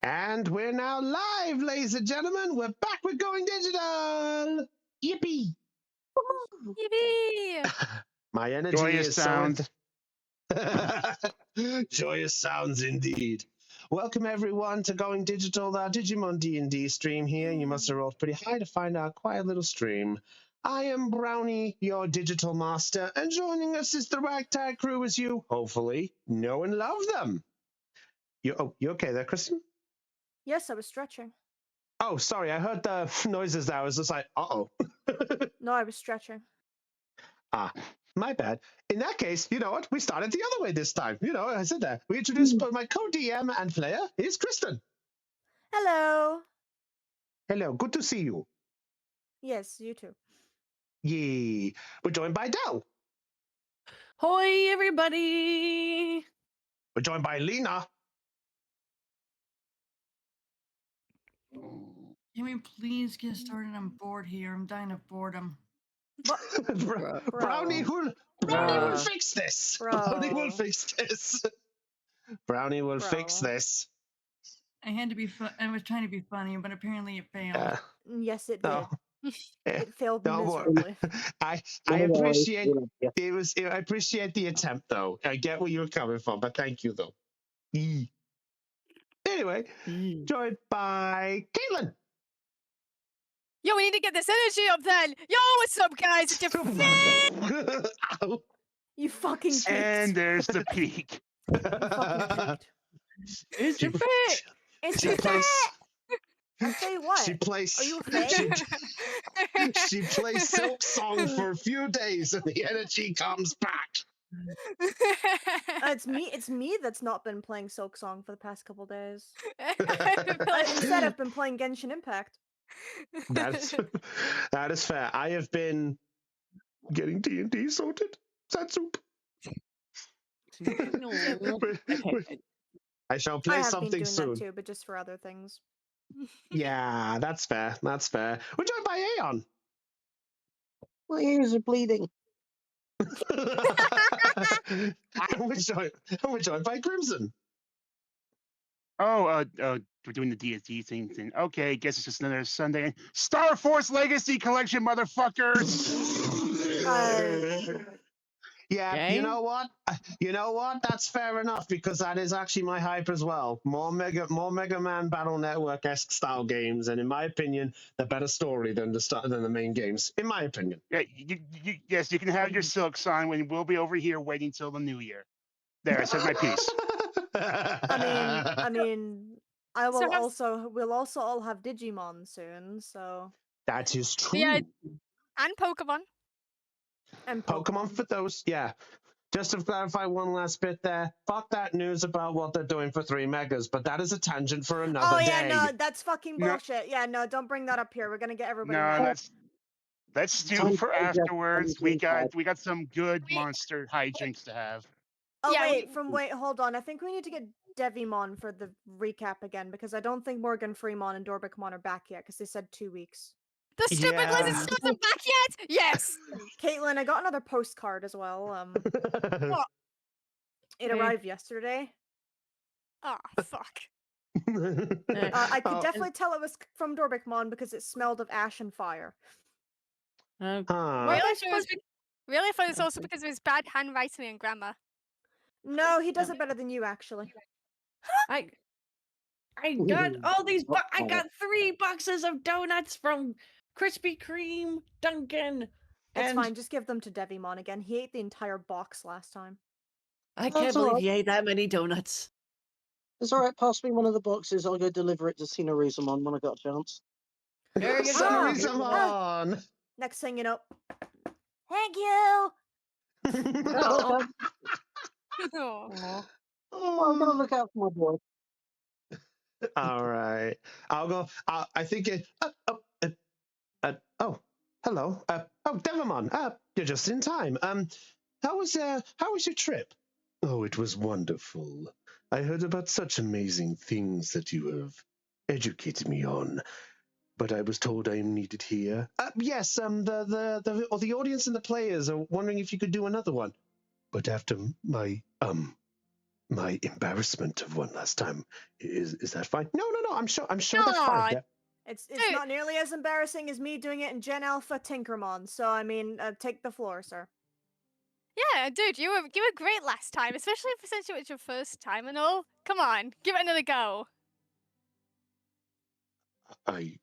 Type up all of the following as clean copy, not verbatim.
And we're now live, ladies and gentlemen. We're back with Going Digital. Yippee! Yippee! My energy Joyous is sounds. Joyous sounds indeed. Welcome everyone to Going Digital, our Digimon D&D stream here. You must have rolled pretty high to find our quiet little stream. I am Brownie, your digital master, and joining us is the ragtag crew as you, hopefully, know and love them. You okay there, Kristen? Yes, I was stretching. Oh, sorry, I heard the noises there. I was just like, uh-oh. No, I was stretching. Ah, my bad. In that case, you know what? We started the other way this time. You know, I said that. We introduced my co-DM and player. Here's Kristen. Hello. Hello, good to see you. Yes, you too. Yay. We're joined by Del. Hoi, everybody! We're joined by Lena. Can we please get started? I'm bored here. I'm dying of boredom. Brownie will fix this. Brownie will fix this. Brownie will fix this. I had to be I was trying to be funny, but apparently it failed. Yes, it did. No. It failed Don't worry. miserably. I appreciate I appreciate the attempt though. I get where you're coming from, but thank you though. Anyway, joined by Caitlin. Yo, we need to get this energy up then. Yo, what's up, guys? It's your You fucking peaked. And there's the peak. You fucking peaked. It's your fit! It's your fit! I'll tell you what. She plays. Are you a fan? She plays Silk Song for a few days, and the energy comes back. It's me that's not been playing Silk Song for the past couple days. Instead, I've been playing Genshin Impact. That is fair. I have been getting D&D sorted. Satsup. I shall play something soon. I have been doing that too, but just for other things. Yeah, that's fair. That's fair. We're joined by Aeon. My ears are bleeding. and we're joined by Crimson. Oh, we're doing the DSD thing. Okay, guess it's just another Sunday. Star Force Legacy Collection, motherfuckers! Yeah, Okay. you know what? That's fair enough because that is actually my hype as well. More Mega Man Battle Network-esque style games, and in my opinion, the better story than the main games. In my opinion. Yeah, yes, you can have your silk sign when we'll be over here waiting till the new year. There, I said my piece. I mean, we'll also all have Digimon soon, so. That is true. Yeah, and Pokemon. And Pokemon for those, yeah. Just to clarify one last bit there, fuck that news about what they're doing for 3 megas, but that is a tangent for another day. Oh yeah, no, that's fucking bullshit. Yeah, no, don't bring that up here. We're gonna get everybody mad. Let's do for afterwards. We got some good monster hijinks to have. Oh yeah, wait, hold on. I think we need to get Devimon for the recap again because I don't think Morgan Freemon and Dorbicmon are back yet because they said 2 weeks. The stupid lizard isn't back yet. Yes, Caitlin, I got another postcard as well. What? It arrived yesterday. Oh fuck. I could definitely tell it was from Dorbicmon because it smelled of ash and fire. Really? I thought it was also because of his bad handwriting and grammar. No, he does it better than you, actually. I got all these. I got 3 boxes of donuts from Krispy Kreme, Dunkin'. It's fine. Just give them to Devimon again. He ate the entire box last time. I can't believe he ate that many donuts. It's alright, pass me one of the boxes, I'll go deliver it to Sinarizamon when I got a chance. There you go! Sinarizamon! Next thing you know. Thank you! Oh, I'm gonna look out for my boy. Alright. I'll go, I think it, hello. Devimon, you're just in time. How was your trip? Oh, it was wonderful. I heard about such amazing things that you have educated me on, but I was told I am needed here. Yes, the audience and the players are wondering if you could do another one, but after my my embarrassment of one last time. Is that fine? No. I'm sure that's fine. God. It's Dude. not nearly as embarrassing as me doing it in Gen Alpha Tinkermon. So I mean, take the floor, sir. Yeah, dude, you were great last time, especially since it was your first time and all. Come on, give it another go. I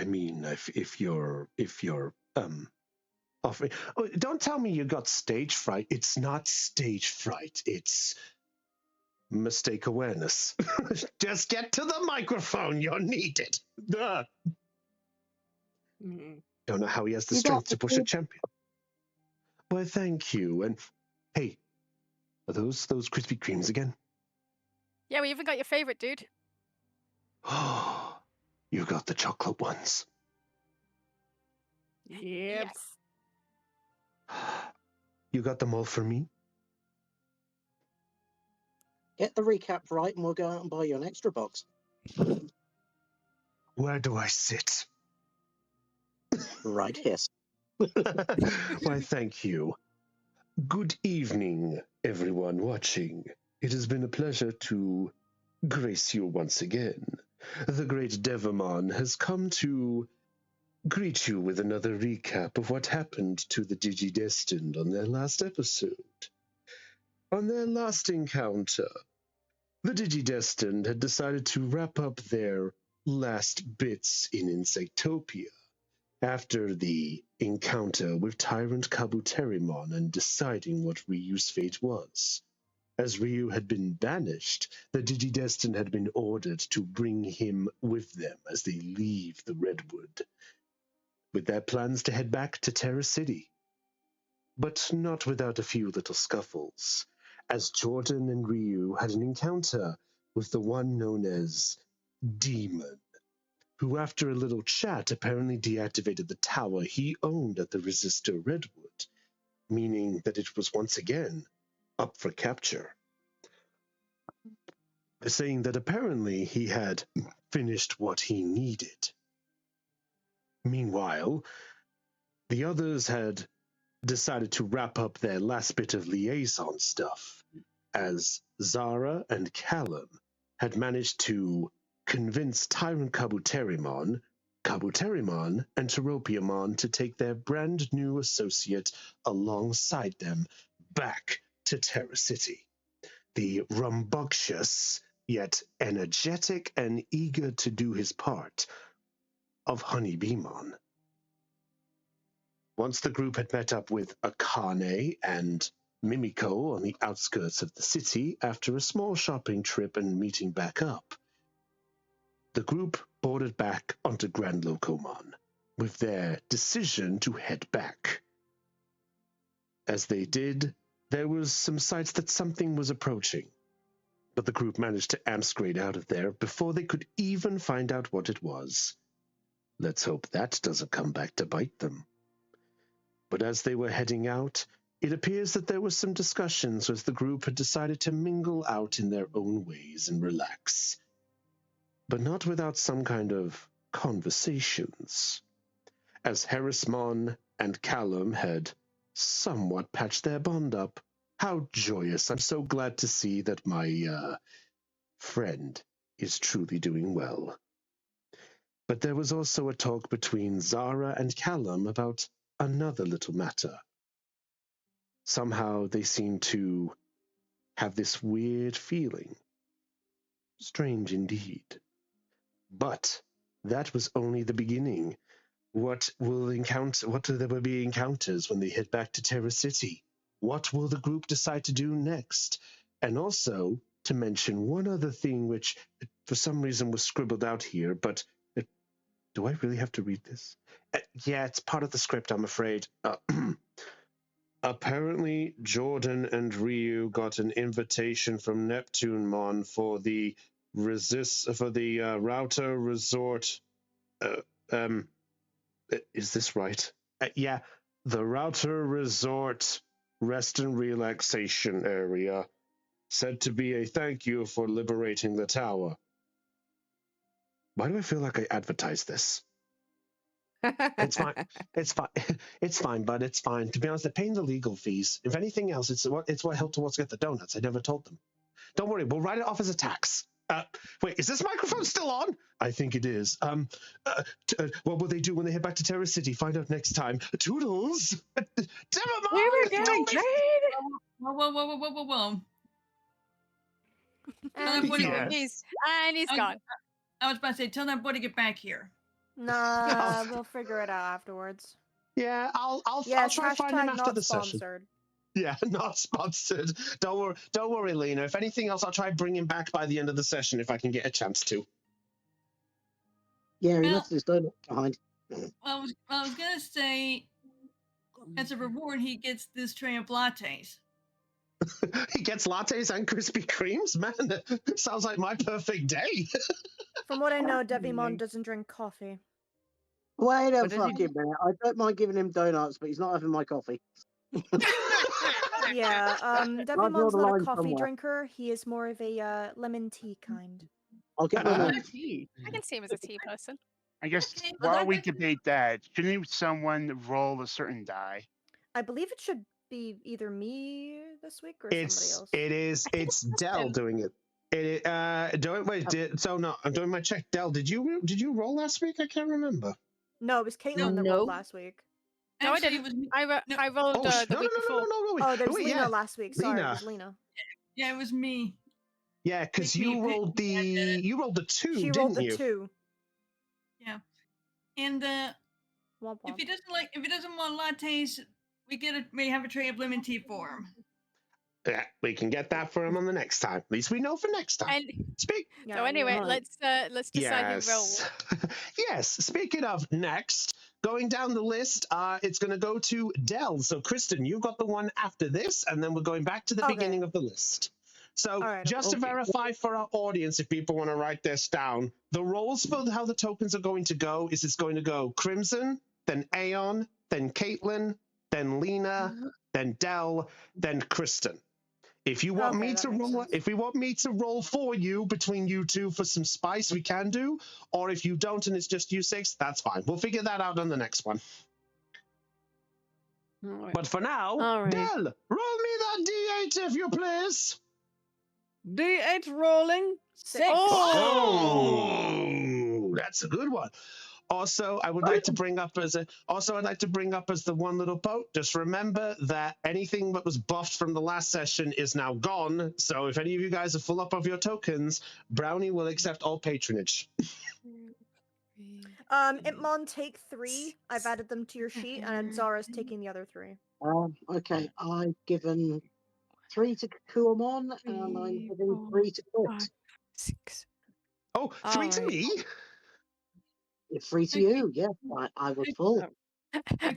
mean, if you're offering, don't tell me you got stage fright. It's not stage fright. It's mistake awareness. Just get to the microphone. You're needed. Duh. Don't know how he has the strength to push a champion. Well, thank you. And hey, are those Krispy Kremes again? Yeah, we even got your favorite, dude. Oh, you got the chocolate ones. Yep. Yes. You got them all for me? Get the recap right and we'll go out and buy you an extra box. Where do I sit? Right here. Why, thank you. Good evening, everyone watching. It has been a pleasure to grace you once again. The great Devimon has come to greet you with another recap of what happened to the Digidestined on their last episode. On their last encounter, the Digidestined had decided to wrap up their last bits in Insectopia after the encounter with Tyrant Kabuterimon and deciding what Ryu's fate was. As Ryu had been banished, the Digidestined had been ordered to bring him with them as they leave the Redwood, with their plans to head back to Terra City. But not without a few little scuffles, as Jordan and Ryu had an encounter with the one known as Demon, who after a little chat apparently deactivated the tower he owned at the Resistor Redwood, meaning that it was once again up for capture. Saying that apparently he had finished what he needed. Meanwhile, the others had decided to wrap up their last bit of liaison stuff, as Zara and Callum had managed to convince Tyrant Kabuterimon, and Teropiamon to take their brand new associate alongside them back to Terra City. The rambunctious, yet energetic and eager to do his part, of Honeybeemon. Once the group had met up with Akane and Mimiko on the outskirts of the city after a small shopping trip and meeting back up, the group boarded back onto Grand Locomon with their decision to head back. As they did, there was some signs that something was approaching, but the group managed to amscrate out of there before they could even find out what it was. Let's hope that doesn't come back to bite them. But as they were heading out, it appears that there were some discussions as the group had decided to mingle out in their own ways and relax. But not without some kind of conversations, as Harrismon and Callum had somewhat patched their bond up. How joyous. I'm so glad to see that my friend is truly doing well. But there was also a talk between Zara and Callum about another little matter. Somehow they seemed to have this weird feeling. Strange indeed. But that was only the beginning. What will there be encounters when they head back to Terra City? What will the group decide to do next? And also, to mention one other thing which, for some reason, was scribbled out here, but do I really have to read this? Yeah, it's part of the script, I'm afraid. Apparently, Jordan and Ryu got an invitation from Neptunemon for the Router Resort. Is this right? Yeah, the Router Resort Rest and Relaxation Area, said to be a thank you for liberating the tower. Why do I feel like I advertised this? It's fine. It's fine. It's fine, bud. It's fine. To be honest, they're paying the legal fees. If anything else, it's what helped towards get the donuts. I never told them. Don't worry, we'll write it off as a tax. Wait, is this microphone still on? I think it is. What will they do when they head back to Terra City? Find out next time. Toodles! Digimon! We were getting don't paid. Whoa. Tell that boy to Yes. He's gone. I was about to say, tell that boy to get back here. Nah, we'll figure it out afterwards. Yeah, I'll Yes, try to find him hashtag after not the session. sponsored. Yeah, not sponsored. Don't worry, Lena. If anything else, I'll try to bring him back by the end of the session if I can get a chance to. Yeah, he Well- left his donut behind. I was gonna say, as a reward, he gets this tray of lattes. He gets lattes and Krispy Kremes? Man, sounds like my perfect day. From what I know, Devimon doesn't drink coffee. Wait a What does he fucking minute. I don't mind giving him donuts, but he's not having my coffee. Yeah, draw Devimon's the not a line coffee somewhere. drinker. He is more of a lemon tea kind. I'll get Uh, lemon. I can see him as a tea person. I guess Okay, well, while that we makes- debate that, shouldn't someone roll a certain die? I believe it should be either me this week or somebody else. It's Dell doing it. I'm doing my check. Dell, did you roll last week? I can't remember. No, it was Caitlin that No. rolled last week. No, I Actually, didn't. it was me. No. I rolled Oh, the no, week before. wait. Oh, there was Wait, Lena yeah. last week. Sorry, Lena. it was Lena. Yeah, it was me. Yeah, because Me, you rolled the 2, She didn't rolled the you? 2. Yeah, and Womp if womp. he doesn't want lattes, we have a tray of lemon tea for him. Yeah, we can get that for him on the next time. At least we know for next time. And Speak. Yeah, so anyway, right. let's decide who rolls. Yes. Speaking of next, going down the list, it's going to go to Dell. So, Kristen, you got the one after this, and then we're going back to the Okay. beginning of the list. So, All right, just to okay. verify for our audience, if people want to write this down, the roles for how the tokens are going to go is it's going to go Crimson, then Aeon, then Caitlin, then Lena, then Dell, then Kristen. If you want Okay, me that to makes roll, sense. if we want me to roll for you between you two for some spice, we can do. Or if you don't and it's just you 6, that's fine. We'll figure that out on the next one. All right. But for now, All right. Dell, roll me that D8 if you please. D8 rolling. 6. Oh, that's a good one. Also, I'd like to bring up as the one little poke. Just remember that anything that was buffed from the last session is now gone. So if any of you guys are full up of your tokens, Brownie will accept all patronage. Itmon, take 3. I've added them to your sheet, and Zara's taking the other 3. Okay, I've given 3 to Kuamon, and I'm giving 3 to Chris. 6. Oh, 3 to Alright. me? 3 to you, yeah. I was full.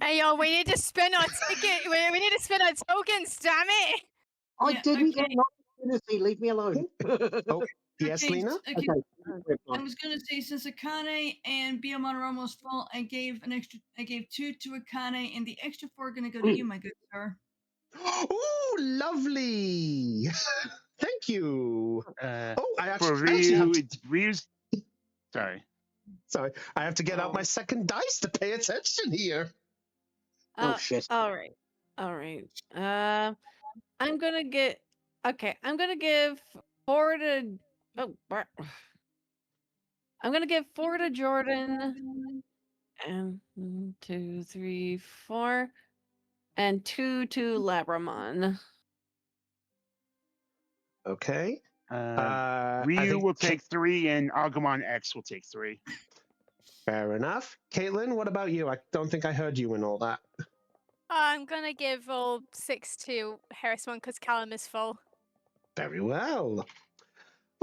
Hey yo, we need to spend our ticket. We need to spend our tokens. Damn it! I Yeah, didn't get okay. an opportunity. Leave me alone. Oh, yes, Okay, Lena? okay. Okay. I was gonna say, since Akane and Biyomon are almost full, I gave 2 to Akane, and the extra 4 are gonna go to you, my good sir. Oh, lovely. Thank you. Oh, I For actually have Ryu, to, it's Ryu's. Sorry. sorry, I have to get out my Oh. second dice to pay attention here. Oh, shit. All right. I'm gonna give 4 to. Oh, I'm gonna give 4 to Jordan, and 1, 2, 3, 4, and 2 to Labramon. Okay. I Ryu think will take 3, and Agumon X will take 3. Fair enough. Caitlin, what about you? I don't think I heard you in all that. I'm gonna give all 6 to Harrisman because Callum is full. Very well.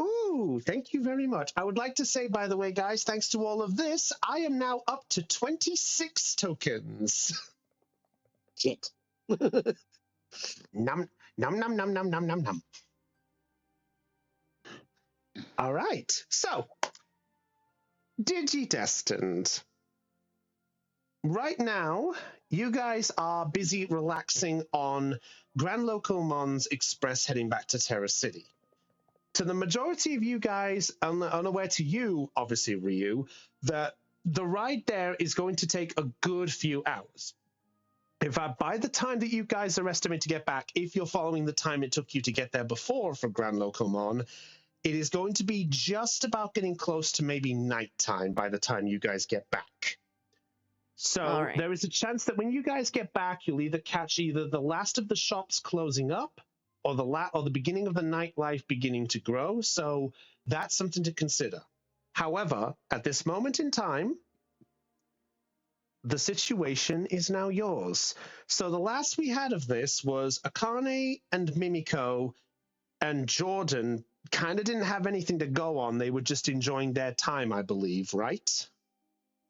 Ooh, thank you very much. I would like to say, by the way, guys, thanks to all of this, I am now up to 26 tokens. Shit. Num, num, num, num, num, num, num, num. All right. So, Digidestined. Right now, you guys are busy relaxing on Grand Local Mons Express heading back to Terra City. To the majority of you guys, unaware to you, obviously, Ryu, that the ride there is going to take a good few hours. In fact, by the time that you guys are estimated to get back, if you're following the time it took you to get there before for Grand Locomon, it is going to be just about getting close to maybe nighttime by the time you guys get back. So All right. there is a chance that when you guys get back, you'll either catch the last of the shops closing up or the beginning of the nightlife beginning to grow. So that's something to consider. However, at this moment in time, the situation is now yours. So the last we had of this was Akane and Mimiko and Jordan kind of didn't have anything to go on. They were just enjoying their time, I believe, right?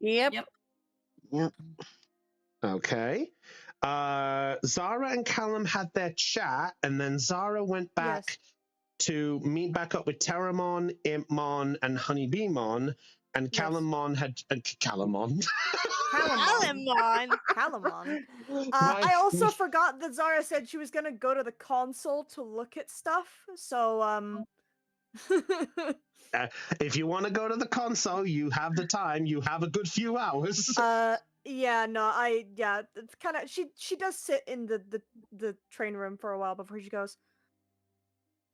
Yep. Yep. Okay. Zara and Callum had their chat, and then Zara went back to meet back up with Terramon, Impmon, and Honeybeemon, and Calamon had Calamon. Calamon. Calamon. I also forgot that Zara said she was gonna go to the console to look at stuff. So if you want to go to the console, you have the time. You have a good few hours. yeah, no, it's kind of she does sit in the train room for a while before she goes.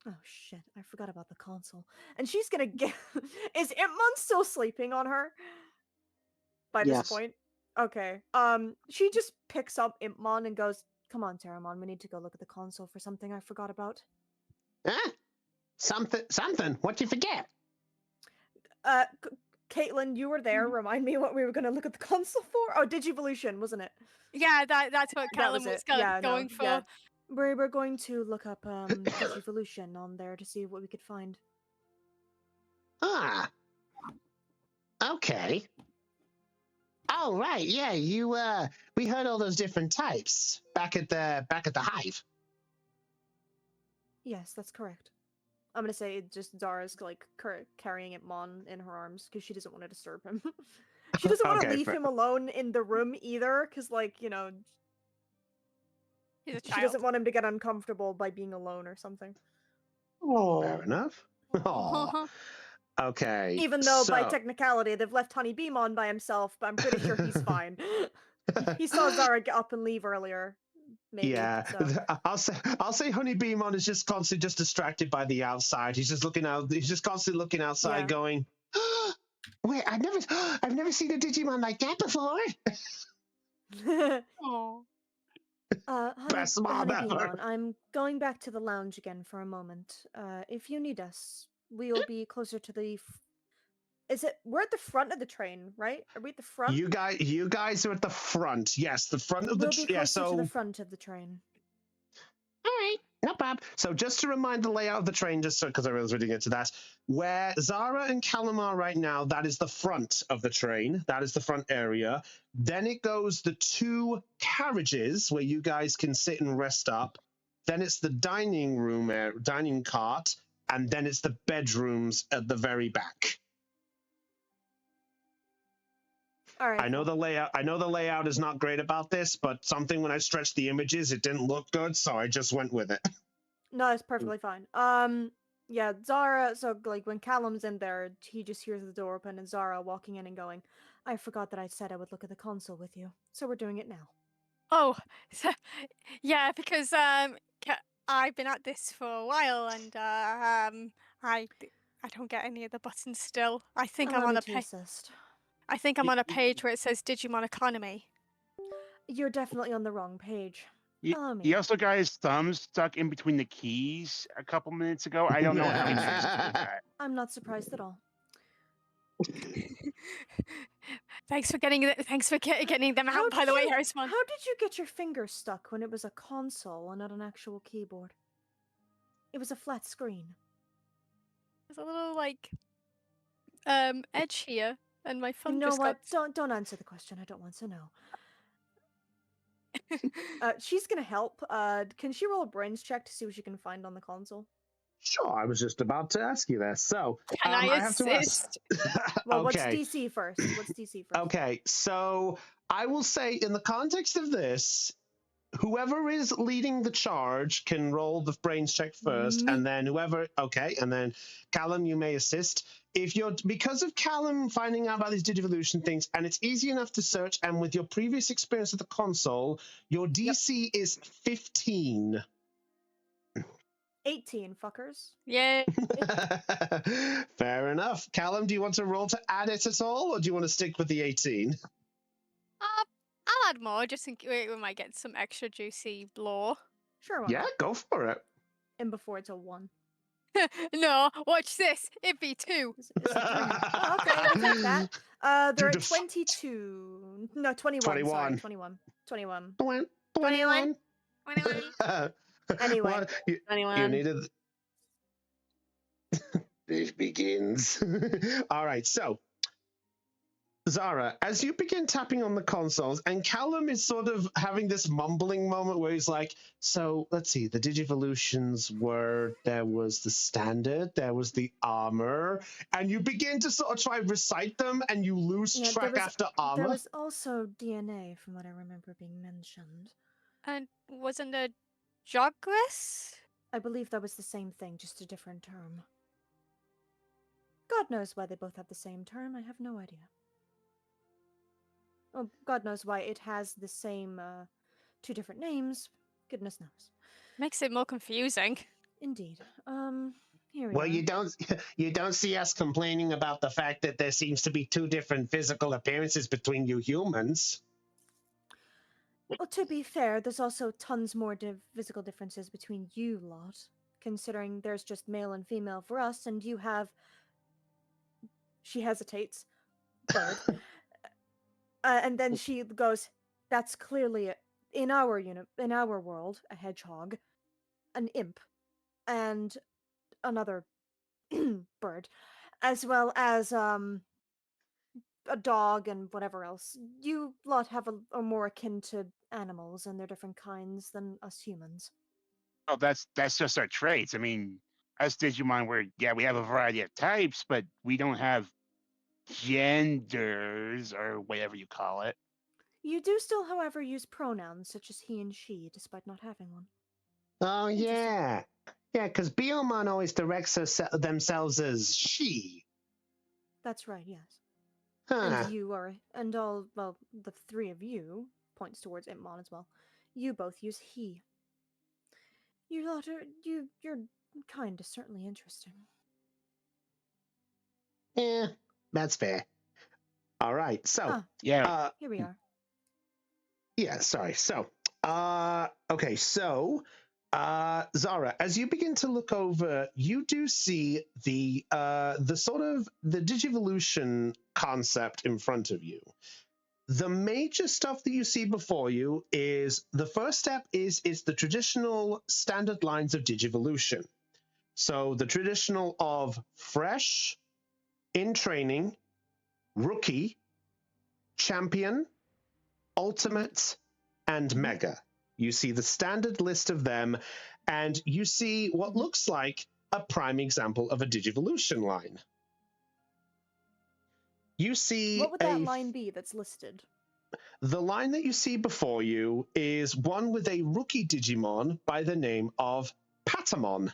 Oh shit, I forgot about the console. And she's gonna get is Impmon still sleeping on her? By this point? Okay. She just picks up Impmon and goes, "Come on, Terramon, we need to go look at the console for something I forgot about." Huh? Something? What'd you forget? Caitlin, you were there. Remind me what we were gonna look at the console for? Oh, Digivolution, wasn't it? Yeah, that's what Callum was going for. Yeah. We're going to look up Digivolution on there to see what we could find. Ah. Okay. Oh right, yeah, we heard all those different types back at the hive. Yes, that's correct. I'm gonna say just Zara's like carrying Impmon in her arms because she doesn't want to disturb him. She doesn't want to leave him alone in the room either, because he's a child. She doesn't want him to get uncomfortable by being alone or something. Oh, fair enough. Oh. Okay. Even though by technicality they've left Honeybeemon by himself, but I'm pretty sure he's fine. He saw Zara get up and leave earlier. Maybe, yeah, so. I'll say Honeybeemon is just constantly just distracted by the outside. He's just looking out. He's just constantly looking outside, going, "Wait, I've never seen a Digimon like that before." Oh. Best mom ever. I'm going back to the lounge again for a moment. If you need us, we'll be closer to the. We're at the front of the train, right? Are we at the front? You guys are at the front. Yes, the front of the train. We'll be closer to the front of the train. All right, no problem. So just to remind the layout of the train, just because I was ready to get to that, where Zara and Callum are right now, that is the front of the train. That is the front area. Then it goes the two carriages where you guys can sit and rest up. Then it's the dining room, dining cart, and then it's the bedrooms at the very back. All right. I know the layout is not great about this, but something when I stretched the images, it didn't look good, so I just went with it. No, it's perfectly fine. Yeah, Zara, so like when Callum's in there, he just hears the door open and Zara walking in and going, "I forgot that I said I would look at the console with you, so we're doing it now." Oh, so, yeah, because I've been at this for a while and I don't get any of the buttons still. I think I'm on a page. I think I'm on a page where it says Digimon Economy. You're definitely on the wrong page. He also got his thumb stuck in between the keys a couple minutes ago. I don't know how he managed to do that. I'm not surprised at all. Thanks for getting them out, by the way, Harrisman. How did you get your finger stuck when it was a console and not an actual keyboard? It was a flat screen. There's a little edge here, and my phone. You know what? Don't answer the question. I don't want to know. She's gonna help. Can she roll a brains check to see what she can find on the console? Sure, I was just about to ask you that. So, can I have to ask. Well, what's DC first? Okay, so I will say, in the context of this, whoever is leading the charge can roll the brains check first, Me. and then and then Callum, you may assist. Because of Callum finding out about these Digivolution things, and it's easy enough to search, and with your previous experience at the console, your DC is 15. 18, fuckers. Yeah. Fair enough. Callum, do you want to roll to add it at all, or do you want to stick with the 18? I'll add more just in case we might get some extra juicy lore. Sure, why Yeah, not? go for it. And before it's a 1. No, watch this. It'd be 2. It's a 3. Oh, okay, I'll take that. They're Dude, at 22. No, 21. Sorry, 21. 21. 21. Anyway. Well, you 21. needed. It begins. All right, so Zara, as you begin tapping on the consoles, and Callum is sort of having this mumbling moment where he's like, so let's see, the Digivolutions were, there was the standard, there was the armor, and you begin to sort of try to recite them, and you lose track after armor. There was also DNA, from what I remember being mentioned. And wasn't there Jogless? I believe that was the same thing, just a different term. God knows why they both have the same term, I have no idea. Oh, God knows why it has the same, 2 different names. Goodness knows. Makes it more confusing. Indeed. Here we Well, are. you don't see us complaining about the fact that there seems to be 2 different physical appearances between you humans. Well, to be fair, there's also tons more physical differences between you lot, considering there's just male and female for us, and you have... She hesitates. Bird. And then she goes, that's clearly, in our world, a hedgehog, an imp, and another bird, as well as, a dog and whatever else. You lot are more akin to animals and their different kinds than us humans. Oh, that's just our traits. I mean, us Digimon, we have a variety of types, but we don't have genders or whatever you call it. You do still, however, use pronouns such as he and she, despite not having one. Oh, yeah. Yeah, because Biomon always directs themselves as she. That's right, yes. Huh. And you are, and all, well, the 3 of you, points towards Impmon as well, you both use he. You lot are, your kind is certainly interesting. Yeah, that's fair. All right, so Yeah. Here we are. Yeah, sorry. So, okay, so Zara, as you begin to look over, you do see the sort of the Digivolution concept in front of you. The major stuff that you see before you is the first step is the traditional standard lines of Digivolution. So the traditional of fresh, in training, rookie, champion, ultimate, and mega. You see the standard list of them, and you see what looks like a prime example of a Digivolution line. You see what would that line be that's listed? The line that you see before you is one with a rookie Digimon by the name of Patamon.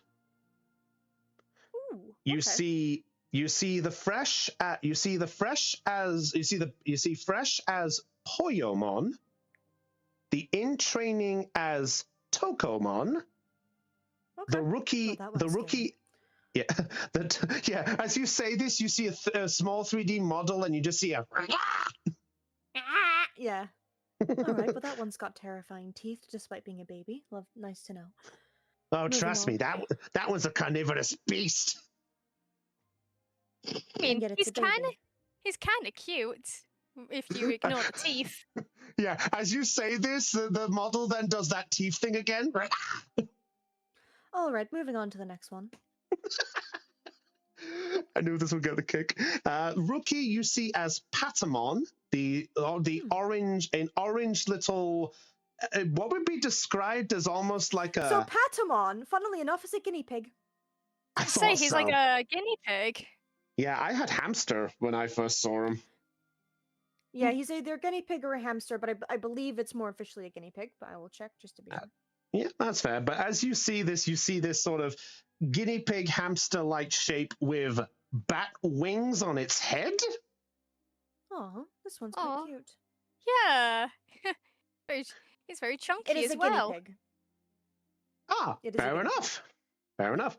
Ooh, You see fresh as Poyomon, the in training as Tokomon, okay. the rookie, yeah, yeah. As you say this, you see a small 3D model, and you just see a. Yeah. All right, but that one's got terrifying teeth, despite being a baby. Nice to know. Oh, trust me, that was a carnivorous beast. I mean, he's kind of cute if you ignore the teeth. Yeah, as you say this, the model then does that teeth thing again. All right, moving on to the next one. I knew this would get the kick. Rookie, you see as Patamon, the orange little. What would be described as almost like a. So Patamon, funnily enough, is a guinea pig. I say he's like a guinea pig. Yeah, I had hamster when I first saw him. Yeah, he's either a guinea pig or a hamster, but I believe it's more officially a guinea pig, but I will check just to be sure. Yeah, that's fair. But as you see this sort of guinea pig hamster-like shape with bat wings on its head. Oh, this one's quite cute. Yeah. He's very chunky It is as a well. guinea pig. Ah, fair enough. Fair enough.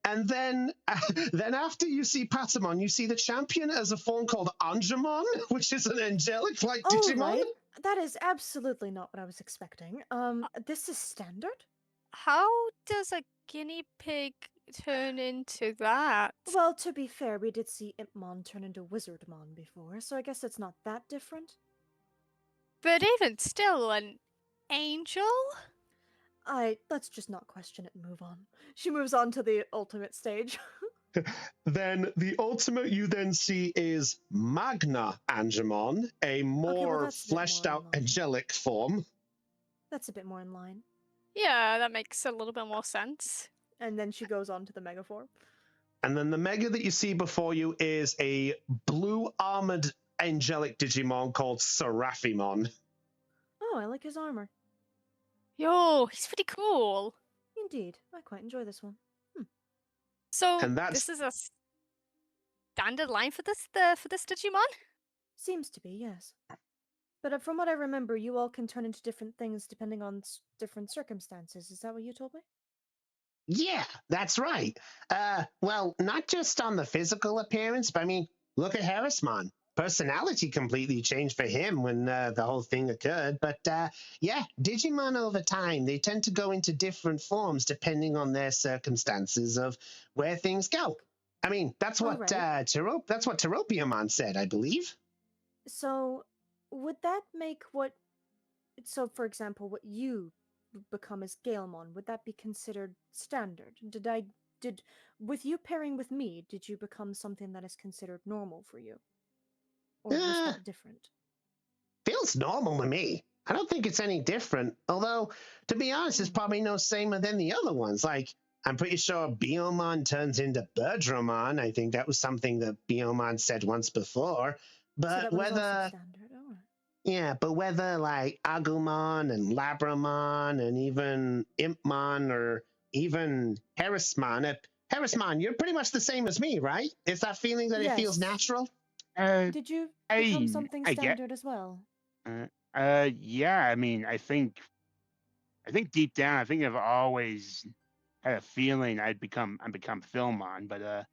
And then after you see Patamon, you see the champion as a form called Angemon, which is an angelic-like Digimon. Right. That is absolutely not what I was expecting. This is standard? How does a guinea pig turn into that? Well, to be fair, we did see Impmon turn into Wizardmon before, so I guess it's not that different. But even still, an angel? Let's just not question it and move on. She moves on to the ultimate stage. Then the ultimate you then see is Magna Angemon, a more fleshed out angelic form. That's a bit more in line. Yeah, that makes a little bit more sense. And then she goes on to the mega form. And then the mega that you see before you is a blue armored angelic Digimon called Seraphimon. Oh, I like his armor. Yo, he's pretty cool. Indeed, I quite enjoy this one. So this is a standard line for this Digimon? Seems to be, yes. But from what I remember, you all can turn into different things depending on different circumstances. Is that what you told me? Yeah, that's right. Well, not just on the physical appearance, but I mean, look at Harrismon. Personality completely changed for him when the whole thing occurred. But yeah, Digimon over time, they tend to go into different forms depending on their circumstances of where things go. I mean, that's what Teropiamon said, I believe. So, would that make so for example, what you become as Galemon, would that be considered standard? With you pairing with me, did you become something that is considered normal for you? Or was that different? Feels normal to me. I don't think it's any different. Although, to be honest, it's probably no samer than the other ones. Like, I'm pretty sure Biomon turns into Birdramon. I think that was something that Biomon said once before. But so whether... Yeah, but whether like Agumon and Labramon and even Impmon or even Harrismon, you're pretty much the same as me, right? It's that feeling that it feels natural? Did you become something standard as well? Yeah, I mean, I think deep down, I think I've always had a feeling I'd become Philmon, but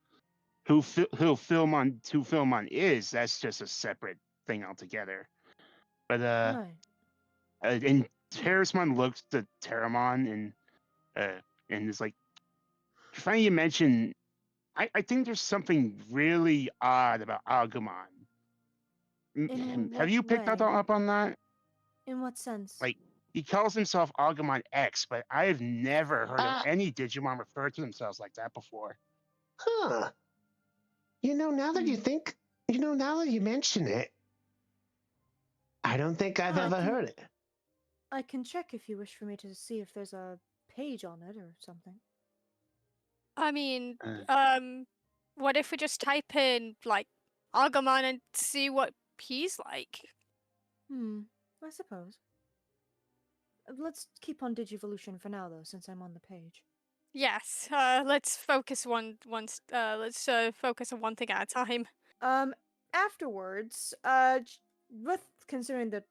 who Philmon is, that's just a separate thing altogether. But and Terrasmon looks to Terramon and it's like, funny you mention. I think there's something really odd about Agumon. Have you picked up on that? In what sense? Like, he calls himself Agumon X, but I've never heard of any Digimon refer to themselves like that before. Huh. Now that now that you mention it, I don't think I've ever heard it. I can check if you wish for me to see if there's a page on it or something. I mean, what if we just type in, like, Agumon and see what he's like? I suppose. Let's keep on Digivolution for now, though, since I'm on the page. Yes, let's focus on one thing at a time. Afterwards, with considering the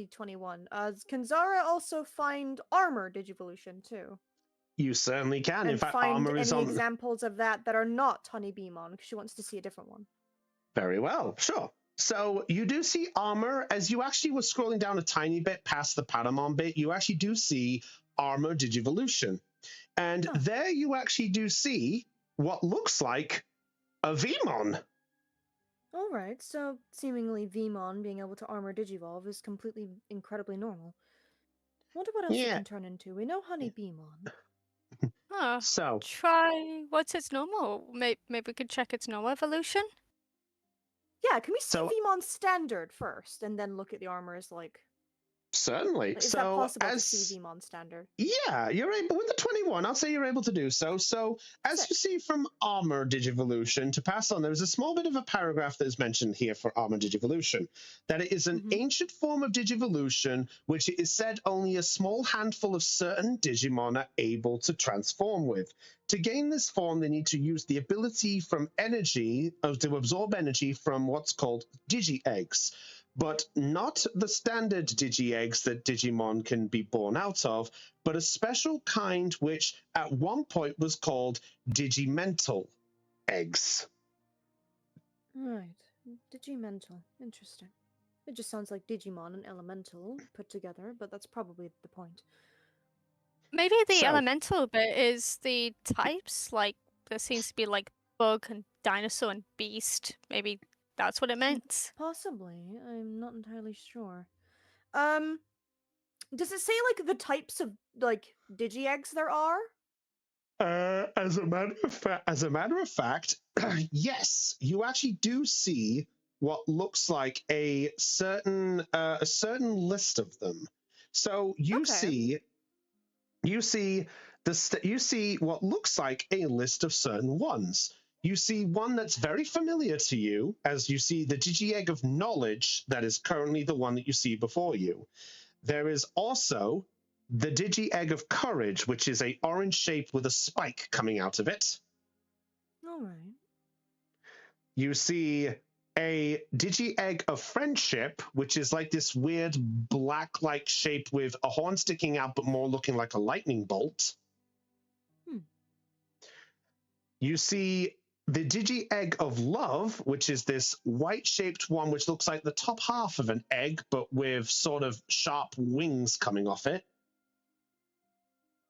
21, can Zara also find armor Digivolution too? You certainly can. And in fact, find armor is any on examples of that are not Honeybeemon, because she wants to see a different one. Very well, sure. So you do see armor as you actually were scrolling down a tiny bit past the Patamon bit. You actually do see armor Digivolution. And there you actually do see what looks like a Vmon. All right, so seemingly Vmon being able to armor Digivolve is completely incredibly normal. Wonder what else it can turn into. We know Honeybeemon. So try what's its normal? Maybe we could check its normal evolution. Yeah, can we see Vmon standard first, and then look at the armor as Certainly. Is that possible to see Vmon standard? Yeah, you're able with the one. I'll say you're able to do so. So, as you see from Armor Digivolution, to pass on, there's a small bit of a paragraph that is mentioned here for Armor Digivolution, that it is an ancient form of Digivolution, which it is said only a small handful of certain Digimon are able to transform with. To gain this form, they need to use the ability from energy, to absorb energy from what's called Digi-Eggs, but not the standard Digi-Eggs that Digimon can be born out of, but a special kind which at one point was called Digimental eggs. Right. Digimental. Interesting. It just sounds like Digimon and Elemental put together, but that's probably the point. Maybe the elemental bit is the types, like there seems to be like bug and dinosaur and beast. Maybe that's what it meant. Possibly. I'm not entirely sure. Does it say like the types of like Digi-Eggs there are? As a matter of fact, yes, you actually do see what looks like a certain list of them. So you see what looks like a list of certain ones. You see one that's very familiar to you, as you see the Digi-Egg of Knowledge that is currently the one that you see before you. There is also the Digi-Egg of Courage, which is a orange shape with a spike coming out of it. All right. You see a Digi-Egg of Friendship, which is like this weird black-like shape with a horn sticking out, but more looking like a lightning bolt. You see the Digi-Egg of Love, which is this white-shaped one, which looks like the top half of an egg, but with sort of sharp wings coming off it.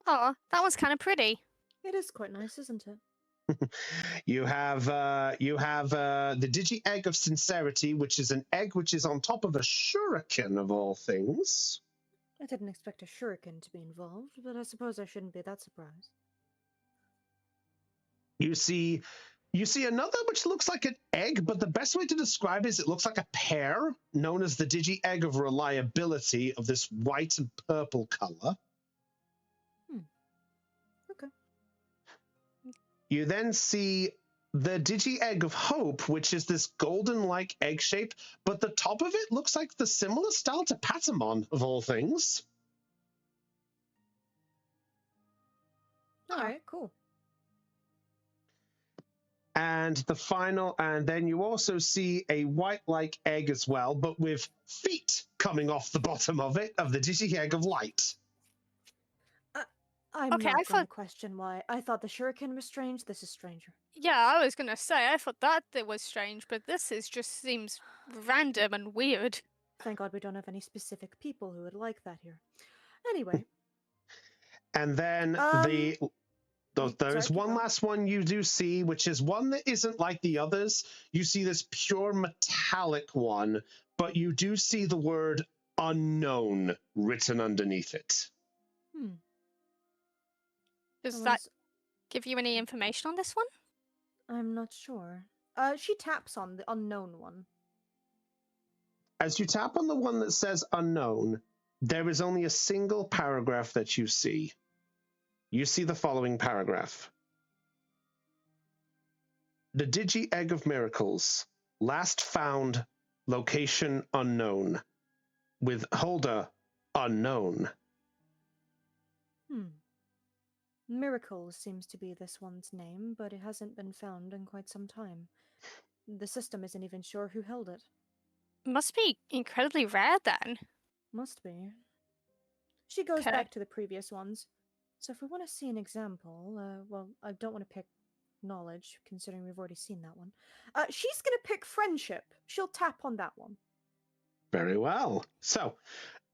Oh, that one's kind of pretty. It is quite nice, isn't it? You have the Digi-Egg of Sincerity, which is an egg which is on top of a shuriken of all things. I didn't expect a shuriken to be involved, but I suppose I shouldn't be that surprised. You see another which looks like an egg, but the best way to describe it is it looks like a pear, known as the Digi-Egg of Reliability, of this white and purple color. Okay. You then see the Digi-Egg of Hope, which is this golden-like egg shape, but the top of it looks like the similar style to Patamon, of all things. All right, cool. And then you also see a white-like egg as well, but with feet coming off the bottom of it, of the Digi-Egg of Light. I'm not going to question why. I thought the shuriken was strange. This is stranger. Yeah, I was going to say, I thought that it was strange, but this just seems random and weird. Thank God we don't have any specific people who would like that here. Anyway. And then there's one last one you do see, which is one that isn't like the others. You see this pure metallic one, but you do see the word unknown written underneath it. Does that give you any information on this one? I'm not sure. She taps on the unknown one. As you tap on the one that says unknown, there is only a single paragraph that you see. You see the following paragraph. The Digi-Egg of Miracles, last found, location unknown, with holder unknown. Miracles seems to be this one's name, but it hasn't been found in quite some time. The system isn't even sure who held it. Must be incredibly rare then. Must be. She goes back to the previous ones. So if we want to see an example, well, I don't want to pick knowledge, considering we've already seen that one. She's going to pick friendship. She'll tap on that one. Very well. So,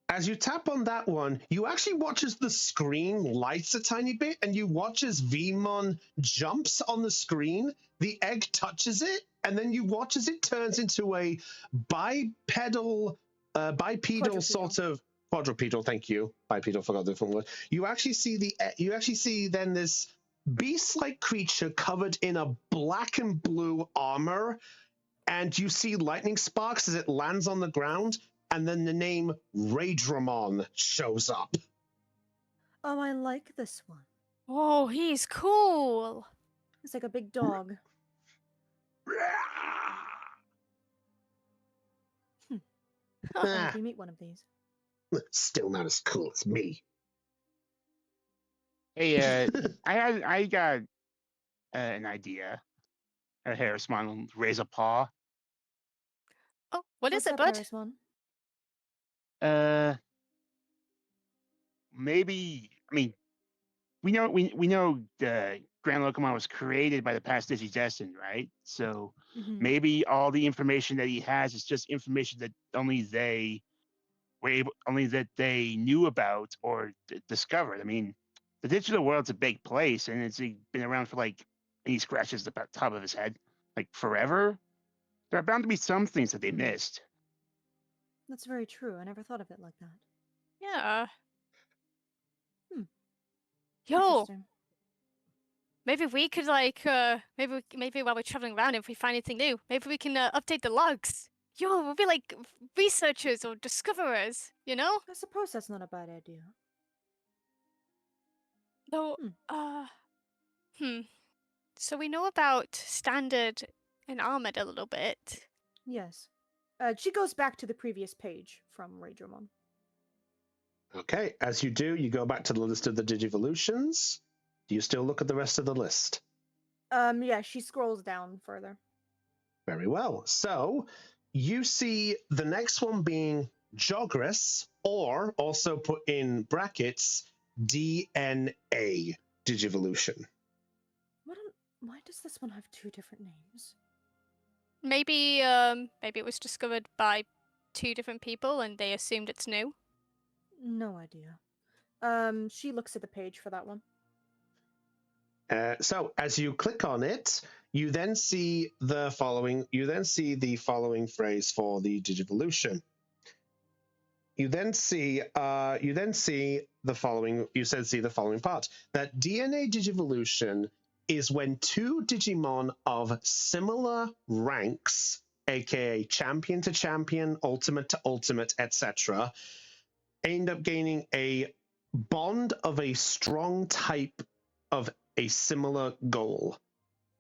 as you tap on that one, you actually watch as the screen lights a tiny bit, and you watch as Vmon jumps on the screen, the egg touches it, and then you watch as it turns into a bipedal sort of quadrupedal. Thank you. Bipedal, forgot the different word. You actually see then this beast-like creature covered in a black and blue armor, and you see lightning sparks as it lands on the ground. And then the name, 'Raidramon', shows up. Oh, I like this one. Oh, he's cool. It's like a big dog. I hope we meet one of these. Still not as cool as me. Hey, I got an idea. Harrismon will raise a paw. Oh, what is What's it, up, bud? Harrismon? Maybe. I mean, we know the Grand Locomon was created by the past Digidestined, right? So maybe all the information that he has is just information that only they knew about or discovered. I mean, the digital world's a big place, and it's been around for like, and he scratches the top of his head, like forever. There are bound to be some things that they missed. That's very true. I never thought of it like that. Yeah. Yo, Interesting. maybe we could like maybe while we're traveling around, if we find anything new, maybe we can update the logs. Yo, we'll be like researchers or discoverers, you know? I suppose that's not a bad idea. Though, So we know about standard and armored a little bit. Yes. She goes back to the previous page from Raidramon. Okay, as you do, you go back to the list of the Digivolutions. Do you still look at the rest of the list? Yeah, she scrolls down further. Very well. So you see the next one being Jogress, or also put in brackets DNA Digivolution. Why does this one have two different names? Maybe maybe it was discovered by two different people and they assumed it's new. No idea. She looks at the page for that one. So as you click on it, you then see the following. You then see the following phrase for the Digivolution. You then see the following. You said see the following part, that DNA Digivolution is when two Digimon of similar ranks, aka champion to champion, ultimate to ultimate, etc., end up gaining a bond of a strong type of a similar goal.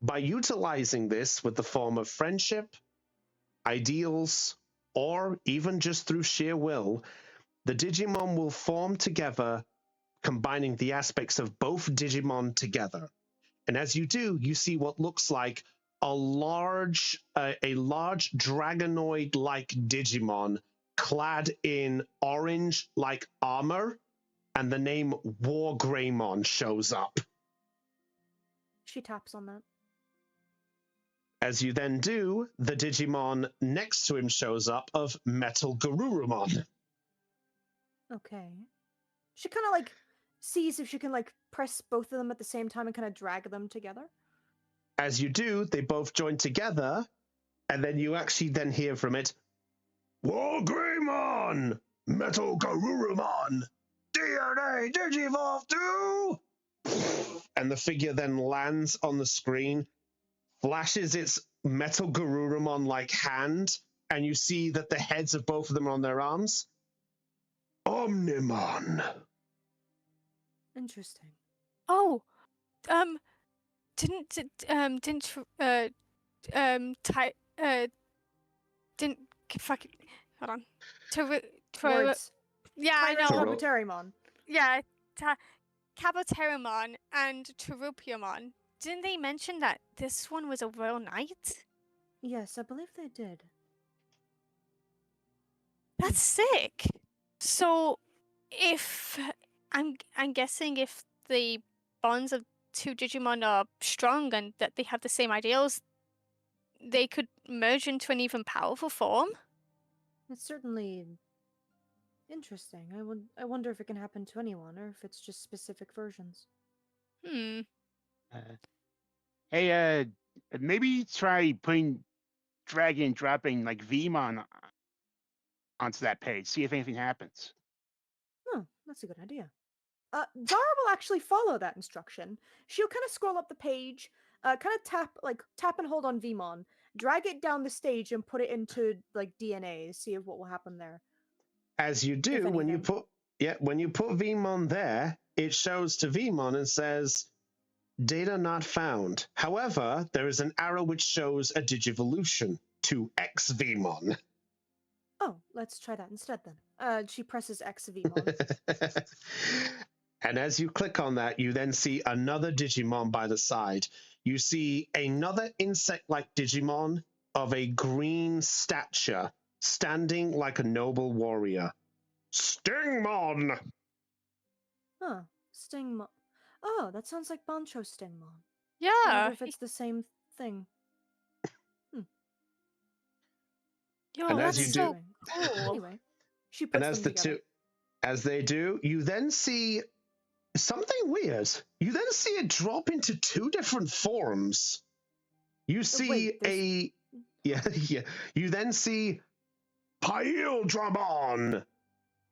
By utilizing this with the form of friendship, ideals, or even just through sheer will, the Digimon will form together, combining the aspects of both Digimon together. And as you do, you see what looks like a large dragonoid-like Digimon clad in orange-like armor, and the name War Greymon shows up. She taps on that. As you then do, the Digimon next to him shows up of Metal Garurumon. Okay. She kind of like sees if she can like press both of them at the same time and kind of drag them together. As you do, they both join together, and then you actually then hear from it, War Greymon! Metal Garurumon! DNA Digivolve 2! And the figure then lands on the screen, flashes its Metal Garurumon-like hand, and you see that the heads of both of them are on their arms. Omnimon. Interesting. Oh, didn't fucking hold on. Words. Yeah, I know. Kabuterimon. Yeah, Kabuterimon and Terupiamon. Didn't they mention that this one was a royal knight? Yes, I believe they did. That's sick. So, if I'm guessing if the bonds of two Digimon are strong and that they have the same ideals, they could merge into an even powerful form. It's certainly interesting. I wonder if it can happen to anyone or if it's just specific versions. Hey, maybe try dropping like Vmon onto that page. See if anything happens. Oh, that's a good idea. Zara will actually follow that instruction. She'll kind of scroll up the page, kind of tap and hold on Vmon, drag it down the stage and put it into like DNA, see what will happen there. As you do, when you put Vmon there, it shows to Vmon and says, data not found. However, there is an arrow which shows a Digivolution to X Vmon. Oh, let's try that instead then. She presses X Vmon. And as you click on that, you then see another Digimon by the side. You see another insect-like Digimon of a green stature, standing like a noble warrior. Stingmon! Huh. Stingmon. Oh, that sounds like Bancho Stingmon. I Yeah. wonder if it's the same thing. Yo, And as that's you so do- cool. Anyway, she And puts as them the together. two, as they do, you then see something weird. You then see it drop into two different forms. You see Wait, yeah. You then see Paildramon,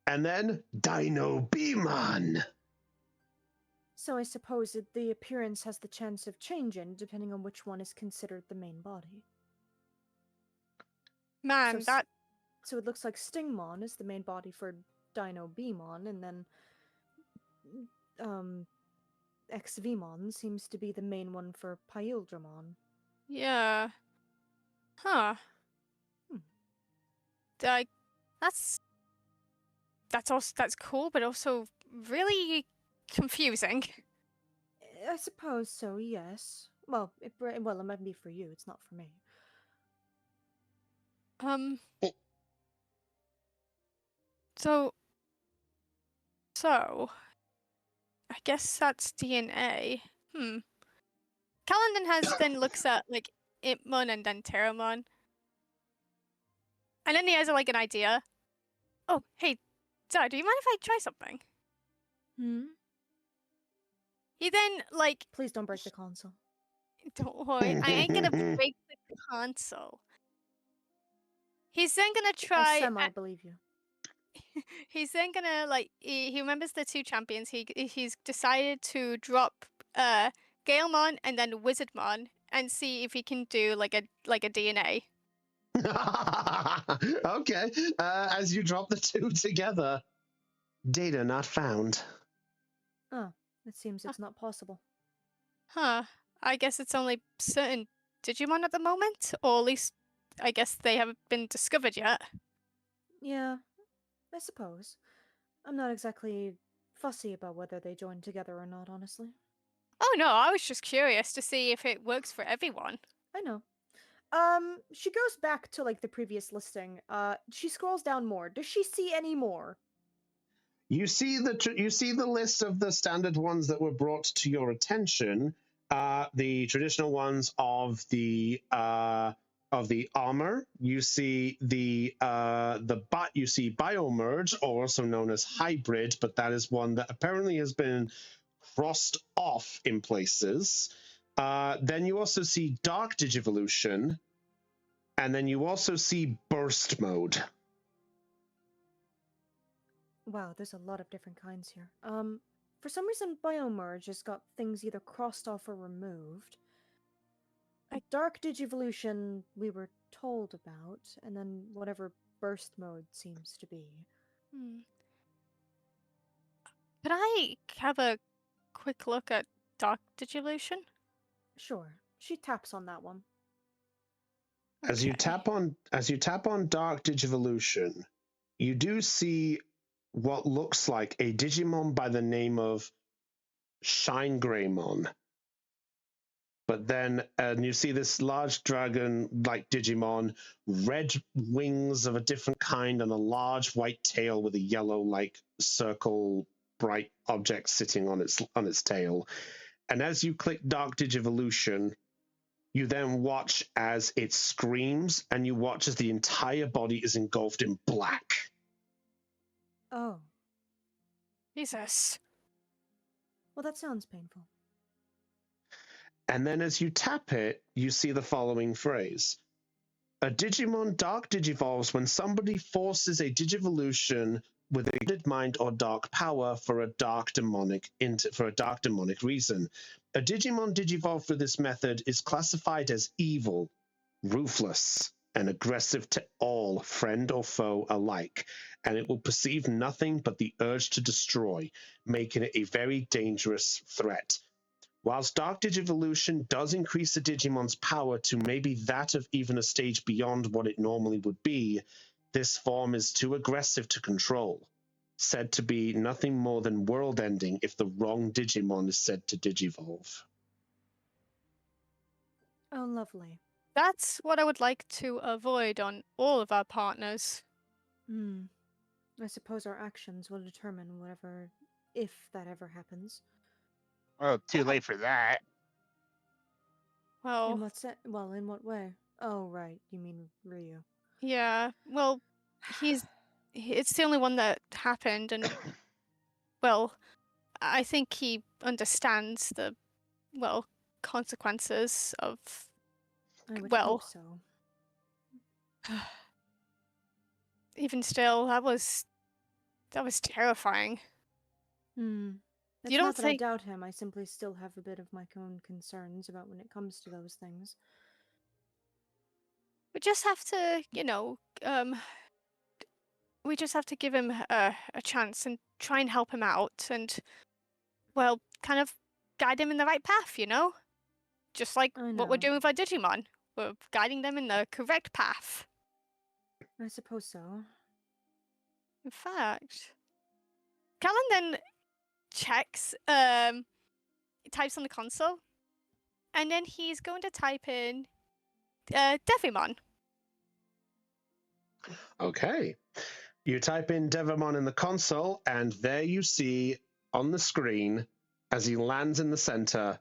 and then Dino Beamon. So I suppose the appearance has the chance of changing depending on which one is considered the main body. Man, So it looks like Stingmon is the main body for Dino Beamon, and then Xvmon seems to be the main one for Paildramon. yeah. Huh. Like, that's cool, but also really confusing. I suppose so, yes. Well, it might be for you, it's not for me. So, I guess that's DNA. Calandon then looks at, like, Impmon and then Terramon. And then he has, like, an idea. Oh, hey, Zara, do you mind if I try something? He then, like... Please don't break the console. Don't worry, I ain't gonna break the console. He's then gonna try... I semi-believe you. He's then gonna, like, he remembers the two champions. He's decided to drop Galemon and then Wizardmon and see if he can do like a DNA. Okay. As you drop the two together, data not found. Oh, it seems it's not possible. Huh. I guess it's only certain Digimon at the moment, or at least I guess they haven't been discovered yet. Yeah, I suppose. I'm not exactly fussy about whether they join together or not, honestly. Oh no, I was just curious to see if it works for everyone. I know. She goes back to like the previous listing. She scrolls down more. Does she see any more? You see the list of the standard ones that were brought to your attention. The traditional ones of the armor. You see the biomerge, or also known as hybrid, but that is one that apparently has been crossed off in places. Then you also see dark digivolution, and then you also see burst mode. Wow, there's a lot of different kinds here. For some reason, Biomerge has got things either crossed off or removed. Dark Digivolution we were told about, and then whatever burst mode seems to be. Could I have a quick look at Dark Digivolution? Sure. She taps on that one. As you tap on Dark Digivolution, you do see what looks like a Digimon by the name of Shine Greymon. But then you see this large dragon-like Digimon, red wings of a different kind, and a large white tail with a yellow-like circle, bright object sitting on its tail. And as you click Dark Digivolution, you then watch as it screams, and you watch as the entire body is engulfed in black. Oh. Jesus. Well, that sounds painful. And then as you tap it, you see the following phrase. A Digimon dark digivolves when somebody forces a digivolution with a good mind or dark power for a dark demonic reason. A Digimon digivolved through this method is classified as evil, ruthless, and aggressive to all, friend or foe alike, and it will perceive nothing but the urge to destroy, making it a very dangerous threat. Whilst Dark Digivolution does increase a Digimon's power to maybe that of even a stage beyond what it normally would be, this form is too aggressive to control, said to be nothing more than world-ending if the wrong Digimon is said to digivolve. Oh, lovely. That's what I would like to avoid on all of our partners. I suppose our actions will determine whatever, if that ever happens. Well, too late for that. Well, in what way? Oh, right. You mean Ryu. yeah. Well, it's the only one that happened, and well, I think he understands the consequences of. I would well, hope so. Even still, that was terrifying. It's You don't not that think I doubt him. I simply still have a bit of my own concerns about when it comes to those things. we just have to, we just have to give him a chance and try and help him out and, well, kind of guide him in the right path, Just like what we're know. doing with our Digimon. We're guiding them in the correct path. I suppose so. In fact, Callan then checks, types on the console, and then he's going to type in Devimon. Okay. You type in Devimon in the console, and there you see on the screen, as he lands in the center,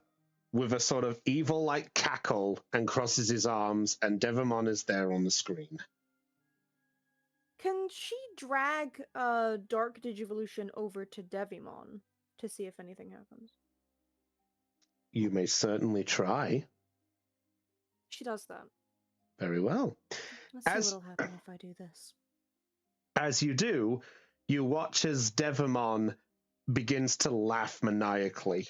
with a sort of evil-like cackle and crosses his arms, and Devimon is there on the screen. Can she drag Dark Digivolution over to Devimon to see if anything happens? You may certainly try. She does that. Very well. Let's see what'll happen if I do this. As you do, you watch as Devimon begins to laugh maniacally.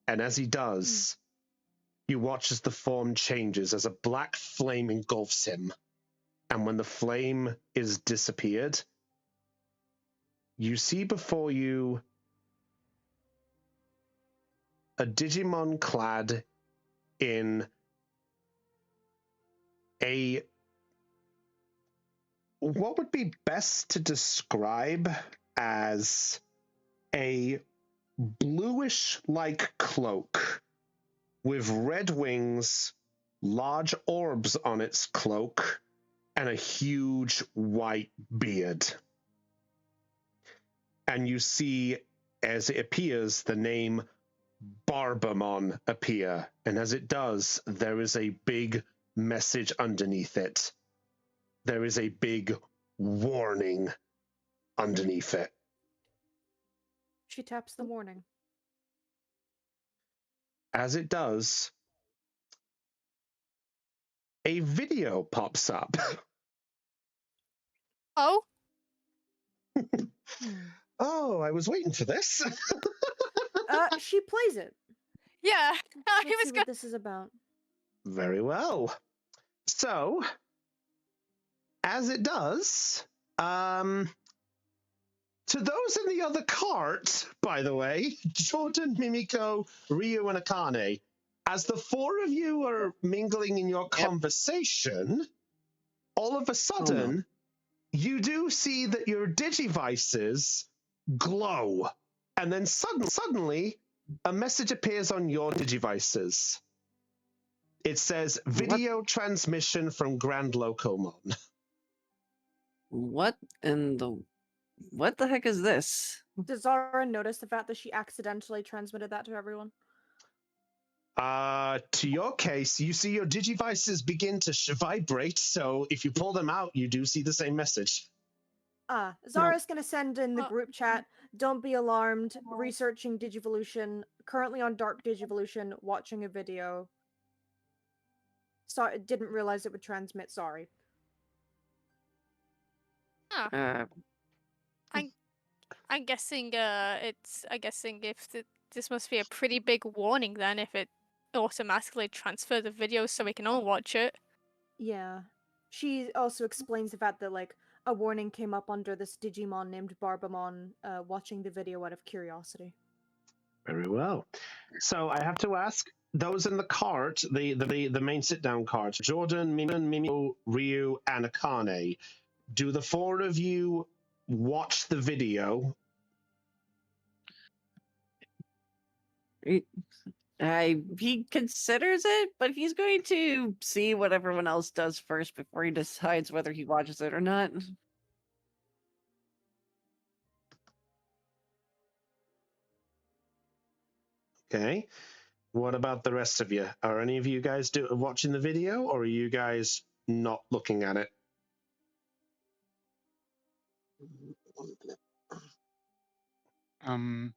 And as he does, you watch as the form changes, as a black flame engulfs him. And when the flame is disappeared, you see before you a Digimon clad in what would be best to describe as a bluish-like cloak with red wings, large orbs on its cloak, and a huge white beard. And you see, as it appears, the name Barbamon appear. And as it does, there is a big message underneath it. There is a big warning underneath it. She taps the warning. As it does, a video pops up. Oh? Oh, I was waiting for this. She plays it. Yeah. Let's see what this is about. Very well. So, as it does, to those in the other cart, by the way, Jordan, Mimiko, Ryu, and Akane, as the four of you are mingling in your conversation, all of a sudden, you do see that your Digivices glow. And then suddenly, a message appears on your Digivices. It says, video transmission from Grand Locomon. What the heck is this? Does Zara notice the fact that she accidentally transmitted that to everyone? To your case, you see your Digivices begin to vibrate, so if you pull them out, you do see the same message. Zara's gonna send in the group chat, don't be alarmed, researching Digivolution, currently on Dark Digivolution, watching a video. Sorry, didn't realize it would transmit, sorry. I'm guessing if this must be a pretty big warning then if it automatically transfers the video so we can all watch it. Yeah. she also explains the fact that like a warning came up under this Digimon named Barbamon watching the video out of curiosity. Very well. So I have to ask those in the cart, the main sit down cart, Jordan, Mimiko, Ryu, and Akane. Do the four of you watch the video? He considers it, but he's going to see what everyone else does first before he decides whether he watches it or not. Okay. What about the rest of you? Are any of you guys watching the video, or are you guys not looking at it? 1 minute.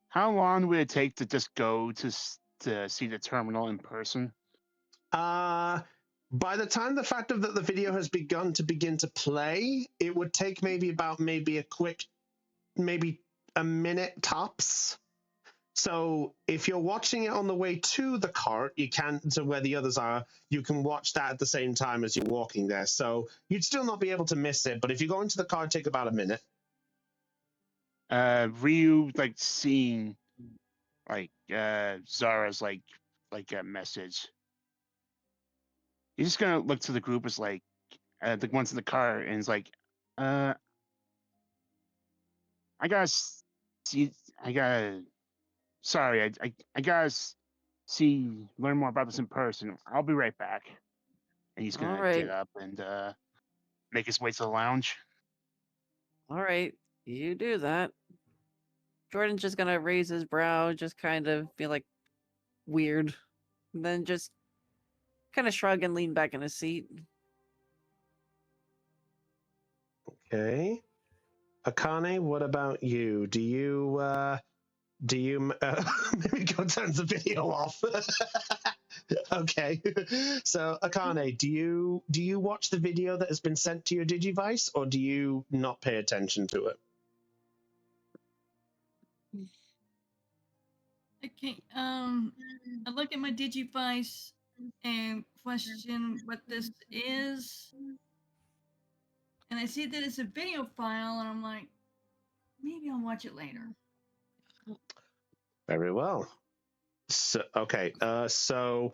How long would it take to just go to see the terminal in person? By the time the fact of that the video has begin to play, it would take maybe a quick, maybe a minute tops. So if you're watching it on the way to the cart, you can to where the others are, you can watch that at the same time as you're walking there. So you'd still not be able to miss it. But if you go into the cart, take about a minute. Ryu like seeing like Zara's like a message. He's just gonna look to the group as like the ones in the car and it's like, I gotta see, I gotta. Sorry, I gotta learn more about this in person. I'll be right back. And he's gonna get up and make his way to the lounge. All right, you do that. Jordan's just gonna raise his brow, just kind of feel like weird, and then just kind of shrug and lean back in his seat. Okay. Akane, what about you? Do you Mimiko turns the video off? Okay. So Akane, do you watch the video that has been sent to your Digivice, or do you not pay attention to it? Okay. I look at my Digivice and question what this is, and I see that it's a video file, and I'm like, maybe I'll watch it later. Very well. So okay. So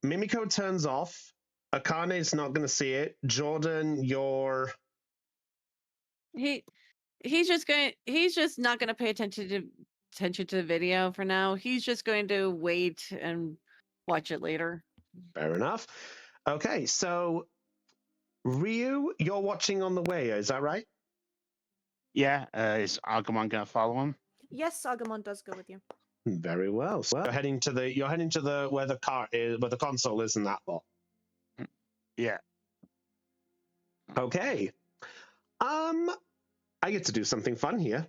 Mimiko turns off. Akane is not going to see it. Jordan, you're He's just not gonna pay attention to the video for now. He's just going to wait and watch it later. fair enough. Okay, so Ryu, you're watching on the way, is that right? Yeah, is Agumon gonna follow him? Yes, Agumon does go with you. Very well. So you're heading to the where the car is, where the console is, in that lot. Yeah. Okay. I get to do something fun here.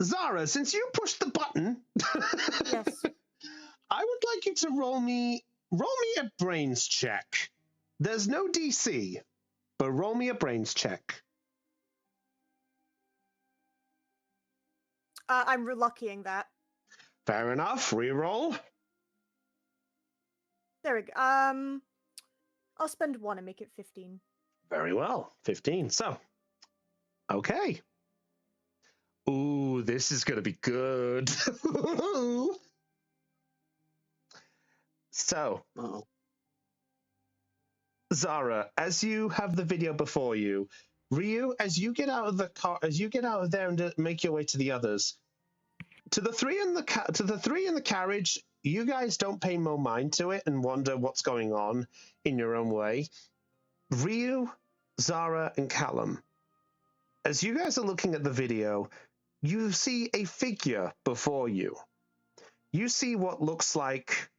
Zara, since you pushed the button, yes, I would like you to roll me a brains check. There's no DC, but roll me a brains check. I'm reluckying that. Fair enough. Reroll. There we go. I'll spend 1 and make it 15. Very well. 15. So, okay. Ooh, this is going to be good. So, Zara, as you have the video before you, Ryu, as you get out of the car, as you get out of there and make your way to the others, to the three in the carriage, you guys don't pay more mind to it and wonder what's going on in your own way. Ryu, Zara, and Callum, as you guys are looking at the video, you see a figure before you. You see what looks like.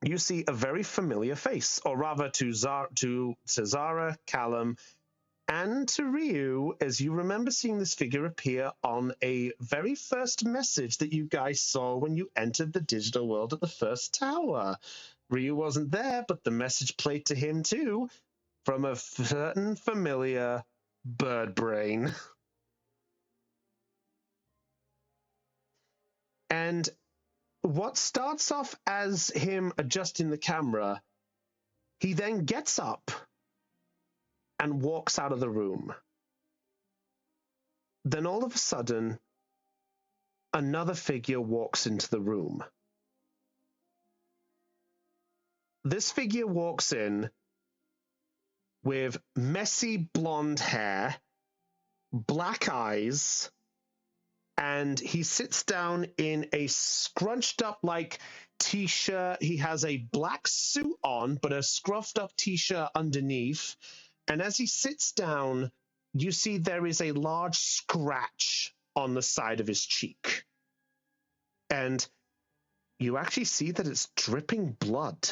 You see a very familiar face, or rather to Zara, Callum, and to Ryu, as you remember seeing this figure appear on a very first message that you guys saw when you entered the digital world at the first tower. Ryu wasn't there, but the message played to him too, from a certain familiar bird brain. And what starts off as him adjusting the camera, he then gets up and walks out of the room. Then all of a sudden, another figure walks into the room. This figure walks in with messy blonde hair, black eyes, and he sits down in a scrunched up like t-shirt. He has a black suit on, but a scruffed up t-shirt underneath. And as he sits down, you see there is a large scratch on the side of his cheek. And you actually see that it's dripping blood.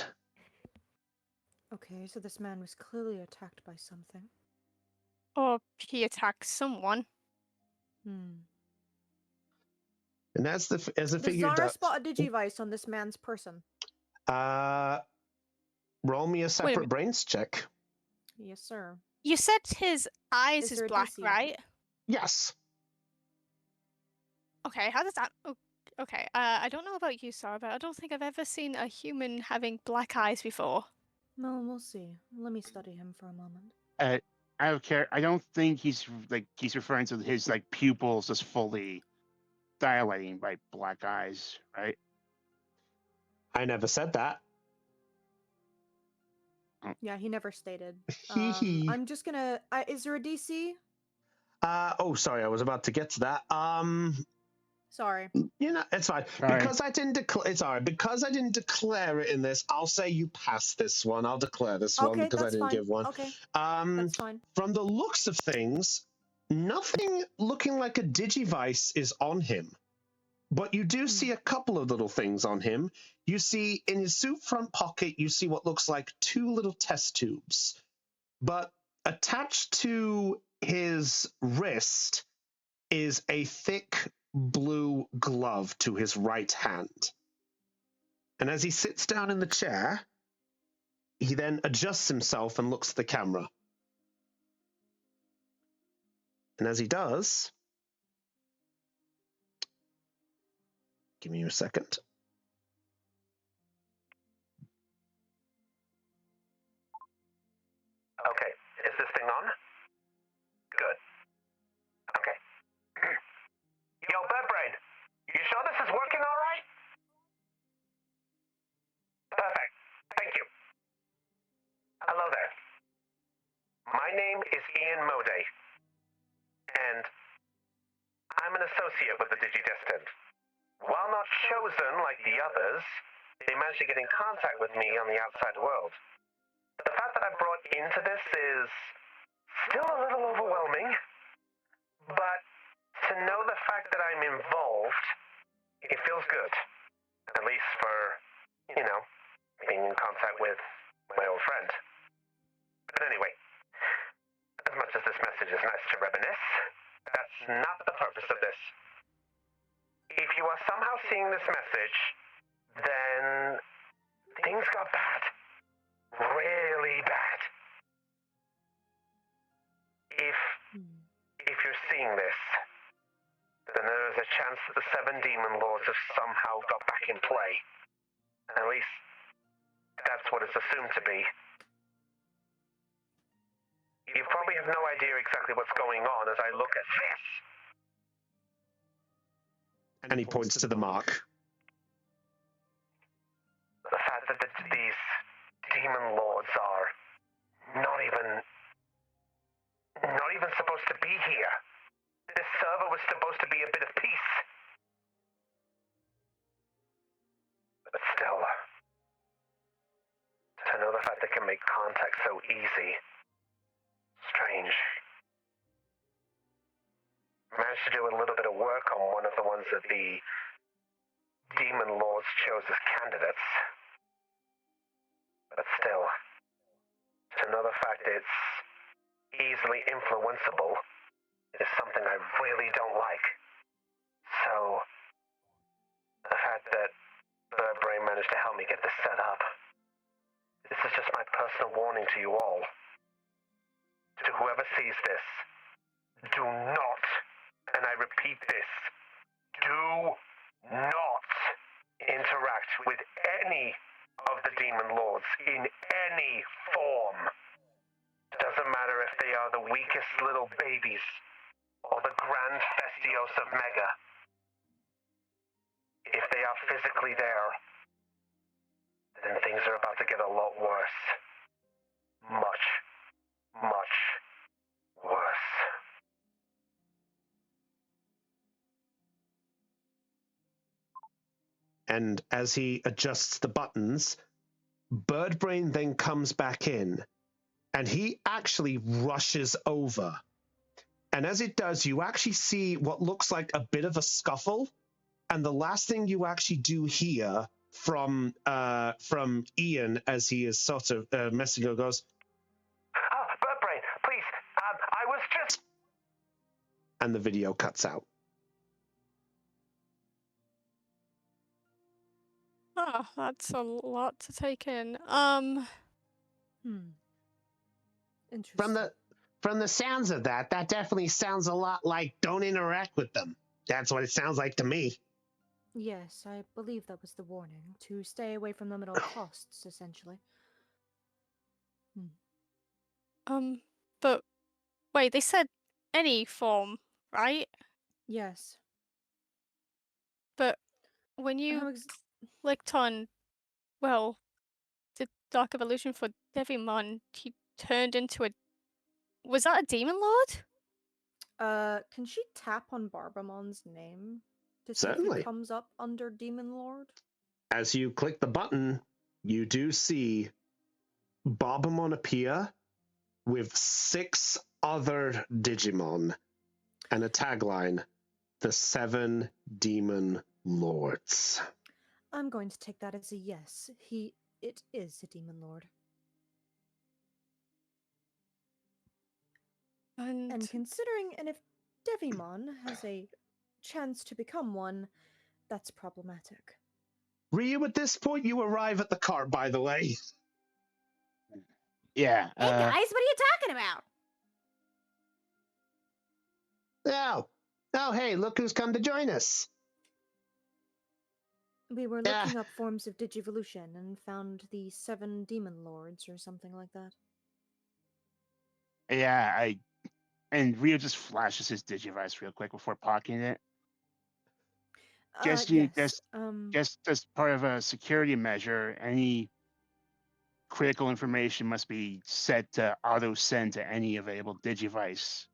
Okay, so this man was clearly attacked by something. Or he attacked someone. Hmm. And as the Does figure Zara does, spot a Digivice on this man's person? roll me a separate brains check. Yes, sir. You said his eyes is there a black, DC? right? Yes. Okay, how does that... Okay, I don't know about you, Sarah, but I don't think I've ever seen a human having black eyes before. No, we'll see. Let me study him for a moment. I don't care. I don't think he's referring to his like pupils just fully dilating by black eyes, right? I never said that. Yeah, he never stated. Hee. I'm just gonna... is there a DC? Oh, sorry, I was about to get to that. Sorry. You know, it's fine. Sorry. Because I didn't declare it's all right. Because I didn't declare it in this, I'll say you pass this one. I'll declare this one because I didn't give one. Okay, that's fine. From the looks of things, nothing looking like a Digivice is on him. But you do see a couple of little things on him. You see in his suit front pocket, you see what looks like 2 little test tubes. But attached to his wrist is a thick blue glove to his right hand. And as he sits down in the chair, he then adjusts himself and looks at the camera. And as he does, give me a second. Okay, is this thing on? Good. Okay. Yo, Bedbrain, you sure this is working all right? Perfect. Thank you. Hello there. My name is Ian Moday, and I'm an associate with the Digidestined. While not chosen like the others, they managed to get in contact with me on the outside world. The fact that I'm brought into this is still a little overwhelming, but to know the fact that I'm involved, it feels good. At least for, being in contact with my old friend. But anyway, as much as this message is nice to reminisce, that's not the purpose of this. If you are somehow seeing this message, then things got bad. Really bad. If you're seeing this, then there is a chance that the 7 Demon Lords have somehow got back in play. At least, that's what it's assumed to be. You probably have no idea exactly what's going on as I look at this. And he points to the mark. The fact that these Demon Lords are not even supposed to be here. This server was supposed to be a bit of peace. But still, to know the fact they can make contact so easy. Strange. Managed to do a little bit of work on one of the ones that the Demon Lords chose as candidates. But still, to know the fact it's easily influenceable is something I really don't like. So, the fact that Birdbrain managed to help me get this set up, this is just my personal warning to you all. To whoever sees this, do not, and I repeat this, do not with any of the demon lords in any form. Doesn't matter if they are the weakest little babies or the Grand Festios of Mega. If they are physically there, then things are about to get a lot worse. Much, much worse. And as he adjusts the buttons, Birdbrain then comes back in, and he actually rushes over. And as it does, you actually see what looks like a bit of a scuffle. And the last thing you actually do hear from Ian, as he is sort of messing, goes, Birdbrain, please, I was just... And the video cuts out. Oh, that's a lot to take in. Interesting. From the sounds of that definitely sounds a lot like don't interact with them. That's what it sounds like to me. Yes, I believe that was the warning. To stay away from them at all costs, essentially. But wait, they said any form, right? Yes. But when you clicked on, well, the Dark Evolution for Devimon, he turned into a... Was that a Demon Lord? Can she tap on Barbamon's name to see if Certainly. he comes up under Demon Lord? As you click the button, you do see Barbamon appear with 6 other Digimon and a tagline, the 7 Demon Lords. I'm going to take that as a yes. It is a Demon Lord. And considering, and if Devimon has a chance to become one, that's problematic. Ryu, at this point, you arrive at the car, by the way. Yeah. Hey guys, what are you talking about? Oh, hey, look who's come to join us. We were looking up forms of Digivolution and found the 7 Demon Lords or something like that. Yeah, and Rio just flashes his Digivice real quick before pocketing it. Just as part of a security measure, any critical information must be set to auto send to any available Digivice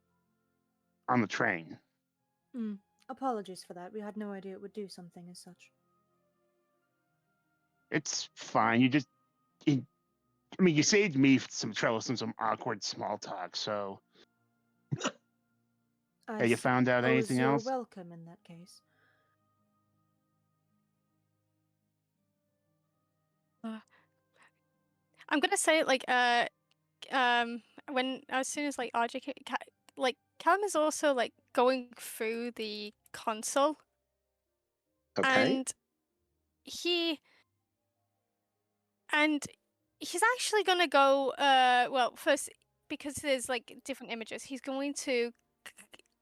on the train. Apologies for that. We had no idea it would do something as such. It's fine. You saved me some trouble, some awkward small talk. So, have you found out anything you're else? Welcome in that case. I'm gonna say like when as soon as like RJ like Callum is also like going through the console. Okay. And he's actually gonna go well, first, because there's like different images, he's going to...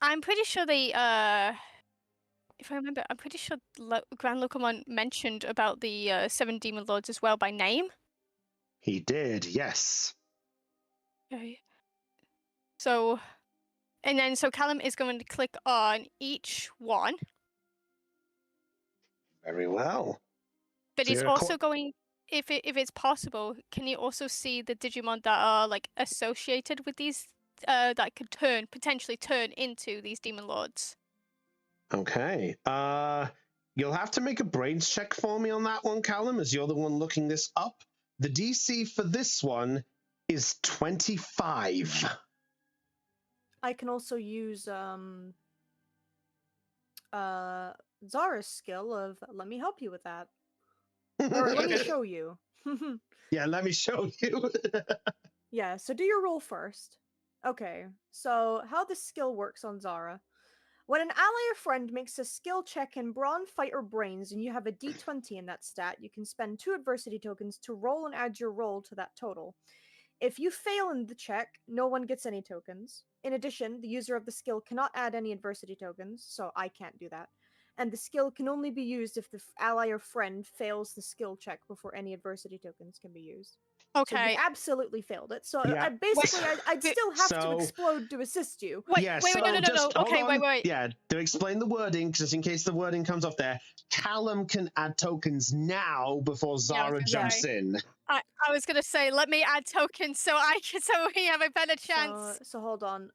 I'm pretty sure they if I remember, I'm pretty sure Grand Locomon mentioned about the 7 Demon Lords as well by name. He did, yes. Okay. So Callum is going to click on each one. Very well. But he's also going, if it's possible, can you also see the Digimon that are like associated with these that could potentially turn into these Demon Lords? Okay. You'll have to make a brains check for me on that one, Callum, as you're the one looking this up. The DC for this one is 25. I can also use Zara's skill of let me help you with that. Or let me show you. Yeah, let me show you. Yeah, so do your roll first. Okay, so how this skill works on Zara. When an ally or friend makes a skill check in Brawn, Fight, or Brains, and you have a d20 in that stat, you can spend 2 adversity tokens to roll and add your roll to that total. If you fail in the check, no one gets any tokens. In addition, the user of the skill cannot add any adversity tokens, so I can't do that. and the skill can only be used if the ally or friend fails the skill check before any adversity tokens can be used. So you Okay. absolutely failed it. So Yeah. I'd still have to So- explode to assist you. Wait, Yeah, wait, so no. just hold Okay, on. wait. Yeah, to explain the wording, just in case the wording comes off there, Callum can add tokens now before Zara gonna jumps say. in. I was gonna say, let me add tokens so we have a better chance. So hold on.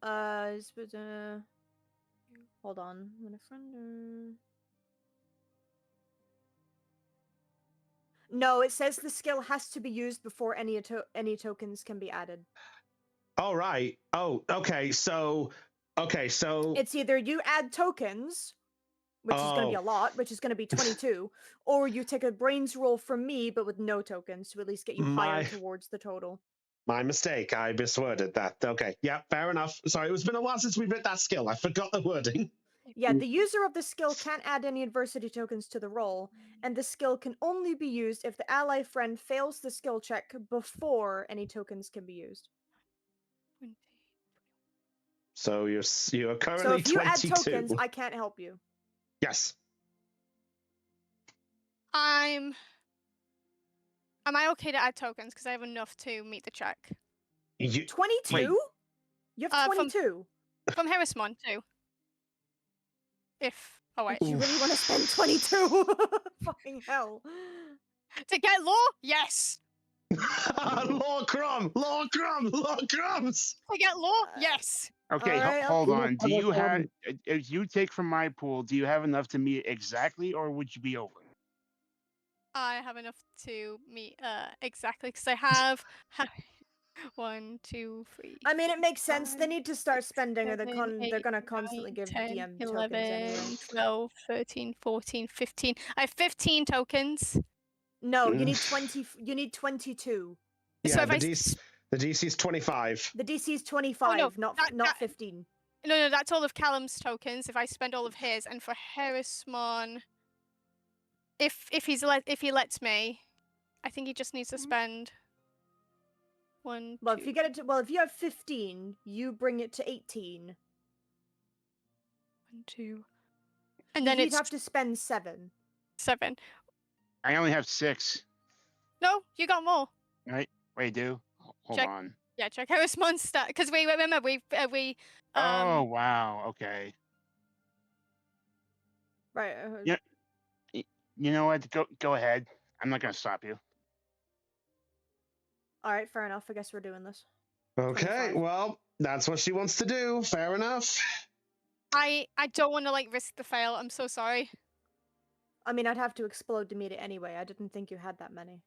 Hold on. When a friend. No, it says the skill has to be used before any tokens can be added. Oh right. Oh, okay. So It's either you add tokens, which is going to be a lot, which is going to be 22, or you take a brains roll from me, but with no tokens to at least get you higher towards the total. My mistake. I misworded that. Okay. Yeah, fair enough. Sorry, it's been a while since we've read that skill. I forgot the wording. Yeah, the user of the skill can't add any adversity tokens to the roll, and the skill can only be used if the ally friend fails the skill check before any tokens can be used. So you're currently So if you 22. add tokens, I can't help you. Yes. Am I okay to add tokens because I have enough to meet the check? 22? You have 22. From Harrismon too. Do you really want to spend 22? Fucking hell. To get law? Yes. Law crumbs. To get law? Yes. Okay, Alright, hold okay. on. Do you have, if you take from my pool, do you have enough to meet exactly, or would you be over? I have enough to meet exactly because I have 1, 2, 3. I mean, it makes sense. They need to start spending, or they're 7, gonna 8, constantly 9, give 10, DM 11, tokens anyway. 12, 13, 14, 15. I have 15 tokens. No, you need 20. You need 22. Yeah, So if the DC is 25. The DC is 25, not 15. No, that's all of Callum's tokens. If I spend all of his, and for Harrismon, if he lets me, I think he just needs to spend 1. Well, 2, if you get it to, if you have 15, you bring it to 18. 1, 2, and then you'd it's have to spend 7. 7. I only have 6. No, you got more. Right? Wait, do? Hold Check. on. Yeah, check Harrismon's stat because we remember we. Oh wow. Okay. Right. Yeah. You know what? Go ahead. I'm not gonna stop you. All right, fair enough. I guess we're doing this. Okay, 25. well, that's what she wants to do. Fair enough. I don't want to risk the fail. I'm so sorry. I mean, I'd have to explode to meet it anyway. I didn't think you had that many.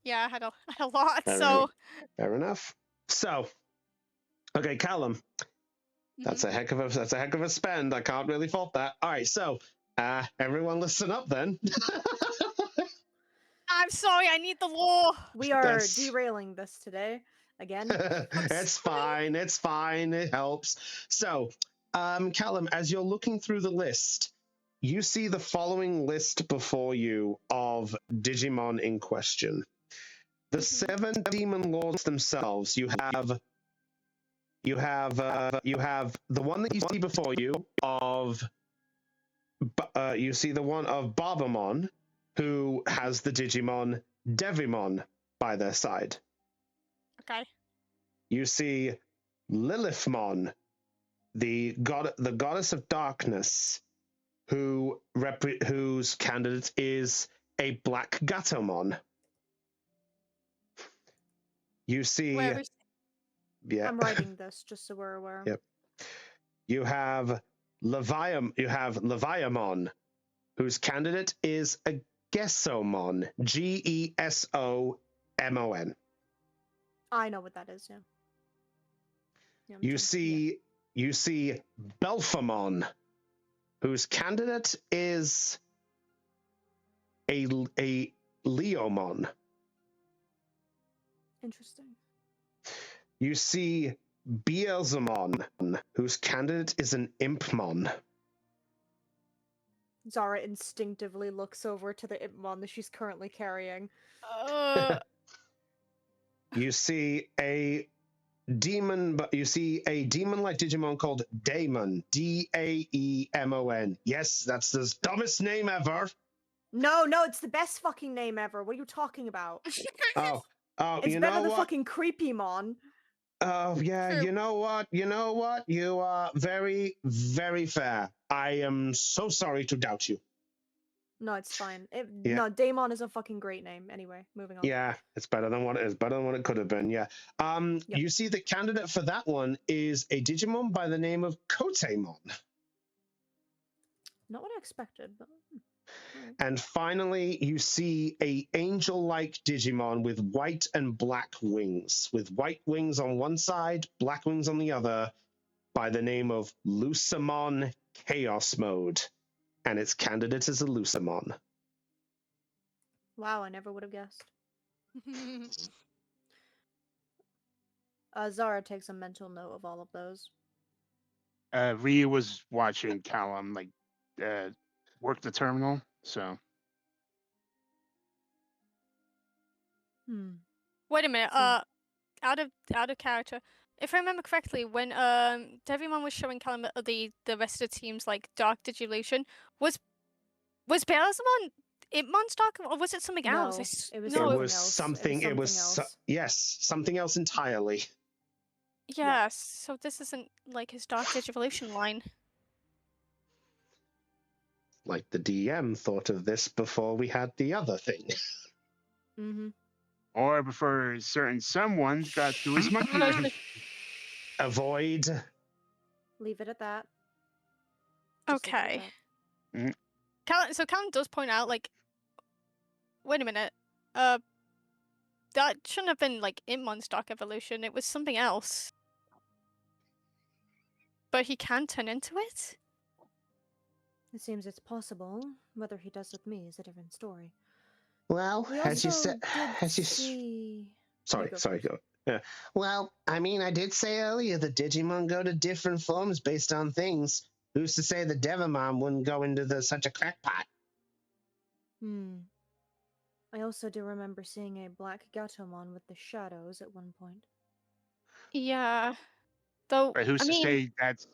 Yeah, I had a lot. Fair enough. So, okay, Callum. That's a heck of a spend. I can't really fault that. All right, so everyone listen up then. I'm sorry, I need the law. We are derailing this today again. It's fine. It helps. So, Callum, as you're looking through the list, you see the following list before you of Digimon in question. The 7 demon lords themselves. You have the one that you see before you of you see the one of Barbamon, who has the Digimon Devimon by their side. Okay. You see Lilithmon, the goddess of darkness, whose candidate is a black Gatomon. You see. Yeah. I'm writing this just so we're aware. Yep. You have Leviamon, whose candidate is a Gesomon, Gesomon. I know what that is. Yeah. You see Belphamon, whose candidate is a Leomon. Interesting. You see Beelzemon, whose candidate is an Impmon. Zara instinctively looks over to the Impmon that she's currently carrying. You see a demon, but you see a demon-like Digimon called Daemon. Daemon. Yes, that's the dumbest name ever. No, it's the best fucking name ever. What are you talking about? Oh, It's you better know than what? fucking Creepymon. Oh, yeah, True. you know what? You are very, very fair. I am so sorry to doubt you. No, it's fine. Yeah. No, Daemon is a fucking great name. Anyway, moving on. Yeah, it's better than what it is, better than what it could have been. Yeah. Yep. You see, the candidate for that one is a Digimon by the name of Kotemon. Not what I expected, but. Right. And finally, you see a angel-like Digimon with white and black wings, with white wings on one side, black wings on the other, by the name of Lucemon Chaos Mode. And its candidate is a Lucemon. Wow, I never would have guessed. Zara takes a mental note of all of those. Ryu was watching Callum work the terminal, so. Wait a minute. Out of character. If I remember correctly, when Devimon was showing Callum the rest of the team's like Dark Digivolution, was Beelzemon Itmon's Dark, or was it something else? It was something else. Yes, something else entirely. Yeah, so this isn't like his Dark Digivolution line. Like the DM thought of this before we had the other thing. Mm-hmm. Or before certain someone got through his monkey wrench. Avoid. Leave it at that. Okay. So Callum does point out, like, wait a minute, that shouldn't have been like Itmon's Dark Evolution. It was something else. But he can turn into it? It seems it's possible. Whether he does with me is a different story. Well, as you said, Sorry, go. Yeah. Well, I mean, I did say earlier that Digimon go to different forms based on things. Who's to say the Devimon wouldn't go into such a crackpot? I also do remember seeing a black Gatomon with the shadows at one point. Yeah. Though, But who's to say that's...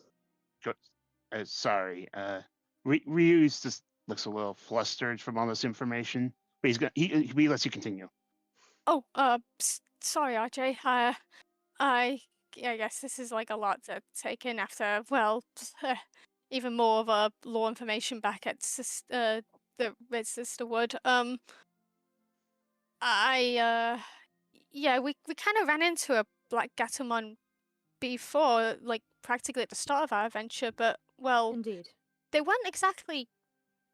sorry. Ryu just looks a little flustered from all this information. But he lets you continue. Oh, sorry, RJ. I guess this is like a lot to take in after, well, even more of a lore information back at the Red Sisterwood. Yeah, we kind of ran into a black Gatomon before, like practically at the start of our adventure, but well, indeed, they weren't exactly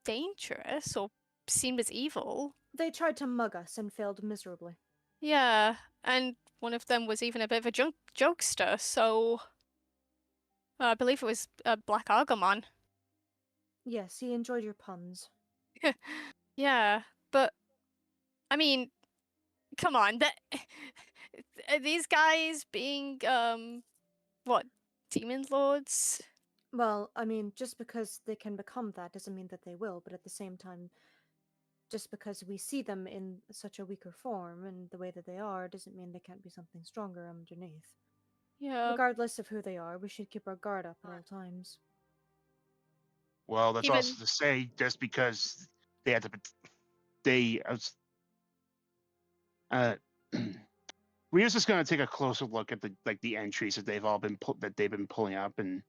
dangerous or seemed as evil. They tried to mug us and failed miserably. Yeah, and one of them was even a bit of a jokester, so I believe it was Black Argomon. Yes, he enjoyed your puns. Yeah, but I mean, come on, are these guys being what, demon lords? Well, I mean, just because they can become that doesn't mean that they will, but at the same time, just because we see them in such a weaker form and the way that they are doesn't mean they can't be something stronger underneath. Yeah. Regardless of who they are, we should keep our guard up at all times. Well, that's also to say, just because they had to, we're just going to take a closer look at the entries that they've all been pulling up, and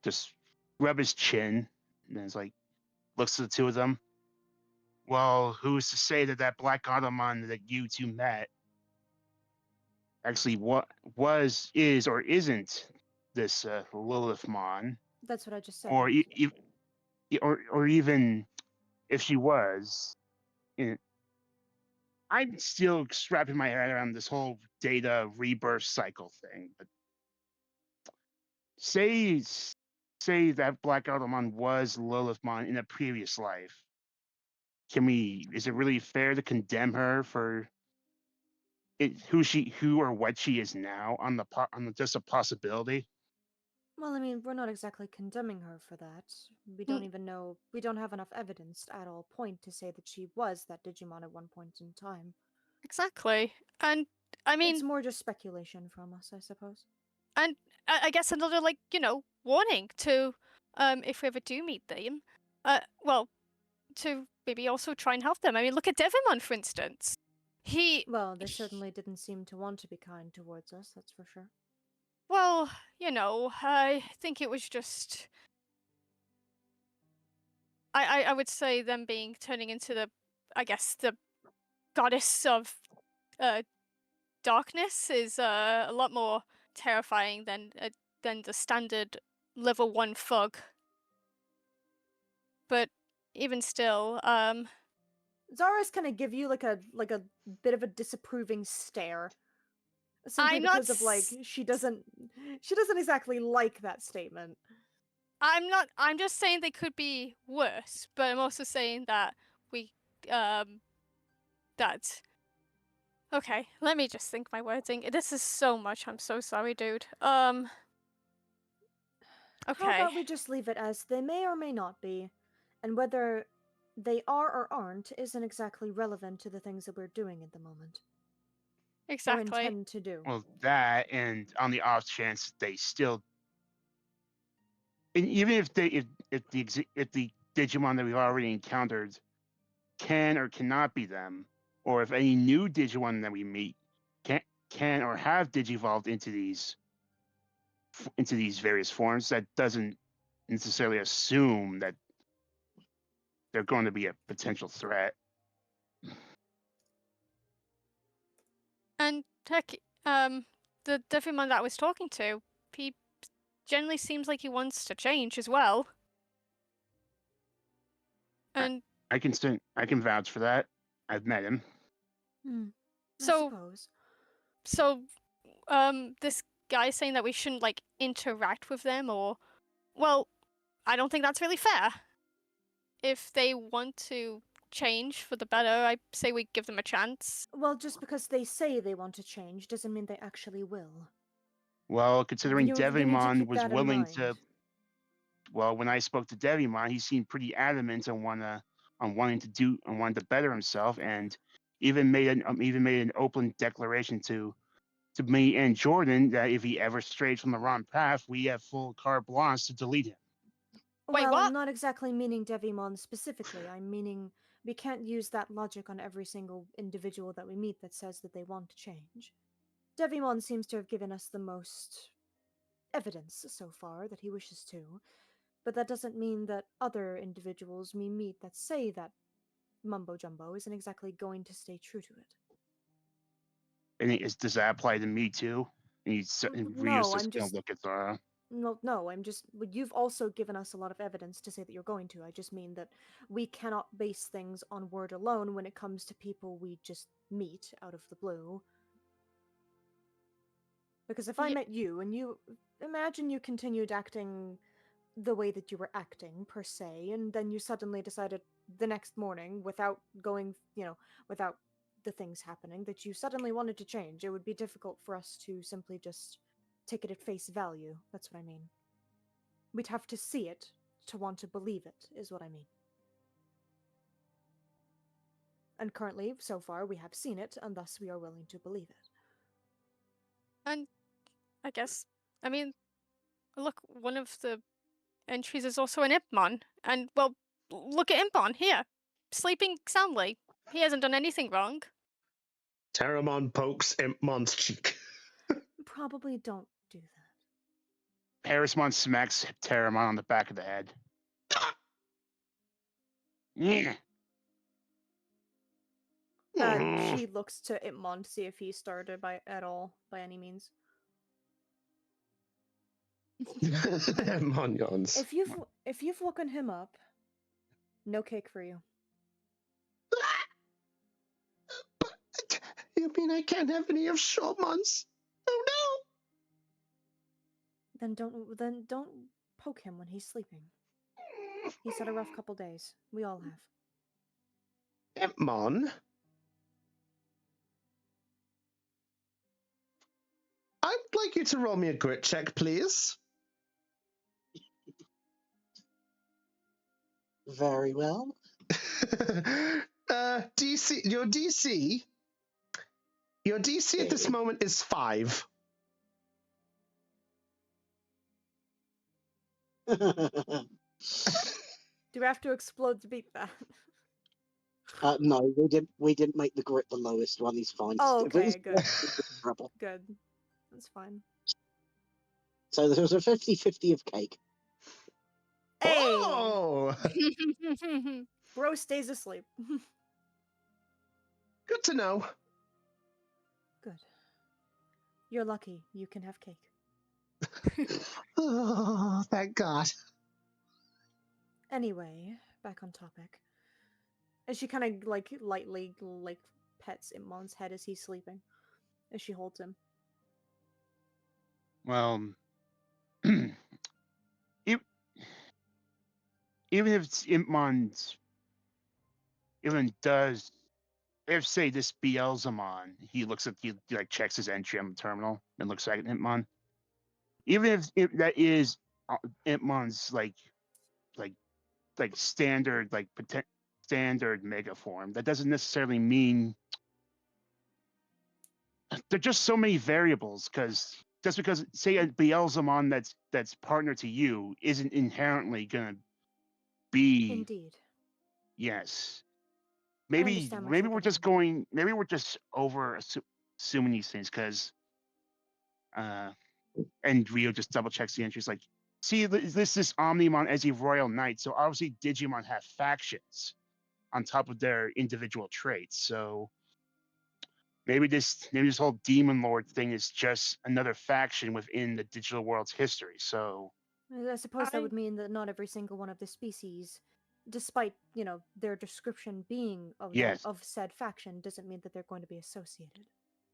just rub his chin, and it's like looks at the two of them. Well, who's to say that Black Automon that you two met actually is or isn't this Lilithmon? That's what I just said. Or even if she was, I'm still wrapping my head around this whole data rebirth cycle thing. But say that Black Automon was Lilithmon in a previous life. Is it really fair to condemn her for who or what she is now on the just a possibility? Well, I mean, we're not exactly condemning her for that. We don't even know. We don't have enough evidence at all point to say that she was that Digimon at one point in time. Exactly. And I mean, it's more just speculation from us, I suppose. And I guess another, like, warning to, if we ever do meet them, well, to maybe also try and help them. I mean, look at Devimon, for instance. Well, they certainly didn't seem to want to be kind towards us, that's for sure. Well, I think it was just... I would say them turning into the goddess of darkness is a lot more terrifying than the standard level 1 thug. But even still, Zara's kind of give you like a bit of a disapproving stare. Simply because of like she doesn't exactly like that statement. I'm just saying they could be worse, but I'm also saying that okay, let me just think my wording. This is so much. I'm so sorry, dude. Okay. How about we just leave it as they may or may not be, and whether they are or aren't isn't exactly relevant to the things that we're doing at the moment. Exactly. Or intend to do. Well, that, and on the off chance they still, and even if the Digimon that we've already encountered can or cannot be them, or if any new Digimon that we meet can or have digivolved into these various forms, that doesn't necessarily assume that they're going to be a potential threat. And heck, the Devimon that I was talking to, he generally seems like he wants to change as well. And I can vouch for that. I've met him. I suppose. So, this guy saying that we shouldn't like interact with them, or, well, I don't think that's really fair. If they want to change for the better, I say we give them a chance. Well, just because they say they want to change doesn't mean they actually will. Well, considering You need to Devimon keep was that in willing to, mind. well, when I spoke to Devimon, he seemed pretty adamant on wanting to better himself, and even made an open declaration to me and Jordan that if he ever strayed from the wrong path, we have full carte blanche to delete him. Wait, well, what? I'm not exactly meaning Devimon specifically. I'm meaning we can't use that logic on every single individual that we meet that says that they want to change. Devimon seems to have given us the most evidence so far that he wishes to, but that doesn't mean that other individuals we meet that say that mumbo jumbo isn't exactly going to stay true to it. And does that apply to me too? And Ryu's just gonna look at Zara. No, I'm just... You've also given us a lot of evidence to say that you're going to. I just mean that we cannot base things on word alone when it comes to people we just meet out of the blue. Because if I met you, and you... Imagine you continued acting the way that you were acting, per se, and then you suddenly decided the next morning, without going, without the things happening, that you suddenly wanted to change. It would be difficult for us to simply just take it at face value. That's what I mean. We'd have to see it to want to believe it, is what I mean. And currently, so far, we have seen it, and thus we are willing to believe it. And I guess, I mean, look, one of the entries is also an Impmon. And, well, look at Impmon here, sleeping soundly. He hasn't done anything wrong. Terramon pokes Impmon's cheek. Probably don't do that. Parismon smacks Terramon on the back of the head. Yeah. She looks to Impmon to see if he started at all, by any means. Impmon yawns. If you've woken him up, no cake for you. You mean I can't have any of Shawmon's? Oh no! Then don't poke him when he's sleeping. He's had a rough couple days. We all have. Impmon? I'd like you to roll me a grit check, please. Very well. DC, your DC Your DC at this moment is 5. Do we have to explode to beat that? No, we didn't make the grit the lowest one. He's fine. Oh, If it was okay, good. trouble. Good. That's fine. So there was a 50-50 of cake. Hey! Oh! Bro stays asleep. Good to know. Good. You're lucky. You can have cake. Oh, thank God. Anyway, back on topic. As she kind of like lightly like pets Immon's head as he's sleeping, as she holds him. Well, even if Impmon's even does, if say this Beelzemon, he looks at he like checks his entry on the terminal and looks at Impmon. Even if that is Impmon's like standard standard mega form, that doesn't necessarily mean there're just so many variables. Because just because say a Beelzemon that's partner to you isn't inherently gonna be Indeed. yes. I Maybe understand what you're we're just getting maybe we're just over assuming these things because and Rio just double checks the entries like, see, this is Omnimon as a Royal Knight, so obviously Digimon have factions on top of their individual traits. So maybe this whole Demon Lord thing is just another faction within the digital world's history. So I suppose that would mean that not every single one of the species, despite, their description being of yes, of said faction, doesn't mean that they're going to be associated.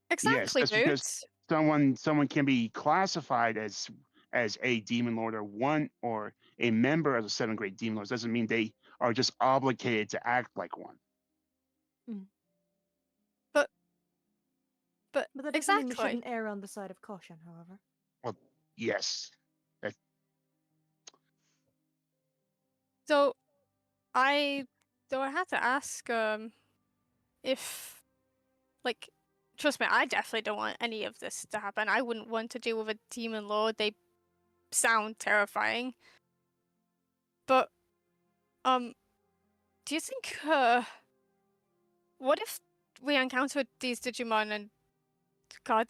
yes, Exactly, just because Boots. someone can be classified as a demon lord or a member of the 7th grade demon lords doesn't mean they are just obligated to act like one. But that doesn't mean we shouldn't err on the side of caution, however. Well, yes. So I had to ask if, like, trust me, I definitely don't want any of this to happen. I wouldn't want to deal with a demon lord. They sound terrifying. But do you think what if we encountered these Digimon and God,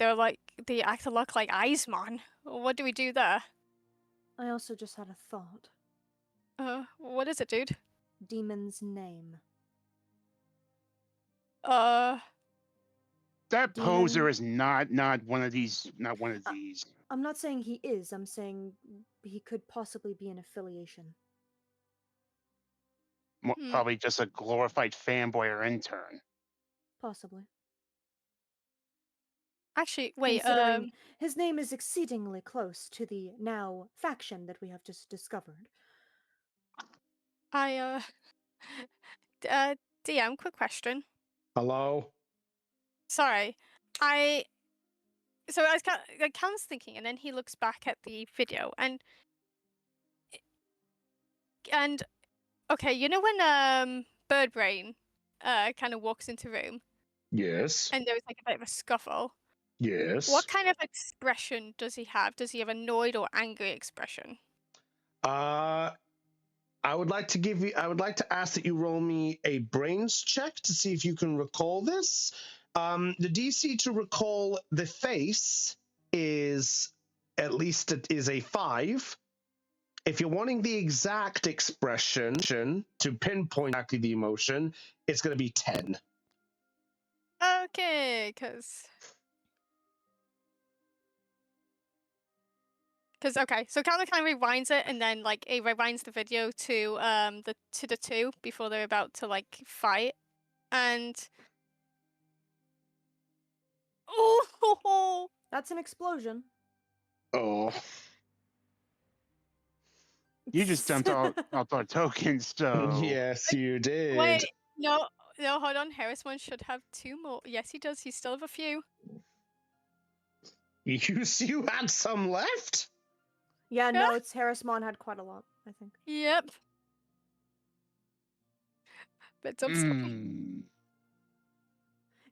they act a lot like Eismon? What do we do there? I also just had a thought. What is it, dude? Demon's name. That Demon... poser is not one of these. Not one of these. I'm not saying he is. I'm saying he could possibly be an affiliation. Probably just a glorified fanboy or intern. Possibly. Actually, wait. Considering his name is exceedingly close to the now faction that we have just discovered. DM, quick question. Hello? Sorry. So I was Cam's thinking, and then he looks back at the video, and okay, you know when Birdbrain kind of walks into room? Yes. And there was like a bit of a scuffle. Yes. What kind of expression does he have? Does he have annoyed or angry expression? I would like to ask that you roll me a brains check to see if you can recall this. The DC to recall the face is at least it is a 5. If you're wanting the exact expression to pinpoint exactly the emotion, it's going to be 10. Okay, because okay, so Calvin kind of rewinds it, and then like he rewinds the video to the 2 before they're about to like fight, and oh, that's an explosion. Oh, you just dumped all our tokens, so yes, you did. Wait, no, hold on. Harrisman should have 2 more. Yes, he does. He still have a few. You had some left? Yeah, no, it's Harrismon had quite a lot, I think. Yep. But don't stop.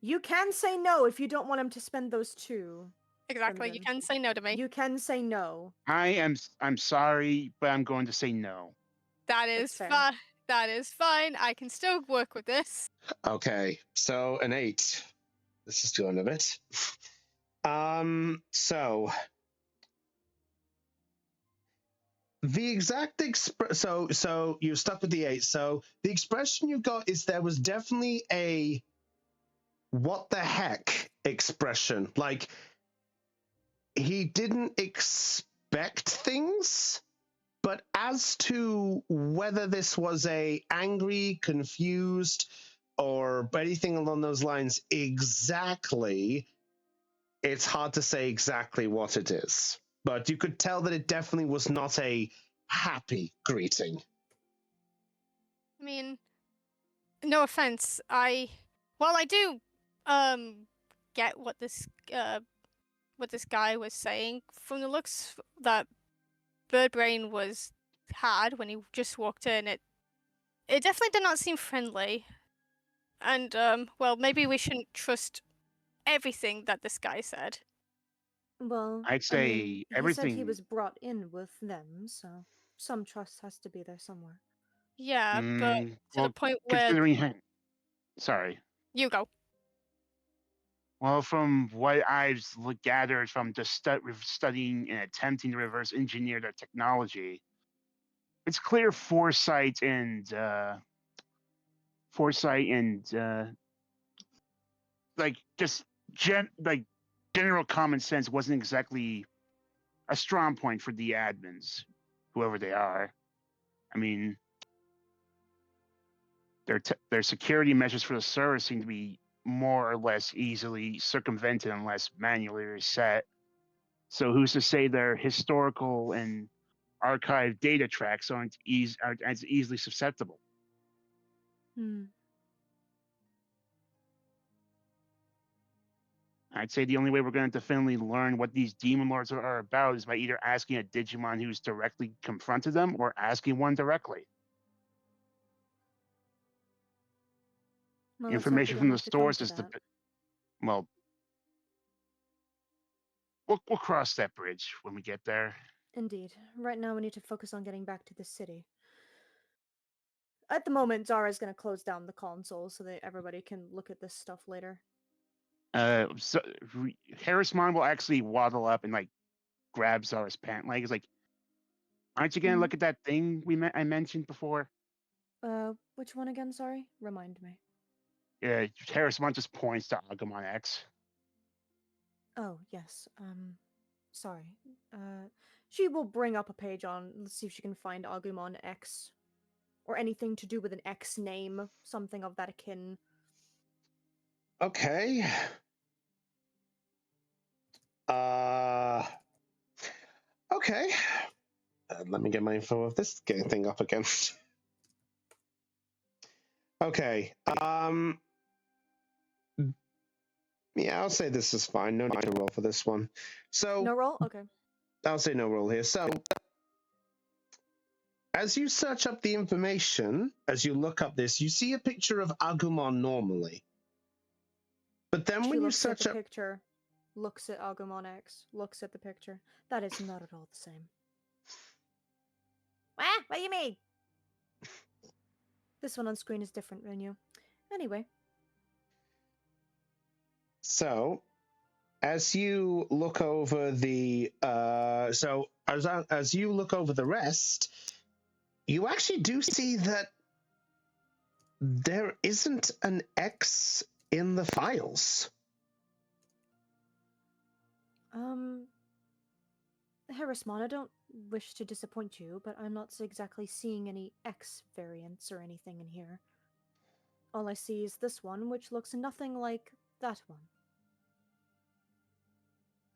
You can say no if you don't want him to spend those 2. Exactly. You Crimson. can say no to me. You can say no. I'm sorry, but I'm going to say no. That is fine. That is fine. I can still work with this. Okay, so an 8. This is doing a bit. So the exact so you stuck with the 8. So the expression you got is there was definitely a what the heck expression. Like he didn't expect things, but as to whether this was a angry, confused, or anything along those lines exactly, it's hard to say exactly what it is. But you could tell that it definitely was not a happy greeting. I mean, no offense. I do get what this guy was saying. From the looks that Birdbrain had when he just walked in, it definitely did not seem friendly. And well, maybe we shouldn't trust everything that this guy said. Well, I'd say he said he everything. was brought in with them, so some trust has to be there somewhere. Yeah, but to the Well, point where considering, sorry. you go. Well, from what I've gathered from just studying and attempting to reverse engineer the technology, it's clear foresight and like just general common sense wasn't exactly a strong point for the admins, whoever they are. I mean, their security measures for the server seem to be more or less easily circumvented unless manually reset. So who's to say their historical and archived data tracks aren't as easily susceptible? I'd say the only way we're going to definitely learn what these demon lords are about is by either asking a Digimon who's directly confronted them or asking one directly. Well, Information from the source is well, we'll cross that bridge when we get there. Indeed. Right now we need to focus on getting back to the city. At the moment, Zara's going to close down the console so that everybody can look at this stuff later. So Harrismon will actually waddle up and like grab Zara's pant leg. It's like, aren't you going to look at that thing I mentioned before? Which one again? Sorry, remind me. Yeah, Harrismon just points to Agumon X. Oh yes. Sorry. She will bring up a page on. Let's see if she can find Agumon X, or anything to do with an X name, something of that akin. Okay. Okay. Let me get my info of this thing up again. Okay. Yeah, I'll say this is fine. No need to roll for this one. So no roll? Okay. I'll say no roll here. So as you search up the information, as you look up this, you see a picture of Agumon normally. But then when you search up picture, looks at Agumon X, looks at the picture. That is not at all the same. What do you mean? This one on screen is different than you. Anyway. So, as you look over the as you look over the rest, you actually do see that there isn't an X in the files. Harrismon, I don't wish to disappoint you, but I'm not exactly seeing any X variants or anything in here. All I see is this one, which looks nothing like that one.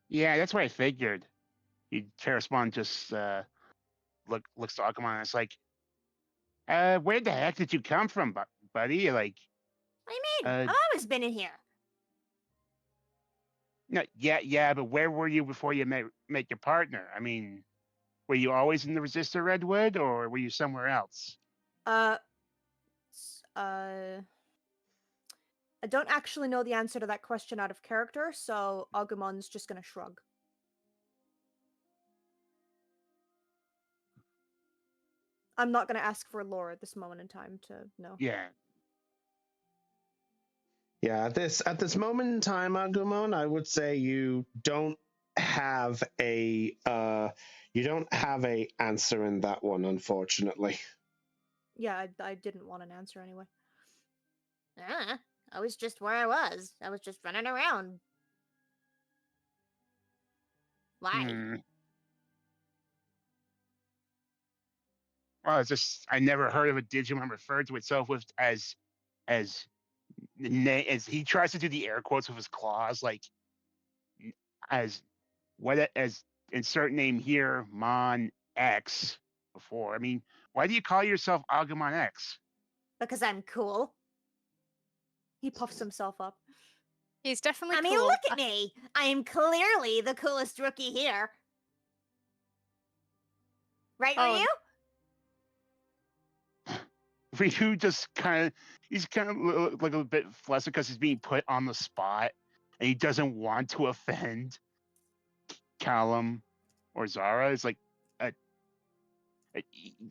Yeah, that's what I figured. Harrismon just looks to Agumon and it's like, where the heck did you come from, buddy? Like, what do you mean? I've always been in here. No, yeah, but where were you before you met your partner? I mean, were you always in the Resistor Redwood, or were you somewhere else? I don't actually know the answer to that question out of character, so Agumon's just gonna shrug. I'm not gonna ask for lore at this moment in time to know. Yeah. Yeah, at this moment in time, Agumon, I would say you don't have a answer in that one, unfortunately. Yeah, I didn't want an answer anyway. I was just where I was. I was just running around. Why? Well, it's just I never heard of a Digimon referred to itself with as he tries to do the air quotes with his claws, like as as insert name here, Mon X before. I mean, why do you call yourself Agumon X? Because I'm cool. He puffs himself up. He's definitely I mean, cool. look at me. I am clearly the coolest rookie here. Right, Oh. Ryu? Ryu just he's kind of like a bit flustered because he's being put on the spot and he doesn't want to offend Callum or Zara. It's like,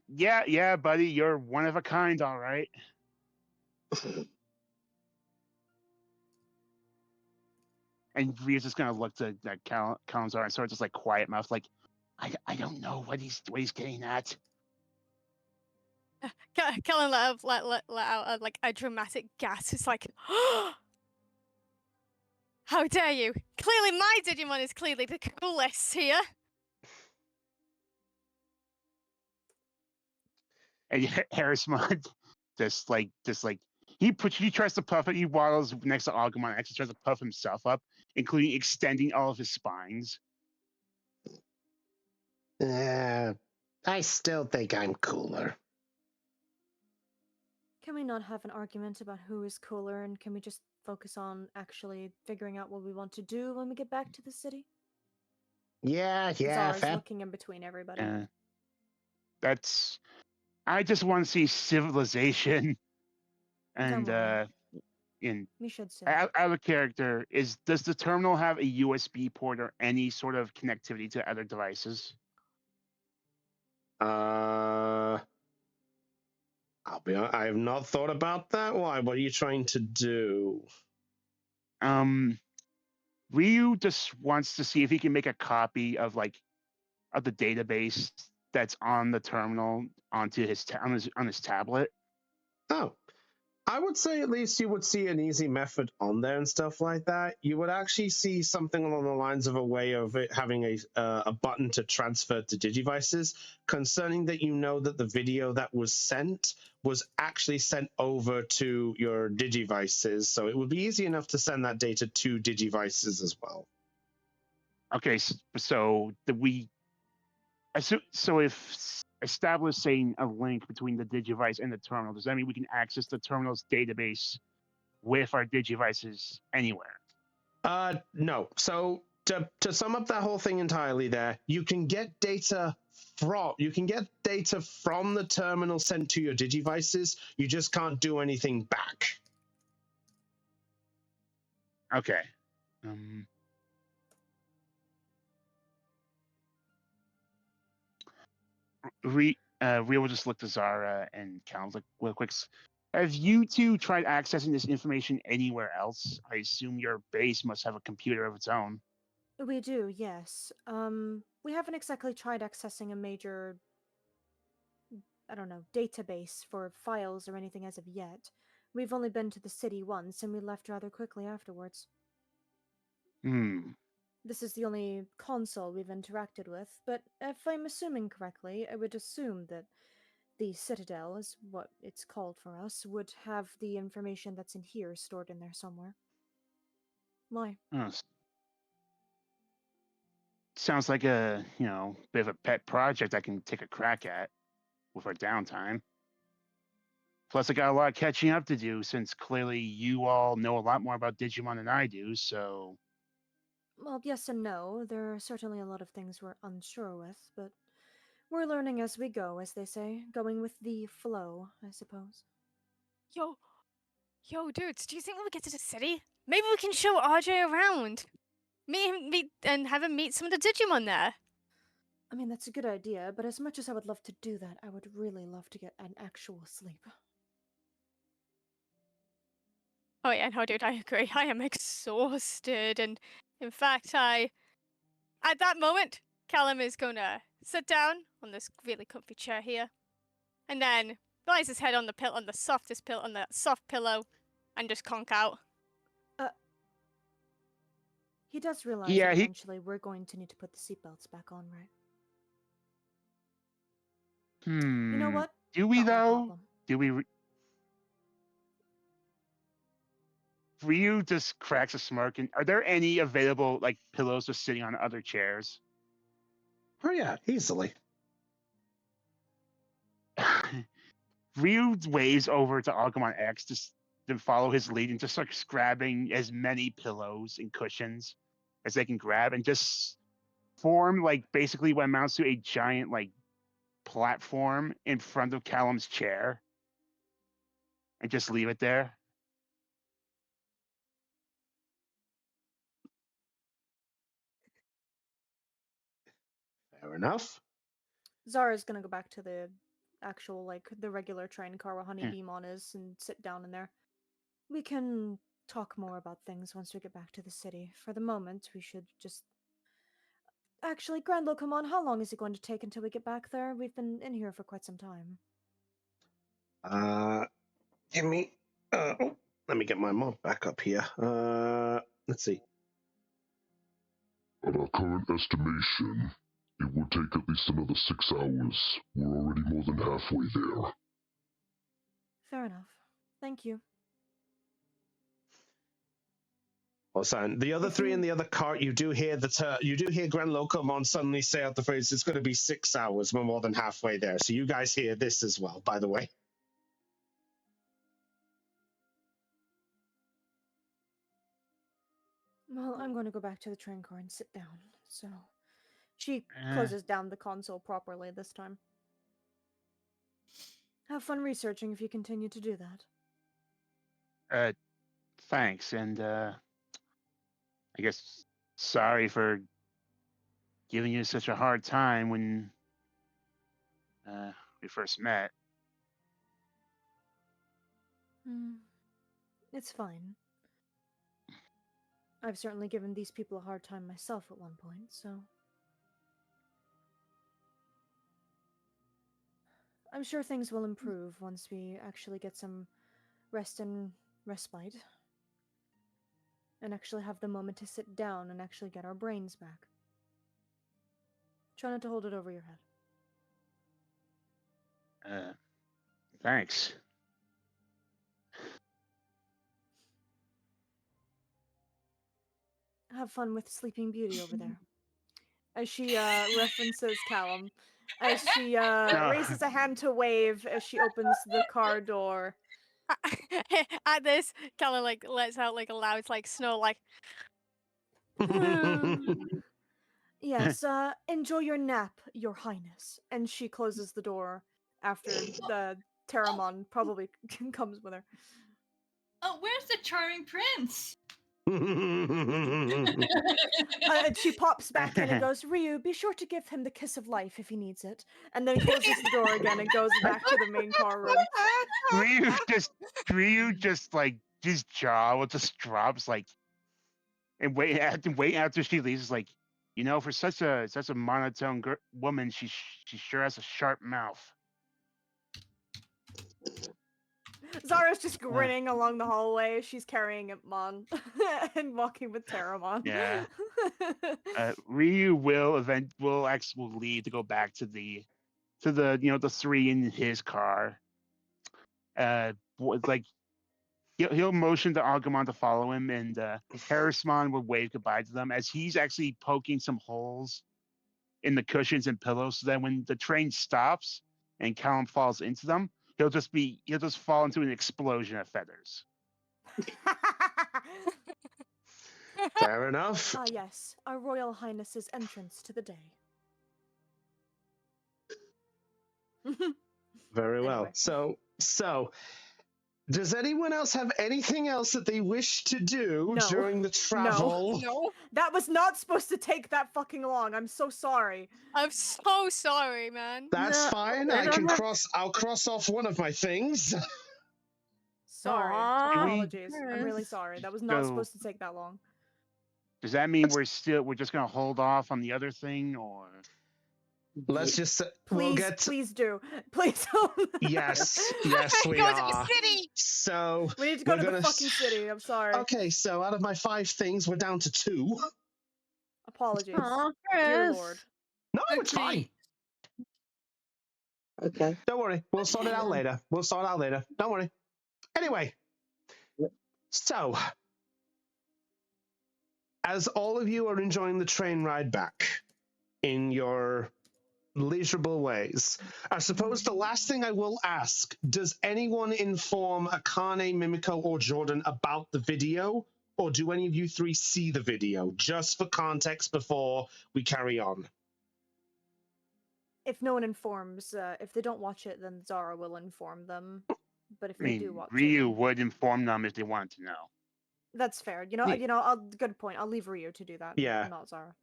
yeah, buddy, you're one of a kind, all right. And Ryu's just gonna look to that Callum Zara and sort of just like quiet mouth, like, I don't know what he's getting at. Kellen let out like a dramatic gasp. It's like, how dare you? Clearly, my Digimon is clearly the coolest here. And Harrismon just like he tries to puff it. He waddles next to Agumon X and tries to puff himself up, including extending all of his spines. I still think I'm cooler. Can we not have an argument about who is cooler, and can we just focus on actually figuring out what we want to do when we get back to the city? Yeah, Zara's looking in between everybody. I just want to see civilization. And we should see. Out of character, does the terminal have a USB port or any sort of connectivity to other devices? I have not thought about that. Why? What are you trying to do? Ryu just wants to see if he can make a copy of the database that's on the terminal onto on his tablet. Oh, I would say at least you would see an easy method on there and stuff like that. You would actually see something along the lines of a way of it having a button to transfer to Digivices, concerning that you know that the video that was sent was actually sent over to your Digivices, so it would be easy enough to send that data to Digivices as well. Okay, so if establishing a link between the Digivice and the terminal, does that mean we can access the terminal's database with our Digivices anywhere? No. So to sum up that whole thing entirely, there you can get data from the terminal sent to your Digivices. You just can't do anything back. Okay. Rhea will just look to Zara and Cal like real quick. Have you two tried accessing this information anywhere else? I assume your base must have a computer of its own. We do, yes. We haven't exactly tried accessing a major, I don't know, database for files or anything as of yet. We've only been to the city once, and we left rather quickly afterwards. This is the only console we've interacted with, but if I'm assuming correctly, I would assume that the Citadel, is what it's called for us, would have the information that's in here stored in there somewhere. Why? Sounds like a, bit of a pet project I can take a crack at with our downtime. Plus, I got a lot of catching up to do since clearly you all know a lot more about Digimon than I do, so... Well, yes and no. There are certainly a lot of things we're unsure with, but we're learning as we go, as they say. Going with the flow, I suppose. Yo, Yo, dudes, do you think when we get to the city, maybe we can show RJ around? Meet and have him meet some of the Digimon there. I mean, that's a good idea, but as much as I would love to do that, I would really love to get an actual sleep. Oh yeah, no, dude, I agree. I am exhausted, and in fact, at that moment, Callum is gonna sit down on this really comfy chair here, and then lies his head on the soft pillow, and just conk out. He does realize Yeah, that he. eventually we're going to need to put the seatbelts back on, right? You know what? Do we Not my though? problem. Do we? Ryu just cracks a smirk. And are there any available like pillows just sitting on other chairs? Oh yeah, easily. Ryu waves over to Agumon X to follow his lead and just starts grabbing as many pillows and cushions as they can grab and just form like basically what amounts to a giant like platform in front of Callum's chair and just leave it there. Fair enough. Zara's gonna go back to the actual, like, the regular train car where Honeybeamon is and sit down in there. We can talk more about things once we get back to the city. For the moment, we should just... Actually, Grand Locomon, how long is it going to take until we get back there? We've been in here for quite some time. Give me. Let me get my mod back up here. Let's see. At our current estimation, it will take at least another 6 hours. We're already more than halfway there. Fair enough. Thank you. Oh, son, the other three in the other cart, you do hear Grand Locomon suddenly say out the phrase, "It's going to be 6 hours. We're more than halfway there." So you guys hear this as well, by the way. Well, I'm going to go back to the train car and sit down. So she closes down the console properly this time. Have fun researching if you continue to do that. Thanks, and I guess sorry for giving you such a hard time when we first met. It's fine. I've certainly given these people a hard time myself at one point, so... I'm sure things will improve once we actually get some rest and respite. And actually have the moment to sit down and actually get our brains back. Try not to hold it over your head. Thanks. Have fun with Sleeping Beauty over there. As she references Callum. As she raises a hand to wave as she opens the car door. At this, Callum like lets out like a loud like snore, like. Yes, enjoy your nap, Your Highness. And she closes the door after the Terramon probably comes with her. Oh, where's the charming prince? And she pops back in and goes, Ryu, be sure to give him the kiss of life if he needs it. And then closes the door again and goes back to the main car room. Ryu just like his jaw just drops like, and wait after she leaves. Is like, you know, for such a monotone woman, she sure has a sharp mouth. Zara's just grinning along the hallway. She's carrying Mon and walking with Terramon. Yeah. Ryu will leave to go back to the the three in his car. Like he'll motion to Agumon to follow him, and Harrismon will wave goodbye to them as he's actually poking some holes in the cushions and pillows, so that when the train stops and Callum falls into them, he'll just fall into an explosion of feathers. Fair enough. Ah, yes, our Royal Highness's entrance to the day. Very well. So Does anyone else have anything else that they wish to do No. during the travel? No. That was not supposed to take that fucking long. I'm so sorry. I'm so sorry, man. That's No, fine. I don't have. I'll cross off one of my things. Sorry. Aw, Apologies. I'm really Chris. sorry. That was not So supposed to take that long. does that mean we're just gonna hold off on the other thing, or Let's just Please do. Please don't. Yes, we Go to are. the city. So We need to go we're to the gonna fucking city. I'm sorry. Okay, so out of my 5 things, we're down to 2. Apologies. Aw, Dear Chris. Lord. No, it's fine. Okay. Don't worry. We'll sort it out Yeah. later. Don't worry. Anyway, Yep. so as all of you are enjoying the train ride back in your leisurable ways, I suppose the last thing I will ask, does anyone inform Akane, Mimiko, or Jordan about the video? Or do any of you 3 see the video? Just for context before we carry on. If no one informs, if they don't watch it, then Zara will inform them. But if I they do mean, watch Ryu it, would inform them if they wanted to know. that's fair. Yeah. Good point. I'll leave Ryu to do that. Yeah. Not Zara.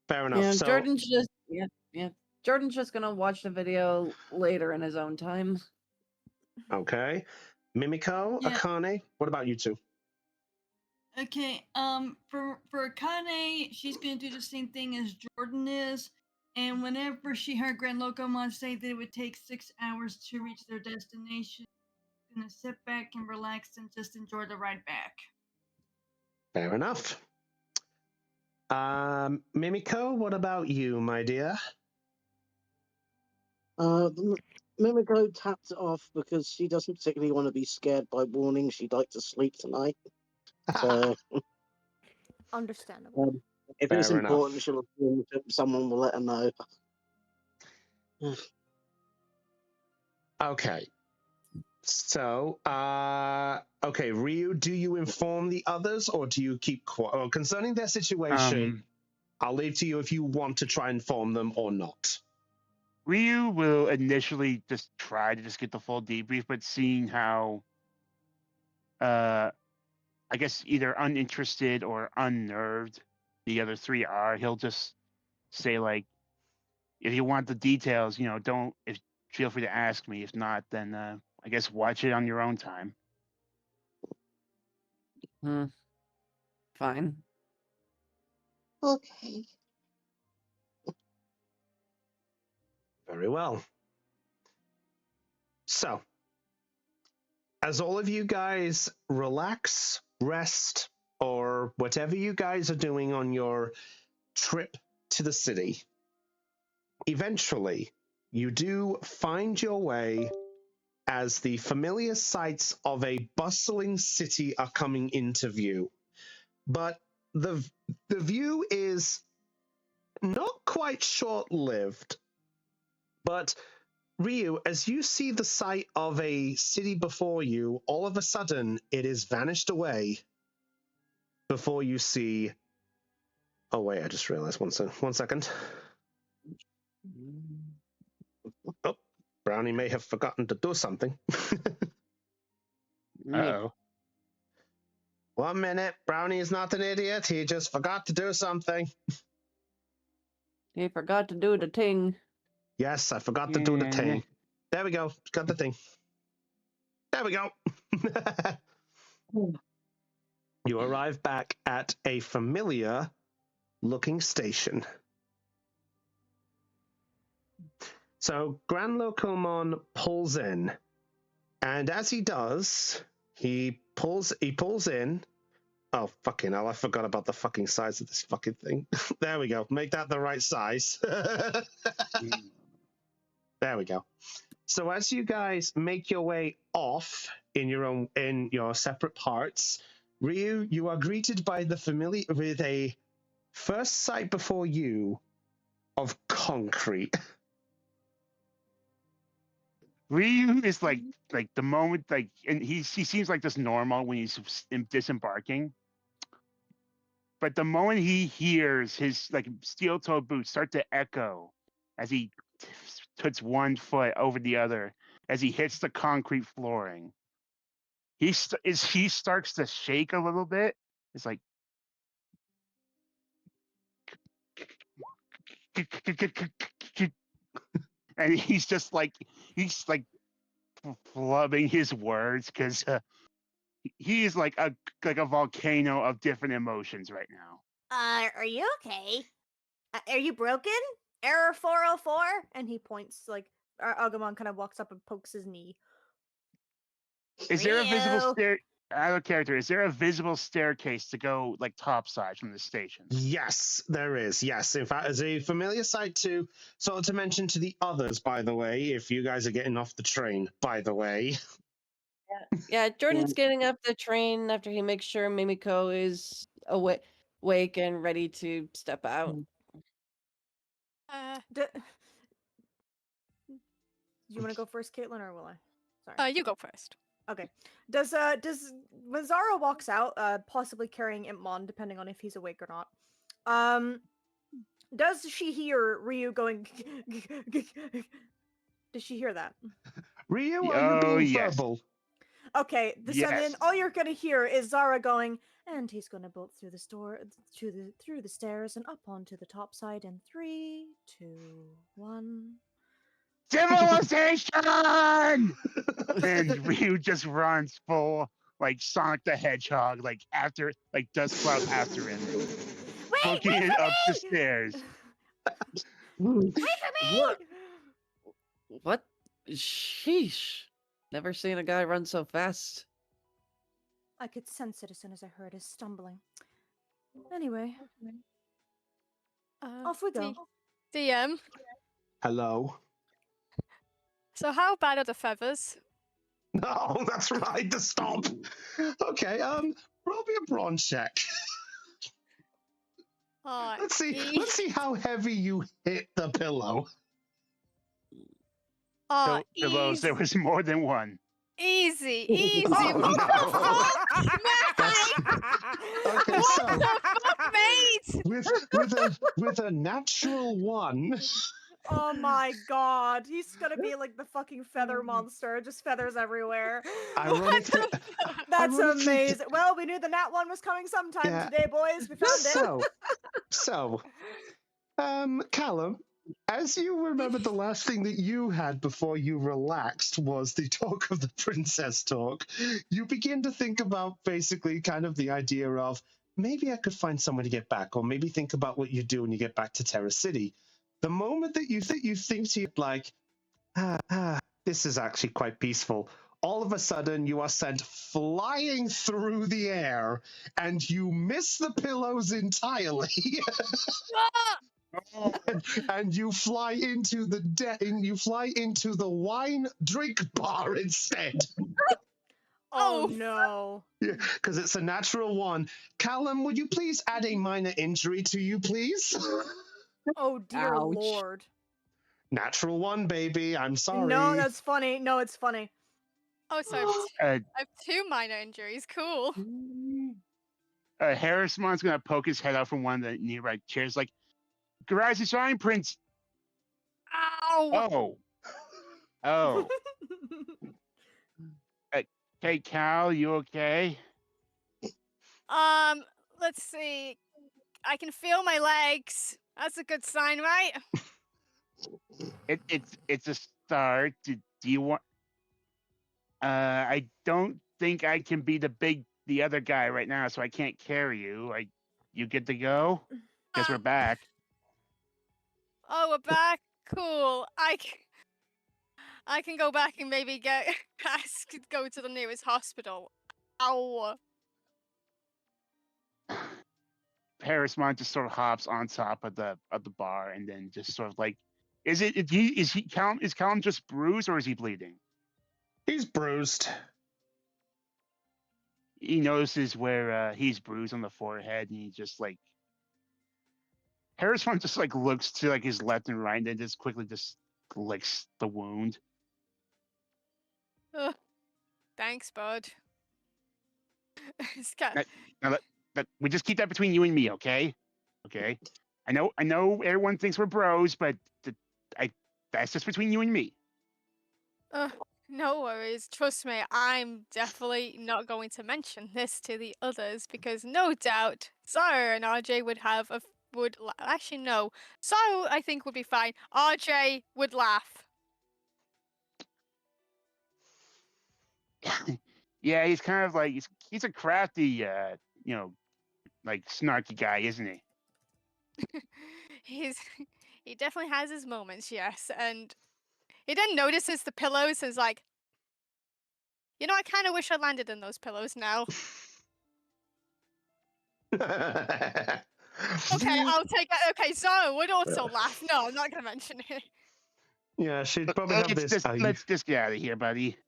Fair enough. Yeah, So Jordan's just Jordan's just gonna watch the video later in his own time. Okay. Mimiko, Yeah. Akane, what about you 2? Okay, for Akane, she's gonna do the same thing as Jordan is, and whenever she heard Grand Locomon say that it would take 6 hours to reach their destination, she's gonna sit back and relax and just enjoy the ride back. Fair enough. Mimiko, what about you, my dear? Mimiko tapped it off because she doesn't particularly want to be scared by warnings. She'd like to sleep tonight. So, Understandable. if Fair it's enough. important, she'll assume someone will let her know. Okay. So, okay, Ryu, do you inform the others or do you keep quiet? Well, concerning their situation, I'll leave to you if you want to try and inform them or not. Ryu will initially just try to just get the full debrief, but seeing how, I guess either uninterested or unnerved the other 3 are, he'll just say like, if you want the details, feel free to ask me. If not, then I guess watch it on your own time. Fine. Okay. Very well. So, as all of you guys relax, rest, or whatever you guys are doing on your trip to the city, eventually you do find your way as the familiar sights of a bustling city are coming into view. But the view is not quite short-lived. But Ryu, as you see the sight of a city before you, all of a sudden it is vanished away before you see... Oh wait, I just realized. 1 second. Oh, Brownie may have forgotten to do something. Uh-oh. 1 minute. Brownie is not an idiot. He just forgot to do something. He forgot to do the thing. Yes, I forgot to do the thing. There we go. Got the thing. There we go. You arrive back at a familiar looking station. So Grand Locomon pulls in, and as he does, he pulls in. Oh, fucking hell, I forgot about the fucking size of this fucking thing. There we go. Make that the right size. There we go. So as you guys make your way off in your separate parts, Ryu, you are greeted by with a first sight before you of concrete. Ryu is like the moment, and he seems like this normal when he's disembarking. But the moment he hears his steel-toed boots start to echo as he puts one foot over the other, as he hits the concrete flooring, he starts to shake a little bit. It's like and he's like flubbing his words because he is like a volcano of different emotions right now. Are you okay? Are you broken? Error 404? And he points, like, Agumon kind of walks up and pokes his knee. Is there a visible Ryu. stair? Out of character, is there a visible staircase to go like topside from the station? Yes, there is. Yes, in fact, as a familiar sight to sort of to mention to the others, by the way, if you guys are getting off the train, by the way. Yeah, Jordan's getting up the train after he makes sure Mimiko is awake and ready to step out. Do you want to go first, Caitlin, or will I? Sorry. You go first. Okay. Does when Zara walks out, possibly carrying Impmon, depending on if he's awake or not, does she hear Ryu going? Does she hear that? Ryu, are you being yes. verbal? Okay, so then Yes. all you're gonna hear is Zara going, and he's gonna bolt through the through the stairs and up onto the top side in 3, 2, 1. Civilization! And Ryu just runs full like Sonic the Hedgehog, like Dust Cloud after him, booking it up the stairs. Wait for me! What? Sheesh. Never seen a guy run so fast. I could sense it as soon as I heard his stumbling. Anyway, off we go. DM. Hello. So how bad are the feathers? No, that's right. To stop. Okay. Roll me a brawn check. Let's see how heavy you hit the pillow. Pillows, there was more than one. Easy. Oh, no. Okay, What so the fuck, mate? with a natural 1. Oh my god, he's gonna be like the fucking feather monster, just feathers everywhere. Ironically, That's amazing. Well, we knew the nat 1 was coming sometime Yeah. today, boys. We found it. So, Callum, as you remember, the last thing that you had before you relaxed was the talk of the princess talk. You begin to think about basically kind of the idea of maybe I could find someone to get back, or maybe think about what you do when you get back to Terra City. The moment that you think to you like, this is actually quite peaceful. All of a sudden, you are sent flying through the air, and you miss the pillows entirely. and you fly into the wine drink bar instead. Oh no. Yeah, because it's a natural 1. Callum, would you please add a minor injury to you, please? Oh dear Ouch. lord. Natural 1, baby. I'm sorry. No, that's funny. No, it's funny. Oh, so I have 2 minor injuries. Cool. Harrismon's gonna poke his head out from one of the nearby chairs, like, "Garage is fine, Prince." Ow! Oh. Hey, Cal, you okay? Let's see. I can feel my legs. That's a good sign, right? It's a start. Do you want? I don't think I can be the other guy right now, so I can't carry you. You good to go? Guess we're back. Oh, we're back. Cool. I can go back and maybe go to the nearest hospital. Ow. Harrismon just sort of hops on top of the bar and then just sort of like, is Callum just bruised or is he bleeding? He's bruised. He notices where he's bruised on the forehead, and he just like Harrismon just like looks to like his left and right, and then just quickly just licks the wound. Thanks, bud. Now, we just keep that between you and me, okay? Okay. I know everyone thinks we're bros, but that's just between you and me. No worries. Trust me, I'm definitely not going to mention this to the others because no doubt Zara and RJ would have a actually no. Zara I think would be fine. RJ would laugh. Yeah, he's kind of like he's a crafty, like snarky guy, isn't he? He definitely has his moments, yes, and he then notices the pillows and is like, I kind of wish I landed in those pillows now. Okay, I'll take it. Okay, Zara would also laugh. No, I'm not going to mention it. Yeah, she'd probably have this. Let's just get out of here, buddy.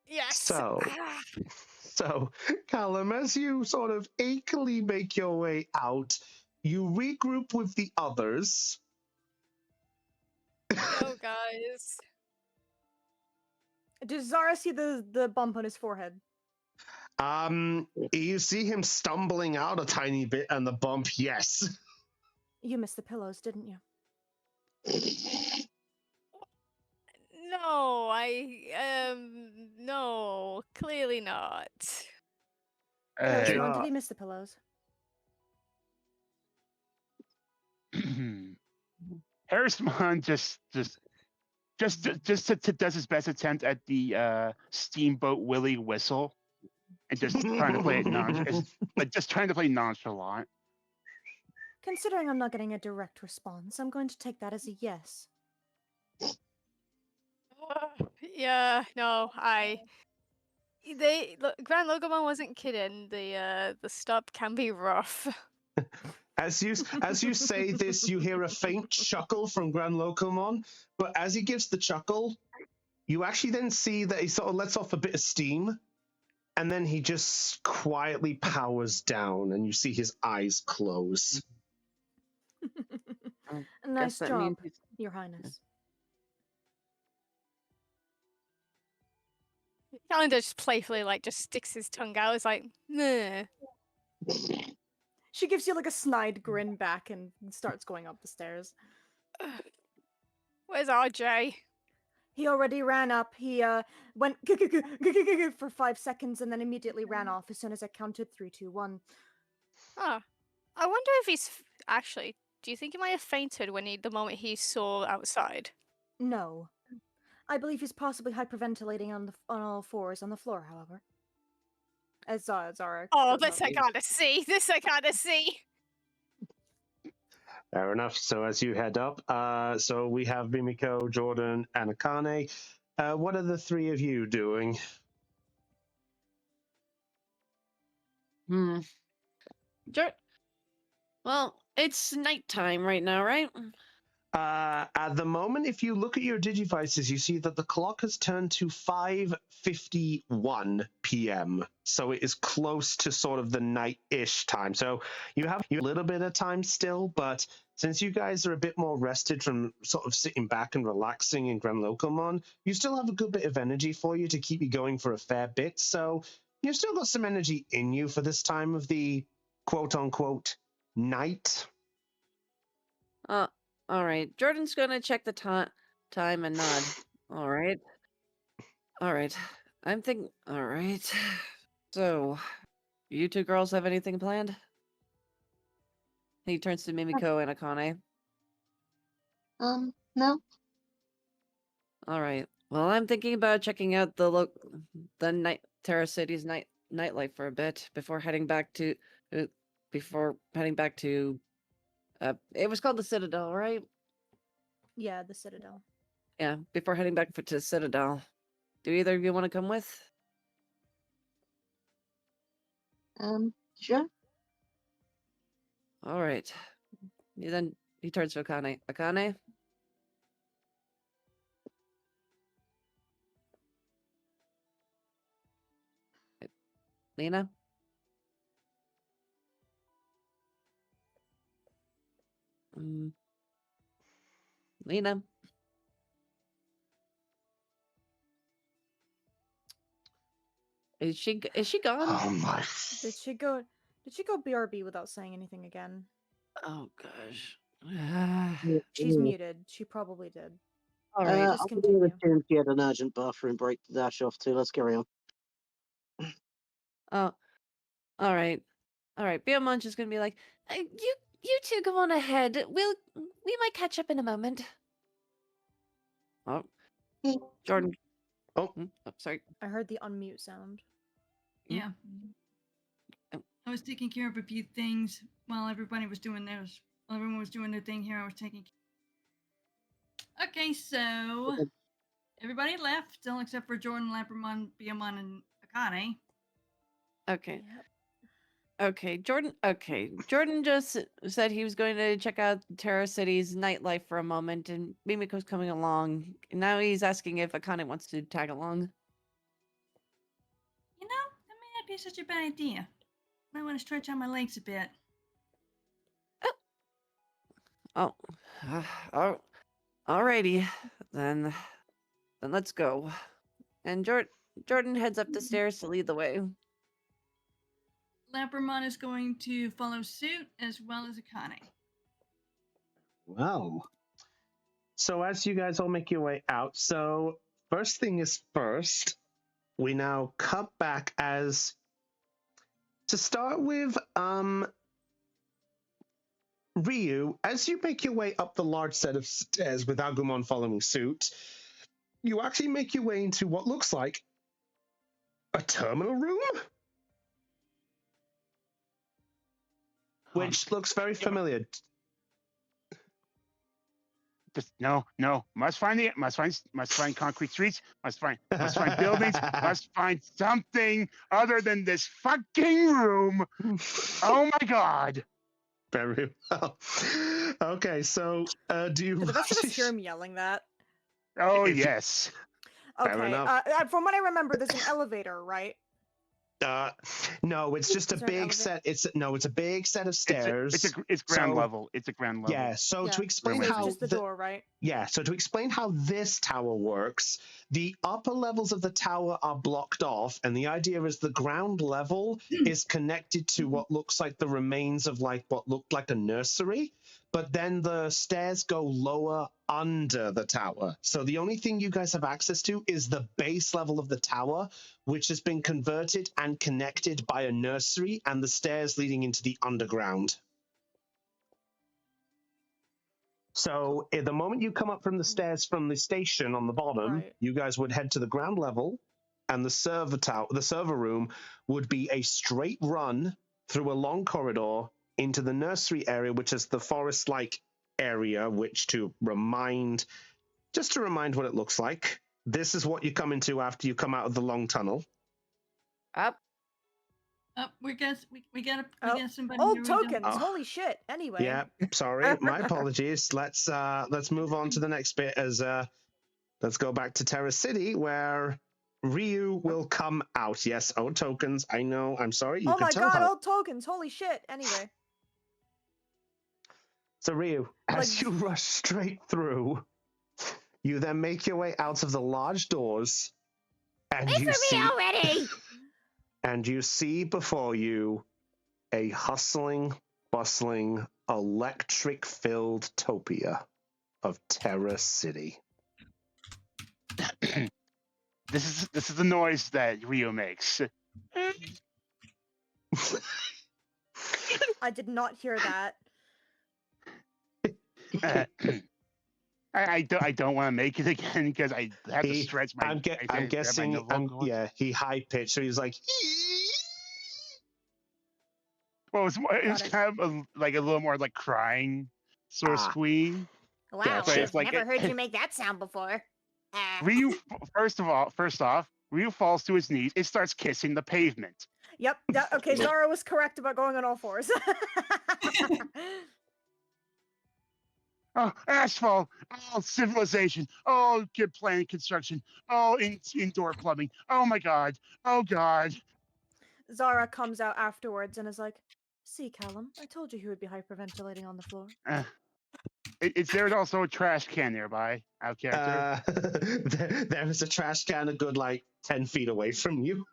Yes. So, Callum, as you sort of achy make your way out, you regroup with the others. Yo, guys. Does Zara see the bump on his forehead? You see him stumbling out a tiny bit, and the bump. Yes. You missed the pillows, didn't you? No, no, clearly not. Did he miss the pillows? Harrisman just does his best attempt at the Steamboat Willie whistle, and just trying to play it just trying to play nonchalant. Considering I'm not getting a direct response, I'm going to take that as a yes. Yeah, no, Grand Logomon wasn't kidding. The stop can be rough. As you say this, you hear a faint chuckle from Grand Locomon, but as he gives the chuckle, you actually then see that he sort of lets off a bit of steam, and then he just quietly powers down, and you see his eyes close. Nice job, Your Highness. Calendar just playfully just sticks his tongue out. It's like, nah. She gives you like a snide grin back and starts going up the stairs. Where's RJ? He already ran up. He went for 5 seconds and then immediately ran off as soon as I counted 3, 2, 1. Ah, I wonder if he's actually. Do you think he might have fainted the moment he saw outside? No, I believe he's possibly hyperventilating on all fours on the floor. However, as Zara. Oh, this I gotta see. This I gotta see. Fair enough. So as you head up, so we have Mimiko, Jordan, and Akane. What are the three of you doing? Well, it's nighttime right now, right? At the moment, if you look at your digivices, you see that the clock has turned to 5:51 p.m. So it is close to sort of the night-ish time. So you have a little bit of time still, but since you guys are a bit more rested from sort of sitting back and relaxing in Grand Locomon, you still have a good bit of energy for you to keep you going for a fair bit. So you've still got some energy in you for this time of the quote-unquote night. All right. Jordan's gonna check the time and nod. All right. I'm thinking. All right. So, you two girls have anything planned? He turns to Mimiko and Akane. No. All right. Well, I'm thinking about checking out the Terra City's nightlife for a bit before heading back to. It was called the Citadel, right? Yeah, the Citadel. Yeah, before heading back to Citadel. Do either of you want to come with? Sure. All right. Then he turns to Akane. Akane? Lena? Lena? Is she gone? Oh my! Did she go BRB without saying anything again? Oh gosh. She's muted. She probably did. All right. Just I'm going continue. to assume she had an urgent bathroom break to dash off to. Let's carry on. Oh, all right. All right. Beamunch is gonna be like, you two go on ahead. We might catch up in a moment. Oh, Jordan. Oh. Sorry. I heard the unmute sound. Yeah. Oh. I was taking care of a few things while everybody was doing theirs. While everyone was doing their thing here, I was taking. Okay, so everybody left, still except for Jordan, Lampermon, Biamon, and Akane. Okay. Yep. Okay, Jordan. Okay, Jordan just said he was going to check out Terra City's nightlife for a moment, and Mimiko's coming along. And now he's asking if Akane wants to tag along. You know, that may not be such a bad idea. Might want to stretch out my legs a bit. Oh, oh, alrighty, then let's go. And Jordan heads up the stairs to lead the way. Lampermon is going to follow suit, as well as Akane. Wow. So as you guys all make your way out, so first thing is first, we now cut back as to start with, Ryu, as you make your way up the large set of stairs with Agumon following suit, you actually make your way into what looks like a terminal room, which looks very familiar. Just no. Must find concrete streets. Must find buildings. Must find something other than this fucking room. Oh my god. Very well. Okay, so do you? Did the rest of us hear him yelling that? Oh If- yes. Fair Okay. enough. From what I remember, there's an elevator, right? No, it's just a Is there an big elevator? set. It's a big set of stairs. It's ground So- level. It's a ground level. Yeah. So Yeah. to explain Room So it's how just the door, right? Yeah, so to explain how this tower works, the upper levels of the tower are blocked off, and the idea is the ground level is connected to what looks like the remains of like what looked like a nursery, but then the stairs go lower under the tower. So the only thing you guys have access to is the base level of the tower, which has been converted and connected by a nursery and the stairs leading into the underground. So at the moment you come up from the stairs from the station on the bottom, Right. you guys would head to the ground level, and the server room would be a straight run through a long corridor into the nursery area, which is the forest-like area, which to remind what it looks like. This is what you come into after you come out of the long tunnel. Up. We got somebody Old here we don't- tokens. Oh. Holy shit. Anyway. Yeah, sorry, my apologies. Let's move on to the next bit as let's go back to Terra City where Ryu will come out. Yes, old tokens. I know. I'm sorry. You Oh can my tell god, how. old tokens. Holy shit. Anyway. So Ryu, as Like- you rush straight through, you then make your way out of the large doors, and Wait you for see me already! and you see before you a hustling, bustling, electric-filled topia of Terra City. This is the noise that Rio makes. I did not hear that. I don't want to make it again because I have to stretch my. I'm guessing. He high pitched, so he's like. Well, it's Got it. kind of like a little more like crying sort of squeeing. Wow, Gotcha. But I've it's like never heard you make that sound before. Ryu. First off, Ryu falls to his knees. It starts kissing the pavement. Yep. Okay, Zara was correct about going on all fours. Oh, asphalt! Oh, civilization! Oh, good planning construction! Oh, indoor plumbing! Oh my god! Oh god! Zara comes out afterwards and is like, "See, Callum, I told you he would be hyperventilating on the floor." There's also a trash can nearby. Out of character. There is a trash can a good like 10 feet away from you.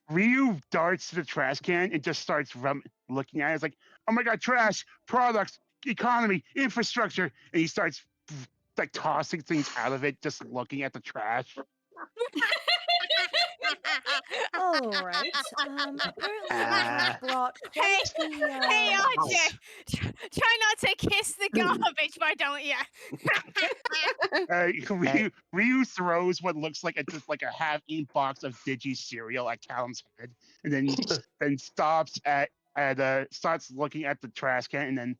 Ryu darts to the trash can and just starts looking at it. It's like, oh my god, trash, products, economy, infrastructure, and he starts like tossing things out of it, just looking at the trash. All right. Apparently you have brought Hey, quite the. hey, RJ, try not to kiss the garbage, why don't you? Ryu throws what looks like just like a half-eaten box of Digi cereal at Callum's head, and then stops starts looking at the trash can, and then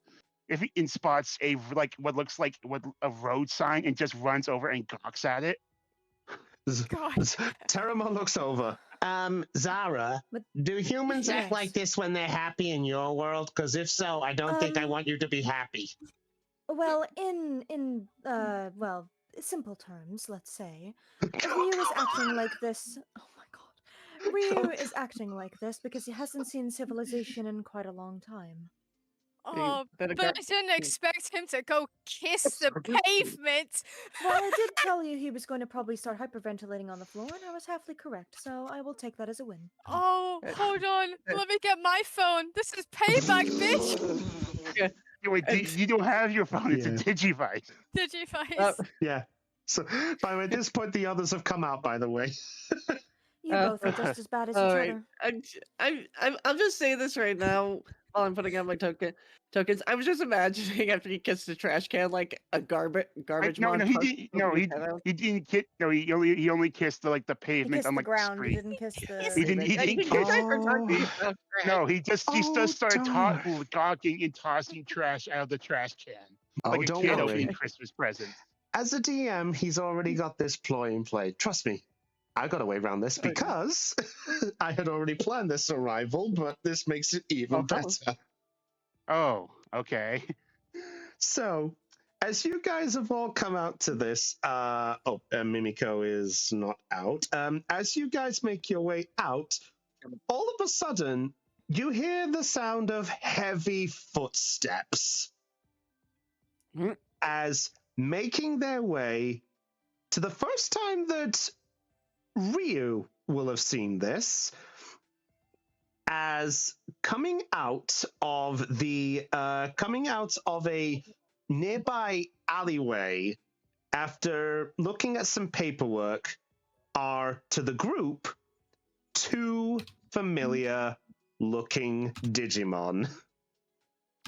spots a what looks like a road sign, and just runs over and gawks at it. God. Terramon looks over. Zara, do humans act like this when they're happy in your world? Because if so, I don't think I want you to be happy. Well, in simple terms, let's say, Ryu is acting like this. Oh my god. Ryu is acting like this because he hasn't seen civilization in quite a long time. Oh, but I didn't expect him to go kiss the pavement. Well, I did tell you he was going to probably start hyperventilating on the floor, and I was halfly correct, so I will take that as a win. Oh, hold on. Let me get my phone. This is payback, bitch. Wait, you don't have your phone. It's a Digivice. Digivice. Yeah. So, by the way, at this point, the others have come out, by the way. You both are just as bad as each other. I'm just saying this right now while I'm putting out my tokens. I was just imagining after he kissed the trash can, like a garbage No, mon. he didn't kiss. No, he only kissed the pavement. He kissed on the like ground. the street. He didn't kiss the. He didn't kiss. No, he just started gawking and tossing trash out of the trash can like a kid opening Christmas presents. As a DM, he's already got this ploy in play. Trust me, I got a way around this because I had already planned this arrival, but this makes it even better. Oh, okay. So, as you guys have all come out to this, Mimiko is not out. As you guys make your way out, all of a sudden, you hear the sound of heavy footsteps as making their way to the first time that Ryu will have seen this, as coming out of a nearby alleyway after looking at some paperwork are to the group two familiar looking Digimon.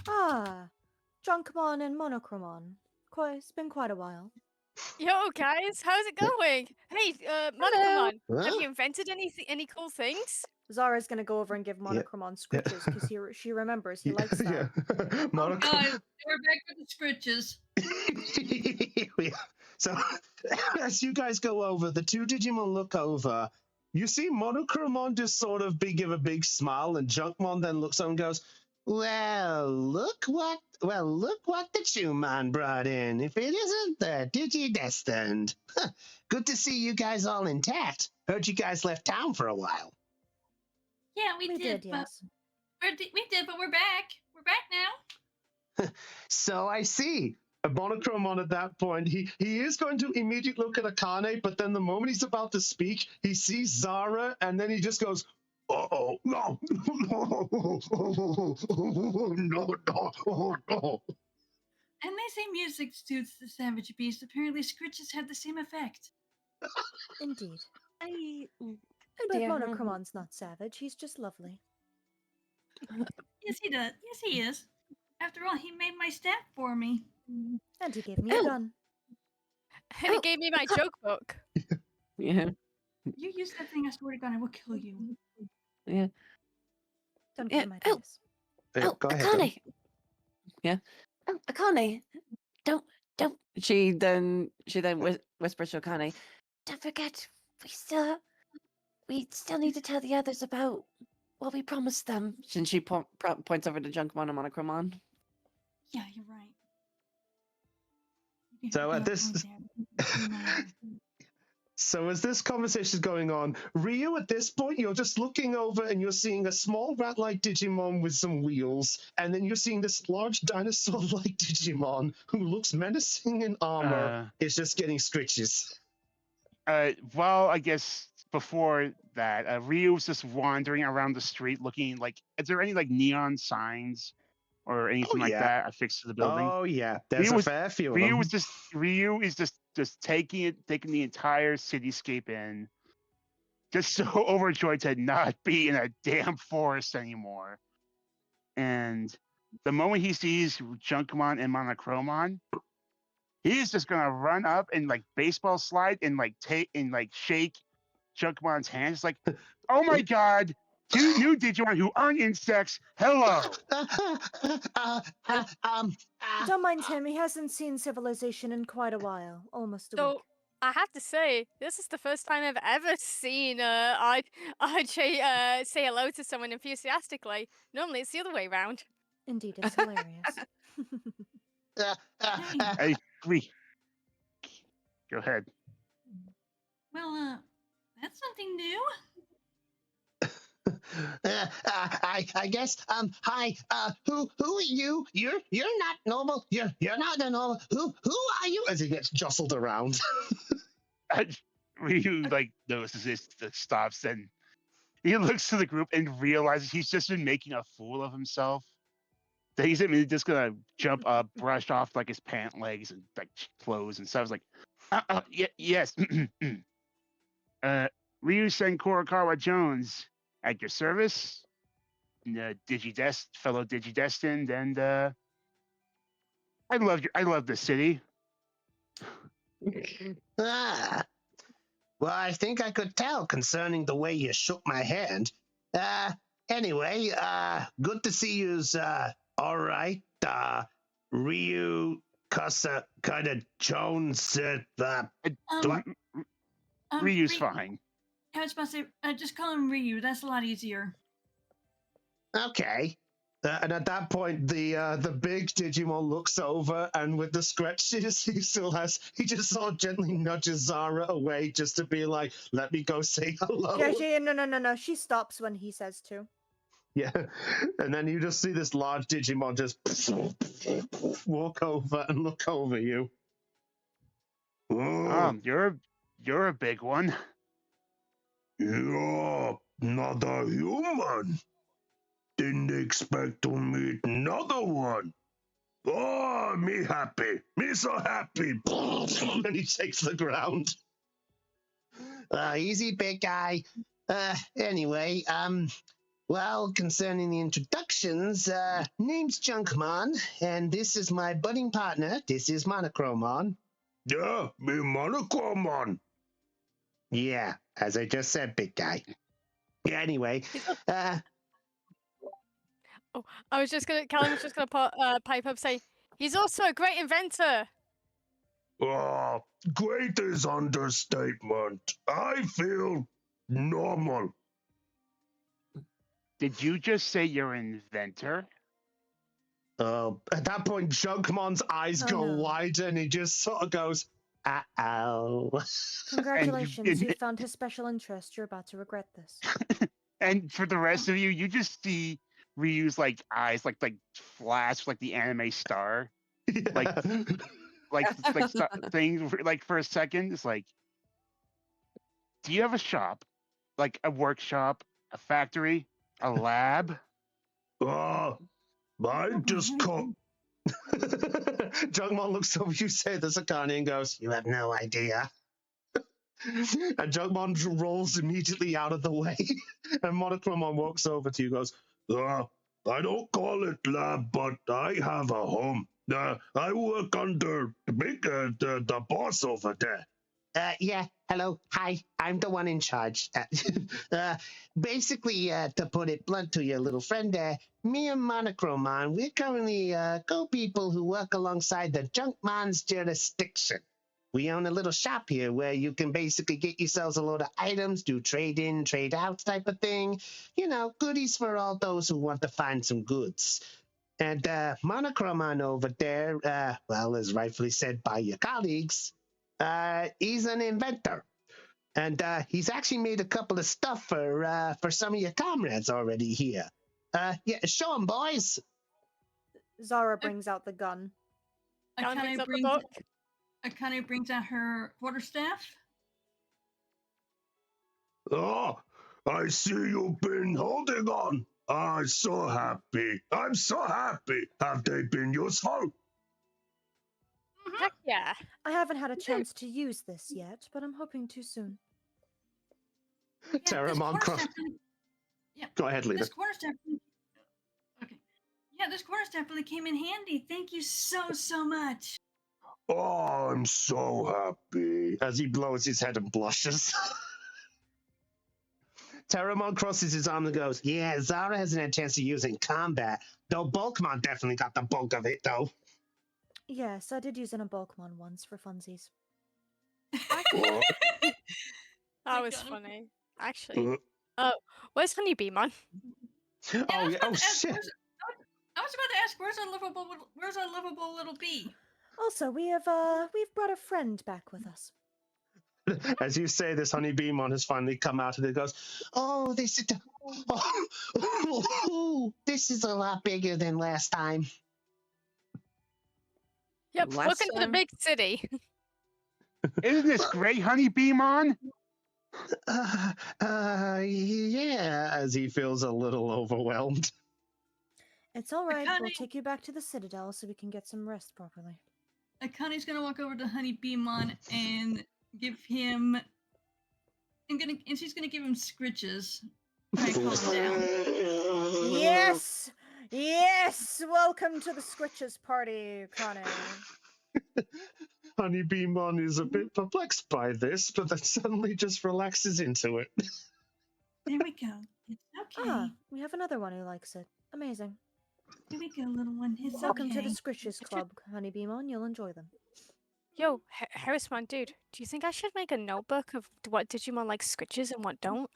Ah, Junkmon and Monochromon. It's been quite a while. Yo, guys, how's it going? Hey, Monochromon, have you invented any cool things? Zara's gonna go over and give Monochromon scritches because she remembers he likes that. Oh God, we're back with the scritches. So, as you guys go over, the two Digimon look over. You see Monochromon just sort of give a big smile, and Junkmon then looks on and goes, Well, look what the Chewman brought in. If it isn't the Digidestined. Good to see you guys all intact. Heard you guys left town for a while. Yeah, we did, yes. But we're back. We're back now. So I see. Monochromon at that point, he is going to immediately look at Akane, but then the moment he's about to speak, he sees Zara, and then he just goes, no, no, no. And they say music suits the savage beast. Apparently, scritches had the same effect. Indeed. Oh but dear. Monochromon's not savage. He's just lovely. Yes, he does. Yes, he is. After all, he made my staff for me. And he gave me a gun. And he gave me my joke book. Yeah. You use that thing, I swear to God, I will kill you. Yeah. Don't give my dice. Go ahead. Akane. Yeah. Oh, Akane. Don't. She then whispers to Akane, don't forget, we still need to tell the others about what we promised them. And she points over to Junkmon and Monochromon. Yeah, you're right. So at this, as this conversation is going on, Ryu, at this point, you're just looking over and you're seeing a small rat-like Digimon with some wheels, and then you're seeing this large dinosaur-like Digimon who looks menacing in armor. Is just getting scritches. Well, I guess before that, Ryu was just wandering around the street looking is there any neon signs or anything like yeah. that affixed to the building. Oh yeah, there's a fair few of them. Ryu is just taking the entire cityscape in, just so overjoyed to not be in a damn forest anymore. And the moment he sees Junkmon and Monochromon, he's just gonna run up and like baseball slide and like shake Junkmon's hands. Like, oh my god, two new Digimon who aren't insects. Hello. Don't mind him. He hasn't seen civilization in quite a while, almost a week. So I have to say, this is the first time I've ever seen RJ say hello to someone enthusiastically. Normally, it's the other way around. Indeed, it's hilarious. I agree. Go ahead. Well, that's something new. I guess. Hi. Who are you? You're not normal. You're not the normal. Who are you? As he gets jostled around. Ryu like notices this, stops, and he looks to the group and realizes he's just been making a fool of himself. That he's just gonna jump up, brush off like his pant legs and like clothes and stuff. It's like, yes. Ryu Senkorakawa Jones at your service. Fellow Digidestined, and I love the city. Well, I think I could tell concerning the way you shook my hand. Anyway, good to see you's all right. Ryu kind of Jones. Ryu's fine. I was about to say, just call him Ryu. That's a lot easier. Okay. And at that point, the big Digimon looks over, and with the scratches he still has, he just sort of gently nudges Zara away just to be like, let me go say hello. Yeah, no. She stops when he says to. Yeah. And then you just see this large Digimon just walk over and look over you. You're a big one. You're not a human. Didn't expect to meet another one. Oh, me happy. Me so happy. And he takes the ground. Easy, big guy. Anyway, well, concerning the introductions, name's Junkmon, and this is my budding partner. This is Monochromon. Yeah, me Monochromon. Yeah, as I just said, big guy. Yeah, anyway, Callum was just gonna pipe up, say he's also a great inventor. Oh, great is understatement. I feel normal. Did you just say you're an inventor? At that point, Junkmon's eyes go wide, and he just sort of goes, uh-oh. Congratulations, you found his special interest. You're about to regret this. And for the rest of you, you just see Ryu's like eyes like flash like the anime star. Yeah. Like things like for a second, it's like, do you have a shop? Like a workshop, a factory, a lab? I just cook. Junkmon looks over you, say there's a Akane, and goes, you have no idea. And Junkmon rolls immediately out of the way. And Monochromon walks over to you, goes, I don't call it lab, but I have a home. I work under the boss over there. Yeah, hello, hi, I'm the one in charge. Basically, to put it blunt to your little friend, me and Monochromon, we're currently go-people who work alongside the Junkmon's jurisdiction. We own a little shop here where you can basically get yourselves a load of items, do trade-in, trade-outs type of thing. You know, goodies for all those who want to find some goods. And Monochromon over there, well, as rightfully said by your colleagues, he's an inventor. And he's actually made a couple of stuff for some of your comrades already here. Yeah, show 'em, boys. Zara brings out the gun. Akane brings out her quarterstaff. Oh, I see you've been holding on. I'm so happy. I'm so happy. Have they been useful? Heck yeah. I haven't had a chance to use this yet, but I'm hoping to soon. Yeah, this Terramon quarterstaff really, yeah, Go ahead, leader. this quarterstaff really, okay. Yeah, this quarterstaff really came in handy. Thank you so much. Oh, I'm so happy. As he blows his head and blushes. Terramon crosses his arm and goes, yeah, Zara hasn't had a chance to use it in combat, though Bulkmon definitely got the bulk of it, though. Yes, I did use it in a Bulkmon once for funsies. Oh, That was funny. Actually. Oh, where's Honeybeemon? oh, yeah. Oh, shit. I was about to ask, where's our livable little bee? Also, we've brought a friend back with us. As you say this, Honeybeemon has finally come out and it goes, oh, this is a lot bigger than last time. Yep, welcome to the big city. Isn't this great, Honeybeemon? Yeah, as he feels a little overwhelmed. It's all right. We'll Akane- take you back to the Citadel so we can get some rest properly. Akane's gonna walk over to Honeybeemon and give him, and she's gonna give him scritches. Try to calm him down. Yes! Yes! Welcome to the Scritches party, Connie. Honeybeemon is a bit perplexed by this, but then suddenly just relaxes into it. There we go. It's okay. Ah, we have another one who likes it. Amazing. Here we go, little one. It's Welcome okay. to the Scritches Club, Honeybeemon. You'll enjoy them. Yo, Harrisman, dude, do you think I should make a notebook of what Digimon like scritches and what don't?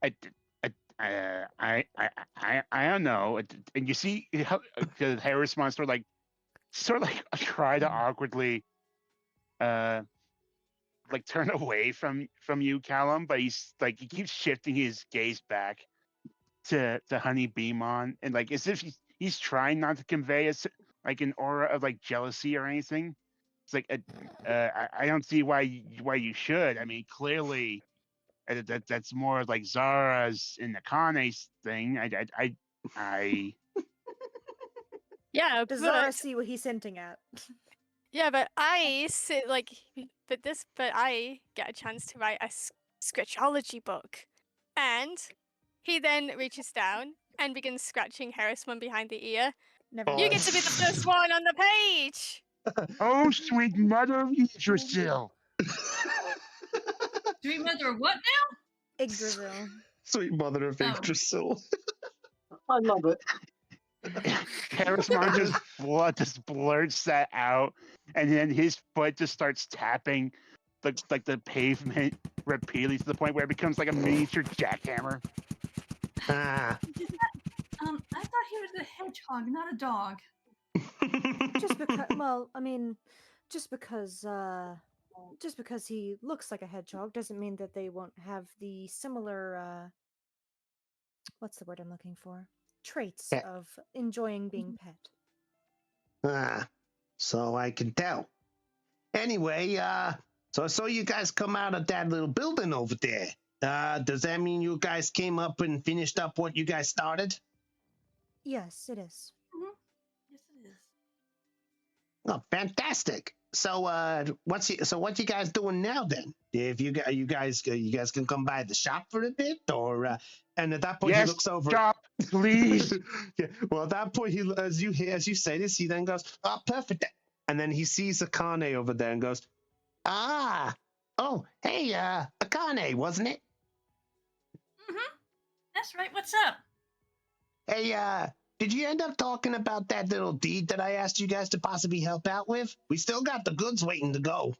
I don't know. And you see, Harrisman sort of like try to awkwardly, like turn away from you, Callum, but he's like he keeps shifting his gaze back to Honeybeemon, and like as if he's trying not to convey like an aura of like jealousy or anything. It's like I don't see why you should. I mean, clearly that's more like Zara's and Akane's thing. I Yeah, Does Zara see what he's hinting at? Yeah, but I get a chance to write a scratchology book, and he then reaches down and begins scratching Harrisman behind the ear. You get to be the first one on the page. Oh, sweet mother of Yggdrasil. Sweet mother of what now? Yggdrasil. Sweet mother of Yggdrasil. I love it. Harrisman just blurts that out, and then his foot just starts tapping the pavement repeatedly to the point where it becomes like a miniature jackhammer. Ah. I thought he was a hedgehog, not a dog. Just because, well, I mean, just because he looks like a hedgehog doesn't mean that they won't have the similar, what's the word I'm looking for? Traits of enjoying being pet. Ah, so I can tell. Anyway, so I saw you guys come out of that little building over there. Does that mean you guys came up and finished up what you guys started? Yes, it is. Mm-hmm. Yes, it is. Oh, fantastic! So, what you guys doing now then? If you guys can come by the shop for a bit, or and at that point yes, he looks over. Shop, please. Yeah. Well, at that point as you say this, he then goes, "Oh, perfect," and then he sees Akane over there and goes, "Ah, oh, hey, Akane, wasn't it?" Mm-hmm. That's right. What's up? Hey, did you end up talking about that little deed that I asked you guys to possibly help out with? We still got the goods waiting to go.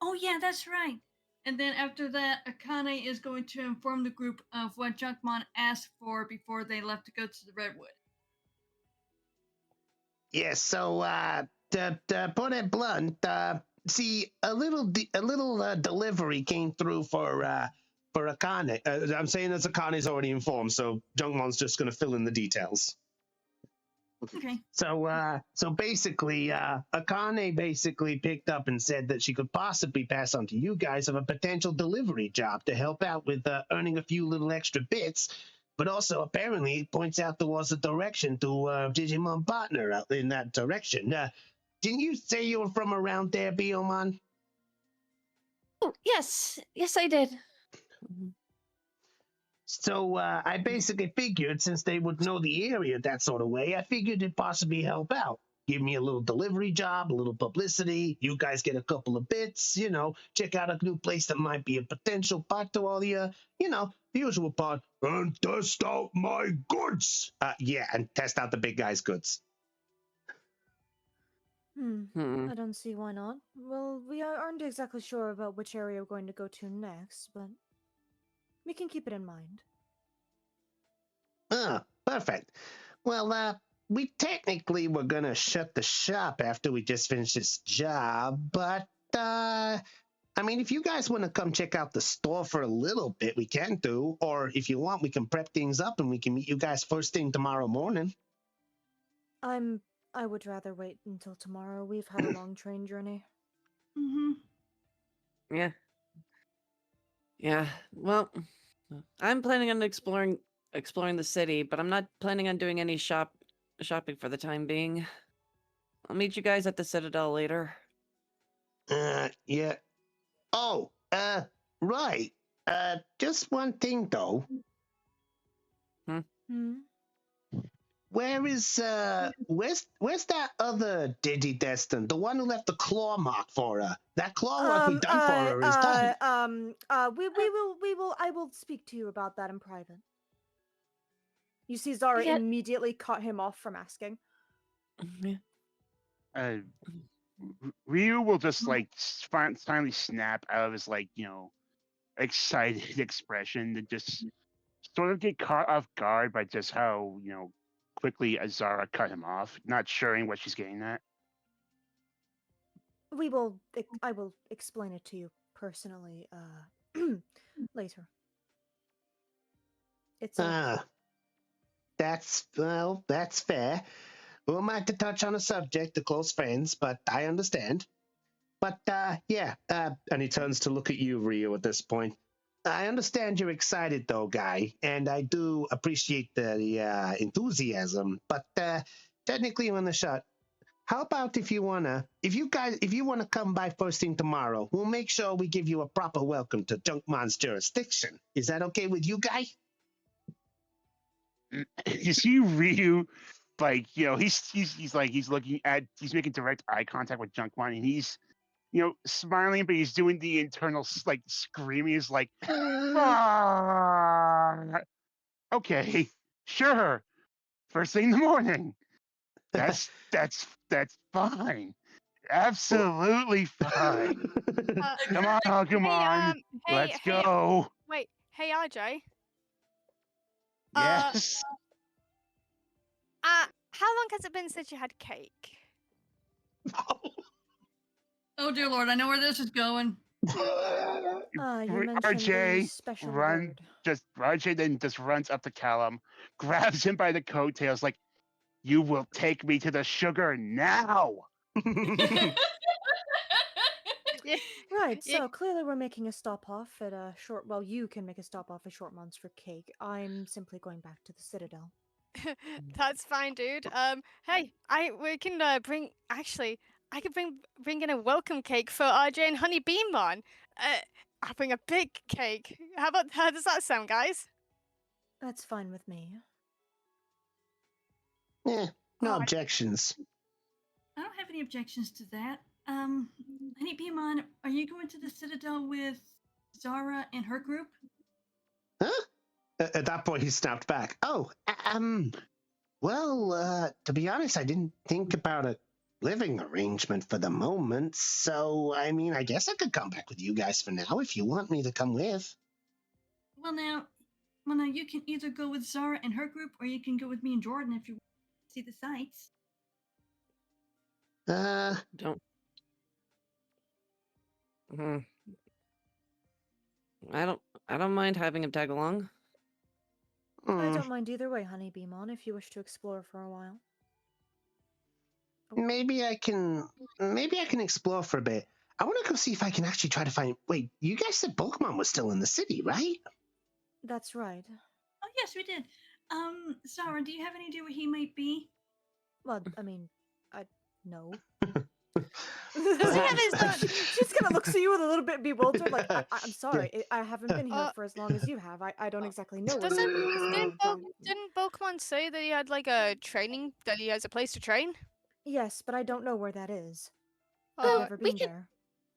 Oh, yeah, that's right. And then after that, Akane is going to inform the group of what Junkmon asked for before they left to go to the Redwood. Yes, so, to put it blunt, see, a little delivery came through for Akane. I'm saying that Akane's already informed, so Junkmon's just going to fill in the details. Okay. So basically, Akane basically picked up and said that she could possibly pass on to you guys of a potential delivery job to help out with earning a few little extra bits, but also apparently points out there was a direction to Digimon partner out in that direction. Didn't you say you were from around there, Biomon? Oh, yes, I did. So I basically figured, since they would know the area that sort of way, I figured it'd possibly help out. Give me a little delivery job, a little publicity. You guys get a couple of bits, check out a new place that might be a potential part to all the, the usual part. And test out my goods. Yeah, and test out the big guy's goods. I don't see why not. Well, we aren't exactly sure about which area we're going to go to next, but we can keep it in mind. Perfect. Well, we technically were gonna shut the shop after we just finished this job, but I mean, if you guys want to come check out the store for a little bit, we can do. Or if you want, we can prep things up and we can meet you guys first thing tomorrow morning. I would rather wait until tomorrow. We've had a long train journey. Yeah. Yeah. Well, I'm planning on exploring the city, but I'm not planning on doing any shopping for the time being. I'll meet you guys at the Citadel later. Yeah. Oh, right. Just one thing though. Where's that other Digidestin? The one who left the claw mark for her. That claw work we done for her is done. I will speak to you about that in private. You see, Zara immediately cut him off from asking. Ryu will just finally snap out of his excited expression and just sort of get caught off guard by just how quickly Azara cut him off, not sure what she's getting at. I will explain it to you personally later. It's that's fair. Who am I to touch on a subject to close friends, but I understand. But yeah, and he turns to look at you, Ryu, at this point. I understand you're excited though, guy, and I do appreciate the enthusiasm, but technically on the shot, how about if you wanna come by first thing tomorrow, we'll make sure we give you a proper welcome to Junkmon's jurisdiction. Is that okay with you, guy? You see Ryu, he's making direct eye contact with Junkmon, and he's smiling, but he's doing the internal screaming. He's like, okay, sure, first thing in the morning. That's fine. Absolutely fine. Come on, Agumon. Let's go. Wait, hey RJ. Yes. How long has it been since you had cake? Oh dear Lord, I know where this is going. RJ then just runs up to Callum, grabs him by the coattails, like, you will take me to the sugar now. Right, so clearly we're making a stop off at you can make a stop off at Shortmon's for cake. I'm simply going back to the Citadel. That's fine, dude. Hey, I could bring in a welcome cake for RJ and Honey Beanmon. I'll bring a big cake. How does that sound, guys? That's fine with me. Yeah, no objections. I don't have any objections to that. Honey Beamon, are you going to the Citadel with Zara and her group? Huh? At that point, he snapped back. Oh, well, to be honest, I didn't think about a living arrangement for the moment. So, I mean, I guess I could come back with you guys for now if you want me to come with. Well, now you can either go with Zara and her group, or you can go with me and Jordan if you want to see the sights. Don't. I don't mind having him tag along. I don't mind either way, Honey Beamon, if you wish to explore for a while. maybe I can explore for a bit. I want to go see if I can actually try to find. Wait, you guys said Bulkmon was still in the city, right? That's right. Oh yes, we did. Zara, do you have any idea where he might be? Well, I mean, no. Does he have his own? She just kind of looks at you with a little bit bewildered, like, I'm sorry, I haven't been here Uh, for as long as you have. I don't exactly know where Doesn't he is. didn't Pokemon say that he had like a training that he has a place to train? Yes, but I don't know where that is. Uh, I've never we been can- there.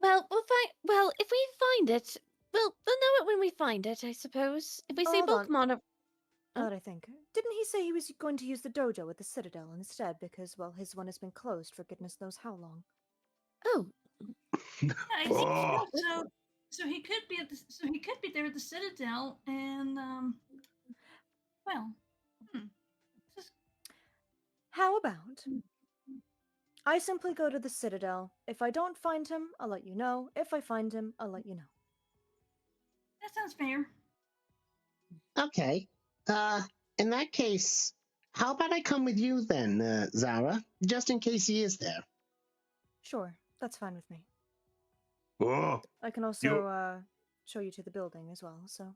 Well, we'll find. Well, if we find it, we'll know it when we find it. I suppose. If we see Hold on. Pokemon, Now that I think, didn't he say he was going to use the dojo at the Citadel instead because, well, his one has been closed for goodness knows how long? oh, Yeah, I think Oh. so. He could be there at the Citadel, and well, just How about I simply go to the Citadel. If I don't find him, I'll let you know. If I find him, I'll let you know. that sounds fair. Okay. In that case, how about I come with you then, Zara, just in case he is there? Sure, that's fine with me. Oh, I can also show you to the building as well, so.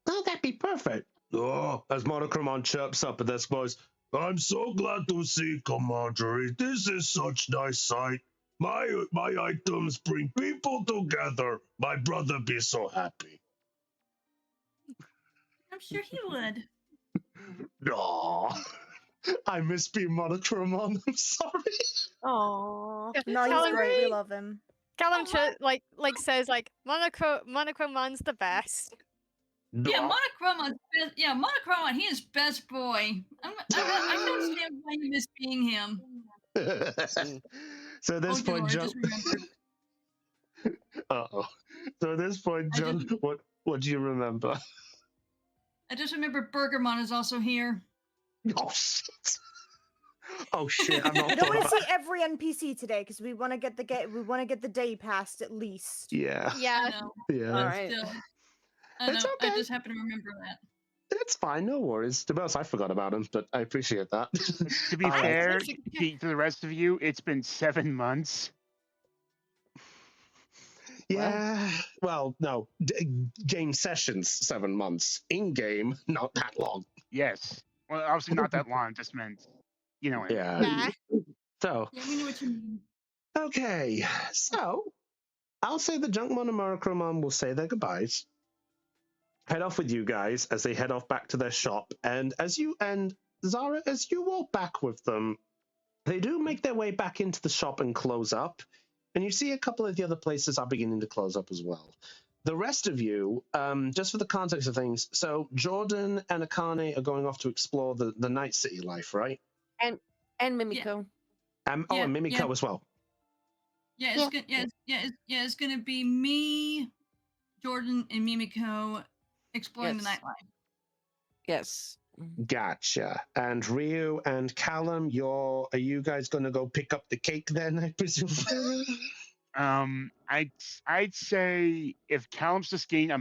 Oh, that'd be perfect. oh, as Monochromon chirps up at this voice, I'm so glad to see, Commandery. This is such nice sight. My items bring people together. My brother be so happy. I'm sure he would. Aw. I miss being Monochromon. I'm sorry. aww. No, he's Callum, great. We love him. Callum says like Monochromon's the best. Yeah, Monochromon. Yeah, Monochromon. He is best boy. I can understand why you miss being him. So at this point, I John. just remembered. Uh-oh. So at this point, John, what do you remember? I just remember Burgermon is also here. Oh shit! Oh shit! I'm not. We don't want to see every NPC today because we want to get the day passed at least. Yeah. Yeah. I know. Yeah. All right. Still, I know. It's okay. I just happen to remember that. It's fine. No worries. To be honest, I forgot about him, but I appreciate that. To be All right. fair, to the rest of you, it's been 7 months. Yeah. Well, no. Game sessions 7 months. In game, not that long. Yes. Well, obviously not that long. Just meant, you know. Yeah. Nah. So. Yeah, we know what you mean. Okay. So, I'll say the Junkmon and Monochromon will say their goodbyes. Head off with you guys as they head off back to their shop. And Zara, as you walk back with them, they do make their way back into the shop and close up. And you see a couple of the other places are beginning to close up as well. The rest of you, just for the context of things, so Jordan and Akane are going off to explore the Night City life, right? And Mimiko. And Mimiko as well. Yeah, it's gonna be me, Jordan, and Mimiko exploring the Yes. nightlife. Yes. Gotcha. And Ryu and Callum, are you guys going to go pick up the cake then, I presume? I'd say if Callum's just getting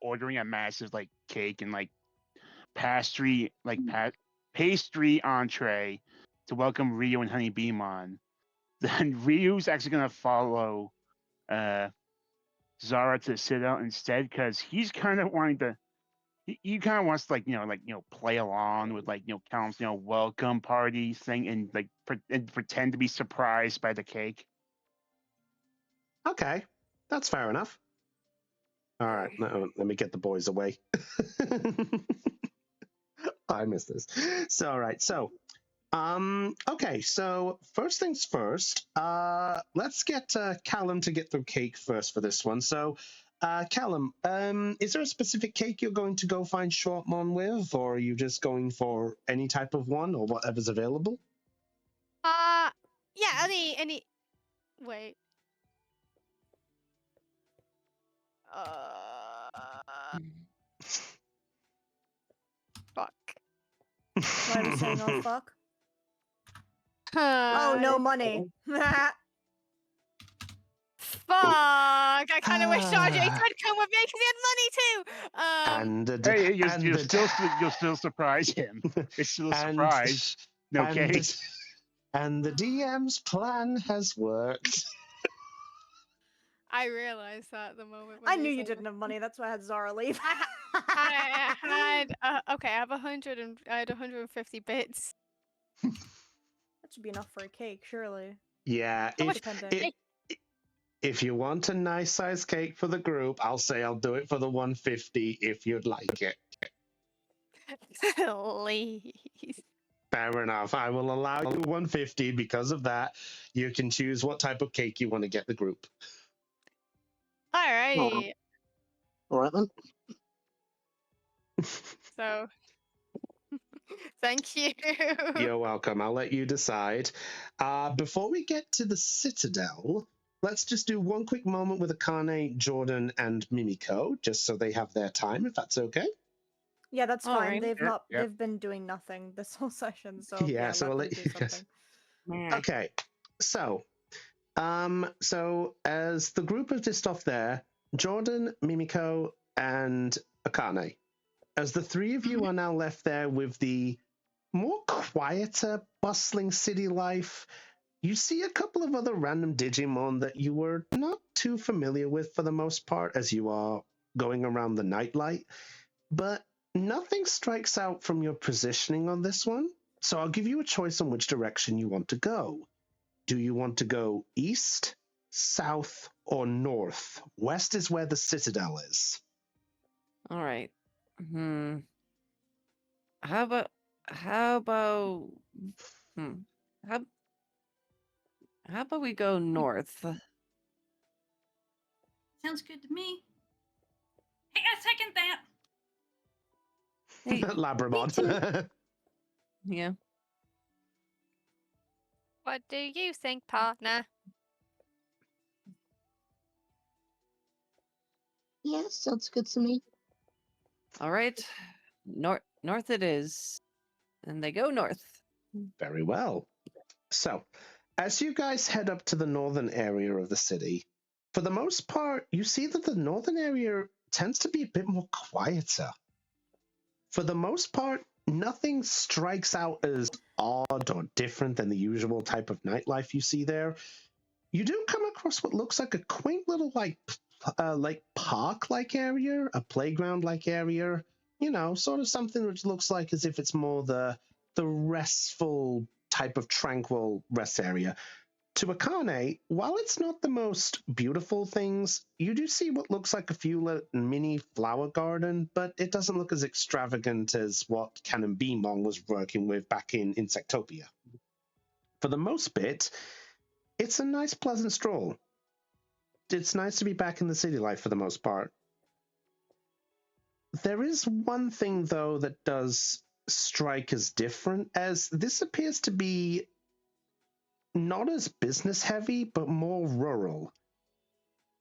ordering a massive like cake and like pastry pastry entree to welcome Ryu and Honey Beamon, then Ryu's actually gonna follow Zara to sit out instead because he's kind of wanting to. He kind of wants to play along with Callum's welcome party thing and and pretend to be surprised by the cake. Okay, that's fair enough. All right, let me get the boys away. I missed this. So, all right, so, okay, so first things first, let's get Callum to get the cake first for this one. So, Callum, is there a specific cake you're going to go find Shortmon with, or are you just going for any type of one or whatever's available? Yeah, any. Wait. Fuck. Why are we saying oh fuck? Oh, no money. Fuck! I kind of wish RJ could come with me because he had money too. You'll still surprise him. It's still a surprise. No cake. And the DM's plan has worked. I realized that at the moment. I knew you didn't have money. That's why I had Zara leave. I had okay. I have 100 and I had 150 bits. That should be enough for a cake, surely. Yeah, How much pending? if you want a nice size cake for the group, I'll say I'll do it for the 150 if you'd like it. Please. Fair enough. I will allow you 150 because of that. You can choose what type of cake you want to get the group. Alrighty. All right then. So, thank you. You're welcome. I'll let you decide. Before we get to the Citadel, let's just do one quick moment with Akane, Jordan, and Mimiko, just so they have their time, if that's okay. Yeah, that's All fine. right. They've been doing nothing this whole session, so Yeah, so I'll let let them you do guys. something. Okay, so as the group have just off there, Jordan, Mimiko, and Akane, as the three of you are now left there with the more quieter, bustling city life, you see a couple of other random Digimon that you were not too familiar with for the most part as you are going around the nightlight, but nothing strikes out from your positioning on this one, so I'll give you a choice on which direction you want to go. Do you want to go east, south, or north? West is where the Citadel is. All right. How about how about we go north? Sounds good to me. Hey, I second that. Hey, Labramon. yeah. What do you think, partner? Yeah, sounds good to me. All right. North it is. And they go north. Very well. So, as you guys head up to the northern area of the city, for the most part, you see that the northern area tends to be a bit more quieter. For the most part, nothing strikes out as odd or different than the usual type of nightlife you see there. You do come across what looks like a quaint little like park-like area, a playground-like area. You know, sort of something which looks like as if it's more the restful type of tranquil rest area. To Akane, while it's not the most beautiful things, you do see what looks like a few mini flower garden, but it doesn't look as extravagant as what Canon Beamon was working with back in Insectopia. For the most bit, it's a nice, pleasant stroll. It's nice to be back in the city life for the most part. There is one thing, though, that does strike as different, as this appears to be not as business heavy, but more rural.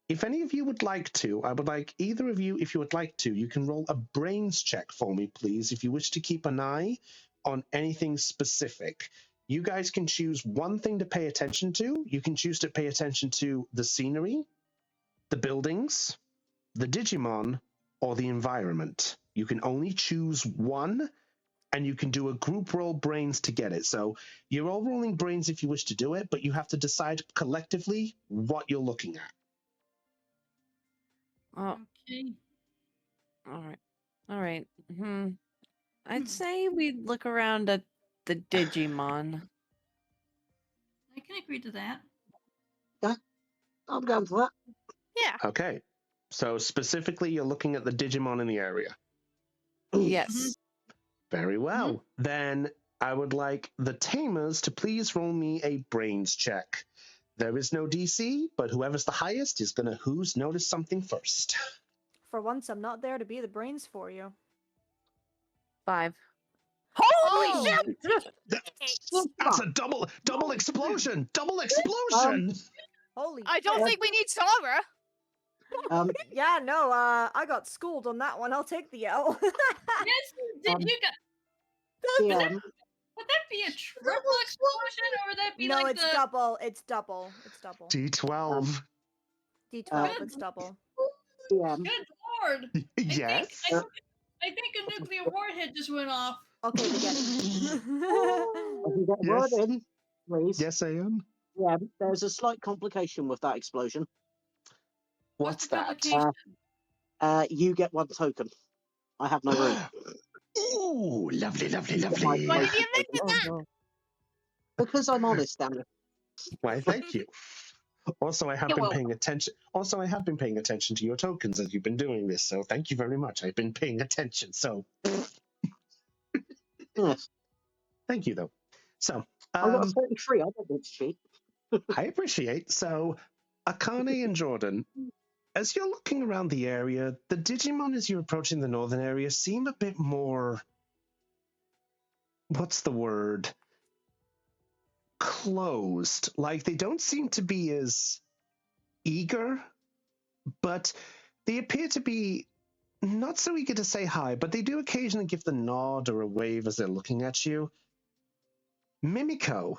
If any of you would like to, I would like either of you, if you would like to, you can roll a brains check for me, please, if you wish to keep an eye on anything specific. You guys can choose one thing to pay attention to. You can choose to pay attention to the scenery, the buildings, the Digimon, or the environment. You can only choose one, and you can do a group roll brains to get it. So you're all rolling brains if you wish to do it, but you have to decide collectively what you're looking at. Oh, Okay. all right. I'd say we look around at the Digimon. I can agree to that. Yeah, I'm going for that. Yeah. Okay. So specifically, you're looking at the Digimon in the area. Yes. Very well. Then I would like the Tamers to please roll me a brains check. There is no DC, but whoever's the highest is going to who's notice something first. For once, I'm not there to be the brains for you. 5. Holy shit! That's a double explosion! Double explosion! Holy I don't shit. think we need Sora. Yeah, no, I got schooled on that one. I'll take the L. Yes, you did. You got. Would that be a triple explosion, or would that be no, like it's double. It's double. It's double. D12. D12, it's double. Yeah. Good lord! Yes. I think a nuclear warhead just went off. Okay, we get it. If you get a word in. Please. Yes, I am. Yeah, there's a slight complication with that explosion. What's the that? complication? You get 1 token. I have no room. Ooh, lovely, lovely, You get my lovely. Why did token you mention token. that? no. Because I'm honest, damn it. Why, thank you. Also, I have You're been welcome. paying attention. Also, I have been paying attention to your tokens as you've been doing this. So, thank you very much. I've been paying attention. So, Yes. thank you, though. So, I got a 33. I don't think it's cheap. I appreciate. So, Akane and Jordan, as you're looking around the area, the Digimon as you're approaching the northern area seem a bit more. What's the word? Closed. Like they don't seem to be as eager, but they appear to be not so eager to say hi, but they do occasionally give the nod or a wave as they're looking at you. Mimiko,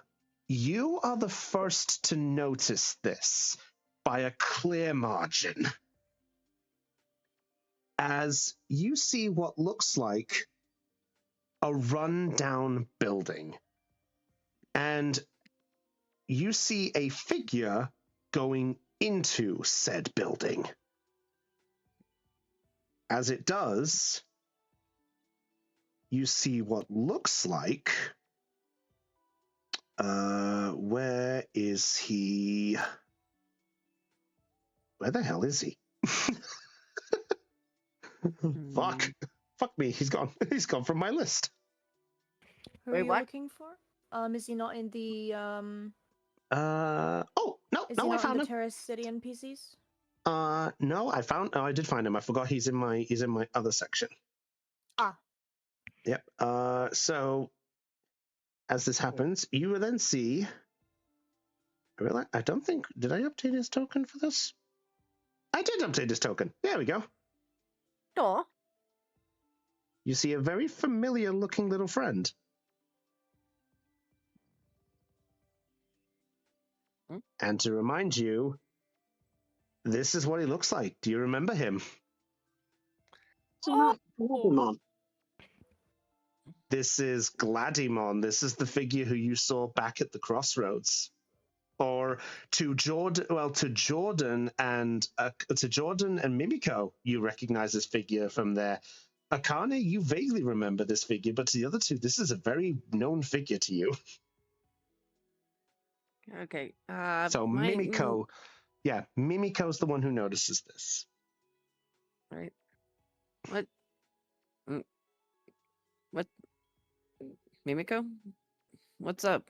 you are the first to notice this by a clear margin, as you see what looks like a run-down building. And you see a figure going into said building. As it does, you see what looks like... where is he? Where the hell is he? Fuck. Fuck me, he's gone. He's gone from my list. Who Wait, are you what? looking for? Is he not in the Oh, no, Is he I not in found the him. Terrace City NPCs? No, I did find him. I forgot he's in my other section. Ah. Yep. So as this happens, you will then see. I don't think, did I update his token for this? I did update his token. There we go. No. You see a very familiar looking little friend. And to remind you, this is what he looks like. Do you remember him? Digimon. This is Gladimon. This is the figure who you saw back at the crossroads. Or to Jordan, to Jordan and Mimiko, you recognize this figure from there. Akane, you vaguely remember this figure, but to the other two, this is a very known figure to you. Okay. So Mimiko, yeah, Mimiko's the one who notices this. Right. What? What? Mimiko? What's up?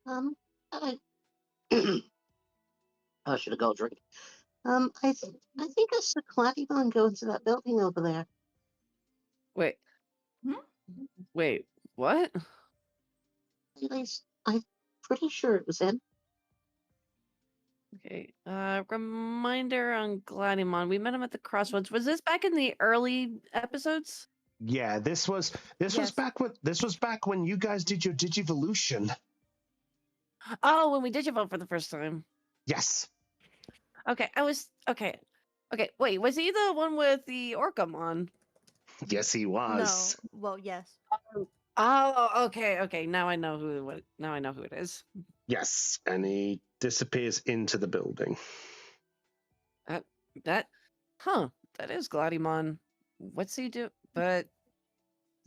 I should have got a drink. I think I saw Cladimon go into that building over there. Wait. Wait. What? At least I'm pretty sure it was him. Okay. Reminder on Gladimon. We met him at the crossroads. Was this back in the early episodes? Yeah, this was back when you guys did your Digivolution. Oh, when we Digivolt for the first time. Yes. Okay, okay. Wait, was he the one with the Orcamon? Yes, he was. No. Well, yes. Oh, okay. Now I know who it is. Yes, and he disappears into the building. That is Gladimon. What's he do? But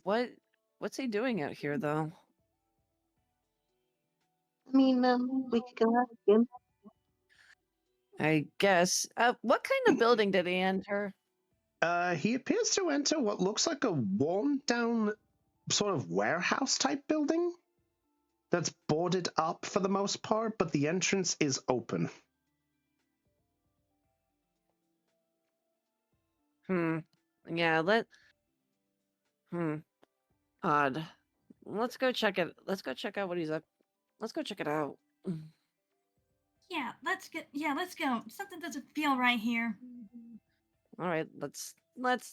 what's he doing out here though? I mean, we could go ask him. I guess. What kind of building did he enter? He appears to enter what looks like a worn-down sort of warehouse-type building that's boarded up for the most part, but the entrance is open. Yeah, odd. Let's go check it. Let's go check out what he's up. Let's go check it out. Yeah, let's go. Something doesn't feel right here. All right, let's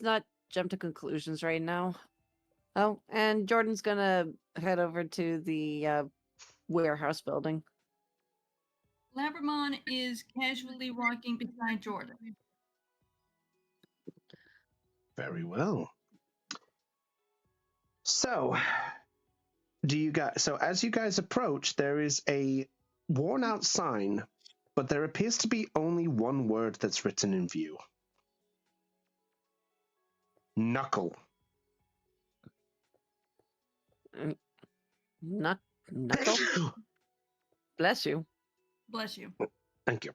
not jump to conclusions right now. Oh, and Jordan's gonna head over to the warehouse building. Labramon is casually walking beside Jordan. Very well. So, do you guys? So as you guys approach, there is a worn-out sign, but there appears to be only one word that's written in view. Knuckle. Knuckle? Bless you. Bless you. Thank you.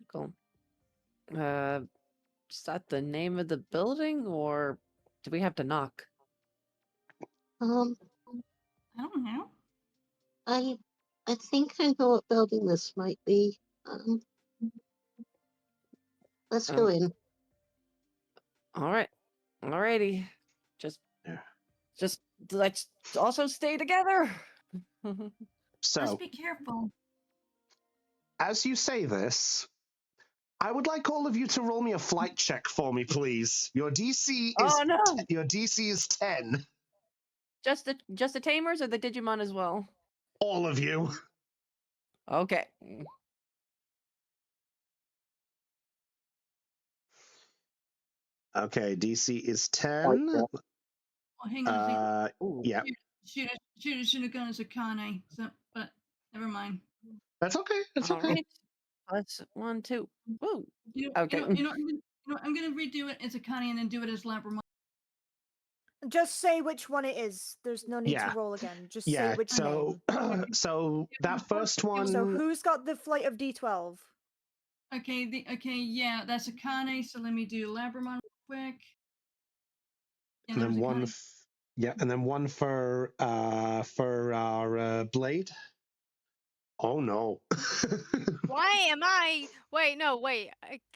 Cool. Is that the name of the building, or do we have to knock? I don't know. I think I know what building this might be. Let's go in. All right. Alrighty. Just let's also stay together. So, Let's be careful. as you say this, I would like all of you to roll me a flight check for me, please. Your DC is your DC is 10. Just the tamers or the Digimon as well? All of you. Okay. Okay, DC is 10. Oh, hang on a second. Yeah. Should have gone as Akane, so, but never mind. That's okay. That's All okay. right. Let's 1, 2. Woo. Okay. I'm gonna redo it as Akane and then do it as Labramon. Just say which one it is. There's no need to roll again. Just say which name. So that first one. So who's got the flight of D12? Okay, yeah, that's Akane. So let me do Labramon real quick. And then one, and then one for our blade. Oh no! Why am I? Wait, no, wait.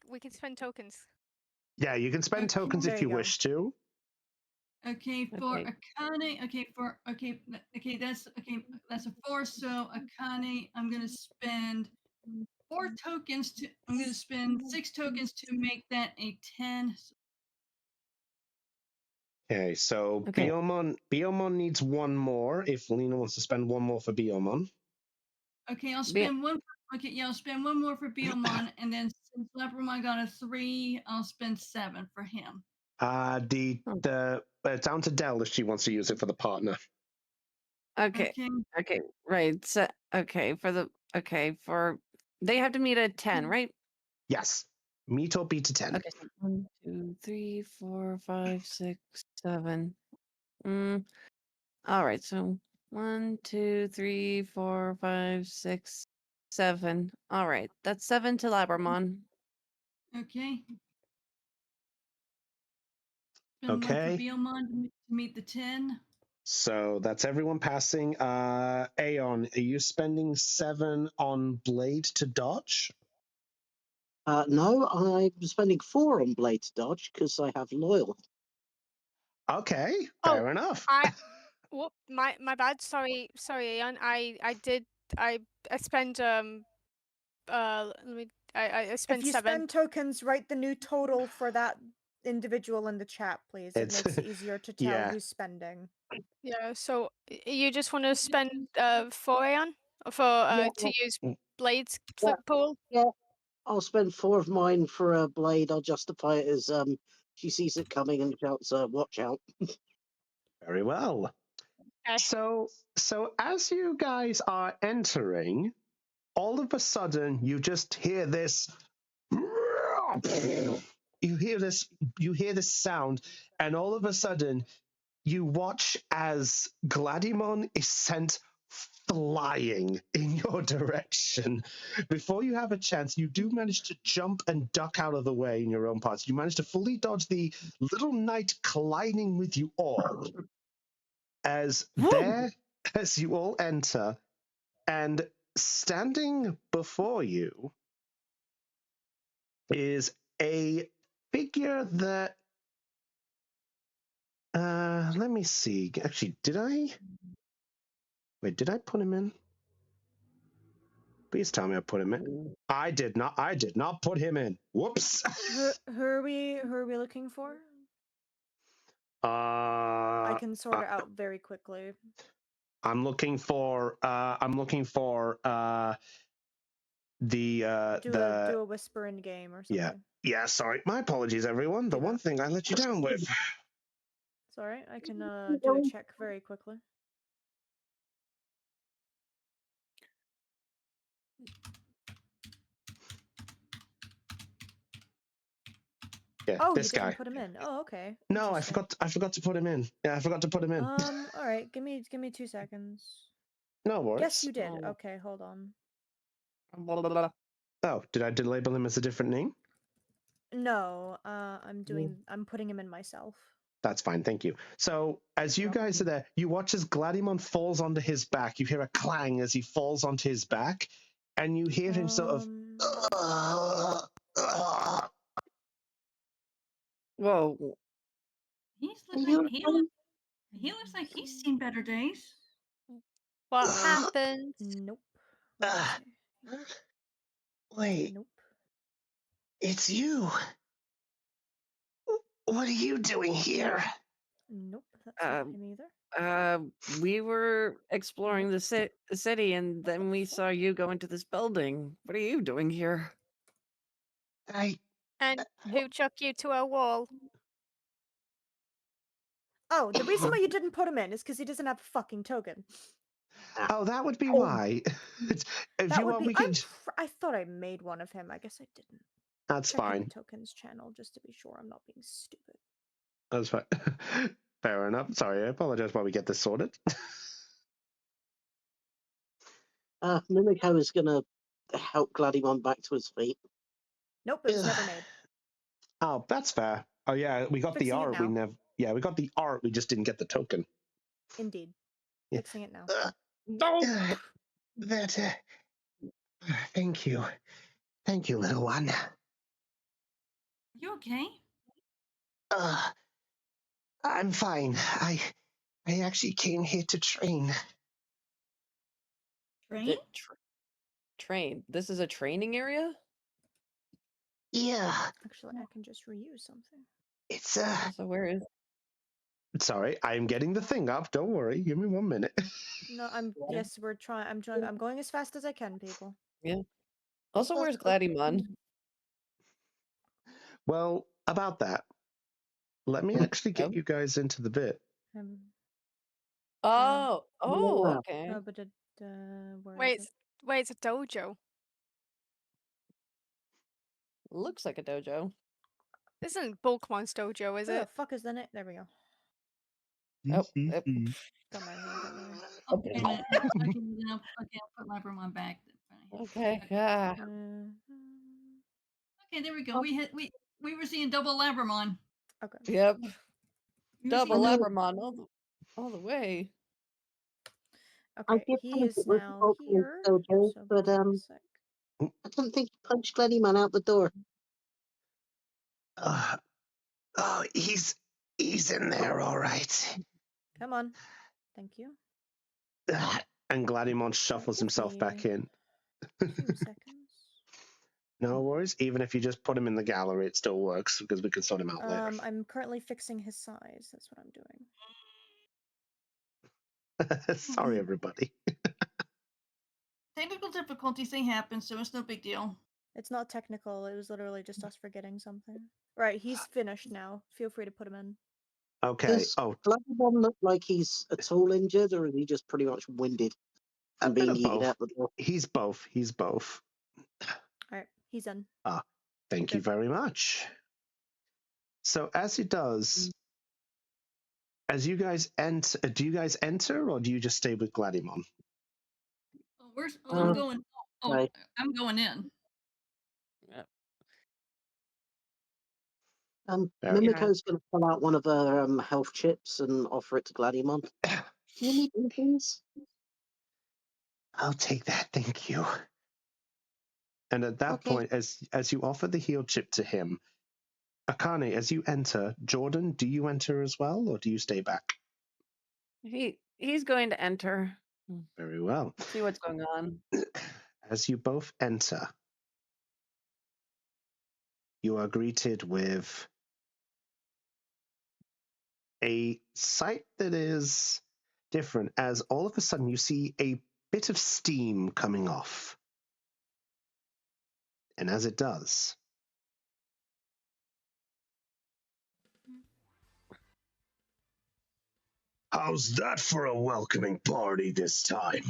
We can spend tokens. Yeah, you can spend tokens if you wish to. Okay, for Akane. Okay, that's a 4. So Akane, I'm gonna spend 4 tokens to. I'm gonna spend 6 tokens to make that a 10. Okay, so Biomon needs one more. If Lena wants to spend one more for Biomon. Okay, I'll spend one. I'll spend one more for Biomon, and then since Labramon got a 3, I'll spend 7 for him. It's down to Dell if she wants to use it for the partner. Okay. Right. So for they have to meet a 10, right? Yes. Meet or beat a 10. Okay. So 1, 2, 3, 4, 5, 6, 7. All right. So 1, 2, 3, 4, 5, 6, 7. All right. That's 7 to Labramon. Okay. Spend one for Biomon to meet the 10. So that's everyone passing. Aeon, are you spending 7 on Blade to dodge? No, I'm spending 4 on Blade to dodge because I have loyal. Okay, fair enough. My bad. Sorry, Aeon. I spend I spend If you 7. spend tokens, write the new total for that individual in the chat, please. It makes it easier to tell who's spending. Yeah. So you just want to spend 4 Aeon to use Blade's pool? Yeah, I'll spend 4 of mine for a Blade. I'll justify it as she sees it coming and shouts, "Watch out!" Very well. Okay. So as you guys are entering, all of a sudden you just hear this. You hear this sound, and all of a sudden you watch as Gladimon is sent flying in your direction. Before you have a chance, you do manage to jump and duck out of the way in your own parts. You manage to fully dodge the little knight colliding with you all. As you all enter, and standing before you is a figure that let me see. Actually, did I put him in? Please tell me I put him in. I did not put him in. Whoops. Who are we looking for? I can sort it out very quickly. I'm looking for the do a whisper in game or something. Yeah, sorry. My apologies, everyone. The one thing I let you down with. all right. I can do a check very quickly. Yeah, Oh, this you didn't guy. put him in. Oh, okay. No, I forgot. I forgot to put him in. Yeah, I forgot to put him in. All right. Give me 2 seconds. No worries. Yes, you did. Okay, hold on. Oh, did I label him as a different name? No, I'm putting him in myself. That's fine, thank you. So, as you guys are there, you watch as Gladimon falls onto his back. You hear a clang as he falls onto his back, and you hear him sort of. Whoa. He looks like he's seen better days. What happened? Nope. Let me see. Wait. Nope. It's you. What are you doing here? Nope, that's not him either. We were exploring the city, and then we saw you go into this building. What are you doing here? And who chucked you to a wall? Oh, the reason why you didn't put him in is because he doesn't have a fucking token. Oh, that would be why. If you want, we can. I thought I made one of him. I guess I didn't. That's Check in fine. the tokens channel just to be sure I'm not being stupid. That's fine. Fair enough. Sorry, I apologize while we get this sorted. Mimiko is gonna help Gladimon back to his feet. Nope, it was never made. Oh, that's fair. Oh yeah, we got Fixing the it art. We now. never. Yeah, we got the art. We just didn't get the token. Indeed. Yeah. Fixing it now. Thank you. Thank you, little one. You okay? I'm fine. I actually came here to train. Train? Train. This is a training area? Yeah. Actually, I can just reuse something. It's So where is? Sorry, I'm getting the thing up. Don't worry. Give me 1 minute. No, yes, we're trying. I'm going as fast as I can, people. Yeah. Also, where's Gladimon? Well, about that, let me actually get you guys into the bit. Oh, okay. No, but where Wait, is it? wait, it's a dojo. Looks like a dojo. This isn't Bulkmon's dojo, is Where it? the fuck is the net? There we go. Oh, Don't mind me. Don't worry. Okay, then I'll put Labramon back. Okay, yeah. Okay, there we go. We were seeing double Labramon. Okay. Yep. Double seeing Labramon all the way. Okay, he is now here. Dojo, So but give me a sec. I don't think he punched Gladimon out the door. Oh, he's in there, all right. Come on. Thank you. And Gladimon shuffles himself back in. 2 seconds. No worries. Even if you just put him in the gallery, it still works because we can sort him out later. I'm currently fixing his size. That's what I'm doing. Sorry, everybody. technical difficulties, they happen, so it's no big deal. It's not technical. It was literally just us forgetting something. Right, he's finished now. Feel free to put him in. Okay. Does Gladimon look like he's at all injured, or is he just pretty much winded and being yeeted out the door? He's both. He's both. All right, he's in. Thank you very much. So as he does, as you guys enter, do you guys enter or do you just stay with Gladimon? I'm going. Right. I'm going in. Mimiko's going to pull out one of her health chips and offer it to Gladimon. You need one, please? I'll take that, thank you. And at that point, as you offer the heal chip to him, Akane, as you enter, Jordan, do you enter as well, or do you stay back? He's going to enter. Very well. See what's going on. As you both enter, you are greeted with a sight that is different, as all of a sudden you see a bit of steam coming off. And as it does, How's that for a welcoming party this time?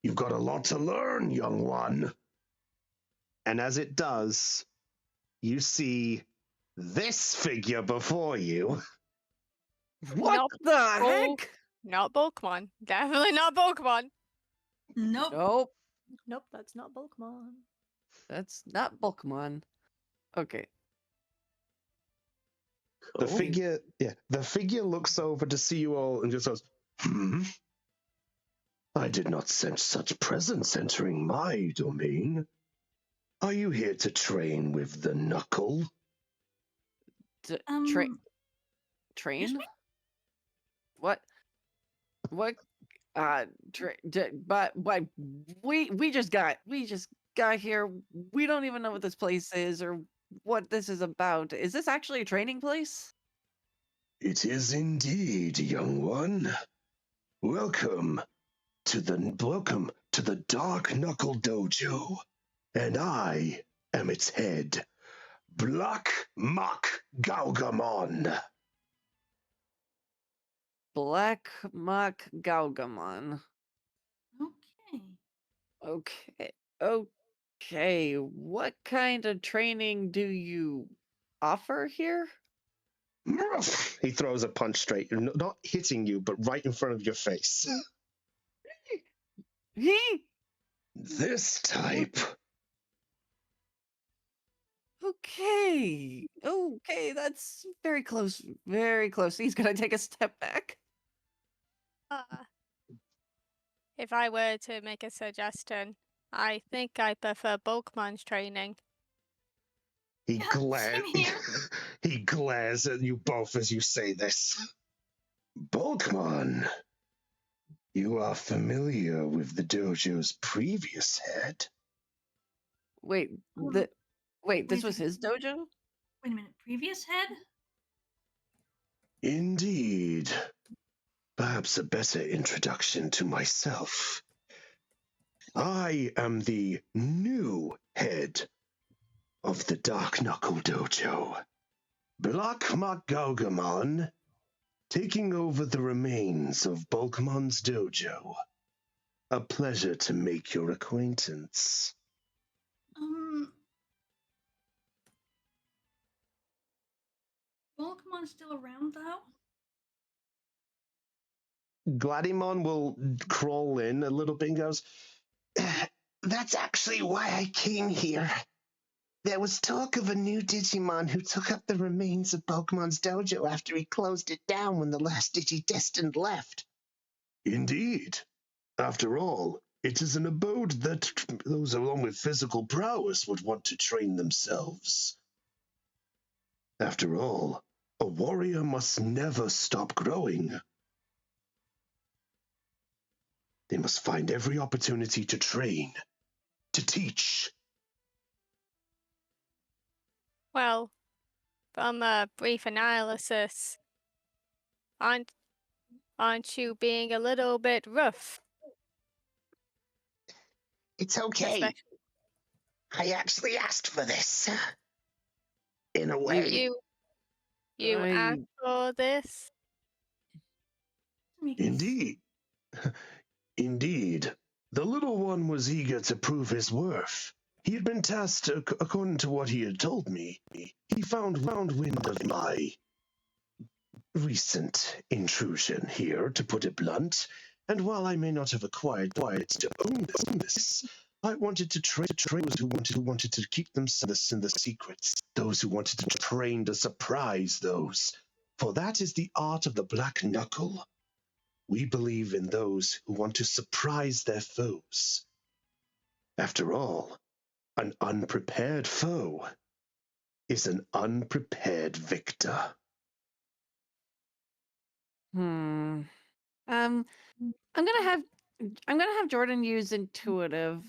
You've got a lot to learn, young one. And as it does, you see this figure before you. What Nope. the Oh. heck? Not Pokemon. Definitely not Pokemon. Nope. Nope. Nope, that's not Bulkmon. That's not Pokemon. Okay. The Cool. figure looks over to see you all and just goes, I did not sense such presence entering my domain. Are you here to train with the knuckle? Train? excuse me? What? What? But we just got here. We don't even know what this place is or what this is about. Is this actually a training place? It is indeed, young one. Welcome to the Dark Knuckle Dojo, and I am its head, Black Mach Gaugamon. Black Mach Gaugamon. Okay. Okay. What kind of training do you offer here? he throws a punch straight, not hitting you, but right in front of your face. This type. Okay, that's very close, very close. He's gonna take a step back. If I were to make a suggestion, I think I prefer Pokemon training. He Yeah, glares. same here. He glares at you both as you say this. Bulkmon, you are familiar with the dojo's previous head. Wait, this was his dojo? Wait a minute. Previous head? Indeed. Perhaps a better introduction to myself. I am the new head of the Dark Knuckle Dojo, Black Mach Gaugamon, taking over the remains of Bulkmon's dojo. A pleasure to make your acquaintance. Bulkmon's still around though? Gladymon will crawl in a little bit and goes, That's actually why I came here. There was talk of a new Digimon who took up the remains of Pokemon's dojo after he closed it down when the last Digidestined left. Indeed. After all, it is an abode that those along with physical prowess would want to train themselves. After all, a warrior must never stop growing. They must find every opportunity to train, to teach. Well, from a brief analysis, aren't you being a little bit rough? It's okay. I actually asked for this. In a way. You asked for this? Indeed. Indeed. The little one was eager to prove his worth. He had been tasked, according to what he had told me. He found wind of my recent intrusion here, to put it blunt, and while I may not have acquired the right to own this, I wanted to train those who wanted to keep themselves in the secrets, those who wanted to train to surprise those, for that is the art of the Black Knuckle. We believe in those who want to surprise their foes. After all, an unprepared foe is an unprepared victor. I'm gonna have Jordan use intuitive.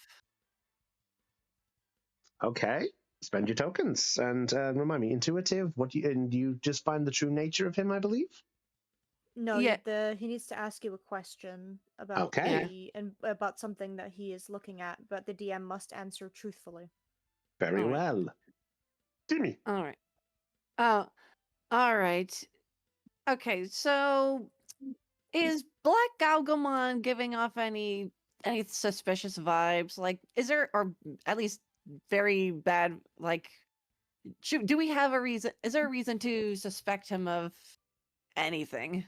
Okay, spend your tokens and remind me, intuitive. And you just find the true nature of him, I believe. No, Yeah. he needs to ask you a question about about something that he is looking at, but the DM must answer truthfully. Very well. Jimmy. All right. All right. Okay, so Is Black Galgamon giving off any suspicious vibes? Like, is there, or at least very bad, like, do we have a reason? Is there a reason to suspect him of anything?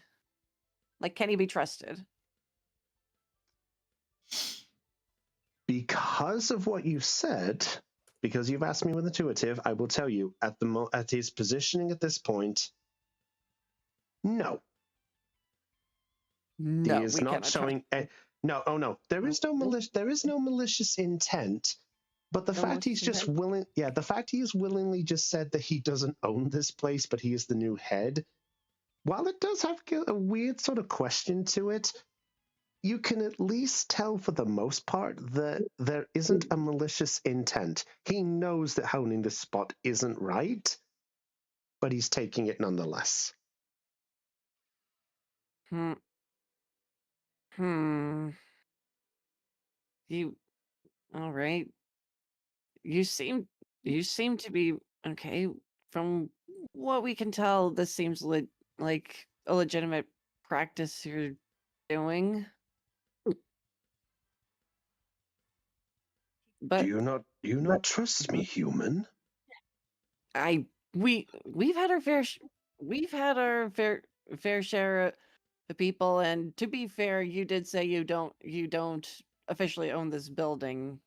Like, can he be trusted? Because of what you've said, because you've asked me with intuitive, I will tell you at his positioning at this point, no. No, he is not showing. No. There is no malicious intent. But the fact he's just willing, the fact he has willingly just said that he doesn't own this place, but he is the new head. While it does have a weird sort of question to it, you can at least tell for the most part that there isn't a malicious intent. He knows that owning this spot isn't right, but he's taking it nonetheless. You, all right. You seem to be okay. From what we can tell, this seems like a legitimate practice you're doing. But do you not trust me, human? We've had our fair share of people, and to be fair, you did say you don't officially own this building,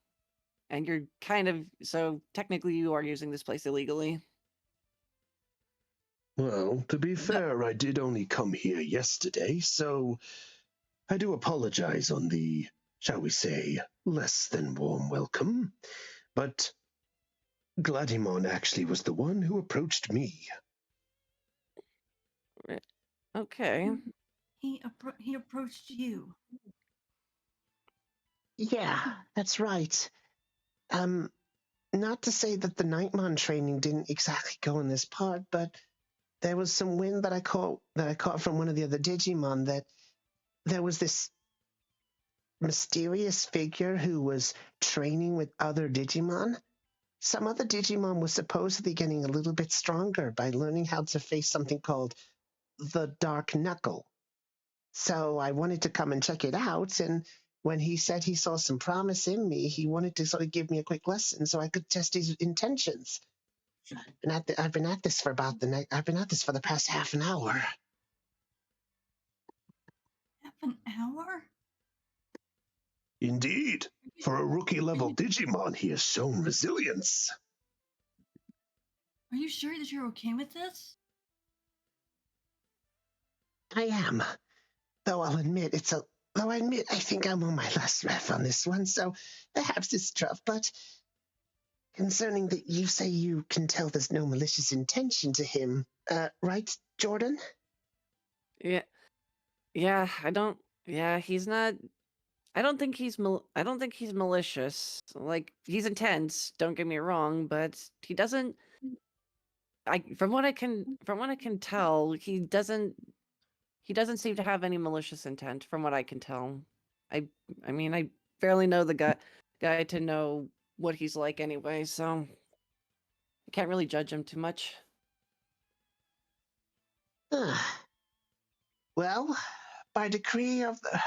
and you're kind of, so technically you are using this place illegally. Well, to be fair, I did only come here yesterday, so I do apologize on the, shall we say, less than warm welcome. But Gladimon actually was the one who approached me. Okay. He approached you. Yeah, that's right. Not to say that the Nightmon training didn't exactly go in this part, but there was some wind that I caught from one of the other Digimon that there was this mysterious figure who was training with other Digimon. Some other Digimon was supposedly getting a little bit stronger by learning how to face something called the Dark Knuckle. So I wanted to come and check it out, and when he said he saw some promise in me, he wanted to sort of give me a quick lesson so I could test his intentions. I've been at this for the past half an hour. Half an hour? Indeed. For a rookie-level Digimon, he has shown resilience. Are you sure that you're okay with this? I am. Though I admit I think I'm on my last breath on this one, so perhaps it's tough, but concerning that you say you can tell there's no malicious intention to him, right, Jordan? Yeah, he's not. I don't think he's malicious. Like, he's intense, don't get me wrong, but he doesn't. From what I can tell, he doesn't seem to have any malicious intent. From what I can tell, I mean, I barely know the guy to know what he's like anyway, so I can't really judge him too much. Well, by decree of the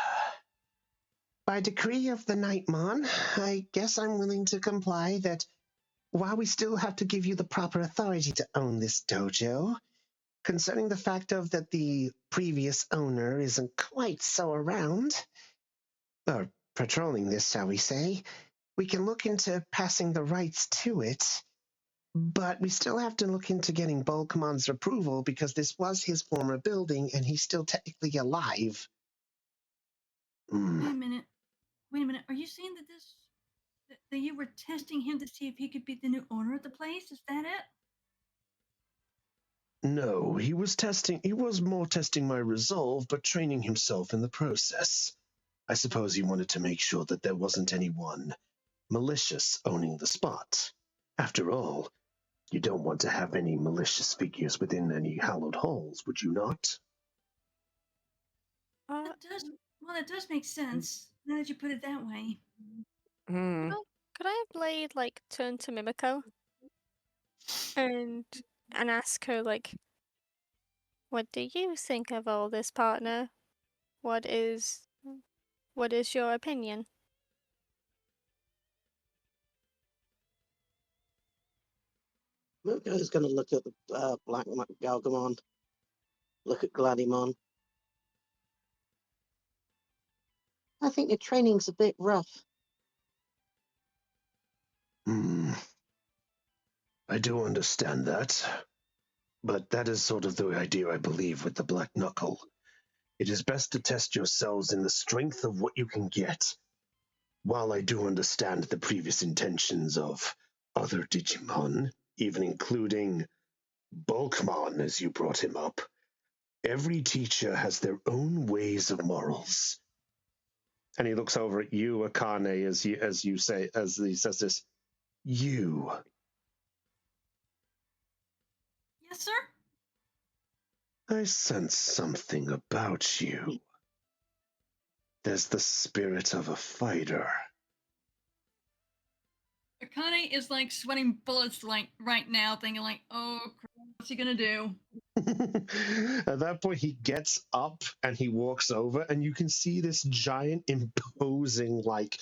Nightmon, I guess I'm willing to comply that while we still have to give you the proper authority to own this dojo, concerning the fact of that the previous owner isn't quite so around, or patrolling this, shall we say, we can look into passing the rights to it, but we still have to look into getting Bulkamon's approval because this was his former building and he's still technically alive. Wait a minute. Are you saying that you were testing him to see if he could be the new owner of the place? Is that it? No, he was more testing my resolve, but training himself in the process. I suppose he wanted to make sure that there wasn't anyone malicious owning the spot. After all, you don't want to have any malicious figures within any hallowed halls, would you not? That does make sense, now that you put it that way. Could I have Blade, like, turn to Mimiko and ask her, like, what do you think of all this, partner? What is your opinion? Moko's going to look at the Black Galgamon. Look at Gladymon. I think your training's a bit rough. I do understand that. But that is sort of the idea, I believe, with the Black Knuckle. It is best to test yourselves in the strength of what you can get. While I do understand the previous intentions of other Digimon, even including Bulkmon, as you brought him up, every teacher has their own ways of morals. And he looks over at you, Akane, as he says this. You. Yes, sir? I sense something about you. There's the spirit of a fighter. Akane is like sweating bullets like right now, thinking like, oh, what's he gonna do? At that point, he gets up and he walks over, and you can see this giant, imposing, like,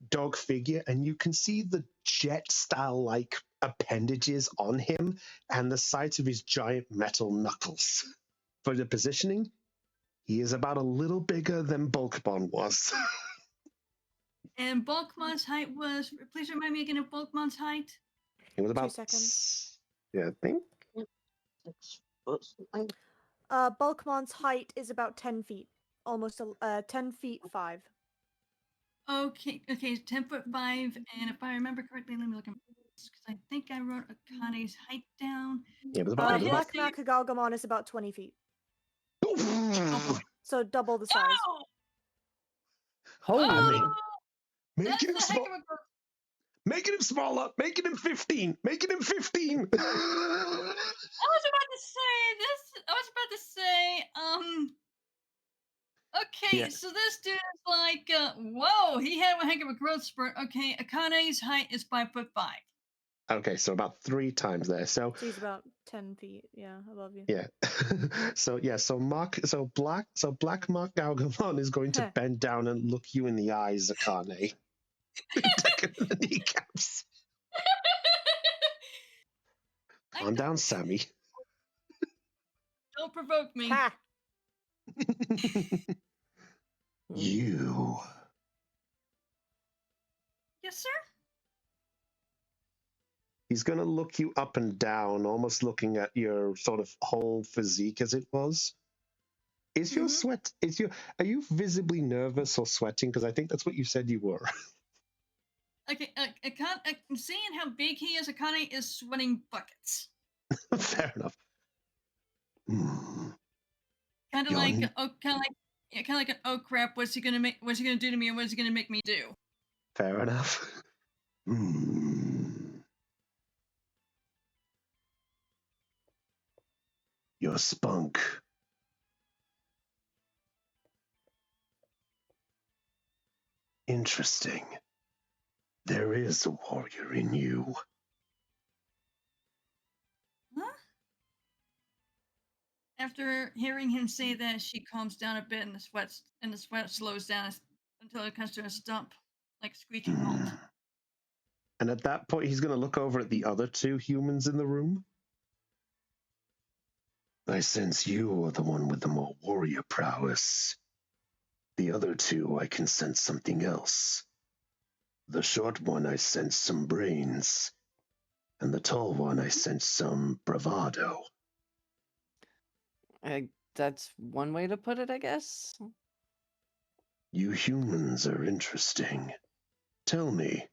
dog figure, and you can see the jet-style, like, appendages on him and the sides of his giant metal knuckles. For the positioning, he is about a little bigger than Bulkmon was. And Bulkmon's height was, please remind me again of Bulkmon's height? It was about 2 seconds. Yeah, I think. 6 foot something. Bulkmon's height is about 10 feet. Almost 10 feet 5. Okay, 10'5", and if I remember correctly, let me look at because I think I wrote Akane's height down. Yeah, it was about Black Galgamon is about 20 feet. So double the size. Oh! Holy. Making him small. Making him smaller. Making him 15. Making him 15. I was about to say, okay, Yeah. so this dude is like, whoa, he had a heck of a growth spurt. Okay, Akane's height is 5'5". Okay, so about 3 times there. So he's about 10 feet, above you. Yeah. so Black Mark Galgamon is going to bend down and look you in the eyes, Akane. Taking the kneecaps. Calm down, Sammy. Don't provoke me. Ha! You. Yes, sir? He's going to look you up and down, almost looking at your sort of whole physique as it was. Is your sweat, are you visibly nervous or sweating? Because I think that's what you said you were. Okay, seeing how big he is, Akane is sweating buckets. Fair enough. Kind of like an oh crap, what's he gonna do to me, and what's he gonna make me do? Fair enough. Your spunk. Interesting. There is a warrior in you. Huh? After hearing him say that, she calms down a bit, and the sweat slows down until it comes to a stump, like a screeching halt. And at that point, he's going to look over at the other 2 humans in the room. I sense you are the one with the more warrior prowess. The other 2, I can sense something else. The short one, I sense some brains. And the tall one, I sense some bravado. That's one way to put it, I guess. You humans are interesting. Tell me,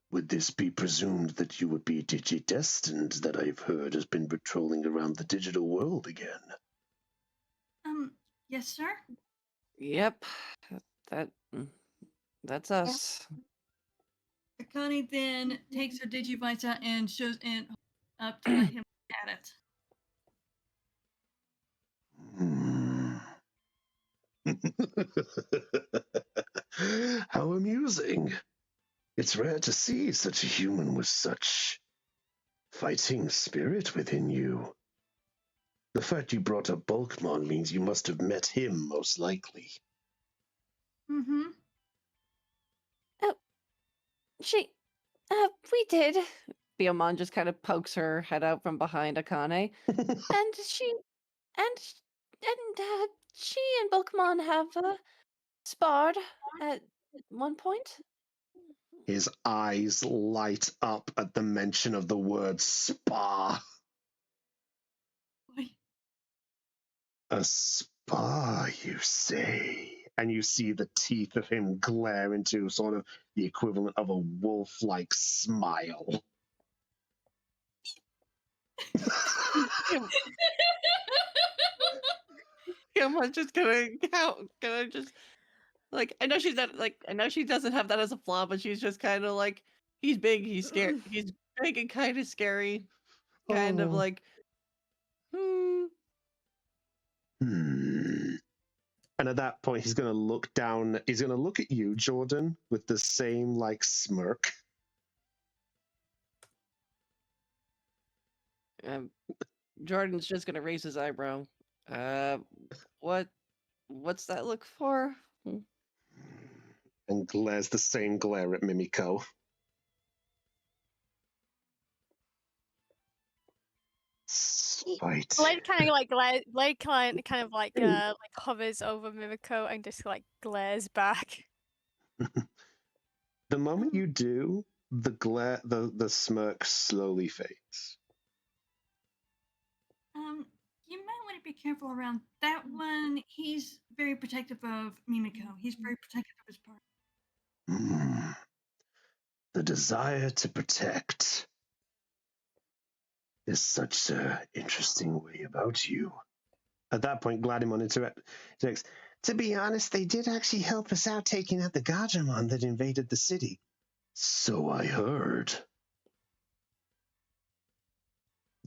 would this be presumed that you would be Digidestined that I've heard has been patrolling around the digital world again? Yes, sir? Yep. That's us. Akane then takes her Digivice out and shows it up to let him look at it. How amusing. It's rare to see such a human with such fighting spirit within you. The fact you brought up Bulkmon means you must have met him, most likely. Mm-hmm. Oh, we did. Biomon just kind of pokes her head out from behind Akane, and she and Bulkmon have sparred at one point. His eyes light up at the mention of the word spa. A spa, you say? And you see the teeth of him glare into sort of the equivalent of a wolf-like smile. I'm just gonna just like I know she's not like I know she doesn't have that as a flaw, but she's just kind of like he's big, he's scared, he's big and kind of scary, kind of like And at that point, he's going to look down. He's going to look at you, Jordan, with the same like smirk. Jordan's just gonna raise his eyebrow. What's that look for? And glares the same glare at Mimiko. Spite. Blade kind of like hovers over Mimiko and just like glares back. The moment you do, the glare, the smirk slowly fades. You might want to be careful around that one. He's very protective of Mimiko. He's very protective of his partner. The desire to protect is such an interesting way about you. At that point, Gladimon interjects. To be honest, they did actually help us out taking out the Gajamon that invaded the city. So I heard.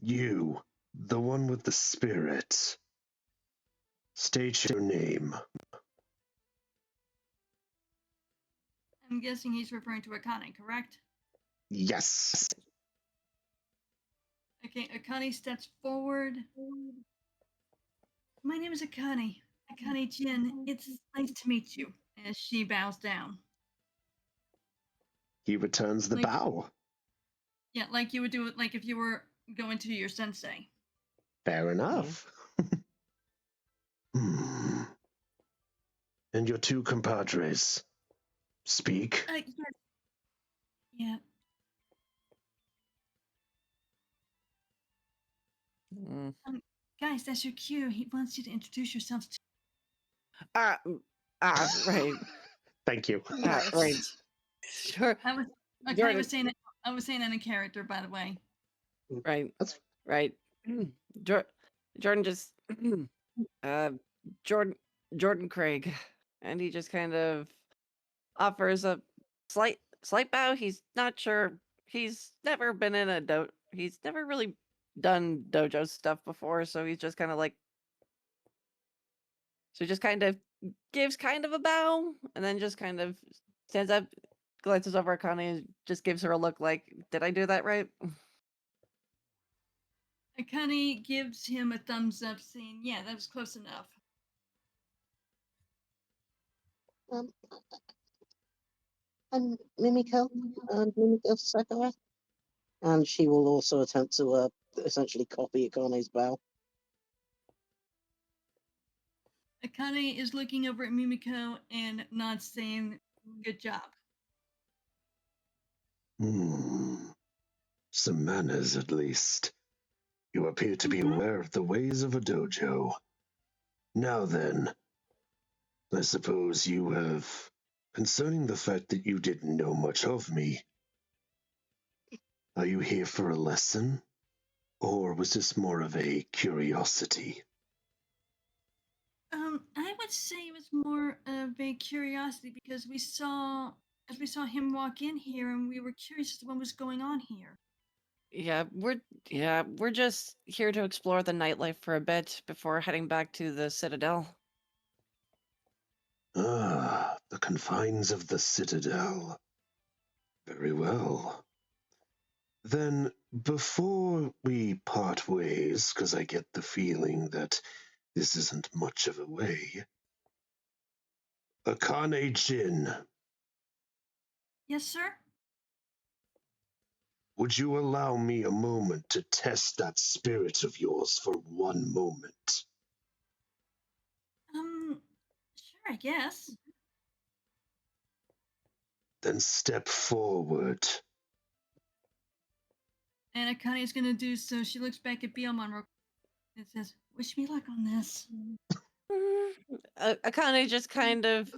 You, the one with the spirit. State your name. I'm guessing he's referring to Akane, correct? Yes. Okay, Akane steps forward. My name is Akane. Akane Jin. It's nice to meet you. As she bows down. He returns the bow. Yeah, like you would do it like if you were going to your sensei. Fair enough. And your two compadres. Speak. Yes. Yeah. Guys, that's your cue. He wants you to introduce yourselves to. Right. Thank you. Right. Sure. I was saying that in character, by the way. Right. That's right. Jordan just Jordan Craig, and he just kind of offers a slight bow. He's not sure. He's never been in a he's never really done dojo stuff before, so he's just kind of like just kind of gives kind of a bow, and then just kind of stands up, glances over at Connie, and just gives her a look like, did I do that right? Akane gives him a thumbs up, saying, yeah, that was close enough. And Mimiko Sakura. And she will also attempt to essentially copy Akane's bow. Akane is looking over at Mimiko and nods, saying, good job. Some manners, at least. You appear to be aware of the ways of a dojo. Now then, I suppose you have, concerning the fact that you didn't know much of me, are you here for a lesson? Or was this more of a curiosity? I would say it was more of a curiosity because we saw him walk in here and we were curious as to what was going on here. Yeah, we're just here to explore the nightlife for a bit before heading back to the Citadel. Ah, the confines of the Citadel. Very well. Then Before we part ways, because I get the feeling that this isn't much of a way, Akane Jin, Yes, sir? would you allow me a moment to test that spirit of yours for one moment? Sure, I guess. Then step forward. And Akane's gonna do so. She looks back at Beelmon and says, "Wish me luck on this." Akane just kind of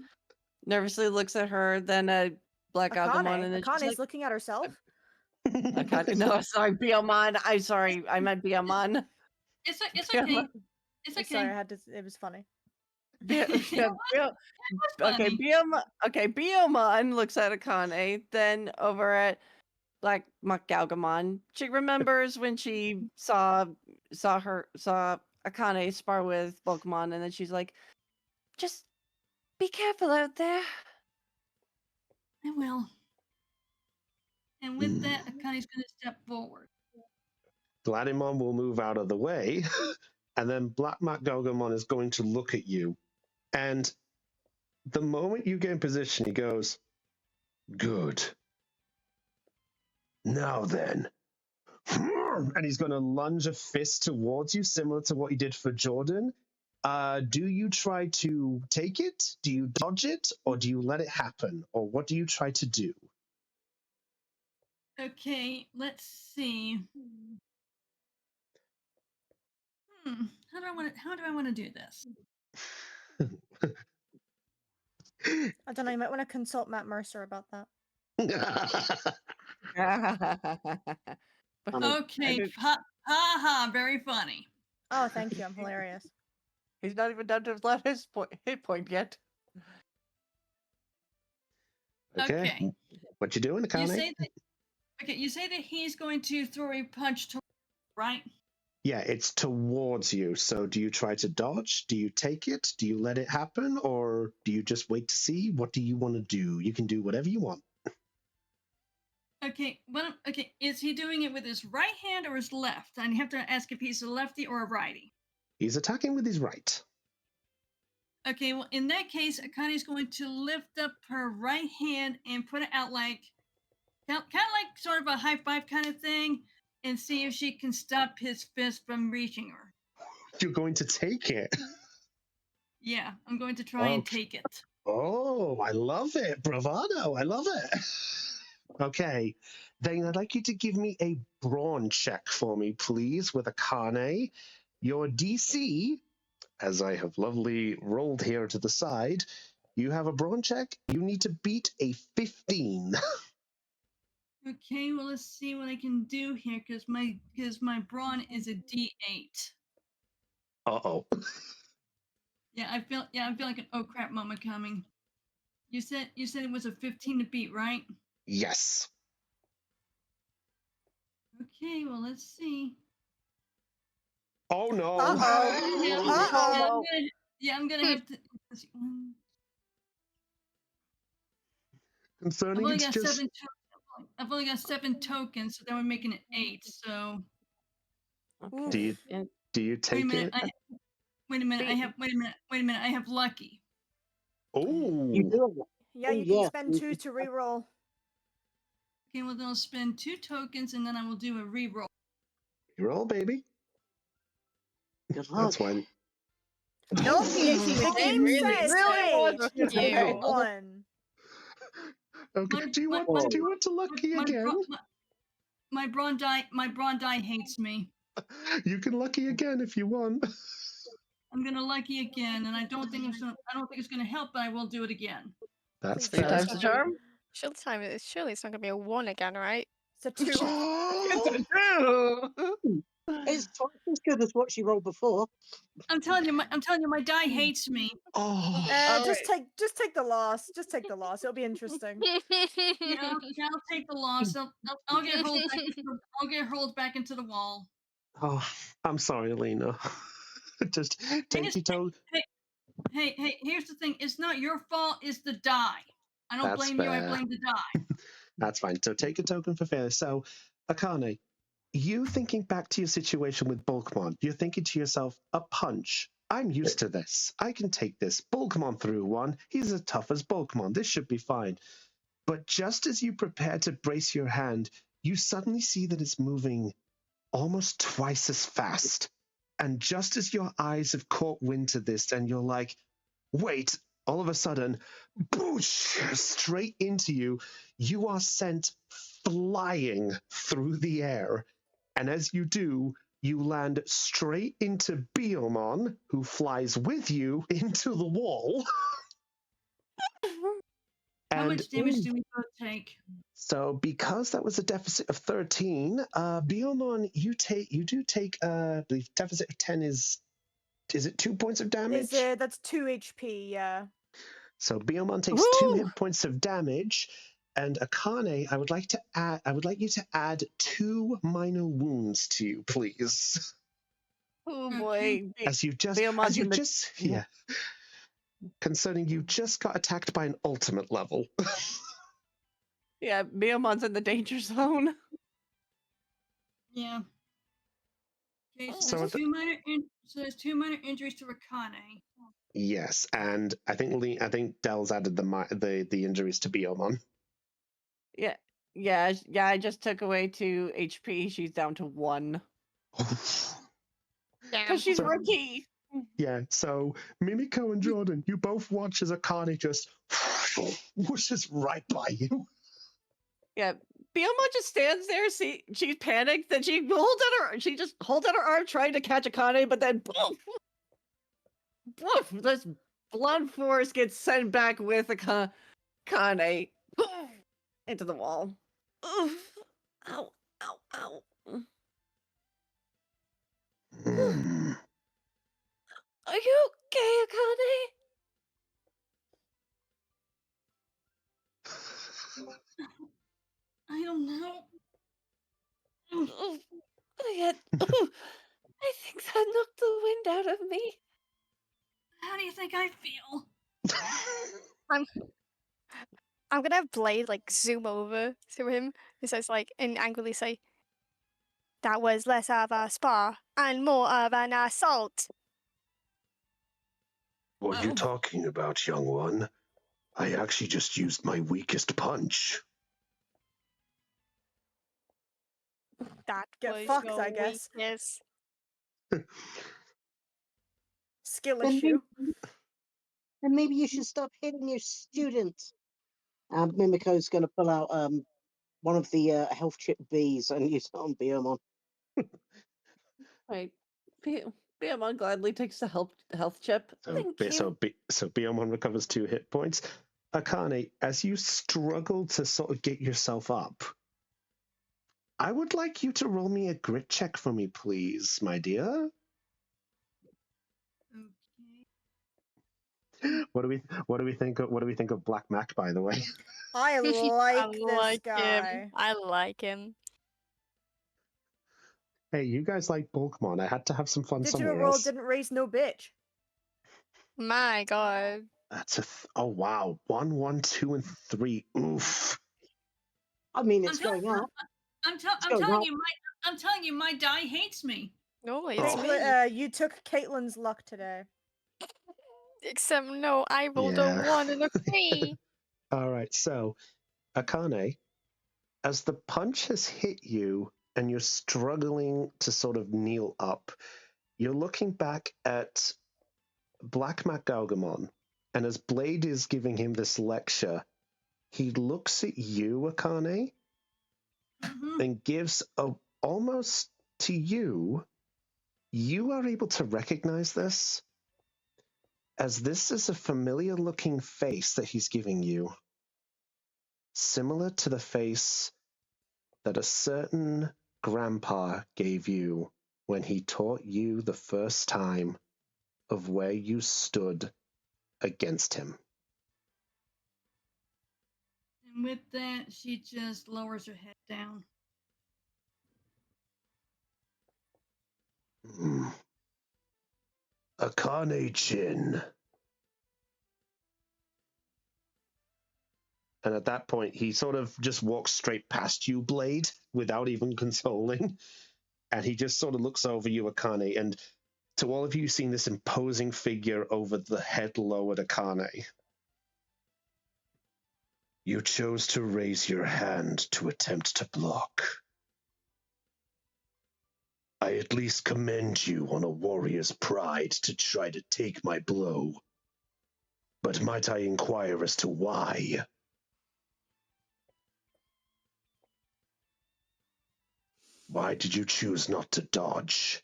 nervously looks at her, then at Black Agumon, and then she's Akane's like, looking at herself. Akane, no, sorry, Beelmon. I'm sorry, I meant Beelmon. It's okay. It's okay. Sorry, I had to. It was funny. Okay, Beelmon looks at Akane, then over at Black Galgamon. She remembers when she saw Akane spar with Pokemon, and then she's like, "Just be careful out there." I will. And with that, Akane's gonna step forward. Vladimon will move out of the way, and then Black Gogomon is going to look at you. And the moment you get in position, he goes, "Good. Now then." And he's going to lunge a fist towards you, similar to what he did for Jordan. Do you try to take it? Do you dodge it? Or do you let it happen? Or what do you try to do? Okay, let's see. How do I want to do this? I don't know. You might want to consult Matt Mercer about that. Okay, ha ha, very funny. Oh, thank you. I'm hilarious. He's not even down to his hit point yet. Okay. What you doing, Akane? You say that he's going to throw a punch to right? Yeah, it's towards you. So do you try to dodge? Do you take it? Do you let it happen? Or do you just wait to see? What do you want to do? You can do whatever you want. Okay, is he doing it with his right hand or his left? I have to ask if he's a lefty or a righty. He's attacking with his right. Okay, well, in that case, Akane's going to lift up her right hand and put it out like, kind of like sort of a high five kind of thing, and see if she can stop his fist from reaching her. You're going to take it? Yeah, I'm going to try and take it. Oh, I love it. Bravado. I love it. Okay, then I'd like you to give me a brawn check for me, please, with Akane. Your DC, as I have lovely rolled here to the side, you have a brawn check. You need to beat a 15. Okay, well, let's see what I can do here, because my brawn is a D8. Uh-oh. Yeah, I feel like an oh crap moment coming. You said it was a 15 to beat, right? Yes. Okay, well, let's see. Oh no. Uh-oh. I'm gonna have to. Let's see. Concerning it's just... I've only got 7 tokens, so that would make it 8. So. Do you take it? Wait a minute. I have lucky. Oh. Yeah, you can spend 2 to reroll. Okay, well then I'll spend 2 tokens and then I will do a reroll. Reroll, baby. That's fine. Nope, the game says, hey, 1. Okay, do you want to lucky again? My brawn die hates me. You can lucky again if you want. I'm gonna lucky again, and I don't think it's gonna help, but I will do it again. That's 3 times the charm. Surely it's not gonna be a 1 again, right? It's a 2. It's a 2. It's twice as good as what she rolled before. I'm telling you, my die hates me. Just take the loss. Just take the loss. It'll be interesting. Yeah, I'll take the loss. I'll get hurled back. I'll get hurled back into the wall. Oh, I'm sorry, Alina. Just take your toe. Hey, here's the thing. It's not your fault. It's the die. I don't blame you. I blame the die. That's fine. So take a token for failure. So, Akane, you thinking back to your situation with Bulkmon, you're thinking to yourself, a punch. I'm used to this. I can take this. Bulkmon threw one. He's as tough as Bulkmon. This should be fine. But just as you prepare to brace your hand, you suddenly see that it's moving almost twice as fast. And just as your eyes have caught wind to this, and you're like, wait, all of a sudden, boosh, straight into you, you are sent flying through the air. And as you do, you land straight into Biomon, who flies with you into the wall. How much damage do we both take? So, because that was a deficit of 13, Biomon, you do take I believe deficit of 10 is it 2 points of damage? That's 2 HP, yeah. So Biomon takes 2 hit points of damage, and Akane, I would like you to add 2 minor wounds to you, please. Oh boy. Concerning you just got attacked by an ultimate level. Yeah, Biomon's in the danger zone. Yeah. Okay, so, So there's two minor injuries to Rakane. Yes, and I think Dell's added the injuries to Biomon. Yeah. I just took away 2 HP. She's down to 1. Because she's rookie. Yeah, so Mimiko and Jordan, you both watch as Akane just whooshes right by you. Yeah, Biomon just stands there. See, she's panicked. Then she just holds out her arm trying to catch Akane, but then poof, this blood force gets sent back with Akane into the wall. Oof. Ow, ow, ow. Are you okay, Akane? I don't know. I think that knocked the wind out of me. How do you think I feel? I'm gonna have Blade like zoom over to him. It says like and angrily say, "That was less of a spar and more of an assault." What are you talking about, young one? I actually just used my weakest punch. That Get was fucked, your I guess. weakness. Skill Then issue. maybe you should stop hitting your students. And Mimiko's going to pull out one of the health chip Bs and use it on Biomon. Right. Biomon gladly takes the health chip. Thank you. So Biomon recovers 2 hit points. Akane, as you struggle to sort of get yourself up, I would like you to roll me a grit check for me, please, my dear. What do we think of Black Mac, by the way? I like this guy. Him. I like him. Hey, you guys like Bulkmon. I had to have some fun Digital somewhere roll else. didn't raise no bitch. My God. That's oh wow, 1, 1, 2, and 3. Oof. I mean, it's going up. I'm telling you, my die hates me. No, it's me. You took Caitlin's luck today. Except no, I rolled a 1 and a 3. All right, so Akane, as the punch has hit you and you're struggling to sort of kneel up, you're looking back at Black Mac Gaugamon, and as Blade is giving him this lecture, he looks at you, Akane, and gives almost to you. You are able to recognize this, as this is a familiar looking face that he's giving you, similar to the face that a certain grandpa gave you when he taught you the first time of where you stood against him. And with that, she just lowers her head down. Akane-chin. And at that point, he sort of just walks straight past you, Blade, without even consoling. And he just sort of looks over you, Akane. And to all of you seeing this imposing figure over the head lowered Akane, you chose to raise your hand to attempt to block. I at least commend you on a warrior's pride to try to take my blow. But might I inquire as to why? Why did you choose not to dodge?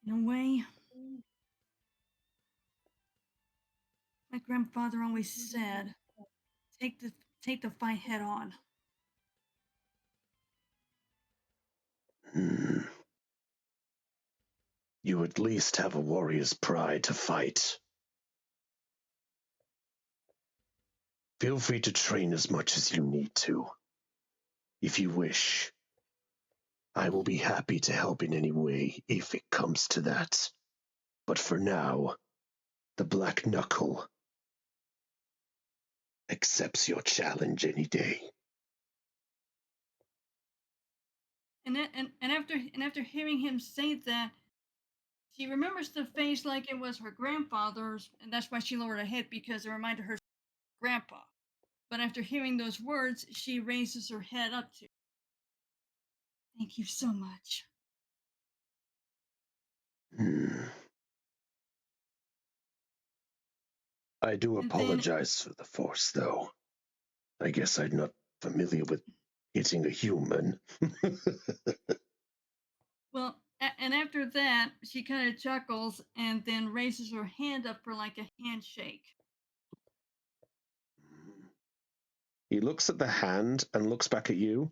In a way, my grandfather always said, take the fight head on. You at least have a warrior's pride to fight. Feel free to train as much as you need to. If you wish, I will be happy to help in any way if it comes to that. But for now, the Black Knuckle accepts your challenge any day. And after hearing him say that, she remembers the face like it was her grandfather's, and that's why she lowered her head, because it reminded her of grandpa. But after hearing those words, she raises her head up to, thank you so much. I do apologize for the Force, though. I guess I'm not familiar with hitting a human. Well, and after that, she kind of chuckles and then raises her hand up for like a handshake. He looks at the hand and looks back at you.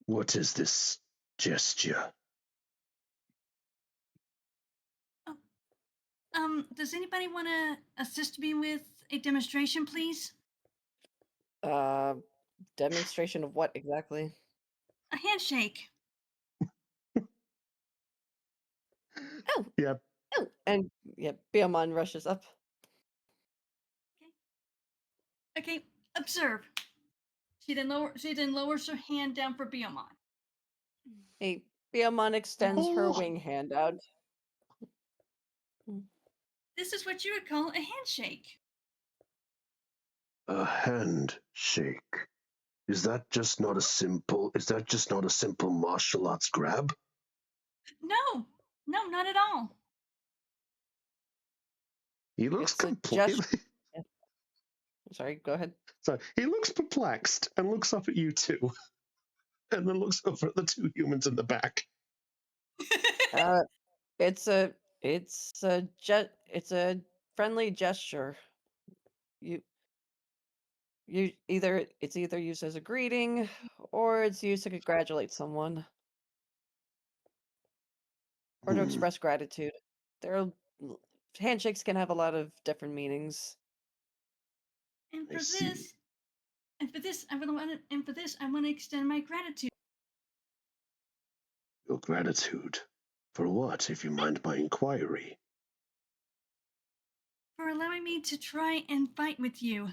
What is this gesture? Does anybody want to assist me with a demonstration, please? Demonstration of what exactly? A handshake. Oh. Yep. Oh. And yeah, Beomon rushes up. Okay, observe. She then lowers her hand down for Beomon. Hey, Beomon extends her wing hand out. This is what you would call a handshake. A handshake. Is that just not a simple martial arts grab? No, not at all. He looks Sorry, go ahead. So he looks perplexed and looks up at you two, and then looks over at the two humans in the back. It's a friendly gesture. It's either used as a greeting or it's used to congratulate someone or to express gratitude. Handshakes can have a lot of different meanings. And for this, I want to extend my gratitude. Your gratitude? For what, if you mind my inquiry? For allowing me to try and fight with you.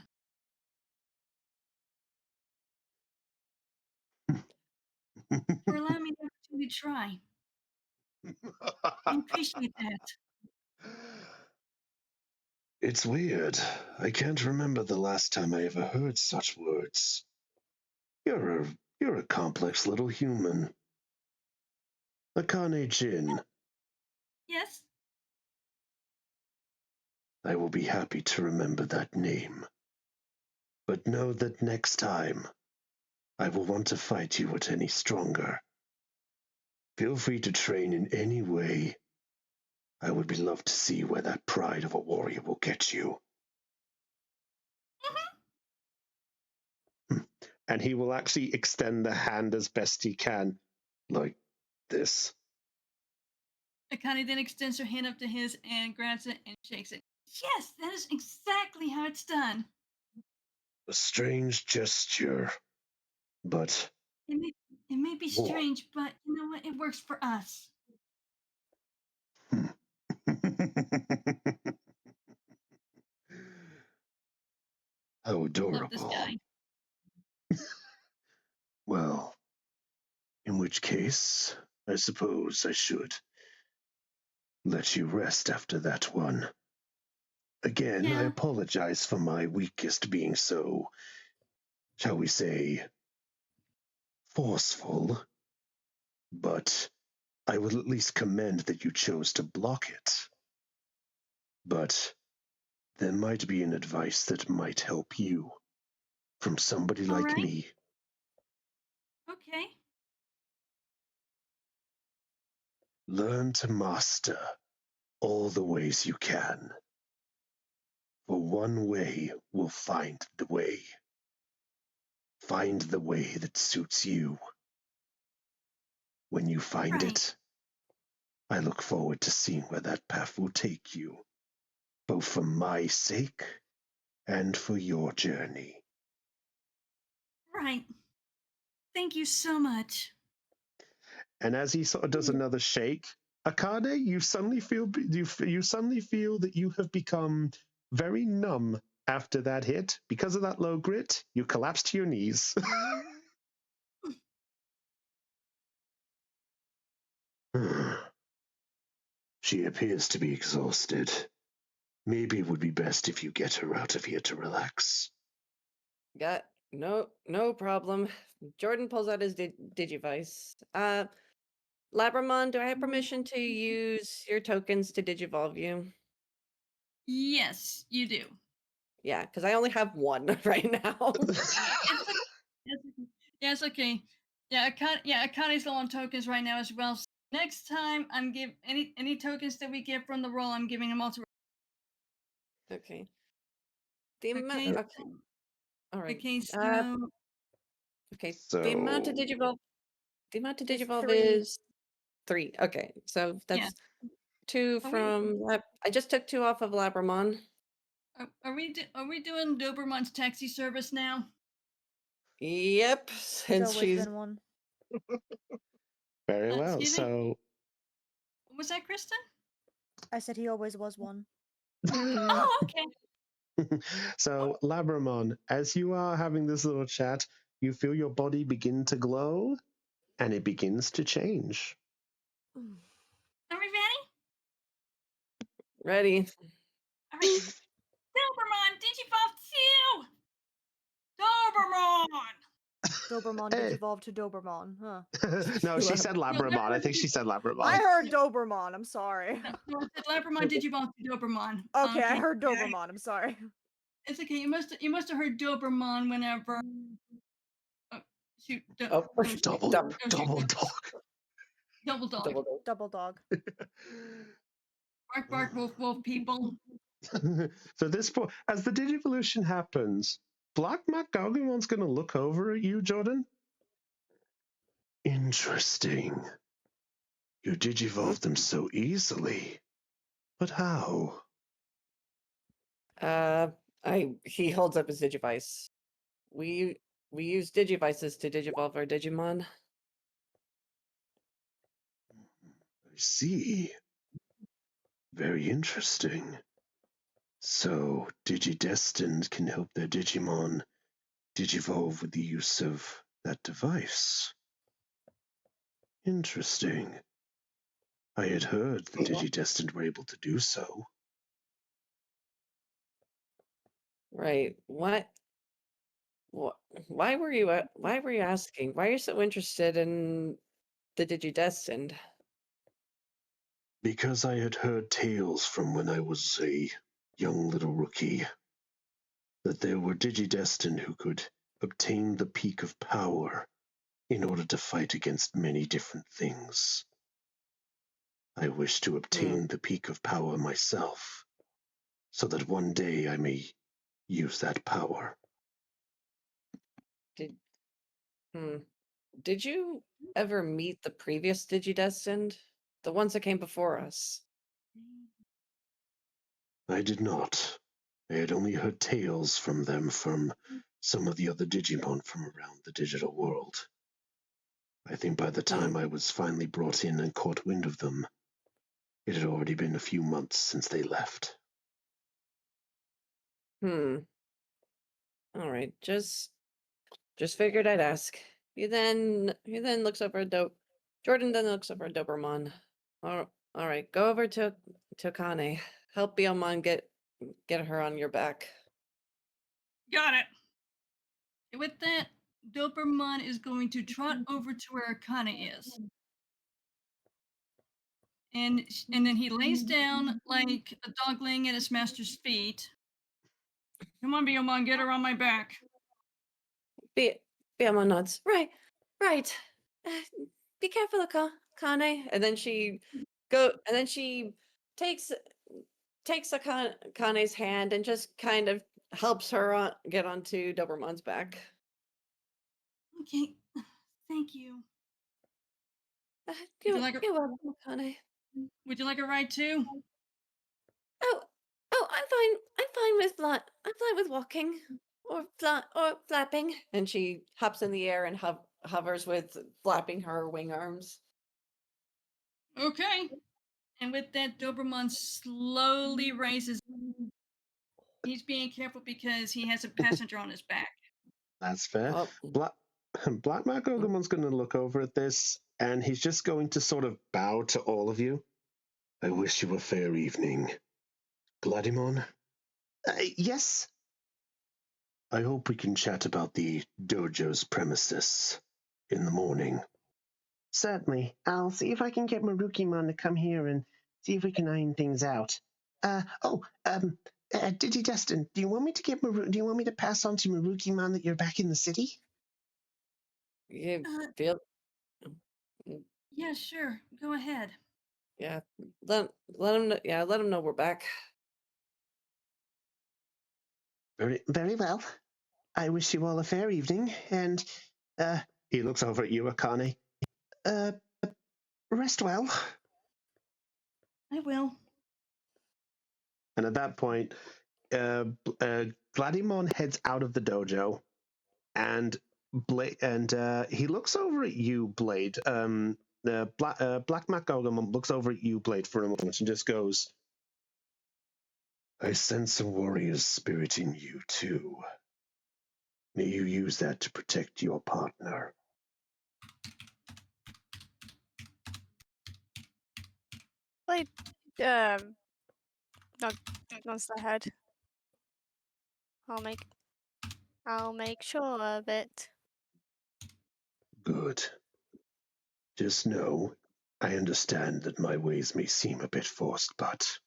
For allowing me the opportunity to try. I appreciate that. It's weird. I can't remember the last time I ever heard such words. You're a complex little human. Akane Jin. Yes? I will be happy to remember that name. But know that next time, I will want to fight you at any stronger. Feel free to train in any way. I would be loved to see where that pride of a warrior will get you. And he will actually extend the hand as best he can, like this. Akane then extends her hand up to his and grabs it and shakes it. Yes, that is exactly how it's done. A strange gesture, but... It may be strange, but you know what? It works for us. How Love this adorable. guy. Well, in which case, I suppose I should let you rest after that one. Again, I Yeah. apologize for my weakest being so, shall we say, forceful, but I will at least commend that you chose to block it. But there might be an advice that might help you from somebody All like right. me. Okay. Learn to master all the ways you can. For one way will find the way. Find the way that suits you. When you find Right. it, I look forward to seeing where that path will take you, both for my sake and for your journey. Right. Thank you so much. And as he sort of does another shake, Akane, you suddenly feel that you have become very numb after that hit. Because of that low grit, you collapse to your knees. She appears to be exhausted. Maybe it would be best if you get her out of here to relax. Got no problem. Jordan pulls out his Digivice. Labramon, do I have permission to use your tokens to Digivolve you? Yes, you do. Yeah, because I only have one right now. It's okay. Yeah, Akane's low on tokens right now as well. So next time, I'm give any tokens that we get from the roll, I'm giving them all to. Okay. The amount. Okay. Okay. All right. Okay. So. Okay. So The amount to Digivolve. The amount to It's Digivolve 3. is 3. Okay, so Yeah. that's 2 Are we? from. I just took 2 off of Labramon. Are we doing Doberman's taxi service now? Yep, He's since always she's been one. very well. Excuse me? So Was that Kristen? I said he always was one. Oh, okay. so Labramon, as you are having this little chat, you feel your body begin to glow and it begins to change. Are we ready? Ready. All right. Doberman, Digivolve 2! Doberman! Doberman digivolved to Doberman, huh? No, she said Labramon. I think she said Labramon. I heard Doberman. I'm sorry. No, I said Labramon, Digivolve to Doberman. Okay, I heard Doberman. I'm sorry. It's okay. You must have heard Doberman whenever. Oh, shoot! Oh, double dog. Double dog. Double dog. Double dog. Bark, bark, wolf, wolf, people. So this point, as the Digivolution happens, Black Mac Gogumon's going to look over at you, Jordan. Interesting. You digivolve them so easily. But how? He holds up his Digivice. We use Digivices to Digivolve our Digimon. I see. Very interesting. So, Digidestined can help their Digimon digivolve with the use of that device. Interesting. I had heard the Digidestined were able to do so. Right. What? Why were you asking? Why are you so interested in the Digidestined? Because I had heard tales from when I was a young little rookie that there were Digidestined who could obtain the peak of power in order to fight against many different things. I wish to obtain the peak of power myself, so that one day I may use that power. Did you ever meet the previous Digidestined? The ones that came before us? I did not. I had only heard tales from them from some of the other Digimon from around the digital world. I think by the time I was finally brought in and caught wind of them, It had already been a few months since they left. All right, just figured I'd ask. He then looks over at Jordan then looks over at Doberman. All right, go over to Kane. Help Biomon get her on your back. Got it. With that, Doberman is going to trot over to where Akane is. And then he lays down like a dog laying at his master's feet. Come on, Biomon, get her on my back. Biomon nods. Right. Be careful, Kane. And then she takes Kane's hand and just kind of helps her get onto Doberman's back. Okay, thank you. You're welcome, Kane. Would you like a ride too? Oh, I'm fine. I'm fine with walking or flapping. And she hops in the air and hovers with flapping her wing arms. Okay. And with that, Doberman slowly raises. He's being careful because he has a passenger on his back. That's fair. Oh. Black Mac Ogamon's going to look over at this, and he's just going to sort of bow to all of you. I wish you a fair evening. Gladimon? Yes? I hope we can chat about the dojo's premises in the morning. Certainly. I'll see if I can get Marukimon to come here and see if we can iron things out. Digidestin, do you want me to pass on to Marukimon that you're back in the city? Yeah, feel. Yeah, sure. Go ahead. Yeah, let him know. Yeah, let him know we're back. Very, very well. I wish you all a fair evening, and he looks over at you, Akane. Rest well. I will. And at that point, Gladimon heads out of the dojo, and he looks over at you, Blade. Black Mac Ogamon looks over at you, Blade, for a moment, and just goes, I sense a warrior's spirit in you, too. May you use that to protect your partner. Blade, nods the head. I'll make sure of it. Good. Just know, I understand that my ways may seem a bit forced, but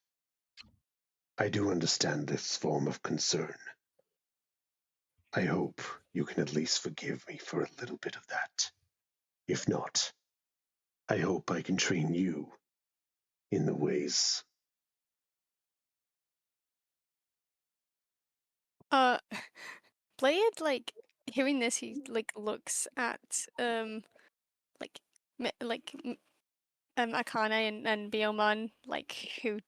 I do understand this form of concern. I hope you can at least forgive me for a little bit of that. If not, I hope I can train you in the ways. Blade, like, hearing this, he, like, looks at, Akane and Biomon, like, who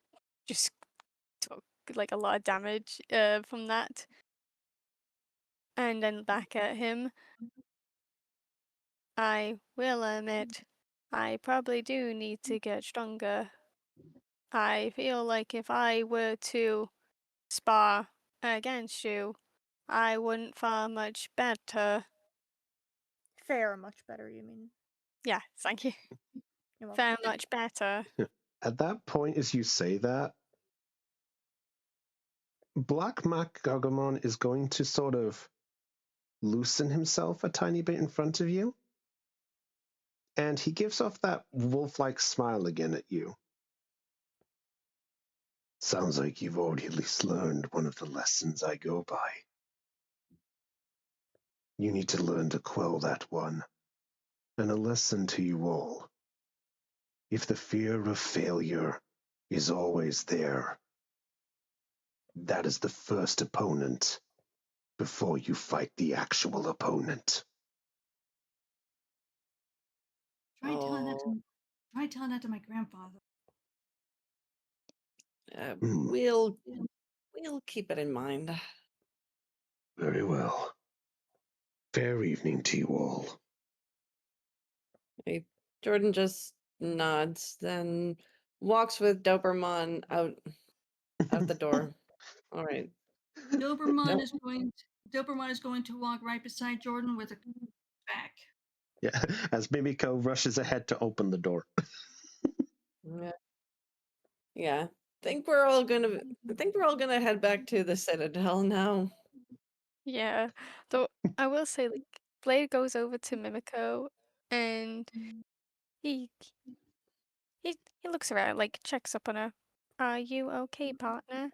just took, like, a lot of damage, from that. And then back at him. I will admit, I probably do need to get stronger. I feel like if I were to spar against you, I wouldn't fare much better. Fare much better, you mean? Yeah, thank you. You're Fare welcome. much better. At that point, as you say that, Black Mac Gogomon is going to sort of loosen himself a tiny bit in front of you. And he gives off that wolf-like smile again at you. Sounds like you've already at least learned one of the lessons I go by. You need to learn to quell that one. And a lesson to you all. If the fear of failure is always there, that is the first opponent before you fight the actual opponent. Try telling that to my grandfather. We'll keep it in mind. Very well. Fair evening to you all. Jordan just nods, then walks with Doberman out the door. All right. Doberman is going to walk right beside Jordan with a back. Yeah, as Mimiko rushes ahead to open the door. Yeah. Yeah. I think we're all gonna head back to the Citadel now. Yeah. Though I will say, like, Blade goes over to Mimiko and he he looks around, like checks up on her. Are you okay, partner?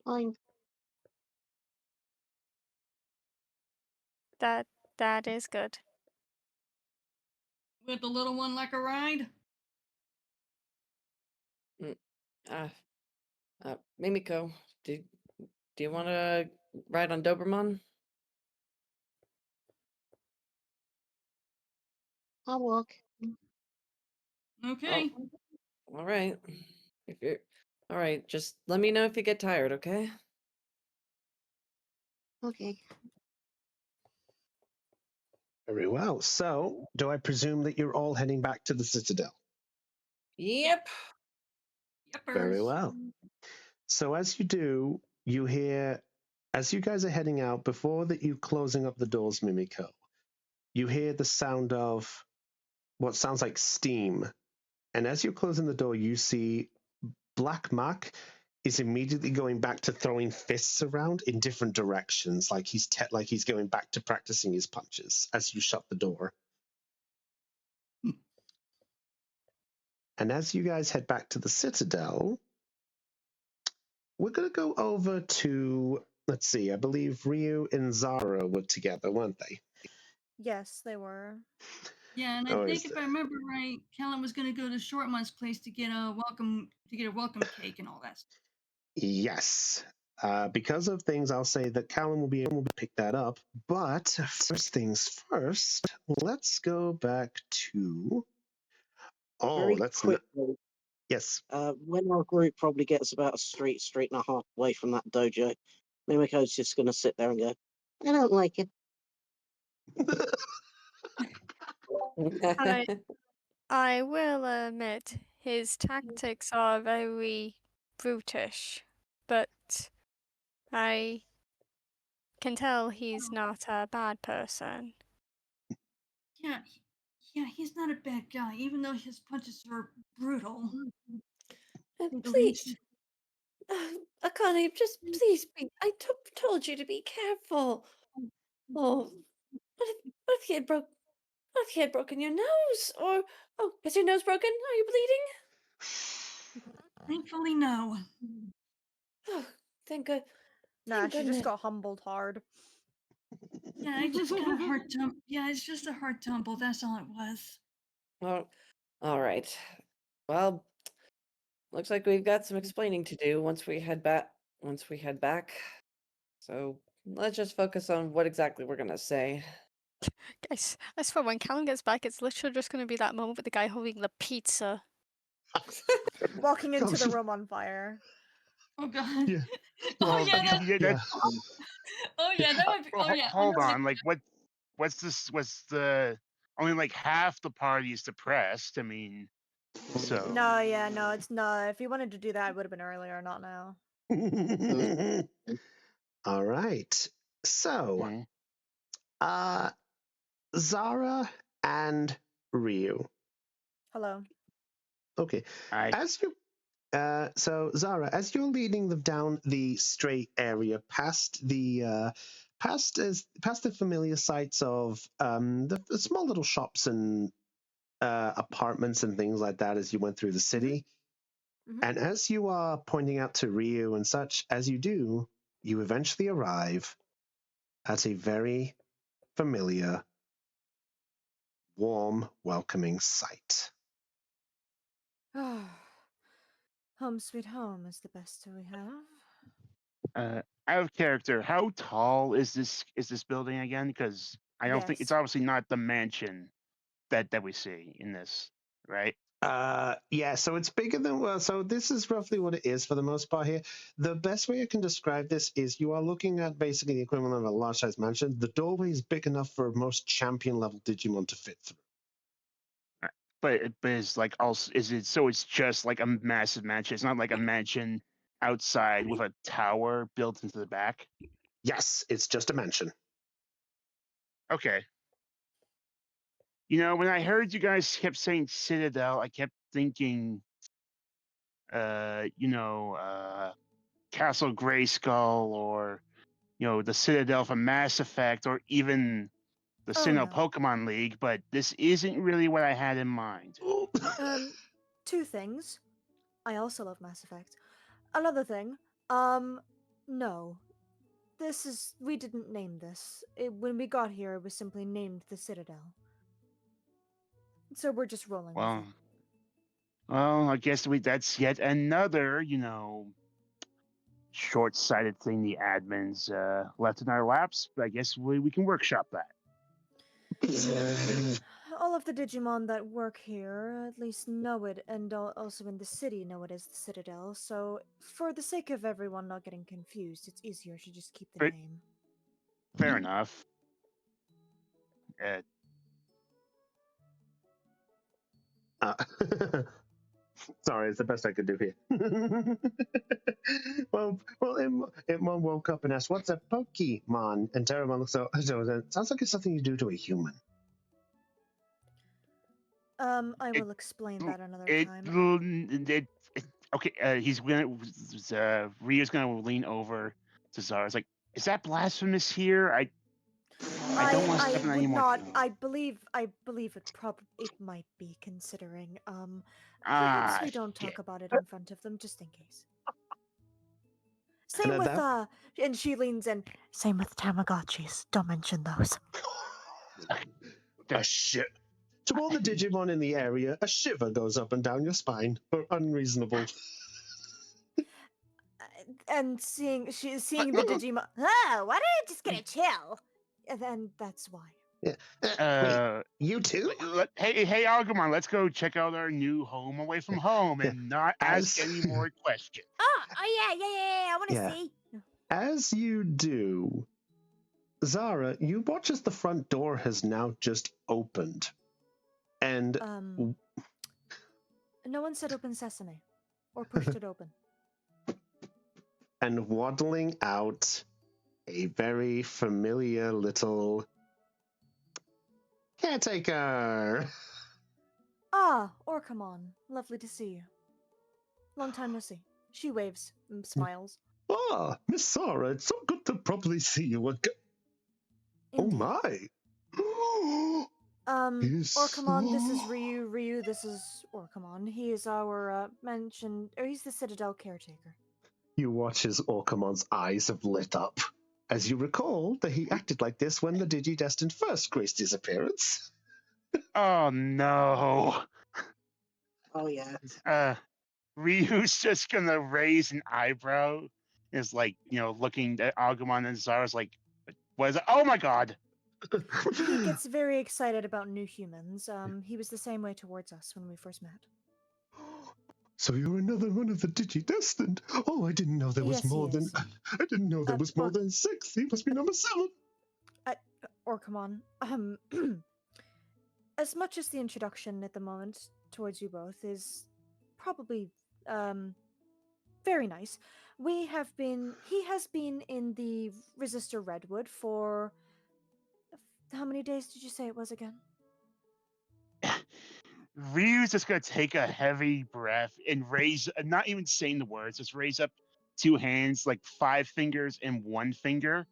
Fine. That is good. With the little one like a ride? Mimiko, do you want to ride on Doberman? I'll walk. Okay. Oh, all right. If you're all right, just let me know if you get tired, okay? Okay. Very well. So, do I presume that you're all heading back to the Citadel? Yep. Very Yippers. well. So, as you do, you hear, as you guys are heading out, before that you closing up the doors, Mimiko, you hear the sound of what sounds like steam. And as you're closing the door, you see Black Mac is immediately going back to throwing fists around in different directions, like he's going back to practicing his punches as you shut the door. And as you guys head back to the Citadel, we're going to go over to, let's see, I believe Ryu and Zara were together, weren't they? Yes, they were. Yeah, and I think if I remember right, Kellen was going to go to Shortman's place to get a welcome cake and all that stuff. Yes. Because of things, I'll say that Callum will be able to pick that up. But first things first, let's go back to. Very Let's not. quickly. Yes. When our group probably gets about a street and a half away from that dojo, Mimiko's just going to sit there and go, I don't like it. I will admit his tactics are very brutish, but I can tell he's not a bad person. Yeah, he's not a bad guy, even though his punches are brutal. Please, Akane, just please be. I told you to be careful. Oh, what if he had broken your nose? Or is your nose broken? Are you bleeding? Thankfully, no. Oh, thank God. Nah, she just got humbled hard. Yeah, I just got a heart tumble. Yeah, it's just a heart tumble. That's all it was. Oh, all right. Well, looks like we've got some explaining to do once we head back. So let's just focus on what exactly we're gonna say. Guys, I swear when Callum gets back, it's literally just going to be that moment with the guy holding the pizza. Walking into the room on fire. Oh God. Yeah. Oh yeah. Yeah. Oh yeah. That would be. Oh yeah. Hold on. Like, what's this? What's the only like half the party is depressed? I mean, so. No, yeah, no, it's not. If you wanted to do that, it would have been earlier, not now. All right. So, Zara and Ryu. Hello. Okay. As you, so Zara, as you're leading them down the straight area past the familiar sights of the small little shops and apartments and things like that as you went through the city. And as you are pointing out to Ryu and such, as you do, you eventually arrive at a very familiar, warm, welcoming sight. Home sweet home is the best we have. Out of character, how tall is this building again? Because I don't think it's obviously not the mansion that we see in this, right? Yeah, so it's bigger than, so this is roughly what it is for the most part here. The best way I can describe this is you are looking at basically the equivalent of a large size mansion. The doorway is big enough for most champion level Digimon to fit through. but it's like also is it so it's just like a massive mansion? It's not like a mansion outside with a tower built into the back. Yes, it's just a mansion. Okay. You know, when I heard you guys kept saying Citadel, I kept thinking, Castle Grayskull, or the Citadel from Mass Effect, or even the Oh, Sinnoh no. Pokemon League. But this isn't really what I had in mind. Two things. I also love Mass Effect. Another thing, no. We didn't name this. When we got here, it was simply named the Citadel. So we're just rolling with it. Well, I guess that's yet another, short-sighted thing the admins left in our laps. But I guess we can workshop that. All of the Digimon that work here at least know it, and also in the city know it as the Citadel, so for the sake of everyone not getting confused, it's easier to just keep the name. Fair enough. Sorry, it's the best I could do here. well, Itmon woke up and asked, "What's a Pokemon?" And Terramon looks so it sounds like it's something you do to a human. I will explain that another time. Okay, Ryu's gonna lean over to Zara. It's like, is that blasphemous here? I don't want to step in any more. I believe it might be, considering. Perhaps we don't talk about it in front of them, just in case. Same with and she leans in. Same with Tamagotchis. Don't mention those. A shit. To all the Digimon in the area, a shiver goes up and down your spine for unreasonable. And seeing the Digimon. Oh, why don't you just get a chill? And then that's why. Yeah. Wait, you too? Hey, Agumon, let's go check out our new home away from home and not ask any more questions. Oh yeah. I want to see. As you do, Zara, you watch as the front door has now just opened. And no one said open sesame or pushed it open. And waddling out a very familiar little caretaker. Ah, Orcamon. Lovely to see you. Long time no see. She waves and smiles. Ah, Miss Zara, it's so good to properly see you again. Oh my. Orcamon, this is Ryu. Ryu, this is Orcamon. He is our he's the Citadel caretaker. You watch as Orcamon's eyes have lit up. As you recall that he acted like this when the Digidestined first graced his appearance. Oh no. Oh yeah. Ryu's just gonna raise an eyebrow. Is like, looking at Agumon, and Zara's like, what is it? Oh my god. He gets very excited about new humans. He was the same way towards us when we first met. So you're another one of the Digidestined. Oh, I didn't know there was more than. I didn't know there was more than 6. He must be number 7. Orcamon. As much as the introduction at the moment towards you both is probably very nice. He has been in the Resistor Redwood for how many days did you say it was again? Ryu's just gonna take a heavy breath and raise, not even saying the words, just raise up 2 hands, like 5 fingers and 1 finger.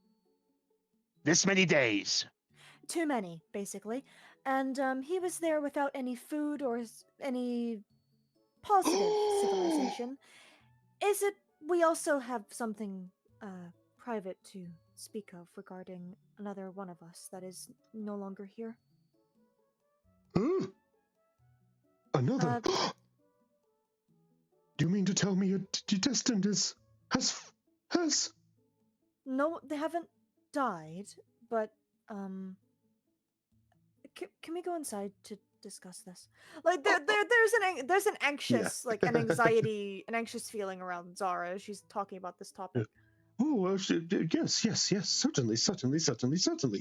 This many days. Too many, basically. And he was there without any food or any positive civilization. We also have something private to speak of regarding another one of us that is no longer here. Another? Do you mean to tell me your Digidestined has... No, they haven't died, but can we go inside to discuss this? Like there's an anxious an anxious feeling around Zara. She's talking about this topic. Oh, yes, certainly,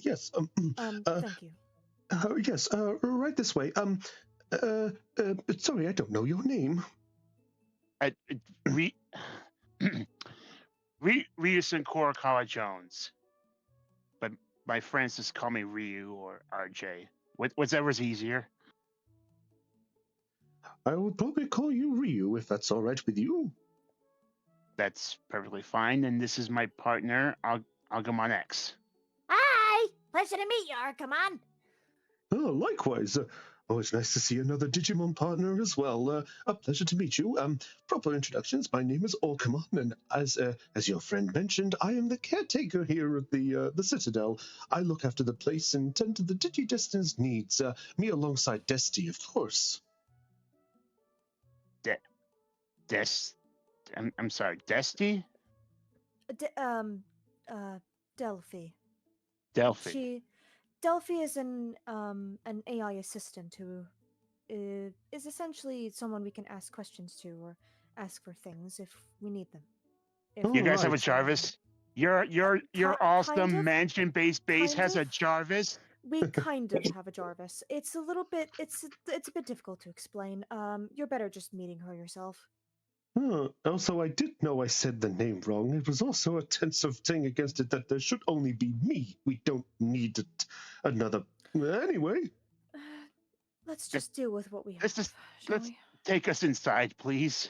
yes. Thank you. Yes, right this way. Sorry, I don't know your name. Ryusen Korakawa Jones. But my friends just call me Ryu or RJ. Whatever's easier. I would probably call you Ryu if that's all right with you. That's perfectly fine. And this is my partner, Agumon X. Hi! Pleasure to meet you, Arkamon. Oh, likewise. It's nice to see another Digimon partner as well. A pleasure to meet you. Proper introductions. My name is Orkamon, and as your friend mentioned, I am the caretaker here at the Citadel. I look after the place and tend to the Digidestin's needs. Me alongside Desti, of course. I'm sorry, Desti? Delphi. Delphi. Delphi is an AI assistant who is essentially someone we can ask questions to or ask for things if we need them. You guys have a Jarvis? Your awesome kind of, mansion-based base has a Jarvis? We kind of have a Jarvis. It's a little bit it's a bit difficult to explain. You're better just meeting her yourself. Also, I did know I said the name wrong. It was also a tensive thing against it that there should only be me. We don't need another. Anyway. Let's just deal with what we have. Let's take us inside, please.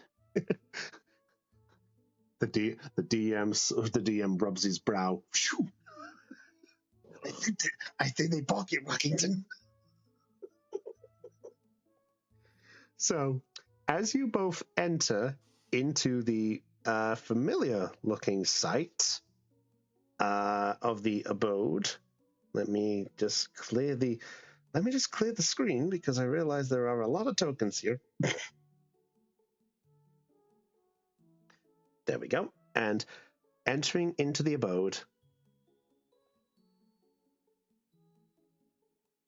The DM rubs his brow. Phew. I think they pocket Rockington. So, as you both enter into the familiar-looking site of the abode, let me just clear the screen because I realize there are a lot of tokens here. There we go. And entering into the abode.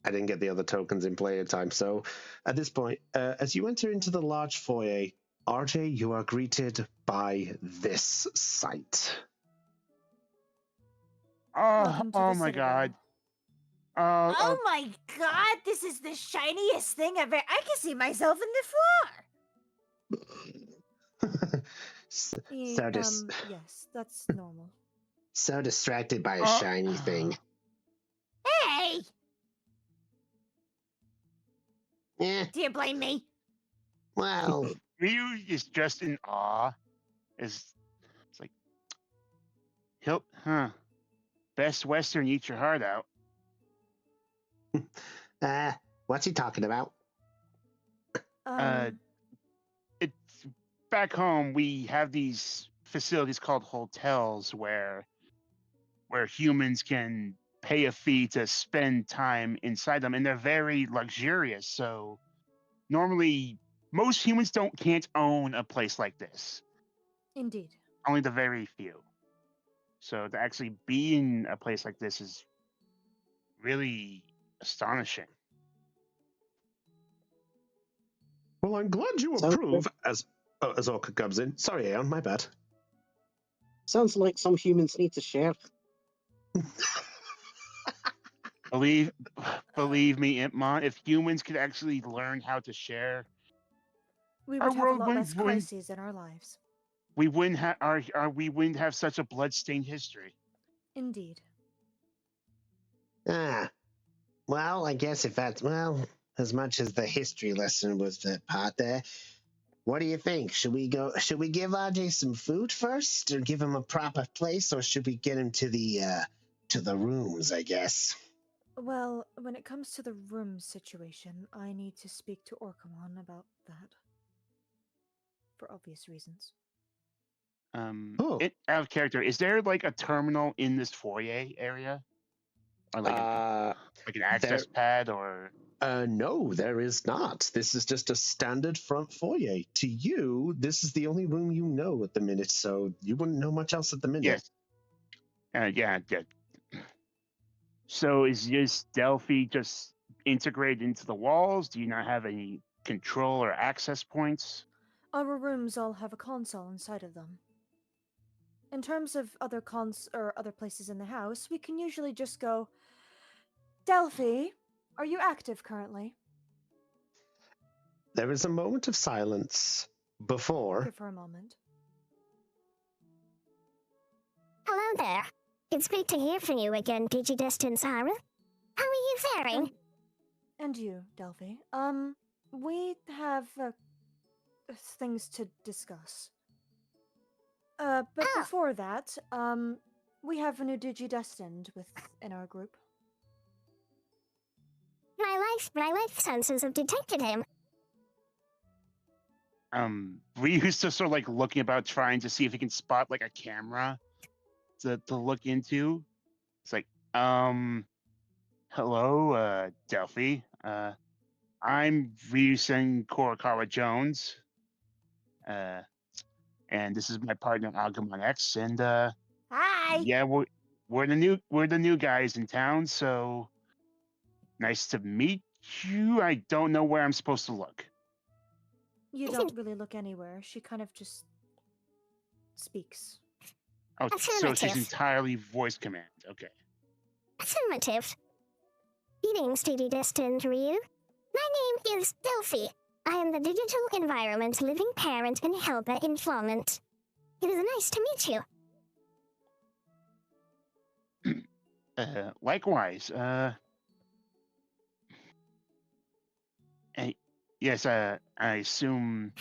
I didn't get the other tokens in play in time. So at this point, as you enter into the large foyer, RJ, you are greeted by this sight. Oh my God. Oh my God, this is the shiniest thing ever. I can see myself in the floor. Yes, that's normal. So distracted by a shiny thing. Hey! Do you blame me? Well, Ryu is just in awe. It's like, Best Western, eat your heart out. What's he talking about? It's back home. We have these facilities called hotels where humans can pay a fee to spend time inside them, and they're very luxurious. So normally, most humans can't own a place like this. Indeed. Only the very few. So to actually be in a place like this is really astonishing. Well, I'm glad you approve. As Orca comes in. Sorry, Aeon, my bad. Sounds like some humans need to share. Believe me, Impmon, if humans could actually learn how to share, we would have a lot less crises in our lives. We wouldn't have we wouldn't have such a bloodstained history. Indeed. Well, I guess if that's as much as the history lesson was the part there. What do you think? Should we give RJ some food first, or give him a proper place, or should we get him to the rooms, I guess? Well, when it comes to the room situation, I need to speak to Orkamon about that. For obvious reasons. Out of character, is there like a terminal in this foyer area? Or like an access pad or... No, there is not. This is just a standard front foyer. To you, this is the only room you know at the minute, so you wouldn't know much else at the minute. Yes. Yeah. So is this Delphi just integrated into the walls? Do you not have any control or access points? Our rooms all have a console inside of them. In terms of other other places in the house, we can usually just go, Delphi, are you active currently? There is a moment of silence before. Give her a moment. Hello there. It's great to hear from you again, Digidestin Zara. How are you faring? And you, Delphi. We have things to discuss. But before that, we have a new Digidestined within our group. My life senses have detected him. Ryu's just sort of like looking about, trying to see if he can spot like a camera to look into. It's like, hello, Delphi. I'm Ryusen Korakawa Jones. And this is my partner Agumon X, and Hi. yeah, we're the new guys in town, so nice to meet you. I don't know where I'm supposed to look. You don't really look anywhere. She kind of just speaks. Oh, so she's entirely voice command. Okay. Affirmative. Greetings, Digidestined Ryu. My name is Delphi. I am the digital environment living parent and helper informant. It is nice to meet you. Likewise. Yes. I assume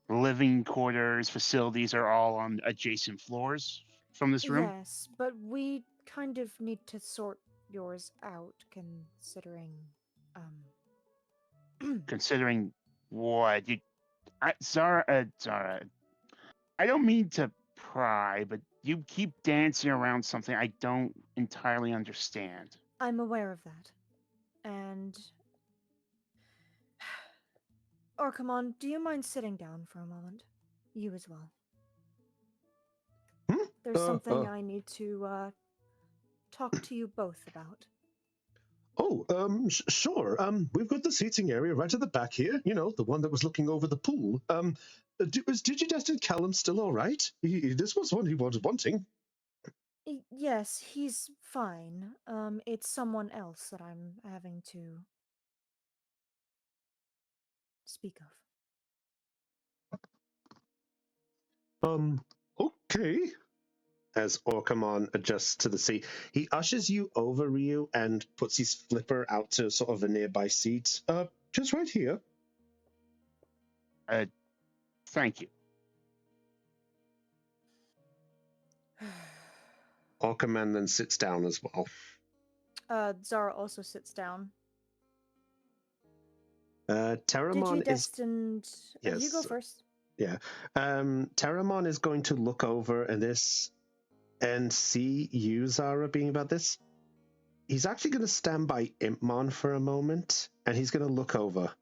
living quarters, facilities are all on adjacent floors from this room. Yes, but we kind of need to sort yours out, considering. Considering what? Zara, I don't mean to pry, but you keep dancing around something I don't entirely understand. I'm aware of that. And... Orcamon, do you mind sitting down for a moment? You as well. There's something I need to talk to you both about. Oh, sure. We've got the seating area right at the back here. You know, the one that was looking over the pool. Is Digidestined Callum still all right? This was one he was wanting. Yes, he's fine. It's someone else that I'm having to speak of. Okay. As Orcamon adjusts to the seat, he ushers you over, Ryu, and puts his flipper out to sort of a nearby seat. Just right here. Thank you. Orcamon then sits down as well. Zara also sits down. Terramon Digidestined... is... Yes. You go first. Yeah. Terramon is going to look over at this and see you, Zara, being about this. He's actually going to stand by Impmon for a moment, and he's going to look over.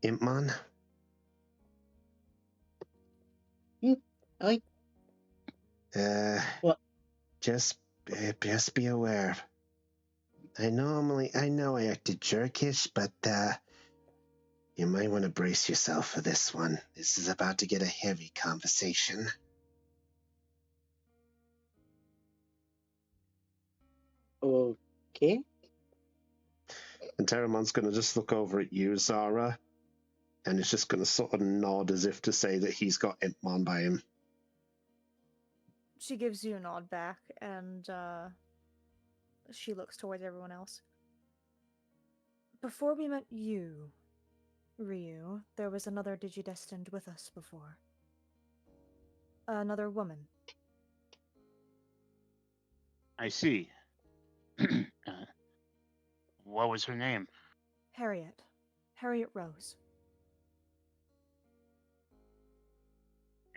Impmon? Oi. What? Just be aware. I know I acted jerkish, but you might want to brace yourself for this one. This is about to get a heavy conversation. Okay. And Terramon's going to just look over at you, Zara, and is just going to sort of nod as if to say that he's got Impmon by him. She gives you a nod back, and she looks towards everyone else. Before we met you, Ryu, there was another Digidestined with us before. Another woman. I see. What was her name? Harriet. Harriet Rose.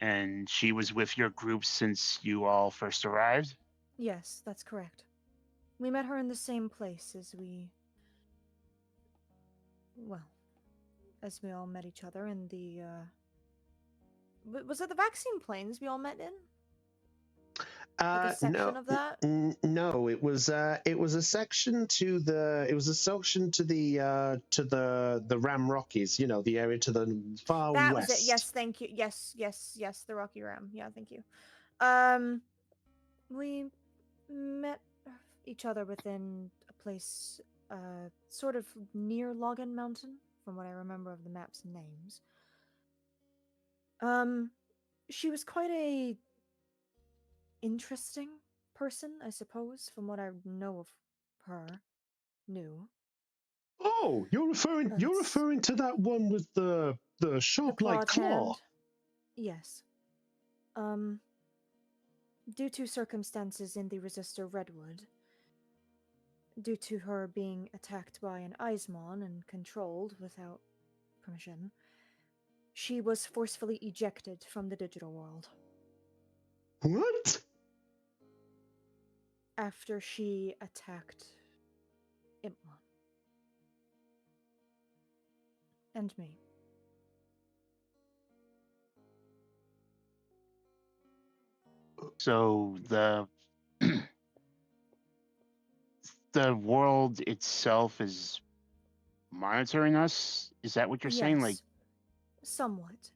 And she was with your group since you all first arrived? Yes, that's correct. We met her in the same place as we all met each other in the, was it the vaccine planes we all met in? Like a section of that? No, it was a section to the Ram Rockies, you know, the area to the far that west. Was it. Yes, thank you. Yes, the Rocky Ram. Yeah, thank you. We met each other within a place sort of near Login Mountain, from what I remember of the map's names. She was quite a interesting person, I suppose, from what I know of her. Oh, you're referring to that one with the sharp-like clawed claw. hand. Yes. Due to circumstances in the Resistor Redwood, due to her being attacked by an Eismon and controlled without permission, she was forcefully ejected from the digital world. What? After she attacked Impmon. And me. So the world itself is monitoring us? Is that what you're saying? Like, somewhat.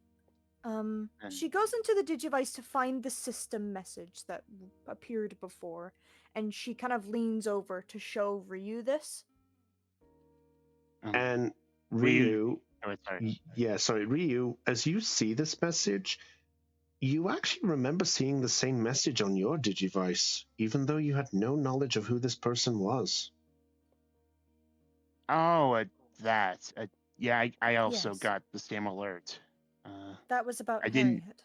She goes into the Digivice to find the system message that appeared before, and she kind of leans over to show Ryu this. And Ryu, Ryu, as you see this message, you actually remember seeing the same message on your Digivice, even though you had no knowledge of who this person was. Oh, yeah, I also got the same alert. That was about Harriet. Harriet.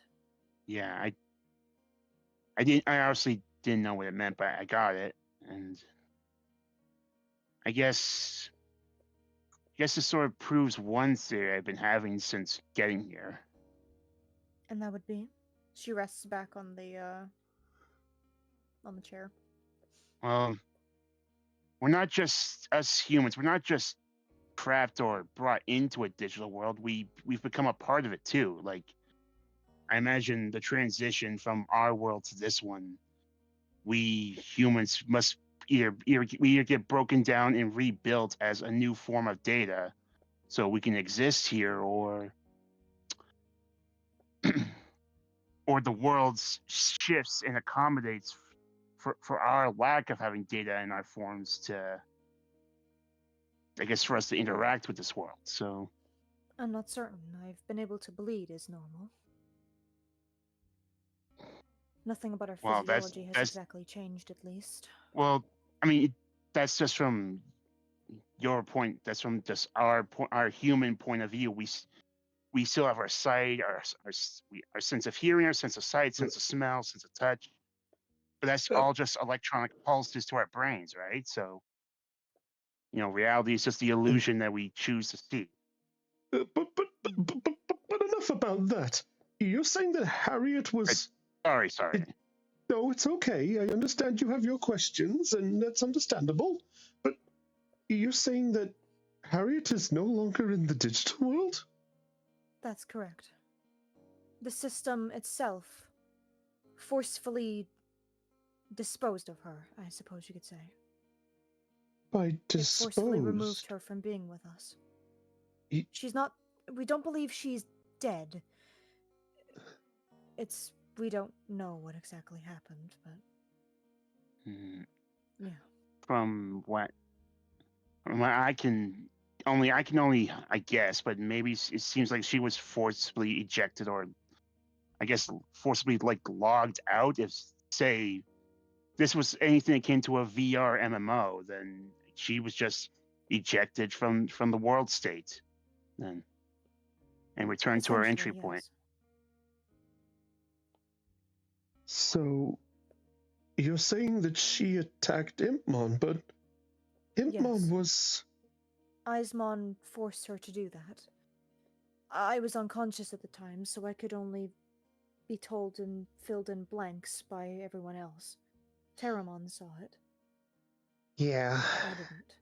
Yeah, I honestly didn't know what it meant, but I got it, and I guess this sort of proves one theory I've been having since getting here. And that would be? She rests back on the chair. Well, we're not just us humans. We're not just trapped or brought into a digital world. We've become a part of it too. Like, I imagine the transition from our world to this one, we humans must either get broken down and rebuilt as a new form of data so we can exist here, or or the world shifts and accommodates for our lack of having data in our forms to, I guess, for us to interact with this world. So I'm not certain. I've been able to bleed as normal. Nothing about our physiology has exactly changed, at least. Well, I mean, that's just from your point. That's from just our human point of view. We still have our sight, our sense of hearing, our sense of sight, sense of smell, sense of touch. But that's all just electronic pulses to our brains, right? So, reality is just the illusion that we choose to see. But enough about that. You're saying that Harriet was... Sorry. No, it's okay. I understand you have your questions, and that's understandable. But you're saying that Harriet is no longer in the digital world? That's correct. The system itself forcefully disposed of her, I suppose you could say. By disposed? It forcefully removed her from being with us. She's not... We don't believe she's dead. We don't know what exactly happened, but... Yeah. From what I can only, I guess, but maybe it seems like she was forcibly ejected, or I guess forcibly logged out. If, say, this was anything akin to a VR MMO, then she was just ejected from the world state, then, and returned to her entry point. So, you're saying that she attacked Impmon, but Impmon was... Eismon forced her to do that. I was unconscious at the time, so I could only be told and filled in blanks by everyone else. Terramon saw it. Yeah. I didn't.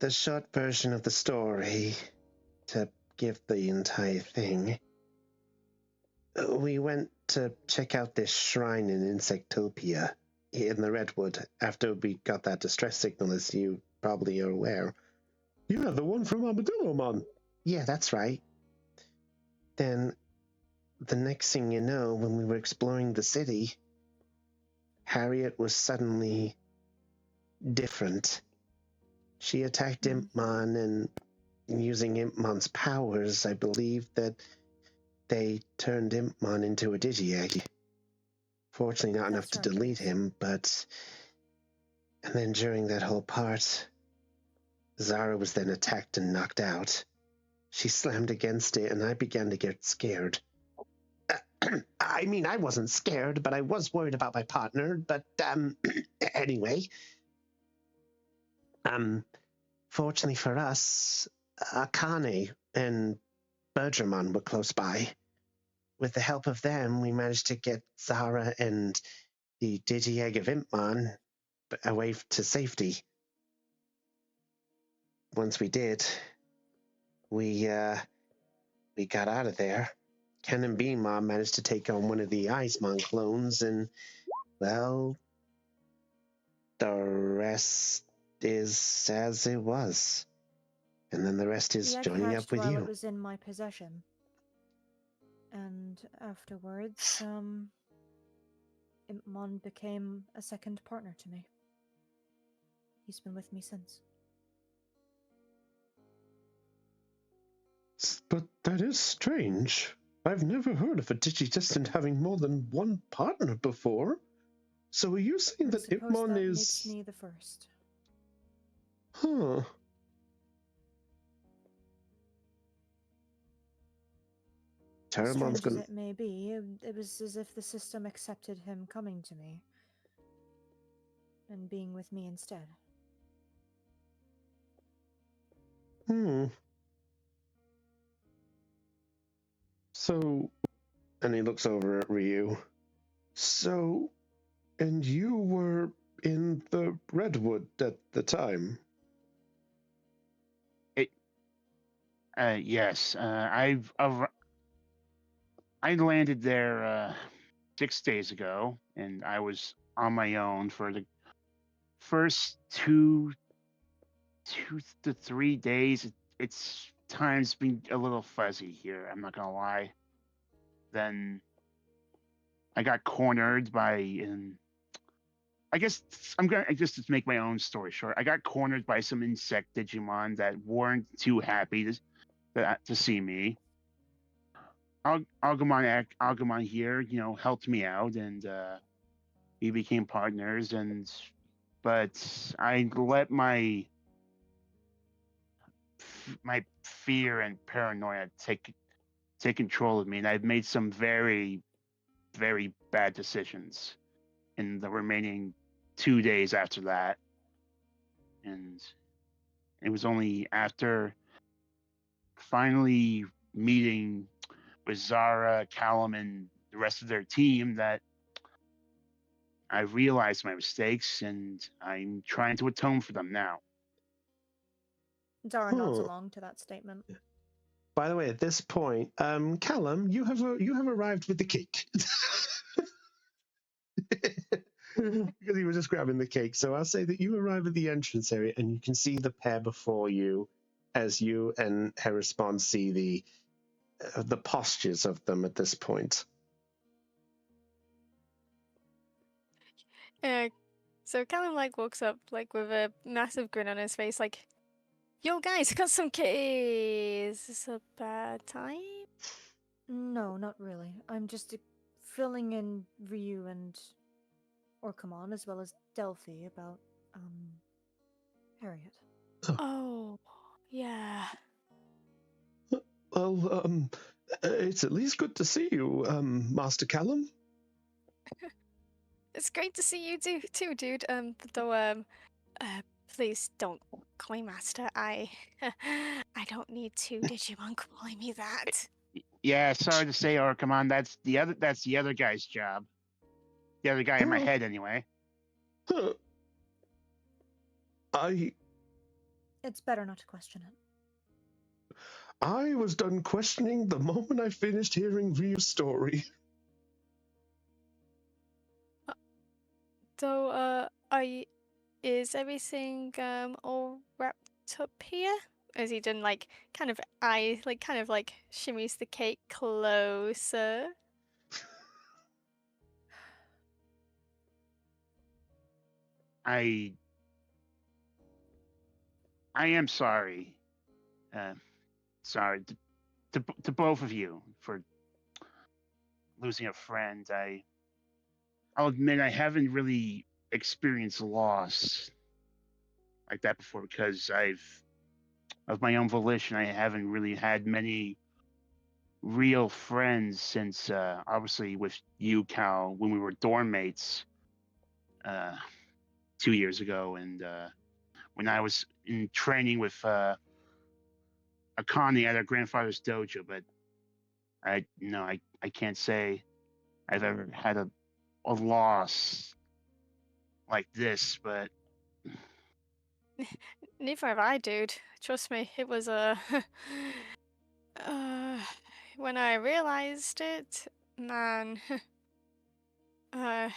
The short version of the story, to give the entire thing, we went to check out this shrine in Insectopia in the Redwood after we got that distress signal, as you probably are aware. Yeah, the one from Armadillomon. Yeah, that's right. Then, the next thing you know, when we were exploring the city, Harriet was suddenly different. She attacked Impmon, and using Impmon's powers, I believe that they turned Impmon into a Digi-Egg. Fortunately, not enough to delete him, but... And then during that whole part, Zara was then attacked and knocked out. She slammed against it, and I began to get scared. I mean, I wasn't scared, but I was worried about my partner. But, anyway. Fortunately for us, Akane and Bergermon were close by. With the help of them, we managed to get Zara and the Digi-Egg of Impmon away to safety. Once we did, we got out of there. Ken and Beanmon managed to take on one of the Icemon clones, and, well, the rest is as it was. And then the rest is joining up with while you. It was in my possession. And afterwards, Impmon became a second partner to me. He's been with me since. But that is strange. I've never heard of a Digidestined having more than one partner before. So are you saying that Impmon that is... makes me the first. Huh. Strange as it may be, it was as if the system accepted him coming to me and being with me instead. So, and he looks over at Ryu. So, and you were in the Redwood at the time? Yes. I landed there 6 days ago, and I was on my own for the first two to 3 days. It's time's been a little fuzzy here. I'm not gonna lie. Then I got cornered by, I guess I just to make my own story short. I got cornered by some insect Digimon that weren't too happy to see me. Agumon here, helped me out, and we became partners. But I let my fear and paranoia take control of me, and I've made some very, very bad decisions in the remaining 2 days after that. And it was only after finally meeting with Zara, Callum, and the rest of their team that I realized my mistakes, and I'm trying to atone for them now. Zara nods along to that statement. By the way, at this point, Callum, you have arrived with the cake. Because he was just grabbing the cake. So I'll say that you arrive at the entrance area, and you can see the pair before you, as you and Heraspon see the postures of them at this point. So Callum walks up with a massive grin on his face, yo guys, got some cake. Is this a bad time? No, not really. I'm just filling in Ryu and Orcamon as well as Delphi about Harriet. Oh, yeah. Well, it's at least good to see you, Master Callum. It's great to see you too, dude. Though, please don't call me Master. I don't need two Digimon calling me that. Yeah, sorry to say, Orcamon, that's the other guy's job. The other guy in my head, anyway. It's better not to question it. I was done questioning the moment I finished hearing Ryu's story. So, is everything all wrapped up here? As he done kind of shimmies the cake closer. I I am sorry. Sorry to both of you for losing a friend. I'll admit I haven't really experienced loss like that before because of my own volition, I haven't really had many real friends since obviously with you, Cal, when we were dorm mates 2 years ago, and when I was in training with Akane at our grandfather's dojo. But I can't say I've ever had a loss like this. But Neither have I, dude. Trust me, it was a. When I realized it, man, I'm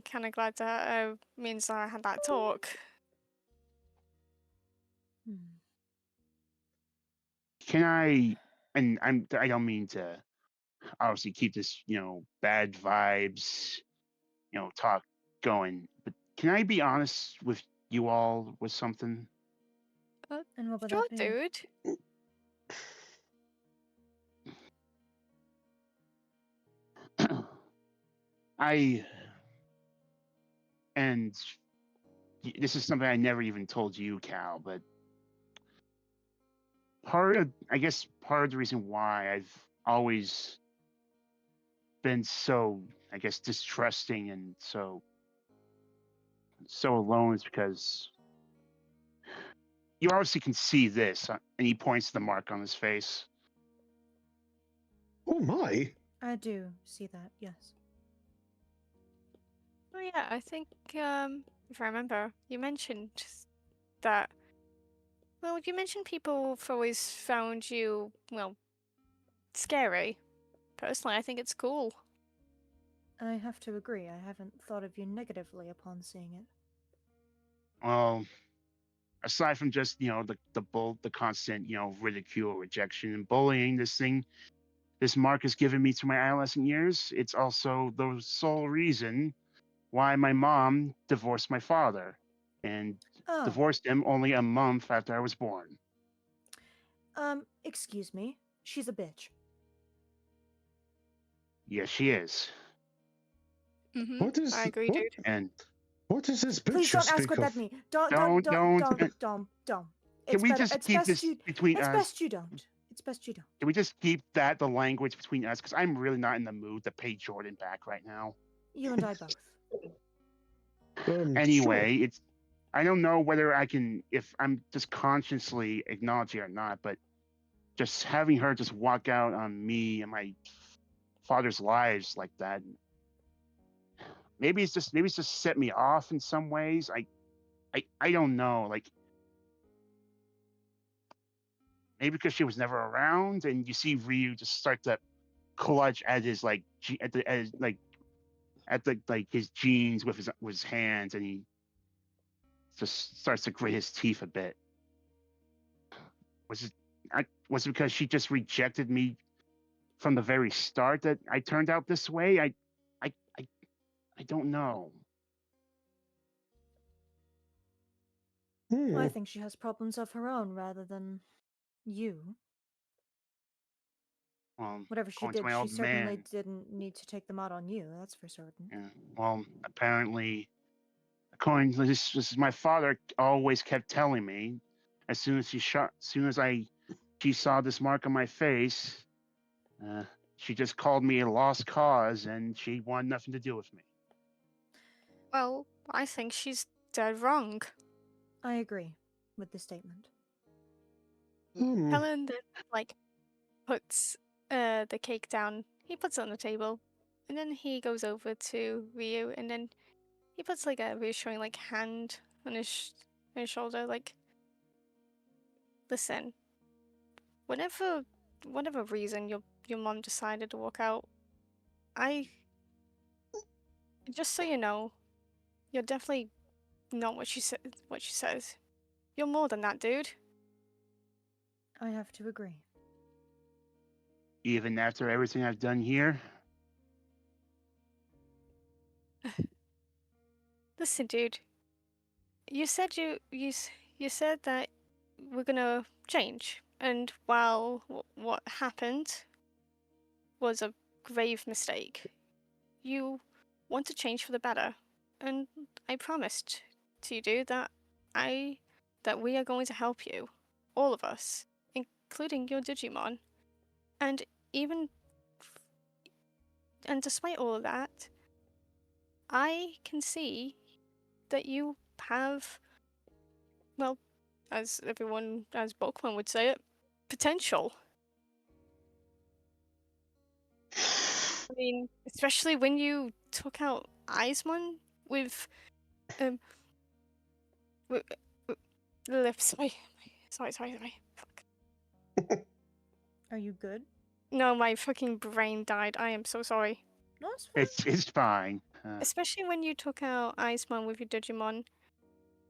kind of glad that means I had that talk. can I? And I don't mean to obviously keep this bad vibes talk going, but can I be honest with you all with something? And what would Sure, that be? dude. And this is something I never even told you, Cal, but part of the reason why I've always been so, I guess, distrusting and so alone is because you obviously can see this, and he points to the mark on his face. Oh my! I do see that, yes. Oh yeah, I think if I remember, you mentioned that. Well, you mentioned people have always found you scary. Personally, I think it's cool. I have to agree. I haven't thought of you negatively upon seeing it. Well, aside from just the constant ridicule, rejection, and bullying, this mark has given me through my adolescent years. It's also the sole reason why my mom divorced my father, and divorced him only a month after I was born. Excuse me. She's a bitch. Yes, she is. What is? I agree, dude. And what is this bitch Please you don't ask speak what of? that means. Don't. Can we just keep this between us? It's best you don't. It's best you don't. Can we just keep that the language between us? Because I'm really not in the mood to pay Jordan back right now. You and I both. Anyway, Sure. I don't know whether I can, if I'm just consciously acknowledging it or not, but just having her just walk out on me and my father's lives like that, maybe it's just set me off in some ways. I don't know. Like, maybe because she was never around, and you see Ryu just start to clutch at his his jeans with his hands, and he just starts to grit his teeth a bit. Was it because she just rejected me from the very start that I turned out this way? I don't know. I think she has problems of her own rather than you. Well, whatever she according to did, my she old certainly man, didn't need to take them out on you. That's for certain. yeah, well, apparently, according to this, my father always kept telling me, as soon as she saw this mark on my face, she just called me a lost cause, and she wanted nothing to do with me. Well, I think she's dead wrong. I agree with the statement. Helen then puts the cake down. He puts it on the table, and then he goes over to Ryu, and then he puts a reassuring hand on his shoulder, listen. Whatever reason your mom decided to walk out, just so you know, you're definitely not what she says. You're more than that, dude. I have to agree. Even after everything I've done here? Listen, dude. you said you said that we're gonna change, and while what happened was a grave mistake, you want to change for the better, and I promised to you, dude, that we are going to help you, all of us, including your Digimon, and even and despite all of that, I can see that you have, well, as Pokemon would say it, potential. I mean, especially when you took out Eismon with, with, lips. Sorry. Fuck. Are you good? No, my fucking brain died. I am so sorry. No, it's fine. It's fine. Especially when you took out Eismon with your Digimon.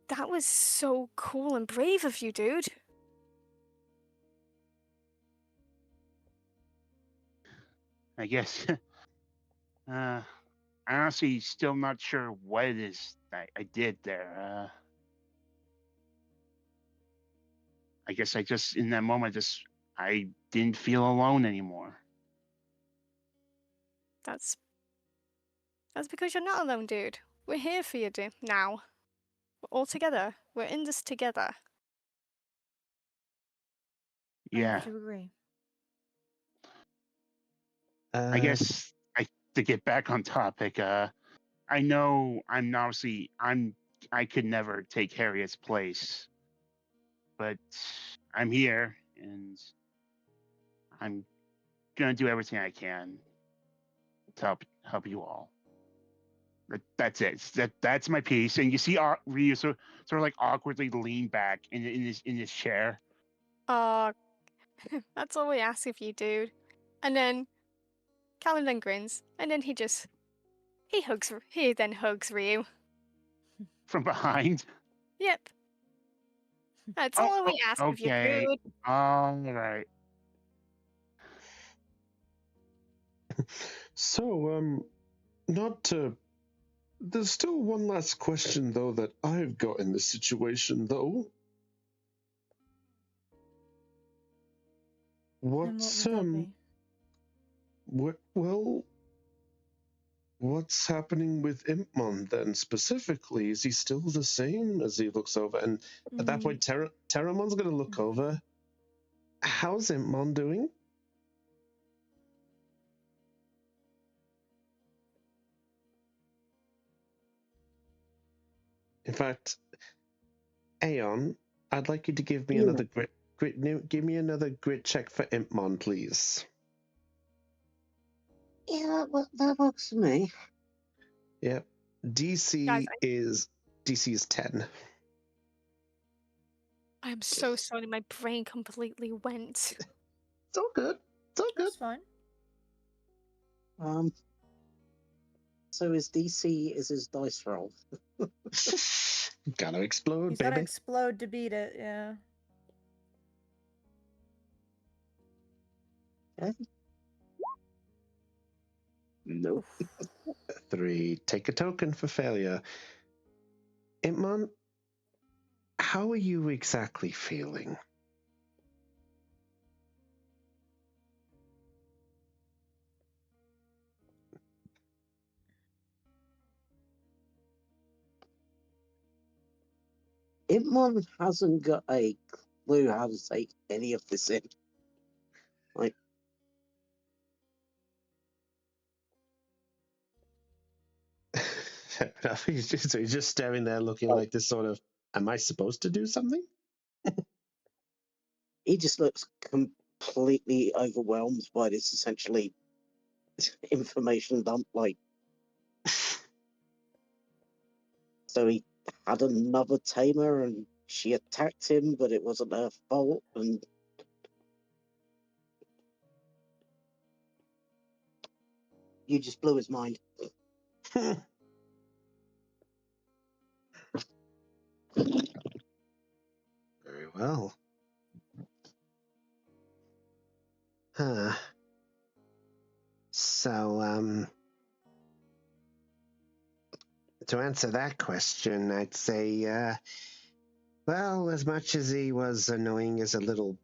That was so cool and brave of you, dude. I guess. I'm honestly still not sure what it is I did there. I guess I just, in that moment, I didn't feel alone anymore. That's because you're not alone, dude. We're here for you, now. We're all together. We're in this together. I Yeah. have to agree. I guess to get back on topic, I know I could never take Harriet's place, but I'm here and I'm gonna do everything I can to help you all. That's it. That's my piece. And you see Ryu sort of like awkwardly lean back in his chair. That's all we ask of you, dude. And then Callan then grins, and then he then hugs Ryu. From behind? Yep. That's all we ask of you, dude. All right. So, not to... There's still one last question, though, that I've got in this situation, though. What's, what's happening with Impmon, then, specifically? Is he still the same as he looks over? And at that point, Terramon's going to look over. How's Impmon doing? In fact, Aeon, I'd like you to give me another give me another grit check for Impmon, please. Yeah, that works for me. Yep. DC is 10. I'm so sorry, my brain completely went. It's all good. It's all good. It's fine. So his DC is his dice roll. Gotta explode, He's baby. gotta explode to beat it, yeah. Okay. Nope. 3. Take a token for failure. Impmon, how are you exactly feeling? Impmon hasn't got a clue how to take any of this in. Like, he's just staring there looking like this sort of, am I supposed to do something? he just looks completely overwhelmed by this essentially information dump. Like, so he had another tamer and she attacked him, but it wasn't her fault. And you just blew his mind. Very well. Huh. So, To answer that question, I'd say, well, as much as he was annoying as a little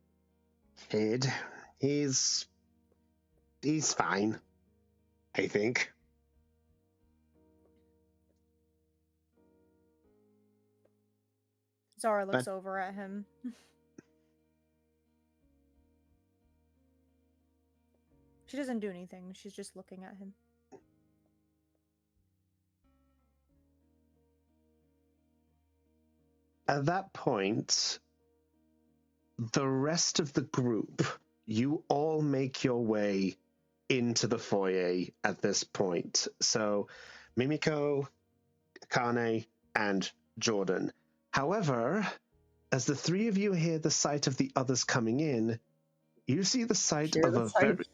kid, he's fine, I think. Zara looks over at him. She doesn't do anything. She's just looking at him. At that point, the rest of the group, you all make your way into the foyer at this point. So, Mimiko, Kane, and Jordan. However, as the three of you hear the sight of the others coming in, you see the sight of a very...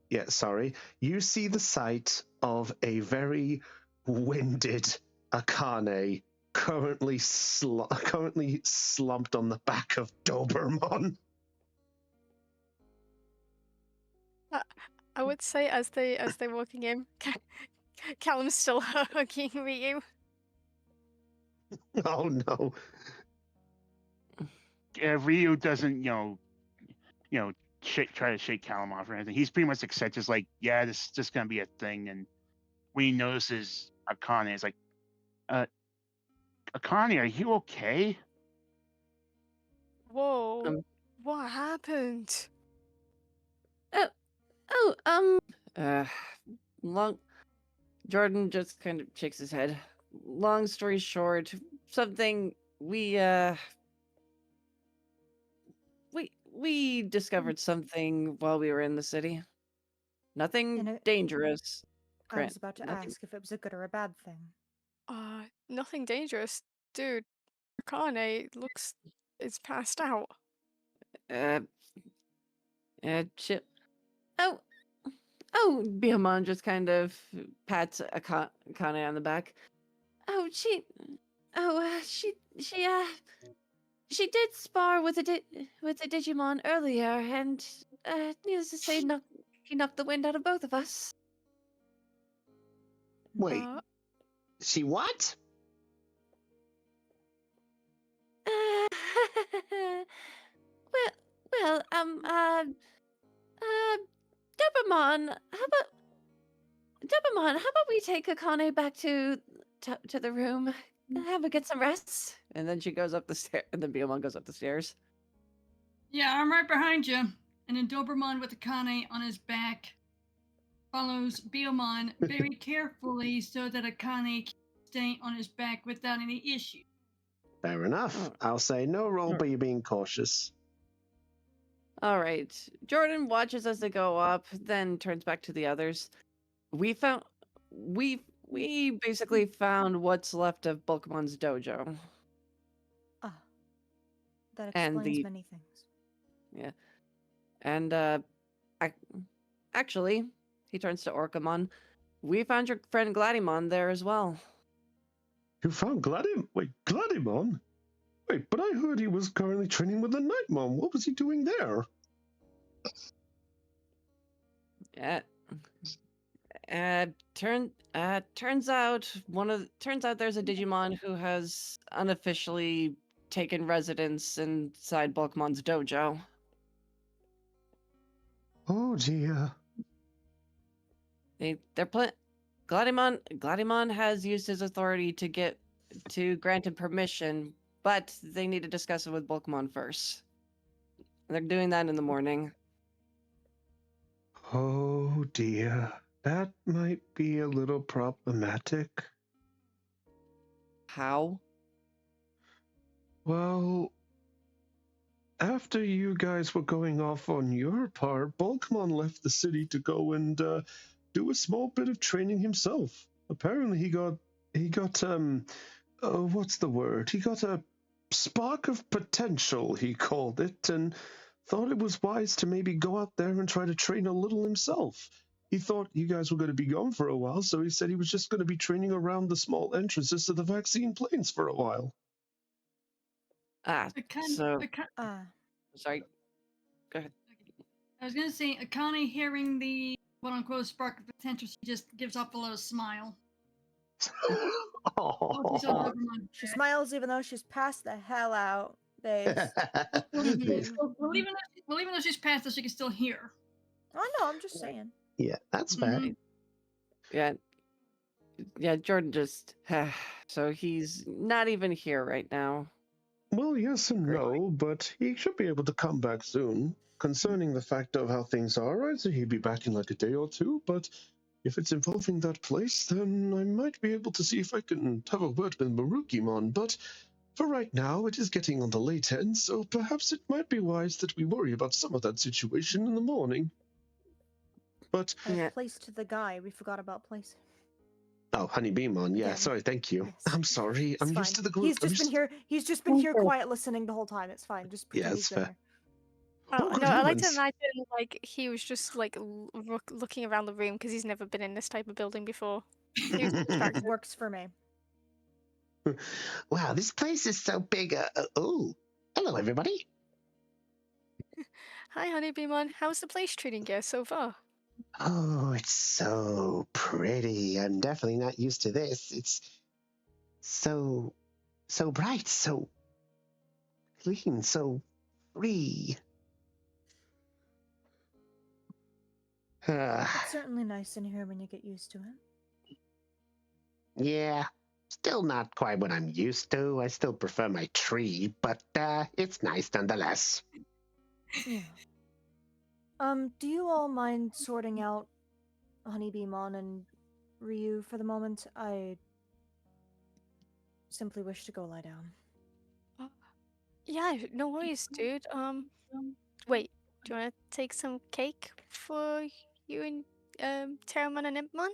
Yeah, sorry. You see the sight of a very winded Akane currently slumped on the back of Doberman. I would say as they're walking in, Callum's still hugging Ryu. Oh no. Ryu doesn't, try to shake Callum off or anything. He's pretty much accepted, just like, yeah, this is just gonna be a thing. And when he notices Akane, it's like, Akane, are you okay? Whoa! What happened? Jordan just kind of shakes his head. Long story short, something we discovered something while we were in the city. Nothing dangerous. I was about to ask if it was a good or a bad thing. Nothing dangerous, dude. Akane looks is passed out. Shit. Oh, Bihamon just kind of pats Akane on the back. She did spar with a Digimon earlier, and needless to say, he knocked the wind out of both of us. Wait, she what? Doberman, how about we take Akane back to the room, have her get some rest? And then she goes up the stairs, and then Bihamon goes up the stairs. Yeah, I'm right behind you. And then Doberman with Akane on his back follows Bihamon very carefully so that Akane can stay on his back without any issue. Fair enough. I'll say no roll, but you're being cautious. All right. Jordan watches as they go up, then turns back to the others. We basically found what's left of Bulkamon's dojo. That explains many things. Yeah. And actually, he turns to Orcamon. We found your friend Gladymon there as well. You found Gladymon? Wait, Gladymon? Wait, but I heard he was currently training with the Nightmon. What was he doing there? Turns out there's a Digimon who has unofficially taken residence inside Bulkamon's dojo. Oh dear. Gladymon has used his authority to grant him permission, but they need to discuss it with Bulkamon first. They're doing that in the morning. Oh dear. That might be a little problematic. How? Well, after you guys were going off on your part, Bulkamon left the city to go and do a small bit of training himself. Apparently he got what's the word? He got a spark of potential, he called it, and thought it was wise to maybe go out there and try to train a little himself. He thought you guys were going to be gone for a while, so he said he was just going to be training around the small entrances to the vaccine planes for a while. Sorry. Go ahead. I was going to say, Akane hearing the quote-unquote spark of potential, she just gives off a little smile. Oh. She smiles even though she's passed the hell out, babes. Well, even though she's passed us, she can still hear. Oh no, I'm just saying. Yeah, that's fair. Yeah, Jordan just. So he's not even here right now. Well, yes and no, but he should be able to come back soon. Concerning the fact of how things are, I'd say he'd be back in like a day or two, but if it's involving that place, then I might be able to see if I can have a word with Marukimon, but for right now, it is getting on the late end, so perhaps it might be wise that we worry about some of that situation in the morning. But I placed the guy. We forgot about placing. Oh, Honeybeemon, yeah, sorry, thank you. Yes. I'm sorry, I'm used to the group. He's just been here quiet listening the whole time. It's fine. Just pretend he's been here. Oh, no, I like to imagine like he was just like looking around the room because he's never been in this type of building before. Works for me. Wow, this place is so big. Oh, hello, everybody. Hi, Honeybeemon. How's the place treating you so far? Oh, it's so pretty. I'm definitely not used to this. It's so bright, so clean, so free. It's certainly nice in here when you get used to it. Yeah, still not quite what I'm used to. I still prefer my tree, but it's nice nonetheless. Yeah. Do you all mind sorting out Honeybeemon and Ryu for the moment? I simply wish to go lie down. Yeah, no worries, dude. Wait, do you want to take some cake for you and Terramon and Impmon?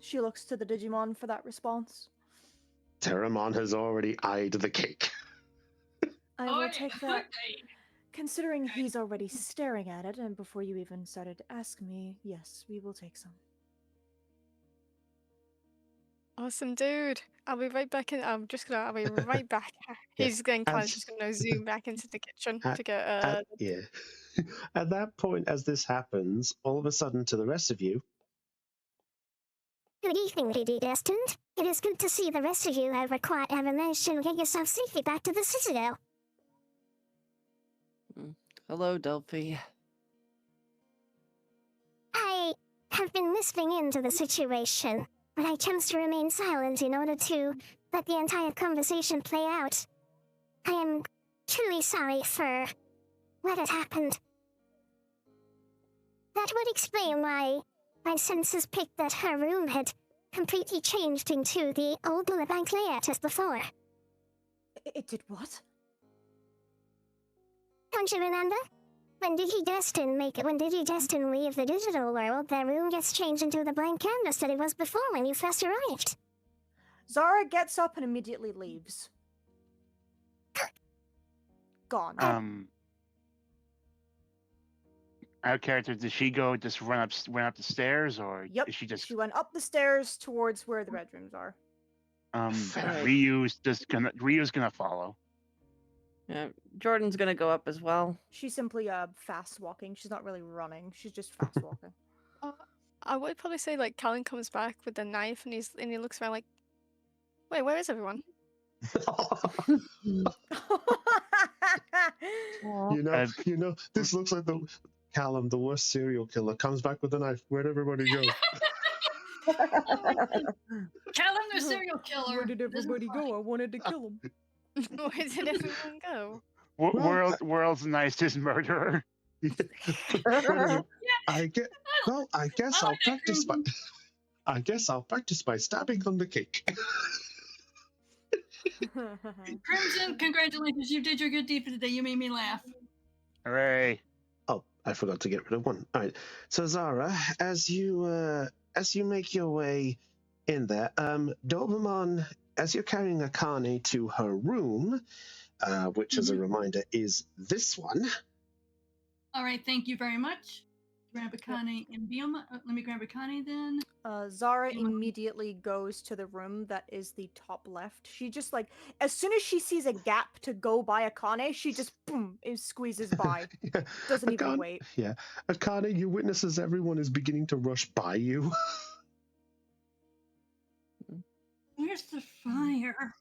She looks to the Digimon for that response. Terramon has already eyed the cake. I will take that. Considering he's already staring at it, and before you even started to ask me, yes, we will take some. Awesome, dude. I'll be right back. I'll be right back. He's just gonna zoom back into the kitchen to get. Yeah. At that point, as this happens, all of a sudden, to the rest of you. Good evening, Lady Destined. It is good to see the rest of you have managed to get yourself safely back to the Citadel. Hello, Delphi. I have been listening into the situation, but I chose to remain silent in order to let the entire conversation play out. I am truly sorry for what had happened. That would explain why my senses picked that her room had completely changed into the old bank layout as before. It did what? Don't you remember? When Digidestin leave the digital world, their room gets changed into the blank canvas that it was before when you first arrived. Zara gets up and immediately leaves. Gone. Our character, does she go just run up the stairs, or yep, is she just? She went up the stairs towards where the bedrooms are. Ryu's gonna follow. Yeah, Jordan's gonna go up as well. She's simply fast walking. She's not really running. She's just fast walking. I would probably say like Callan comes back with the knife and he looks around like, wait, where is everyone? You know, this looks like Callum, the worst serial killer, comes back with a knife. Where'd everybody go? Callum, the serial killer. Where did everybody go? I wanted to kill him. Where did everyone go? World's nicest murderer. I guess I'll practice by stabbing on the cake. Crimson, congratulations! You did your good deed for the day. You made me laugh. Hooray! Oh, I forgot to get rid of one. All right. So Zara, as you make your way in there, Dobermon, as you're carrying Akane to her room, which, as a reminder, is this one. All right. Thank you very much. Grab Akane and Bioma. Let me grab Akane then. Zara immediately goes to the room that is the top left. She just as soon as she sees a gap to go by Akane, she just boom, it squeezes by. Yeah. Doesn't even wait. Yeah. Akane, you witness as everyone is beginning to rush by you. Where's the fire?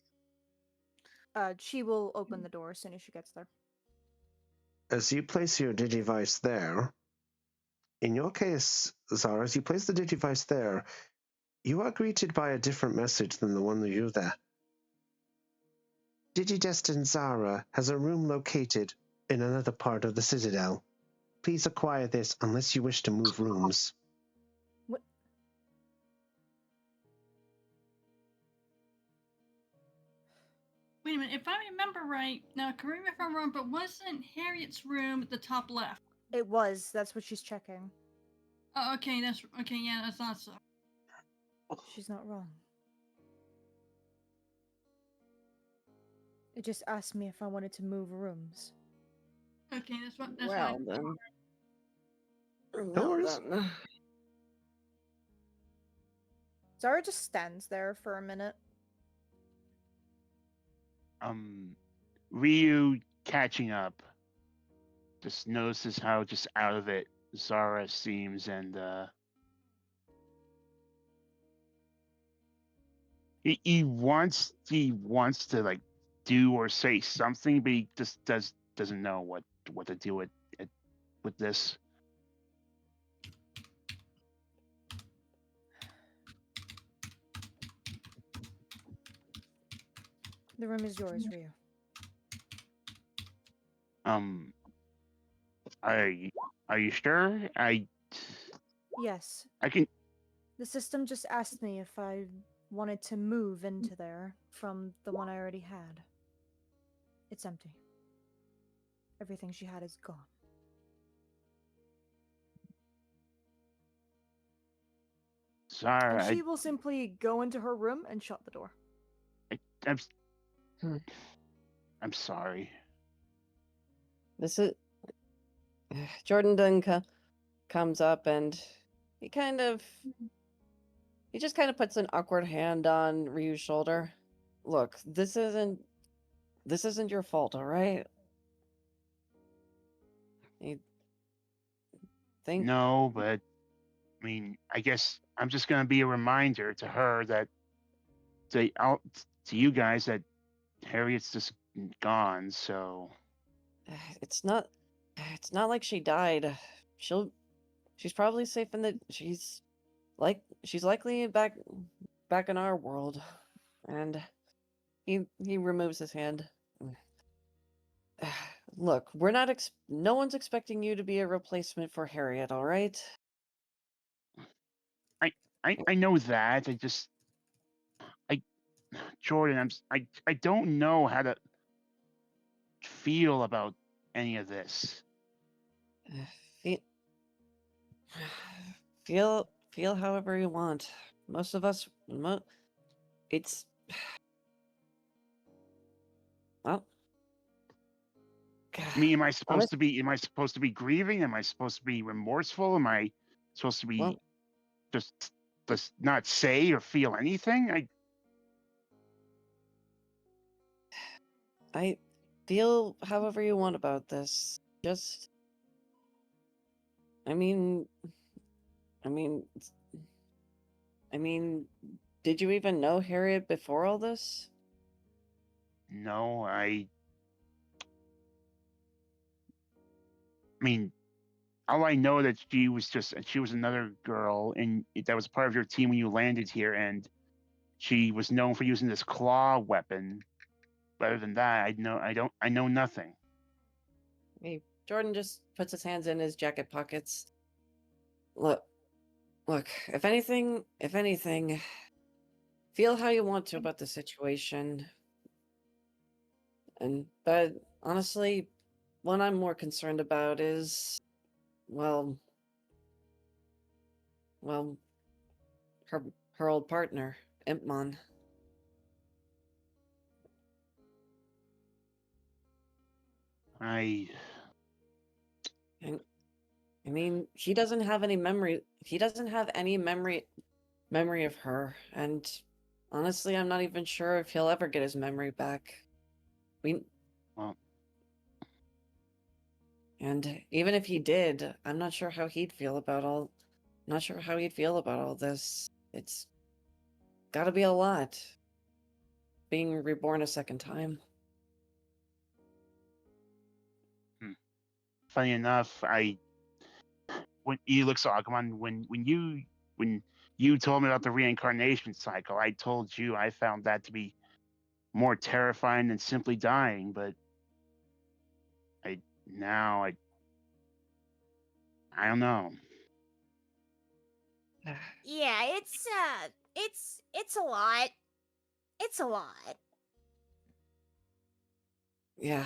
She will open the door as soon as she gets there. As you place your Digivice there, in your case, Zara, as you place the Digivice there, you are greeted by a different message than the one that you there. Digidestined Zara has a room located in another part of the Citadel. Please acquire this unless you wish to move rooms. What? Wait a minute, if I remember right, now correct me if I'm wrong, but wasn't Harriet's room at the top left? It was. That's what she's checking. Oh, okay, yeah, I thought so. She's not wrong. It just asked me if I wanted to move rooms. Okay, that's what Well, I then. No worries. Then. Zara just stands there for a minute. Ryu catching up. Just notices how just out of it Zara seems, and he wants to like do or say something, but he just doesn't know what to do with this. The room is yours, Ryu. Are you sure? Yes. I can. The system just asked me if I wanted to move into there from the one I already had. It's empty. Everything she had is gone. Sorry. And she will simply go into her room and shut the door. I'm sorry. This is Jordan then comes up and he just kind of puts an awkward hand on Ryu's shoulder. Look, this isn't your fault, all right? You think? No, but I mean, I guess I'm just gonna be a reminder to her that to you guys that Harriet's just gone. So It's not like she died. She's probably safe in the she's likely back in our world. And he removes his hand. Look, we're not no one's expecting you to be a replacement for Harriet, all right? I know that. Jordan, I don't know how to feel about any of this. Feel however you want. Most of us, it's well. I mean, am I supposed to be grieving? Am I supposed to be remorseful? Am I supposed to be just not say or feel anything? I feel however you want about this. Just I mean, did you even know Harriet before all this? No, I mean, all I know that she was another girl, and that was part of your team when you landed here, and she was known for using this claw weapon. But other than that, I know nothing. Jordan just puts his hands in his jacket pockets. Look, if anything, feel how you want to about the situation. But honestly, what I'm more concerned about is, well, her old partner, Impmon. I mean, he doesn't have any memory. He doesn't have any memory of her, and honestly, I'm not even sure if he'll ever get his memory back. And even if he did, I'm not sure how he'd feel about all. Not sure how he'd feel about all this. It's got to be a lot. being reborn a second time. Funny enough, when you look, Agumon, when you told me about the reincarnation cycle, I told you I found that to be more terrifying than simply dying. But now I don't know. Yeah, it's a lot. It's a lot. Yeah,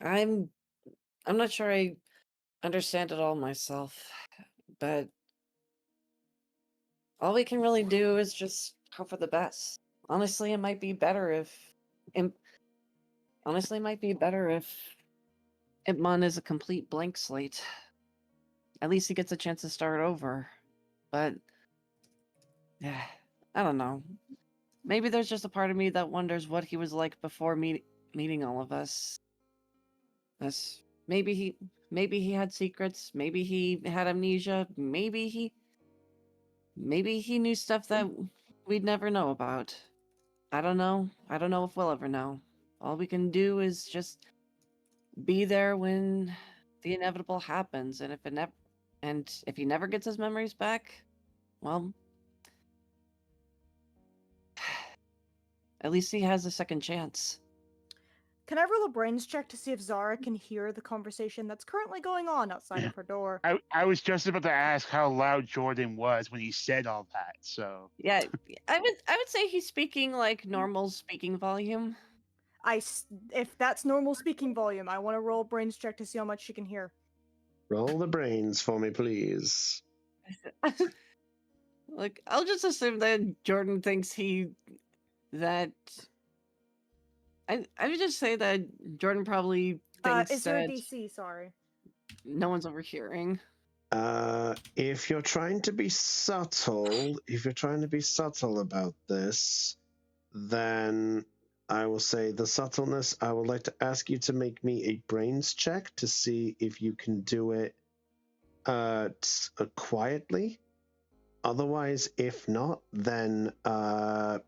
I'm not sure I understand it all myself, but all we can really do is just hope for the best. Honestly, it might be better if Ipmon is a complete blank slate. At least he gets a chance to start over. But yeah, I don't know. Maybe there's just a part of me that wonders what he was like before meeting all of us. Maybe he had secrets. Maybe he had amnesia. Maybe he knew stuff that we'd never know about. I don't know. I don't know if we'll ever know. All we can do is just be there when the inevitable happens, and if he never gets his memories back, well, at least he has a second chance. Can I roll a brains check to see if Zara can hear the conversation that's currently going on outside of her door? I was just about to ask how loud Jordan was when he said all that. So yeah, I would say he's speaking like normal speaking volume. If that's normal speaking volume, I want to roll a brains check to see how much she can hear. Roll the brains for me, please. Like, I'll just assume that Jordan thinks that. I would just say that Jordan probably thinks is there a that DC? Sorry. no one's overhearing. If you're trying to be subtle about this, then I will say the subtleness, I would like to ask you to make me a brains check to see if you can do it quietly. Otherwise, if not, then I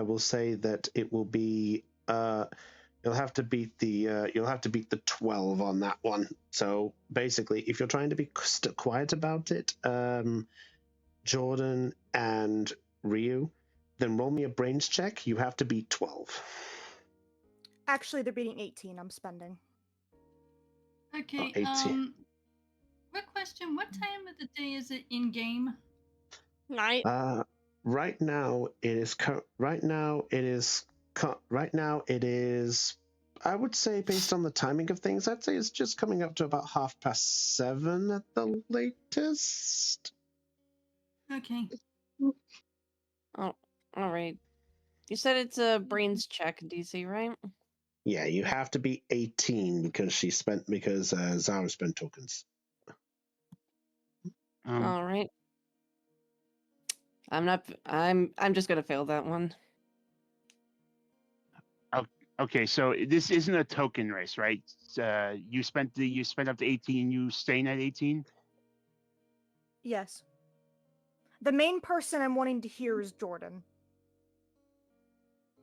will say that it will be you'll have to beat the 12 on that one. So basically, if you're trying to be quiet about it, Jordan and Ryu, then roll me a brains check. You have to beat 12. Actually, they're beating 18. I'm spending. Okay. 18. Quick question: what time of the day is it in game? Night. Right now it is. I would say, based on the timing of things, I'd say it's just coming up to about 7:30 at the latest. Okay. Oh, all right. You said it's a brains check, DC, right? Yeah, you have to be 18 because Zara spent tokens. All right. I'm just gonna fail that one. Okay, so this isn't a token race, right? You spent up to 18. You staying at 18? Yes. The main person I'm wanting to hear is Jordan.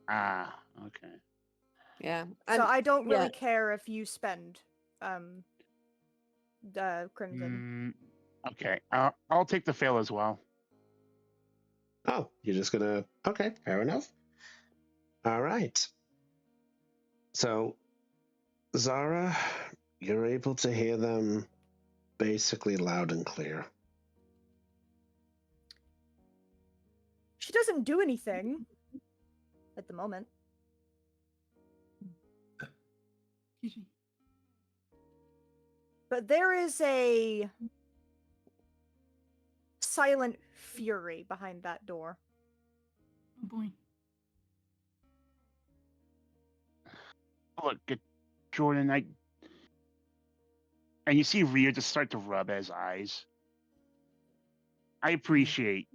Ah, okay. Yeah. So I don't really care if you spend Crimson. Okay, I'll take the fail as well. Oh, you're just gonna... Okay, fair enough. All right. So, Zara, you're able to hear them basically loud and clear. She doesn't do anything at the moment. Excuse me. But there is a silent fury behind that door. Oh boy. Look, Jordan, and you see Rhea just start to rub his eyes. I appreciate.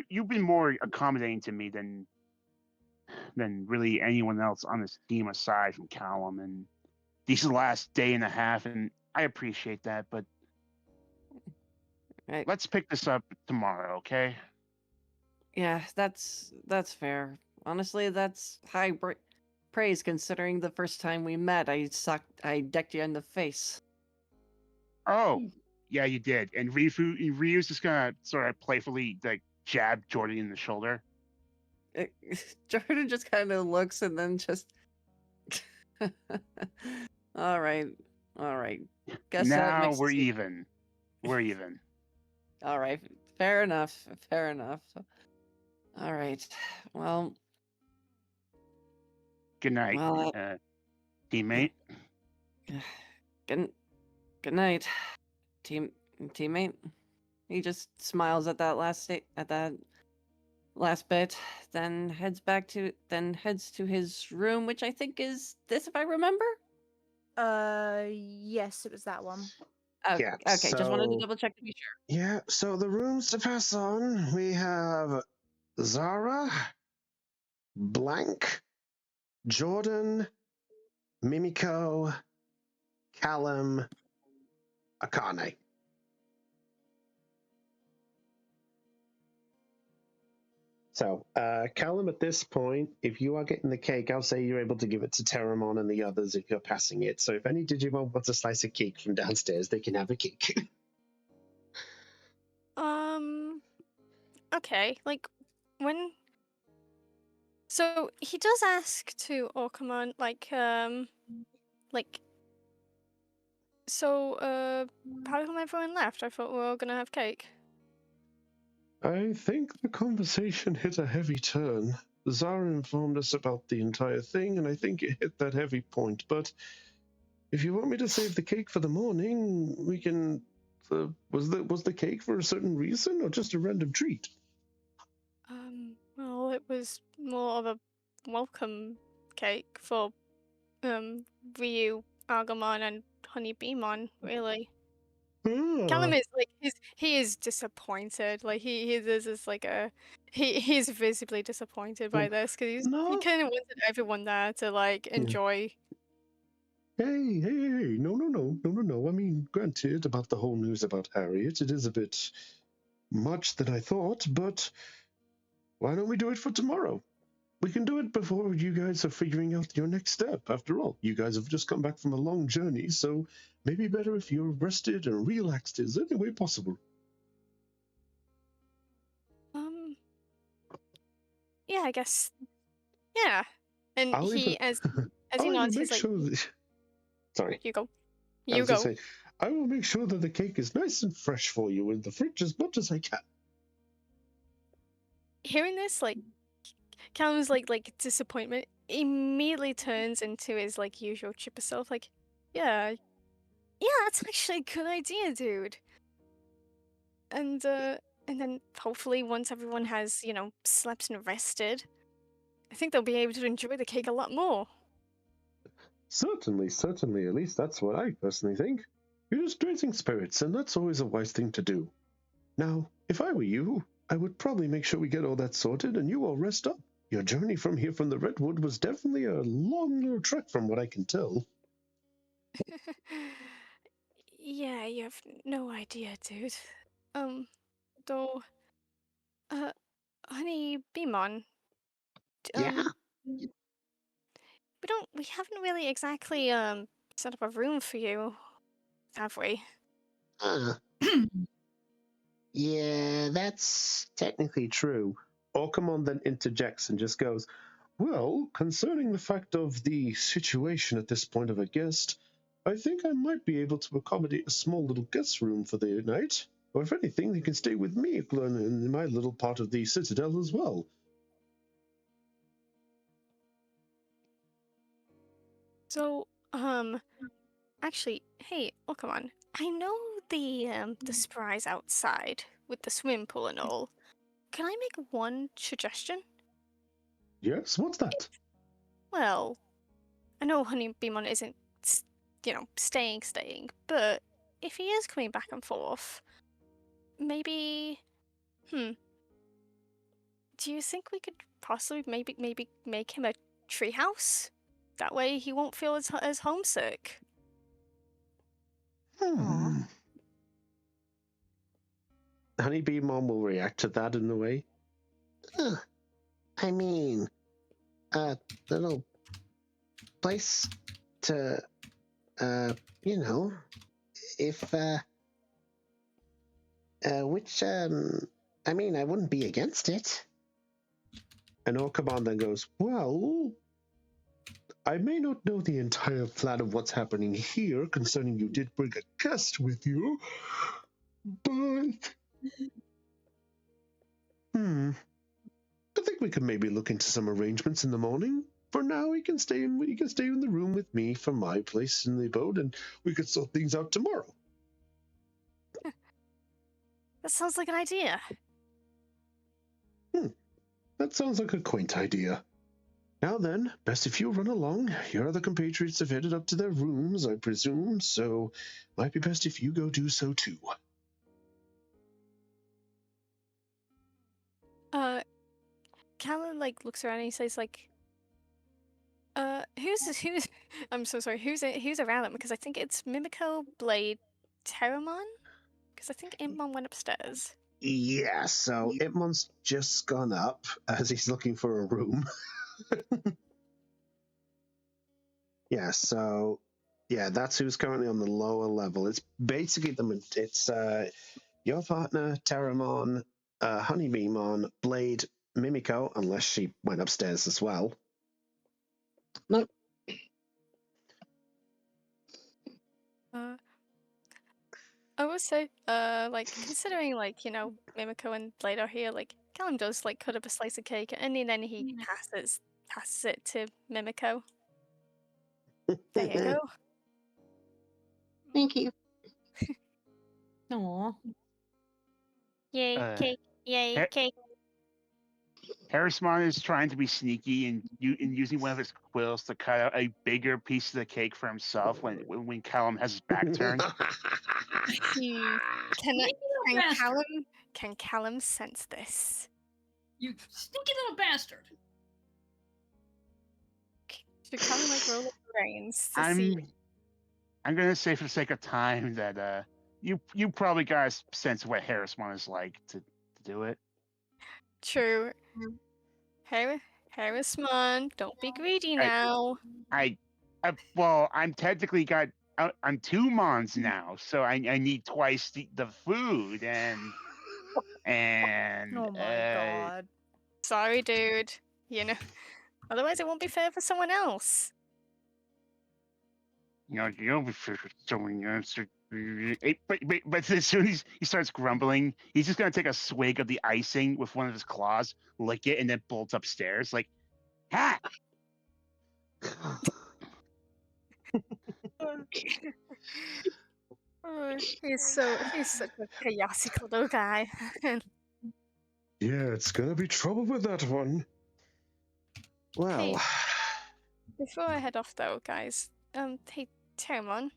You've been more accommodating to me than really anyone else on this team aside from Callum, and these last day and a half, and I appreciate that. But let's pick this up tomorrow, okay? Yeah, that's fair. Honestly, that's high praise considering the first time we met, I decked you in the face. Oh, yeah, you did. And Ryu's just gonna sort of playfully like jab Jordan in the shoulder. Jordan just kind of looks and then just. All right. Guess that Now makes we're even. We're even. All right. Fair enough. All right. Well. Good night, Well, teammate. Good night, teammate. He just smiles at that last bit, then heads to his room, which I think is this, if I remember. Yes, it was that one. Okay, just wanted to double check to be sure. Yeah, so the rooms to pass on, we have Zara, Blank, Jordan, Mimiko, Callum, Akane. So, Callum, at this point, if you are getting the cake, I'll say you're able to give it to Terramon and the others if you're passing it. So if any Digimon wants a slice of cake from downstairs, they can have a cake. Okay, like, when... So, he does ask to Orcamon, so, how come everyone left? I thought we were all gonna have cake. I think the conversation hit a heavy turn. Zara informed us about the entire thing, and I think it hit that heavy point. But if you want me to save the cake for the morning, we can... was the cake for a certain reason, or just a random treat? Well, it was more of a welcome cake for, Ryu, Agumon, and Honeybeemon, really. Callum is like he is disappointed. Like this is like he's visibly disappointed by this because he kind of wanted everyone there to like enjoy. Hey, no. I mean, granted, about the whole news about Harriet, it is a bit much than I thought, but why don't we do it for tomorrow? We can do it before you guys are figuring out your next step. After all, you guys have just come back from a long journey, so maybe better if you're rested and relaxed as any way possible. Yeah, I guess. Yeah, and I'll he even, as I'll he even nods, make he's like, sure that, sorry. "You go, I you was go." gonna say, I will make sure that the cake is nice and fresh for you in the fridge as much as I can. Hearing this, like, Callum's like disappointment immediately turns into his like usual chipper self. Like, yeah, that's actually a good idea, dude. And then hopefully once everyone has, slept and rested, I think they'll be able to enjoy the cake a lot more. Certainly. At least that's what I personally think. You're just raising spirits, and that's always a wise thing to do. Now, if I were you, I would probably make sure we get all that sorted and you all rest up. Your journey from here from the Redwood was definitely a long little trek from what I can tell. Yeah, you have no idea, dude. Though, honey, Beamon, Yeah. we haven't really exactly, set up a room for you, have we? Yeah, that's Technically true. Orcamon then interjects and just goes, well, concerning the fact of the situation at this point of a guest, I think I might be able to accommodate a small little guest room for the night. Or if anything, they can stay with me in my little part of the citadel as well. So, actually, hey, oh come on. I know the surprise outside with the swimming pool and all. Can I make one suggestion? Yes, what's that? Well, I know Honeybeamon isn't, staying, but if he is coming back and forth, maybe, do you think we could possibly maybe make him a treehouse? That way he won't feel as homesick. Honeybee Mom will react to that in a way. I mean, a little place to, you know, if, I mean, I wouldn't be against it. And Orkaban then goes, well, I may not know the entire plan of what's happening here, concerning you did bring a guest with you, but I think we could maybe look into some arrangements in the morning. For now, he can stay in the room with me from my place in the abode, and we could sort things out tomorrow. That sounds like an idea. That sounds like a quaint idea. Now then, best if you run along. Your other compatriots have headed up to their rooms, I presume, so might be best if you go do so too. Callan looks around and he says who's I'm so sorry, who's around them? Because I think it's Mimiko, Blade, Terramon? Because I think Imon went upstairs. Yeah, so Itmon's just gone up as he's looking for a room. Yeah, that's who's currently on the lower level. It's basically your partner, Terramon, Honeybeamon, Blade, Mimiko, unless she went upstairs as well. No. I would say, considering, Mimiko and Blade are here, Callum does, cut up a slice of cake, and then he passes it to Mimiko. There you go. Thank you. Aw. Yay, cake. Yay, cake. Harrismon is trying to be sneaky and using one of his quills to cut out a bigger piece of the cake for himself when Callum has his back turned. Can Callum sense this? You stinky little bastard! Should Callum roll the brains to I'm see? I'm gonna say for the sake of time that you probably got a sense of what Harrismon is like to do it. True. Harrismon, don't be greedy now. Well, I'm technically I'm 2 mons now, so I need twice the food and Oh my god. Sorry, dude. Otherwise it won't be fair for someone else. You'll be fair for someone else. But as soon as he starts grumbling, he's just gonna take a swig of the icing with one of his claws, lick it, and then bolt upstairs. Ha! He's such a chaotic little guy. Yeah, it's gonna be trouble with that one. Well, Hey, before I head off though, guys, hey, Terramon.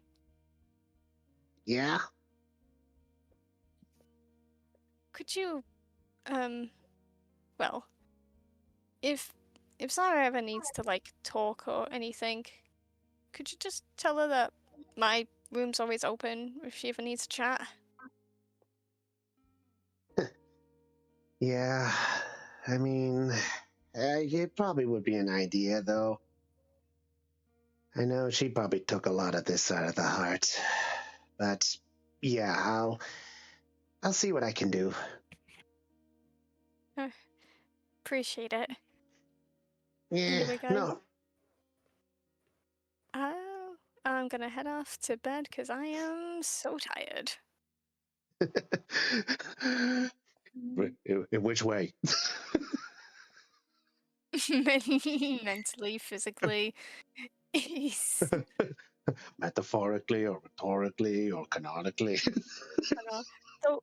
Yeah? Could you, well, if Zara ever needs to talk or anything, could you just tell her that my room's always open if she ever needs to chat? Yeah, I mean, it probably would be an idea, though. I know she probably took a lot of this out of the heart. But, yeah, I'll see what I can do. Appreciate it. Yeah, no. I'm gonna head off to bed because I am so tired. In which way? Mentally, physically. Metaphorically or rhetorically or canonically. So,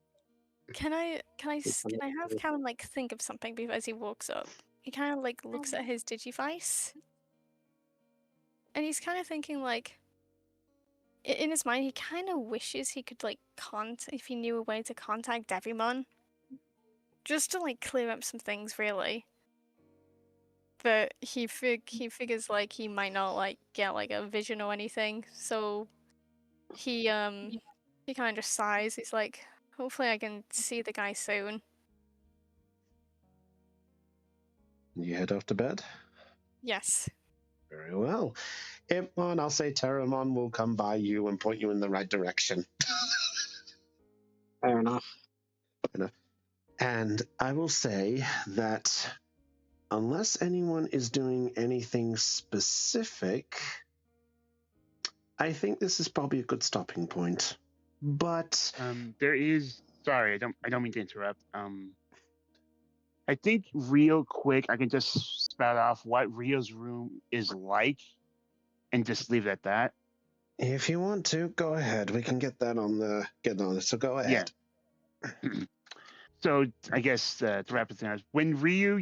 can I have Callum think of something as he walks up? He kind of looks at his digivice, and he's kind of thinking in his mind he kind of wishes he could if he knew a way to contact Devimon, just to clear up some things really. But he figures he might not get a vision or anything, so he kind of just sighs. He's hopefully I can see the guy soon. You head off to bed? Yes. Very well. Impmon, I'll say Terramon will come by you and point you in the right direction. Fair enough. And I will say that unless anyone is doing anything specific, I think this is probably a good stopping point. But there is. Sorry, I don't mean to interrupt. I think real quick, I can just spout off what Rio's room is like, and just leave it at that. If you want to, go ahead. We can get that on it. So go ahead. Yeah. So I guess to wrap it down, when Ryu,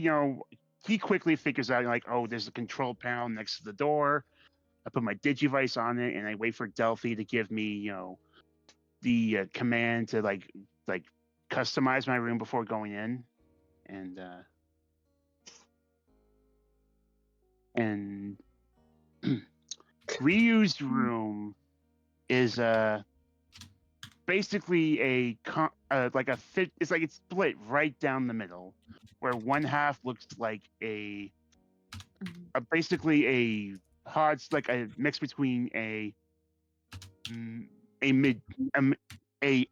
he quickly figures out like, oh, there's a control panel next to the door. I put my Digivice on it, and I wait for Delphi to give me, the command to like customize my room before going in, and Ryu's room is basically it's like it's split right down the middle, where one half looks like basically a like a mix between an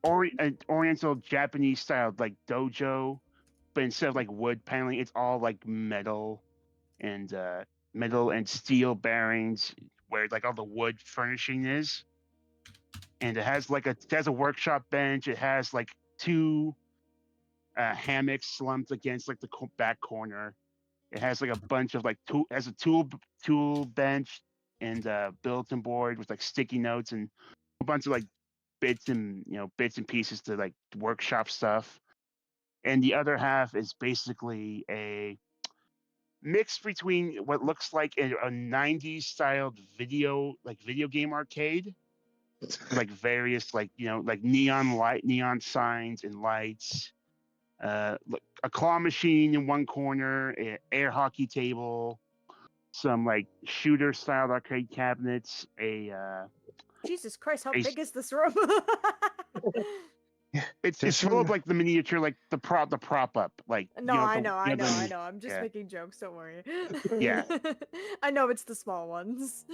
oriental Japanese style like dojo, but instead of like wood paneling, it's all like metal and steel bearings where like all the wood furnishing is. And it has a workshop bench. It has like two hammocks slumped against like the back corner. It has like a bunch of tool bench and bulletin board with like sticky notes and a bunch of like bits and pieces to like workshop stuff. And the other half is basically a mix between what looks like a 90s styled video game arcade, like various like neon signs and lights, a claw machine in one corner, an air hockey table, some like shooter styled arcade cabinets, Jesus Christ, how big is this room? It's full of like the miniature, like the prop up, like no, I know. I'm just making jokes. Don't worry. Yeah, I know it's the small ones.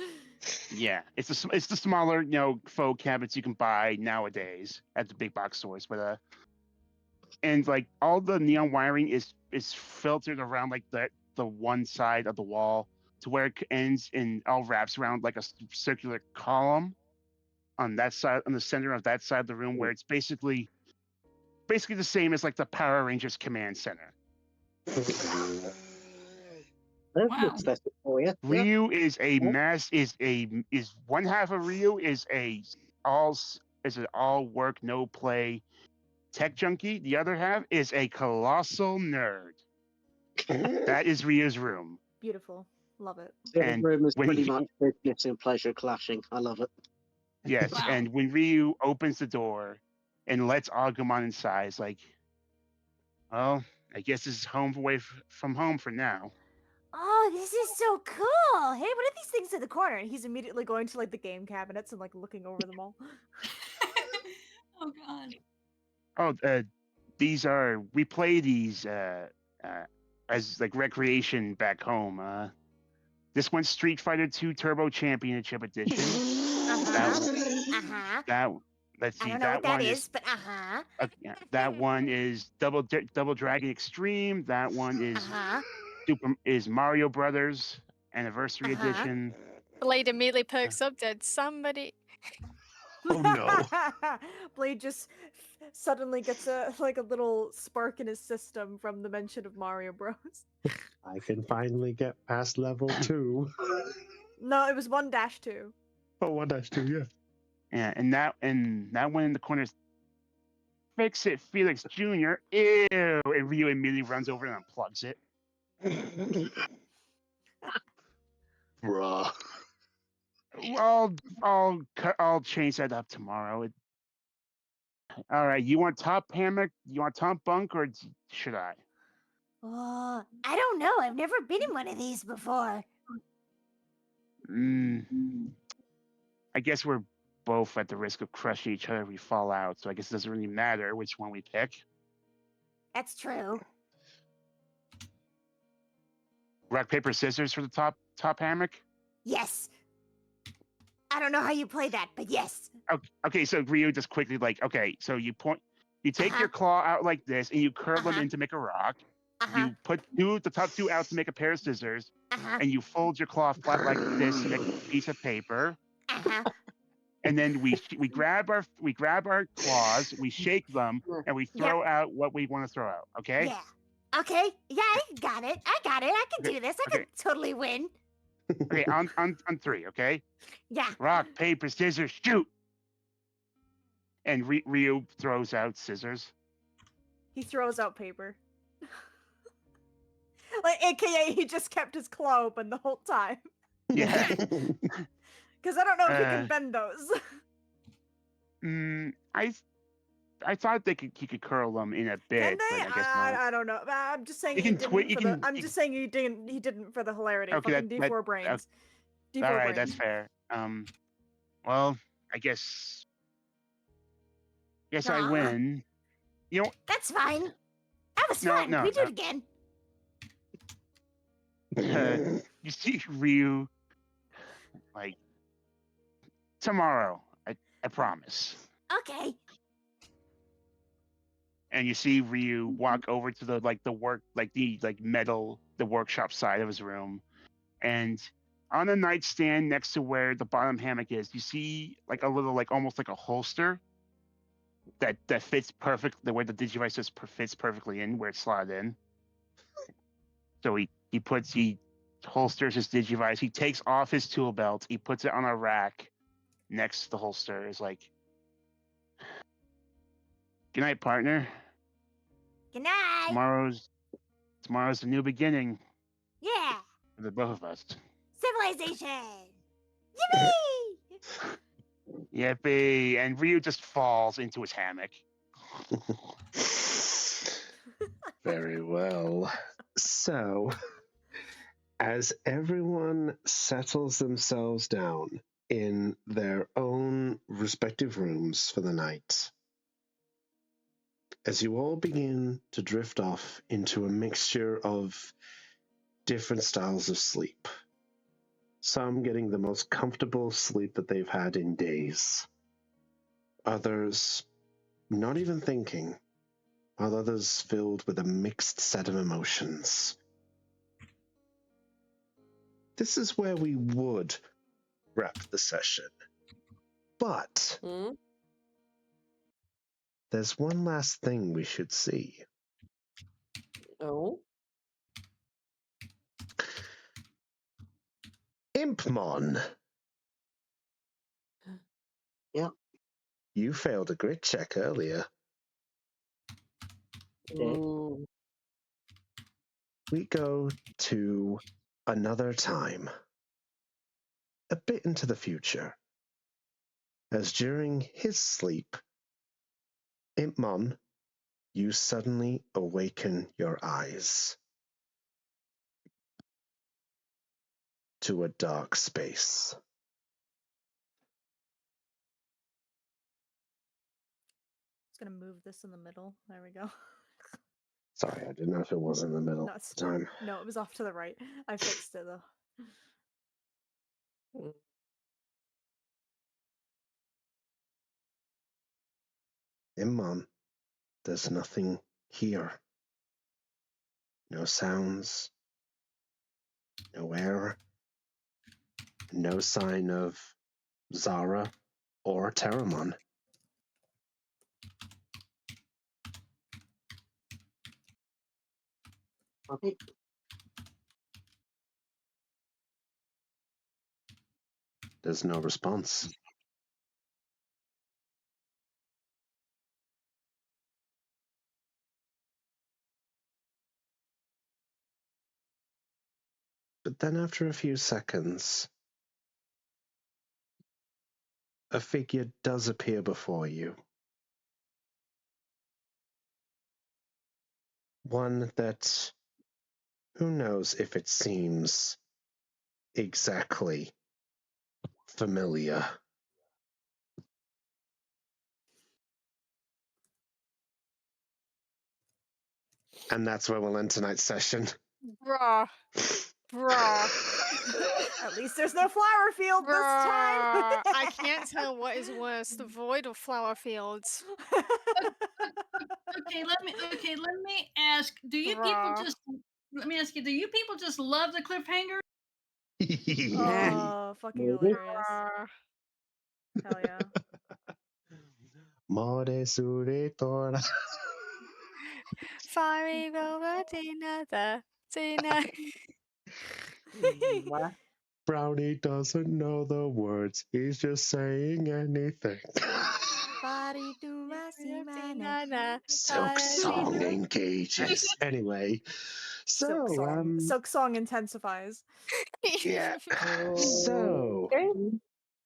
Yeah, it's the smaller faux cabinets you can buy nowadays at the big box stores, but and like all the neon wiring is filtered around like the one side of the wall to where it ends and all wraps around like a circular column on that side, on the center of that side of the room, where it's basically the same as like the Power Rangers command center. Wow. For you. Ryu is a is one half of Ryu is an all work no play tech junkie. The other half is a colossal nerd. That is Ryu's room. Beautiful. Love it. The room is pretty much business and pleasure clashing. I love it. Yes, wow. And when Ryu opens the door and lets Agumon inside, it's like, well, I guess this is home away from home for now. Oh, this is so cool! Hey, what are these things in the corner? And he's immediately going to like the game cabinets and like looking over them all. Oh God. Oh, we play these as like recreation back home. This one's Street Fighter 2 Turbo Championship Edition. Let's see. I don't know what that is, but that one is Double Dragon Extreme. That one is Mario Brothers Anniversary Edition. Blade immediately perks up. Did somebody? Oh no! Blade just suddenly gets a little spark in his system from the mention of Mario Bros. I can finally get past level 2. No, it was 1-2. Oh, 1-2, yeah. Yeah, and that one in the corner is Fix It Felix Jr. Ew! And Ryu immediately runs over and unplugs it. Bruh. I'll change that up tomorrow. All right, you want top hammock? You want top bunk, or should I? Oh, I don't know. I've never been in one of these before. I guess we're both at the risk of crushing each other if we fall out, so I guess it doesn't really matter which one we pick. That's true. rock, paper, scissors for the top hammock? Yes. I don't know how you play that, but yes. Okay, so Ryu just quickly so you take your claw out like this and you curl them in to make a rock. You put the top two out to make a pair of scissors, and you fold your claw flat like this to make a piece of paper. And then we grab our claws, we shake them, and we throw out what we want to throw out. Okay? Yeah. Okay. Yeah, I got it. I can do this. I can totally win. Okay, on 3. Okay. Yeah. Rock, paper, scissors, shoot. And Ryu throws out scissors. He throws out paper. Like, AKA, he just kept his claw open the whole time. Yeah. Because I don't know if he can bend those. I thought he could curl them in a bit, but I guess not. I don't know. I'm just saying just saying he didn't for the hilarity. Okay, fucking D4 brains. D4 all right, brains. that's fair. Well, I guess I win. You know, that's fine. That was fun. We do it again. You see Ryu like tomorrow. I promise. Okay. And you see Ryu walk over to the workshop side of his room, and on the nightstand next to where the bottom hammock is, you see like a little almost like a holster that fits perfect the way the Digivice just fits perfectly in where it's slotted in. So he holsters his Digivice. He takes off his tool belt. He puts it on a rack next to the holster. Is like, good night, partner. Good night. Tomorrow's the new beginning. Yeah. For the both of us. Civilization. Yippee! Yippee! And Ryu just falls into his hammock. Very well. So, as everyone settles themselves down in their own respective rooms for the night, as you all begin to drift off into a mixture of different styles of sleep, some getting the most comfortable sleep that they've had in days, others not even thinking, while others filled with a mixed set of emotions. This is where we would wrap the session. But there's one last thing we should see. Oh? Impmon. Yeah. You failed a grit check earlier. Ooh. We go to another time, a bit into the future, as during his sleep, Impmon, you suddenly awaken your eyes to a dark space. Just gonna move this in the middle. There we go. Sorry, I didn't know if it was in the middle at the time. No, it was off to the right. I fixed it though. Impmon, there's nothing here. No sounds, no air, no sign of Zara or Terramon. Okay. There's no response. But then after a few seconds, a figure does appear before you. One that, who knows if it seems exactly familiar. And that's where we'll end tonight's session. Bruh. Bruh. At least there's no flower field this time. I can't tell what is worse, the void or flower fields. Okay, let me ask. Do you people just let me ask you? Do you people just love the cliffhanger? Oh, fucking hilarious! Hell yeah! More sure tora. Fiery over dinner, dinner. Brownie doesn't know the words. He's just saying anything. Silk song engages. Anyway, Silk song intensifies. Yeah. So,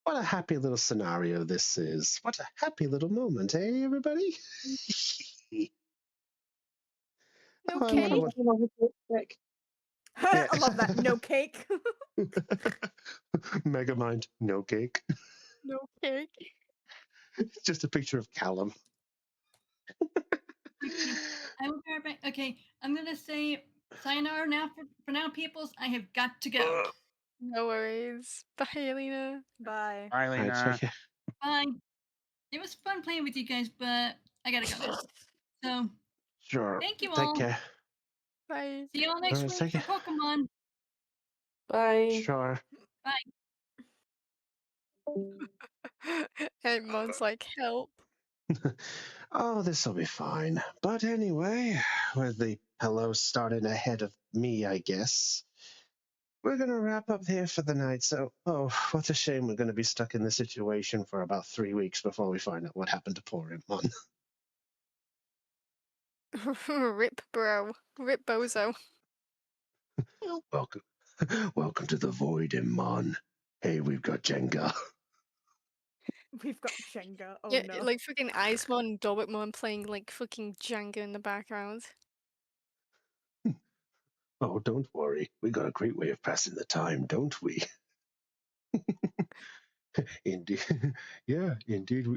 what a happy little scenario this is. What a happy little moment, eh, everybody? No I cake. wonder what... Yeah. I love that. No cake. Megamind, no cake. No cake. It's just a picture of Callum. Okay, I will be right back. Okay, I'm gonna say sayonara now for now, peoples. I have got to go. No worries. Bye, Alina. Bye. Bye, Lena. Bye. It was fun playing with you guys, but I gotta go. So, Sure. thank you Take all. care. Bye. See you all next Alright, week take for care. Pokemon. Bye. Sure. Bye. And Mon's like, help. Oh, this'll be fine. But anyway, with the hello starting ahead of me, I guess, we're going to wrap up here for the night. So, oh, what a shame we're going to be stuck in this situation for about 3 weeks before we find out what happened to poor Imon. Rip, bro. Rip, bozo. Welcome. Welcome to the void, Imon. Hey, we've got Jenga. We've got Jenga. Oh Yeah, no. like fucking Icemon and Dobbitmon playing like fucking Jenga in the background. Oh, don't worry. We got a great way of passing the time, don't we? Indeed. Yeah, indeed we,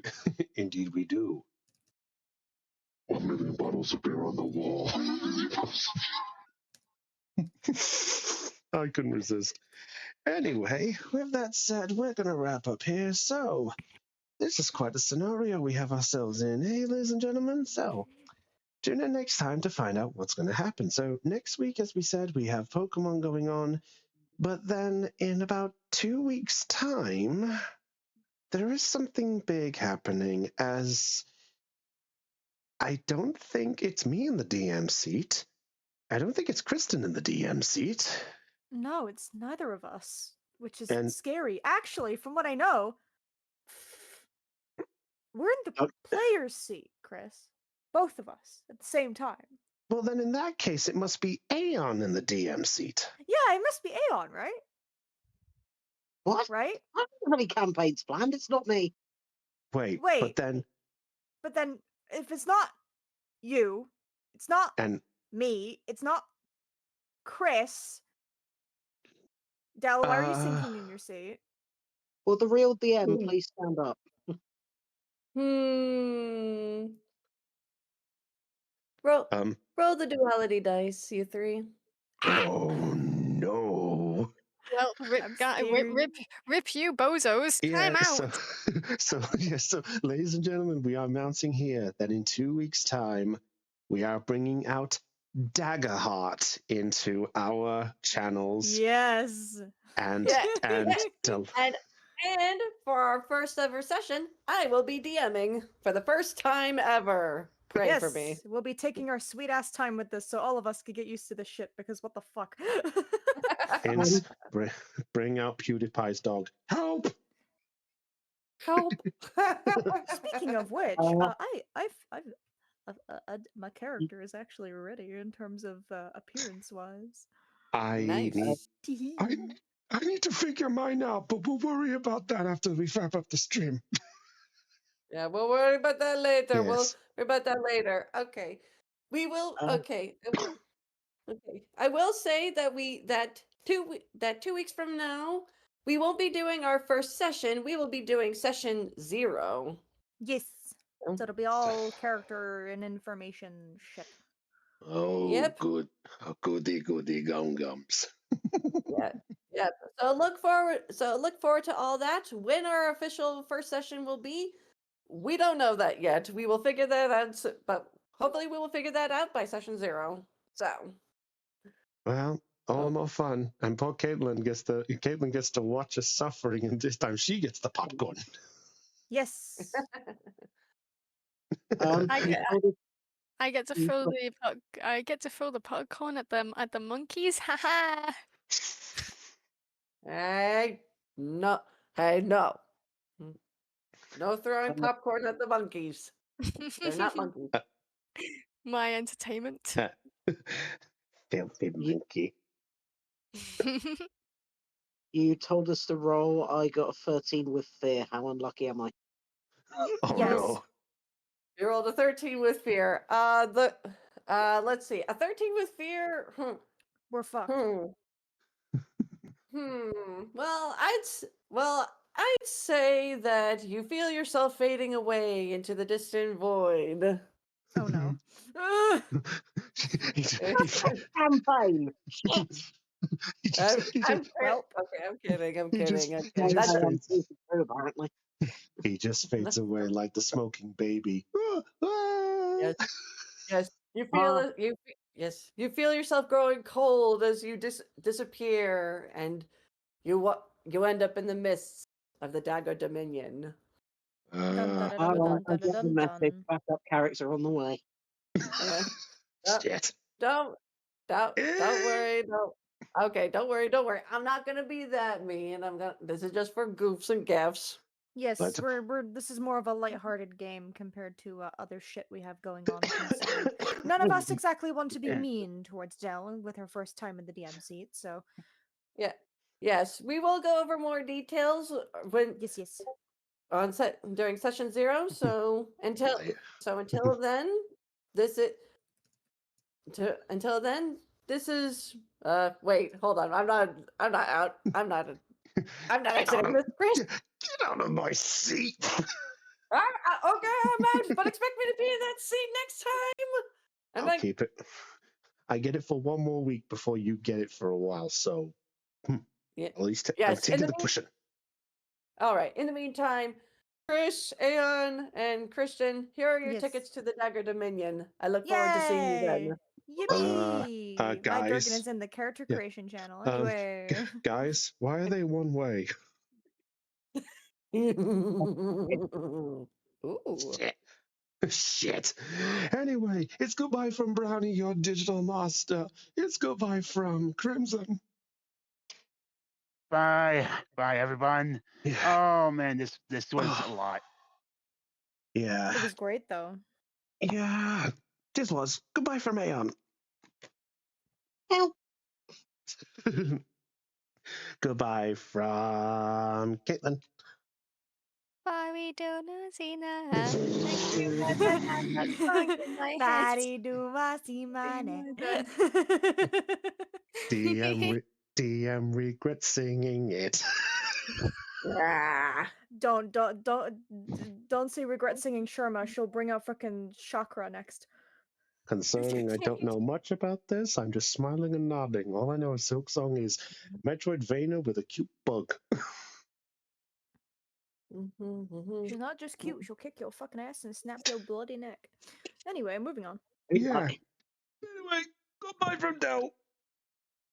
indeed we do. 1 million bottles of beer on the wall. I couldn't resist. Anyway, with that said, we're going to wrap up here. So, this is quite a scenario we have ourselves in, eh, ladies and gentlemen? So, tune in next time to find out what's going to happen. So, next week, as we said, we have Pokemon going on. But then, in about 2 weeks' time, there is something big happening, as I don't think it's me in the DM seat. I don't think it's Kristen in the DM seat. No, it's neither of us, which is scary. Actually, from what I know, we're in the player's seat, Chris. Both of us at the same time. Well, then in that case, it must be Aeon in the DM seat. Yeah, it must be Aeon, right? What? Right? I don't have any campaigns planned. It's not me. Wait. But then if it's not you, it's not and me, it's not Chris. Del, why are you sinking in your seat? Will the real DM please stand up? Roll the duality dice, you three. Oh no. Well, rip you, bozos. Time out. So, ladies and gentlemen, we are announcing here that in 2 weeks' time, we are bringing out Daggerheart into our channels. Yes. And and for our first ever session, I will be DMing for the first time ever. Pray for me. We'll be taking our sweet ass time with this, so all of us could get used to this shit. Because what the fuck? Bring out PewDiePie's dog. Help! Help! Speaking of which, my character is actually ready in terms of appearance wise. I need to figure mine out, but we'll worry about that after we wrap up the stream. Yeah, we'll worry about that later. Yes. We'll worry about that later. Okay. We will okay. Okay. I will say that 2 weeks from now, we won't be doing our first session. We will be doing session 0. Yes. So it'll be all character and information shit. Oh, Yep. good. Oh, goody gum-gums. Yeah. Yeah. So look forward to all that. When our official first session will be, we don't know that yet. We will figure that out, but hopefully we will figure that out by session 0. So. Well, all the more fun. And poor Caitlin gets to watch us suffering, and this time she gets the popcorn. Yes. I get to throw the popcorn at the monkeys. Haha. Hey, no. Hey, no. No throwing popcorn at the monkeys. They're not monkeys. My entertainment. Filthy monkey. You told us to roll. I got a 13 with fear. How unlucky am I? Oh Yes. no. You rolled a 13 with fear. Let's see. A 13 with fear. We're fucked. Well, I'd say that you feel yourself fading away into the distant void. Oh no. Campaign. Well, okay, I'm kidding. I'm he kidding. just- I'm he kidding. just That's fades- apparently. He just fades away like the smoking baby. yes, yes. You feel it. You feel yourself growing cold as you disappear, and you end up in the mists of the Dagger Dominion. I get the message. Backup character on the way. Yeah. Shit. Don't worry. Don't worry. I'm not gonna be that mean. This is just for goofs and gaffs. Yes, this is more of a lighthearted game compared to other shit we have going on. Considering none of us exactly want to be mean towards Dell with her first time in the DM seat. So, yeah, yes, we will go over more details when yes on during session 0. So until then, until then, this is wait, hold on. I'm not out. I'm not exiting this, Chris. Get out of my seat. Okay, I'm out, but expect me to be in that seat next time. And I'll keep it. I get it for one more week before you get it for a while, so at least I'm taking the pushing. All right. In the meantime, Chris, Aeon, and Christian, here are your tickets to the Dagger Dominion. I look forward to seeing you then. Yippee! My Guys, Durgan is in the character creation channel. Anyway, guys, why are they one way? Ooh. Shit. Anyway, it's goodbye from Brownie, your digital master. It's goodbye from Crimson. Bye, everyone. Oh man, this was a lot. Yeah. It was great though. Yeah, this was goodbye from Aeon. Help. Goodbye from Caitlin. Bari do nasina. Thank you for the hand that sung in my head. Bari do masimane. DM regret singing it. Don't say regret singing Sharma. She'll bring out fucking chakra next. Concerning, I don't know much about this. I'm just smiling and nodding. All I know is Silksong is Metroidvania with a cute bug. She's not just cute. She'll kick your fucking ass and snap your bloody neck. Anyway, moving on. Yeah. Anyway, goodbye from Dell.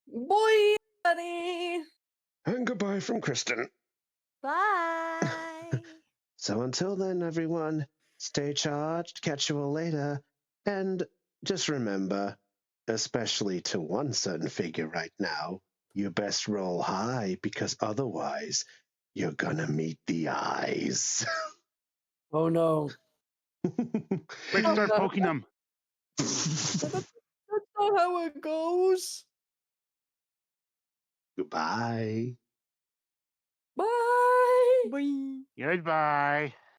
Boy, buddy. And goodbye from Kristen. Bye. So until then, everyone, stay charged. Catch you all later. And just remember, especially to one certain figure right now, you best roll high because otherwise you're gonna meet the eyes. Oh no. Quick, start poking them. That's not how it goes. Goodbye. Bye. Bye. Goodbye.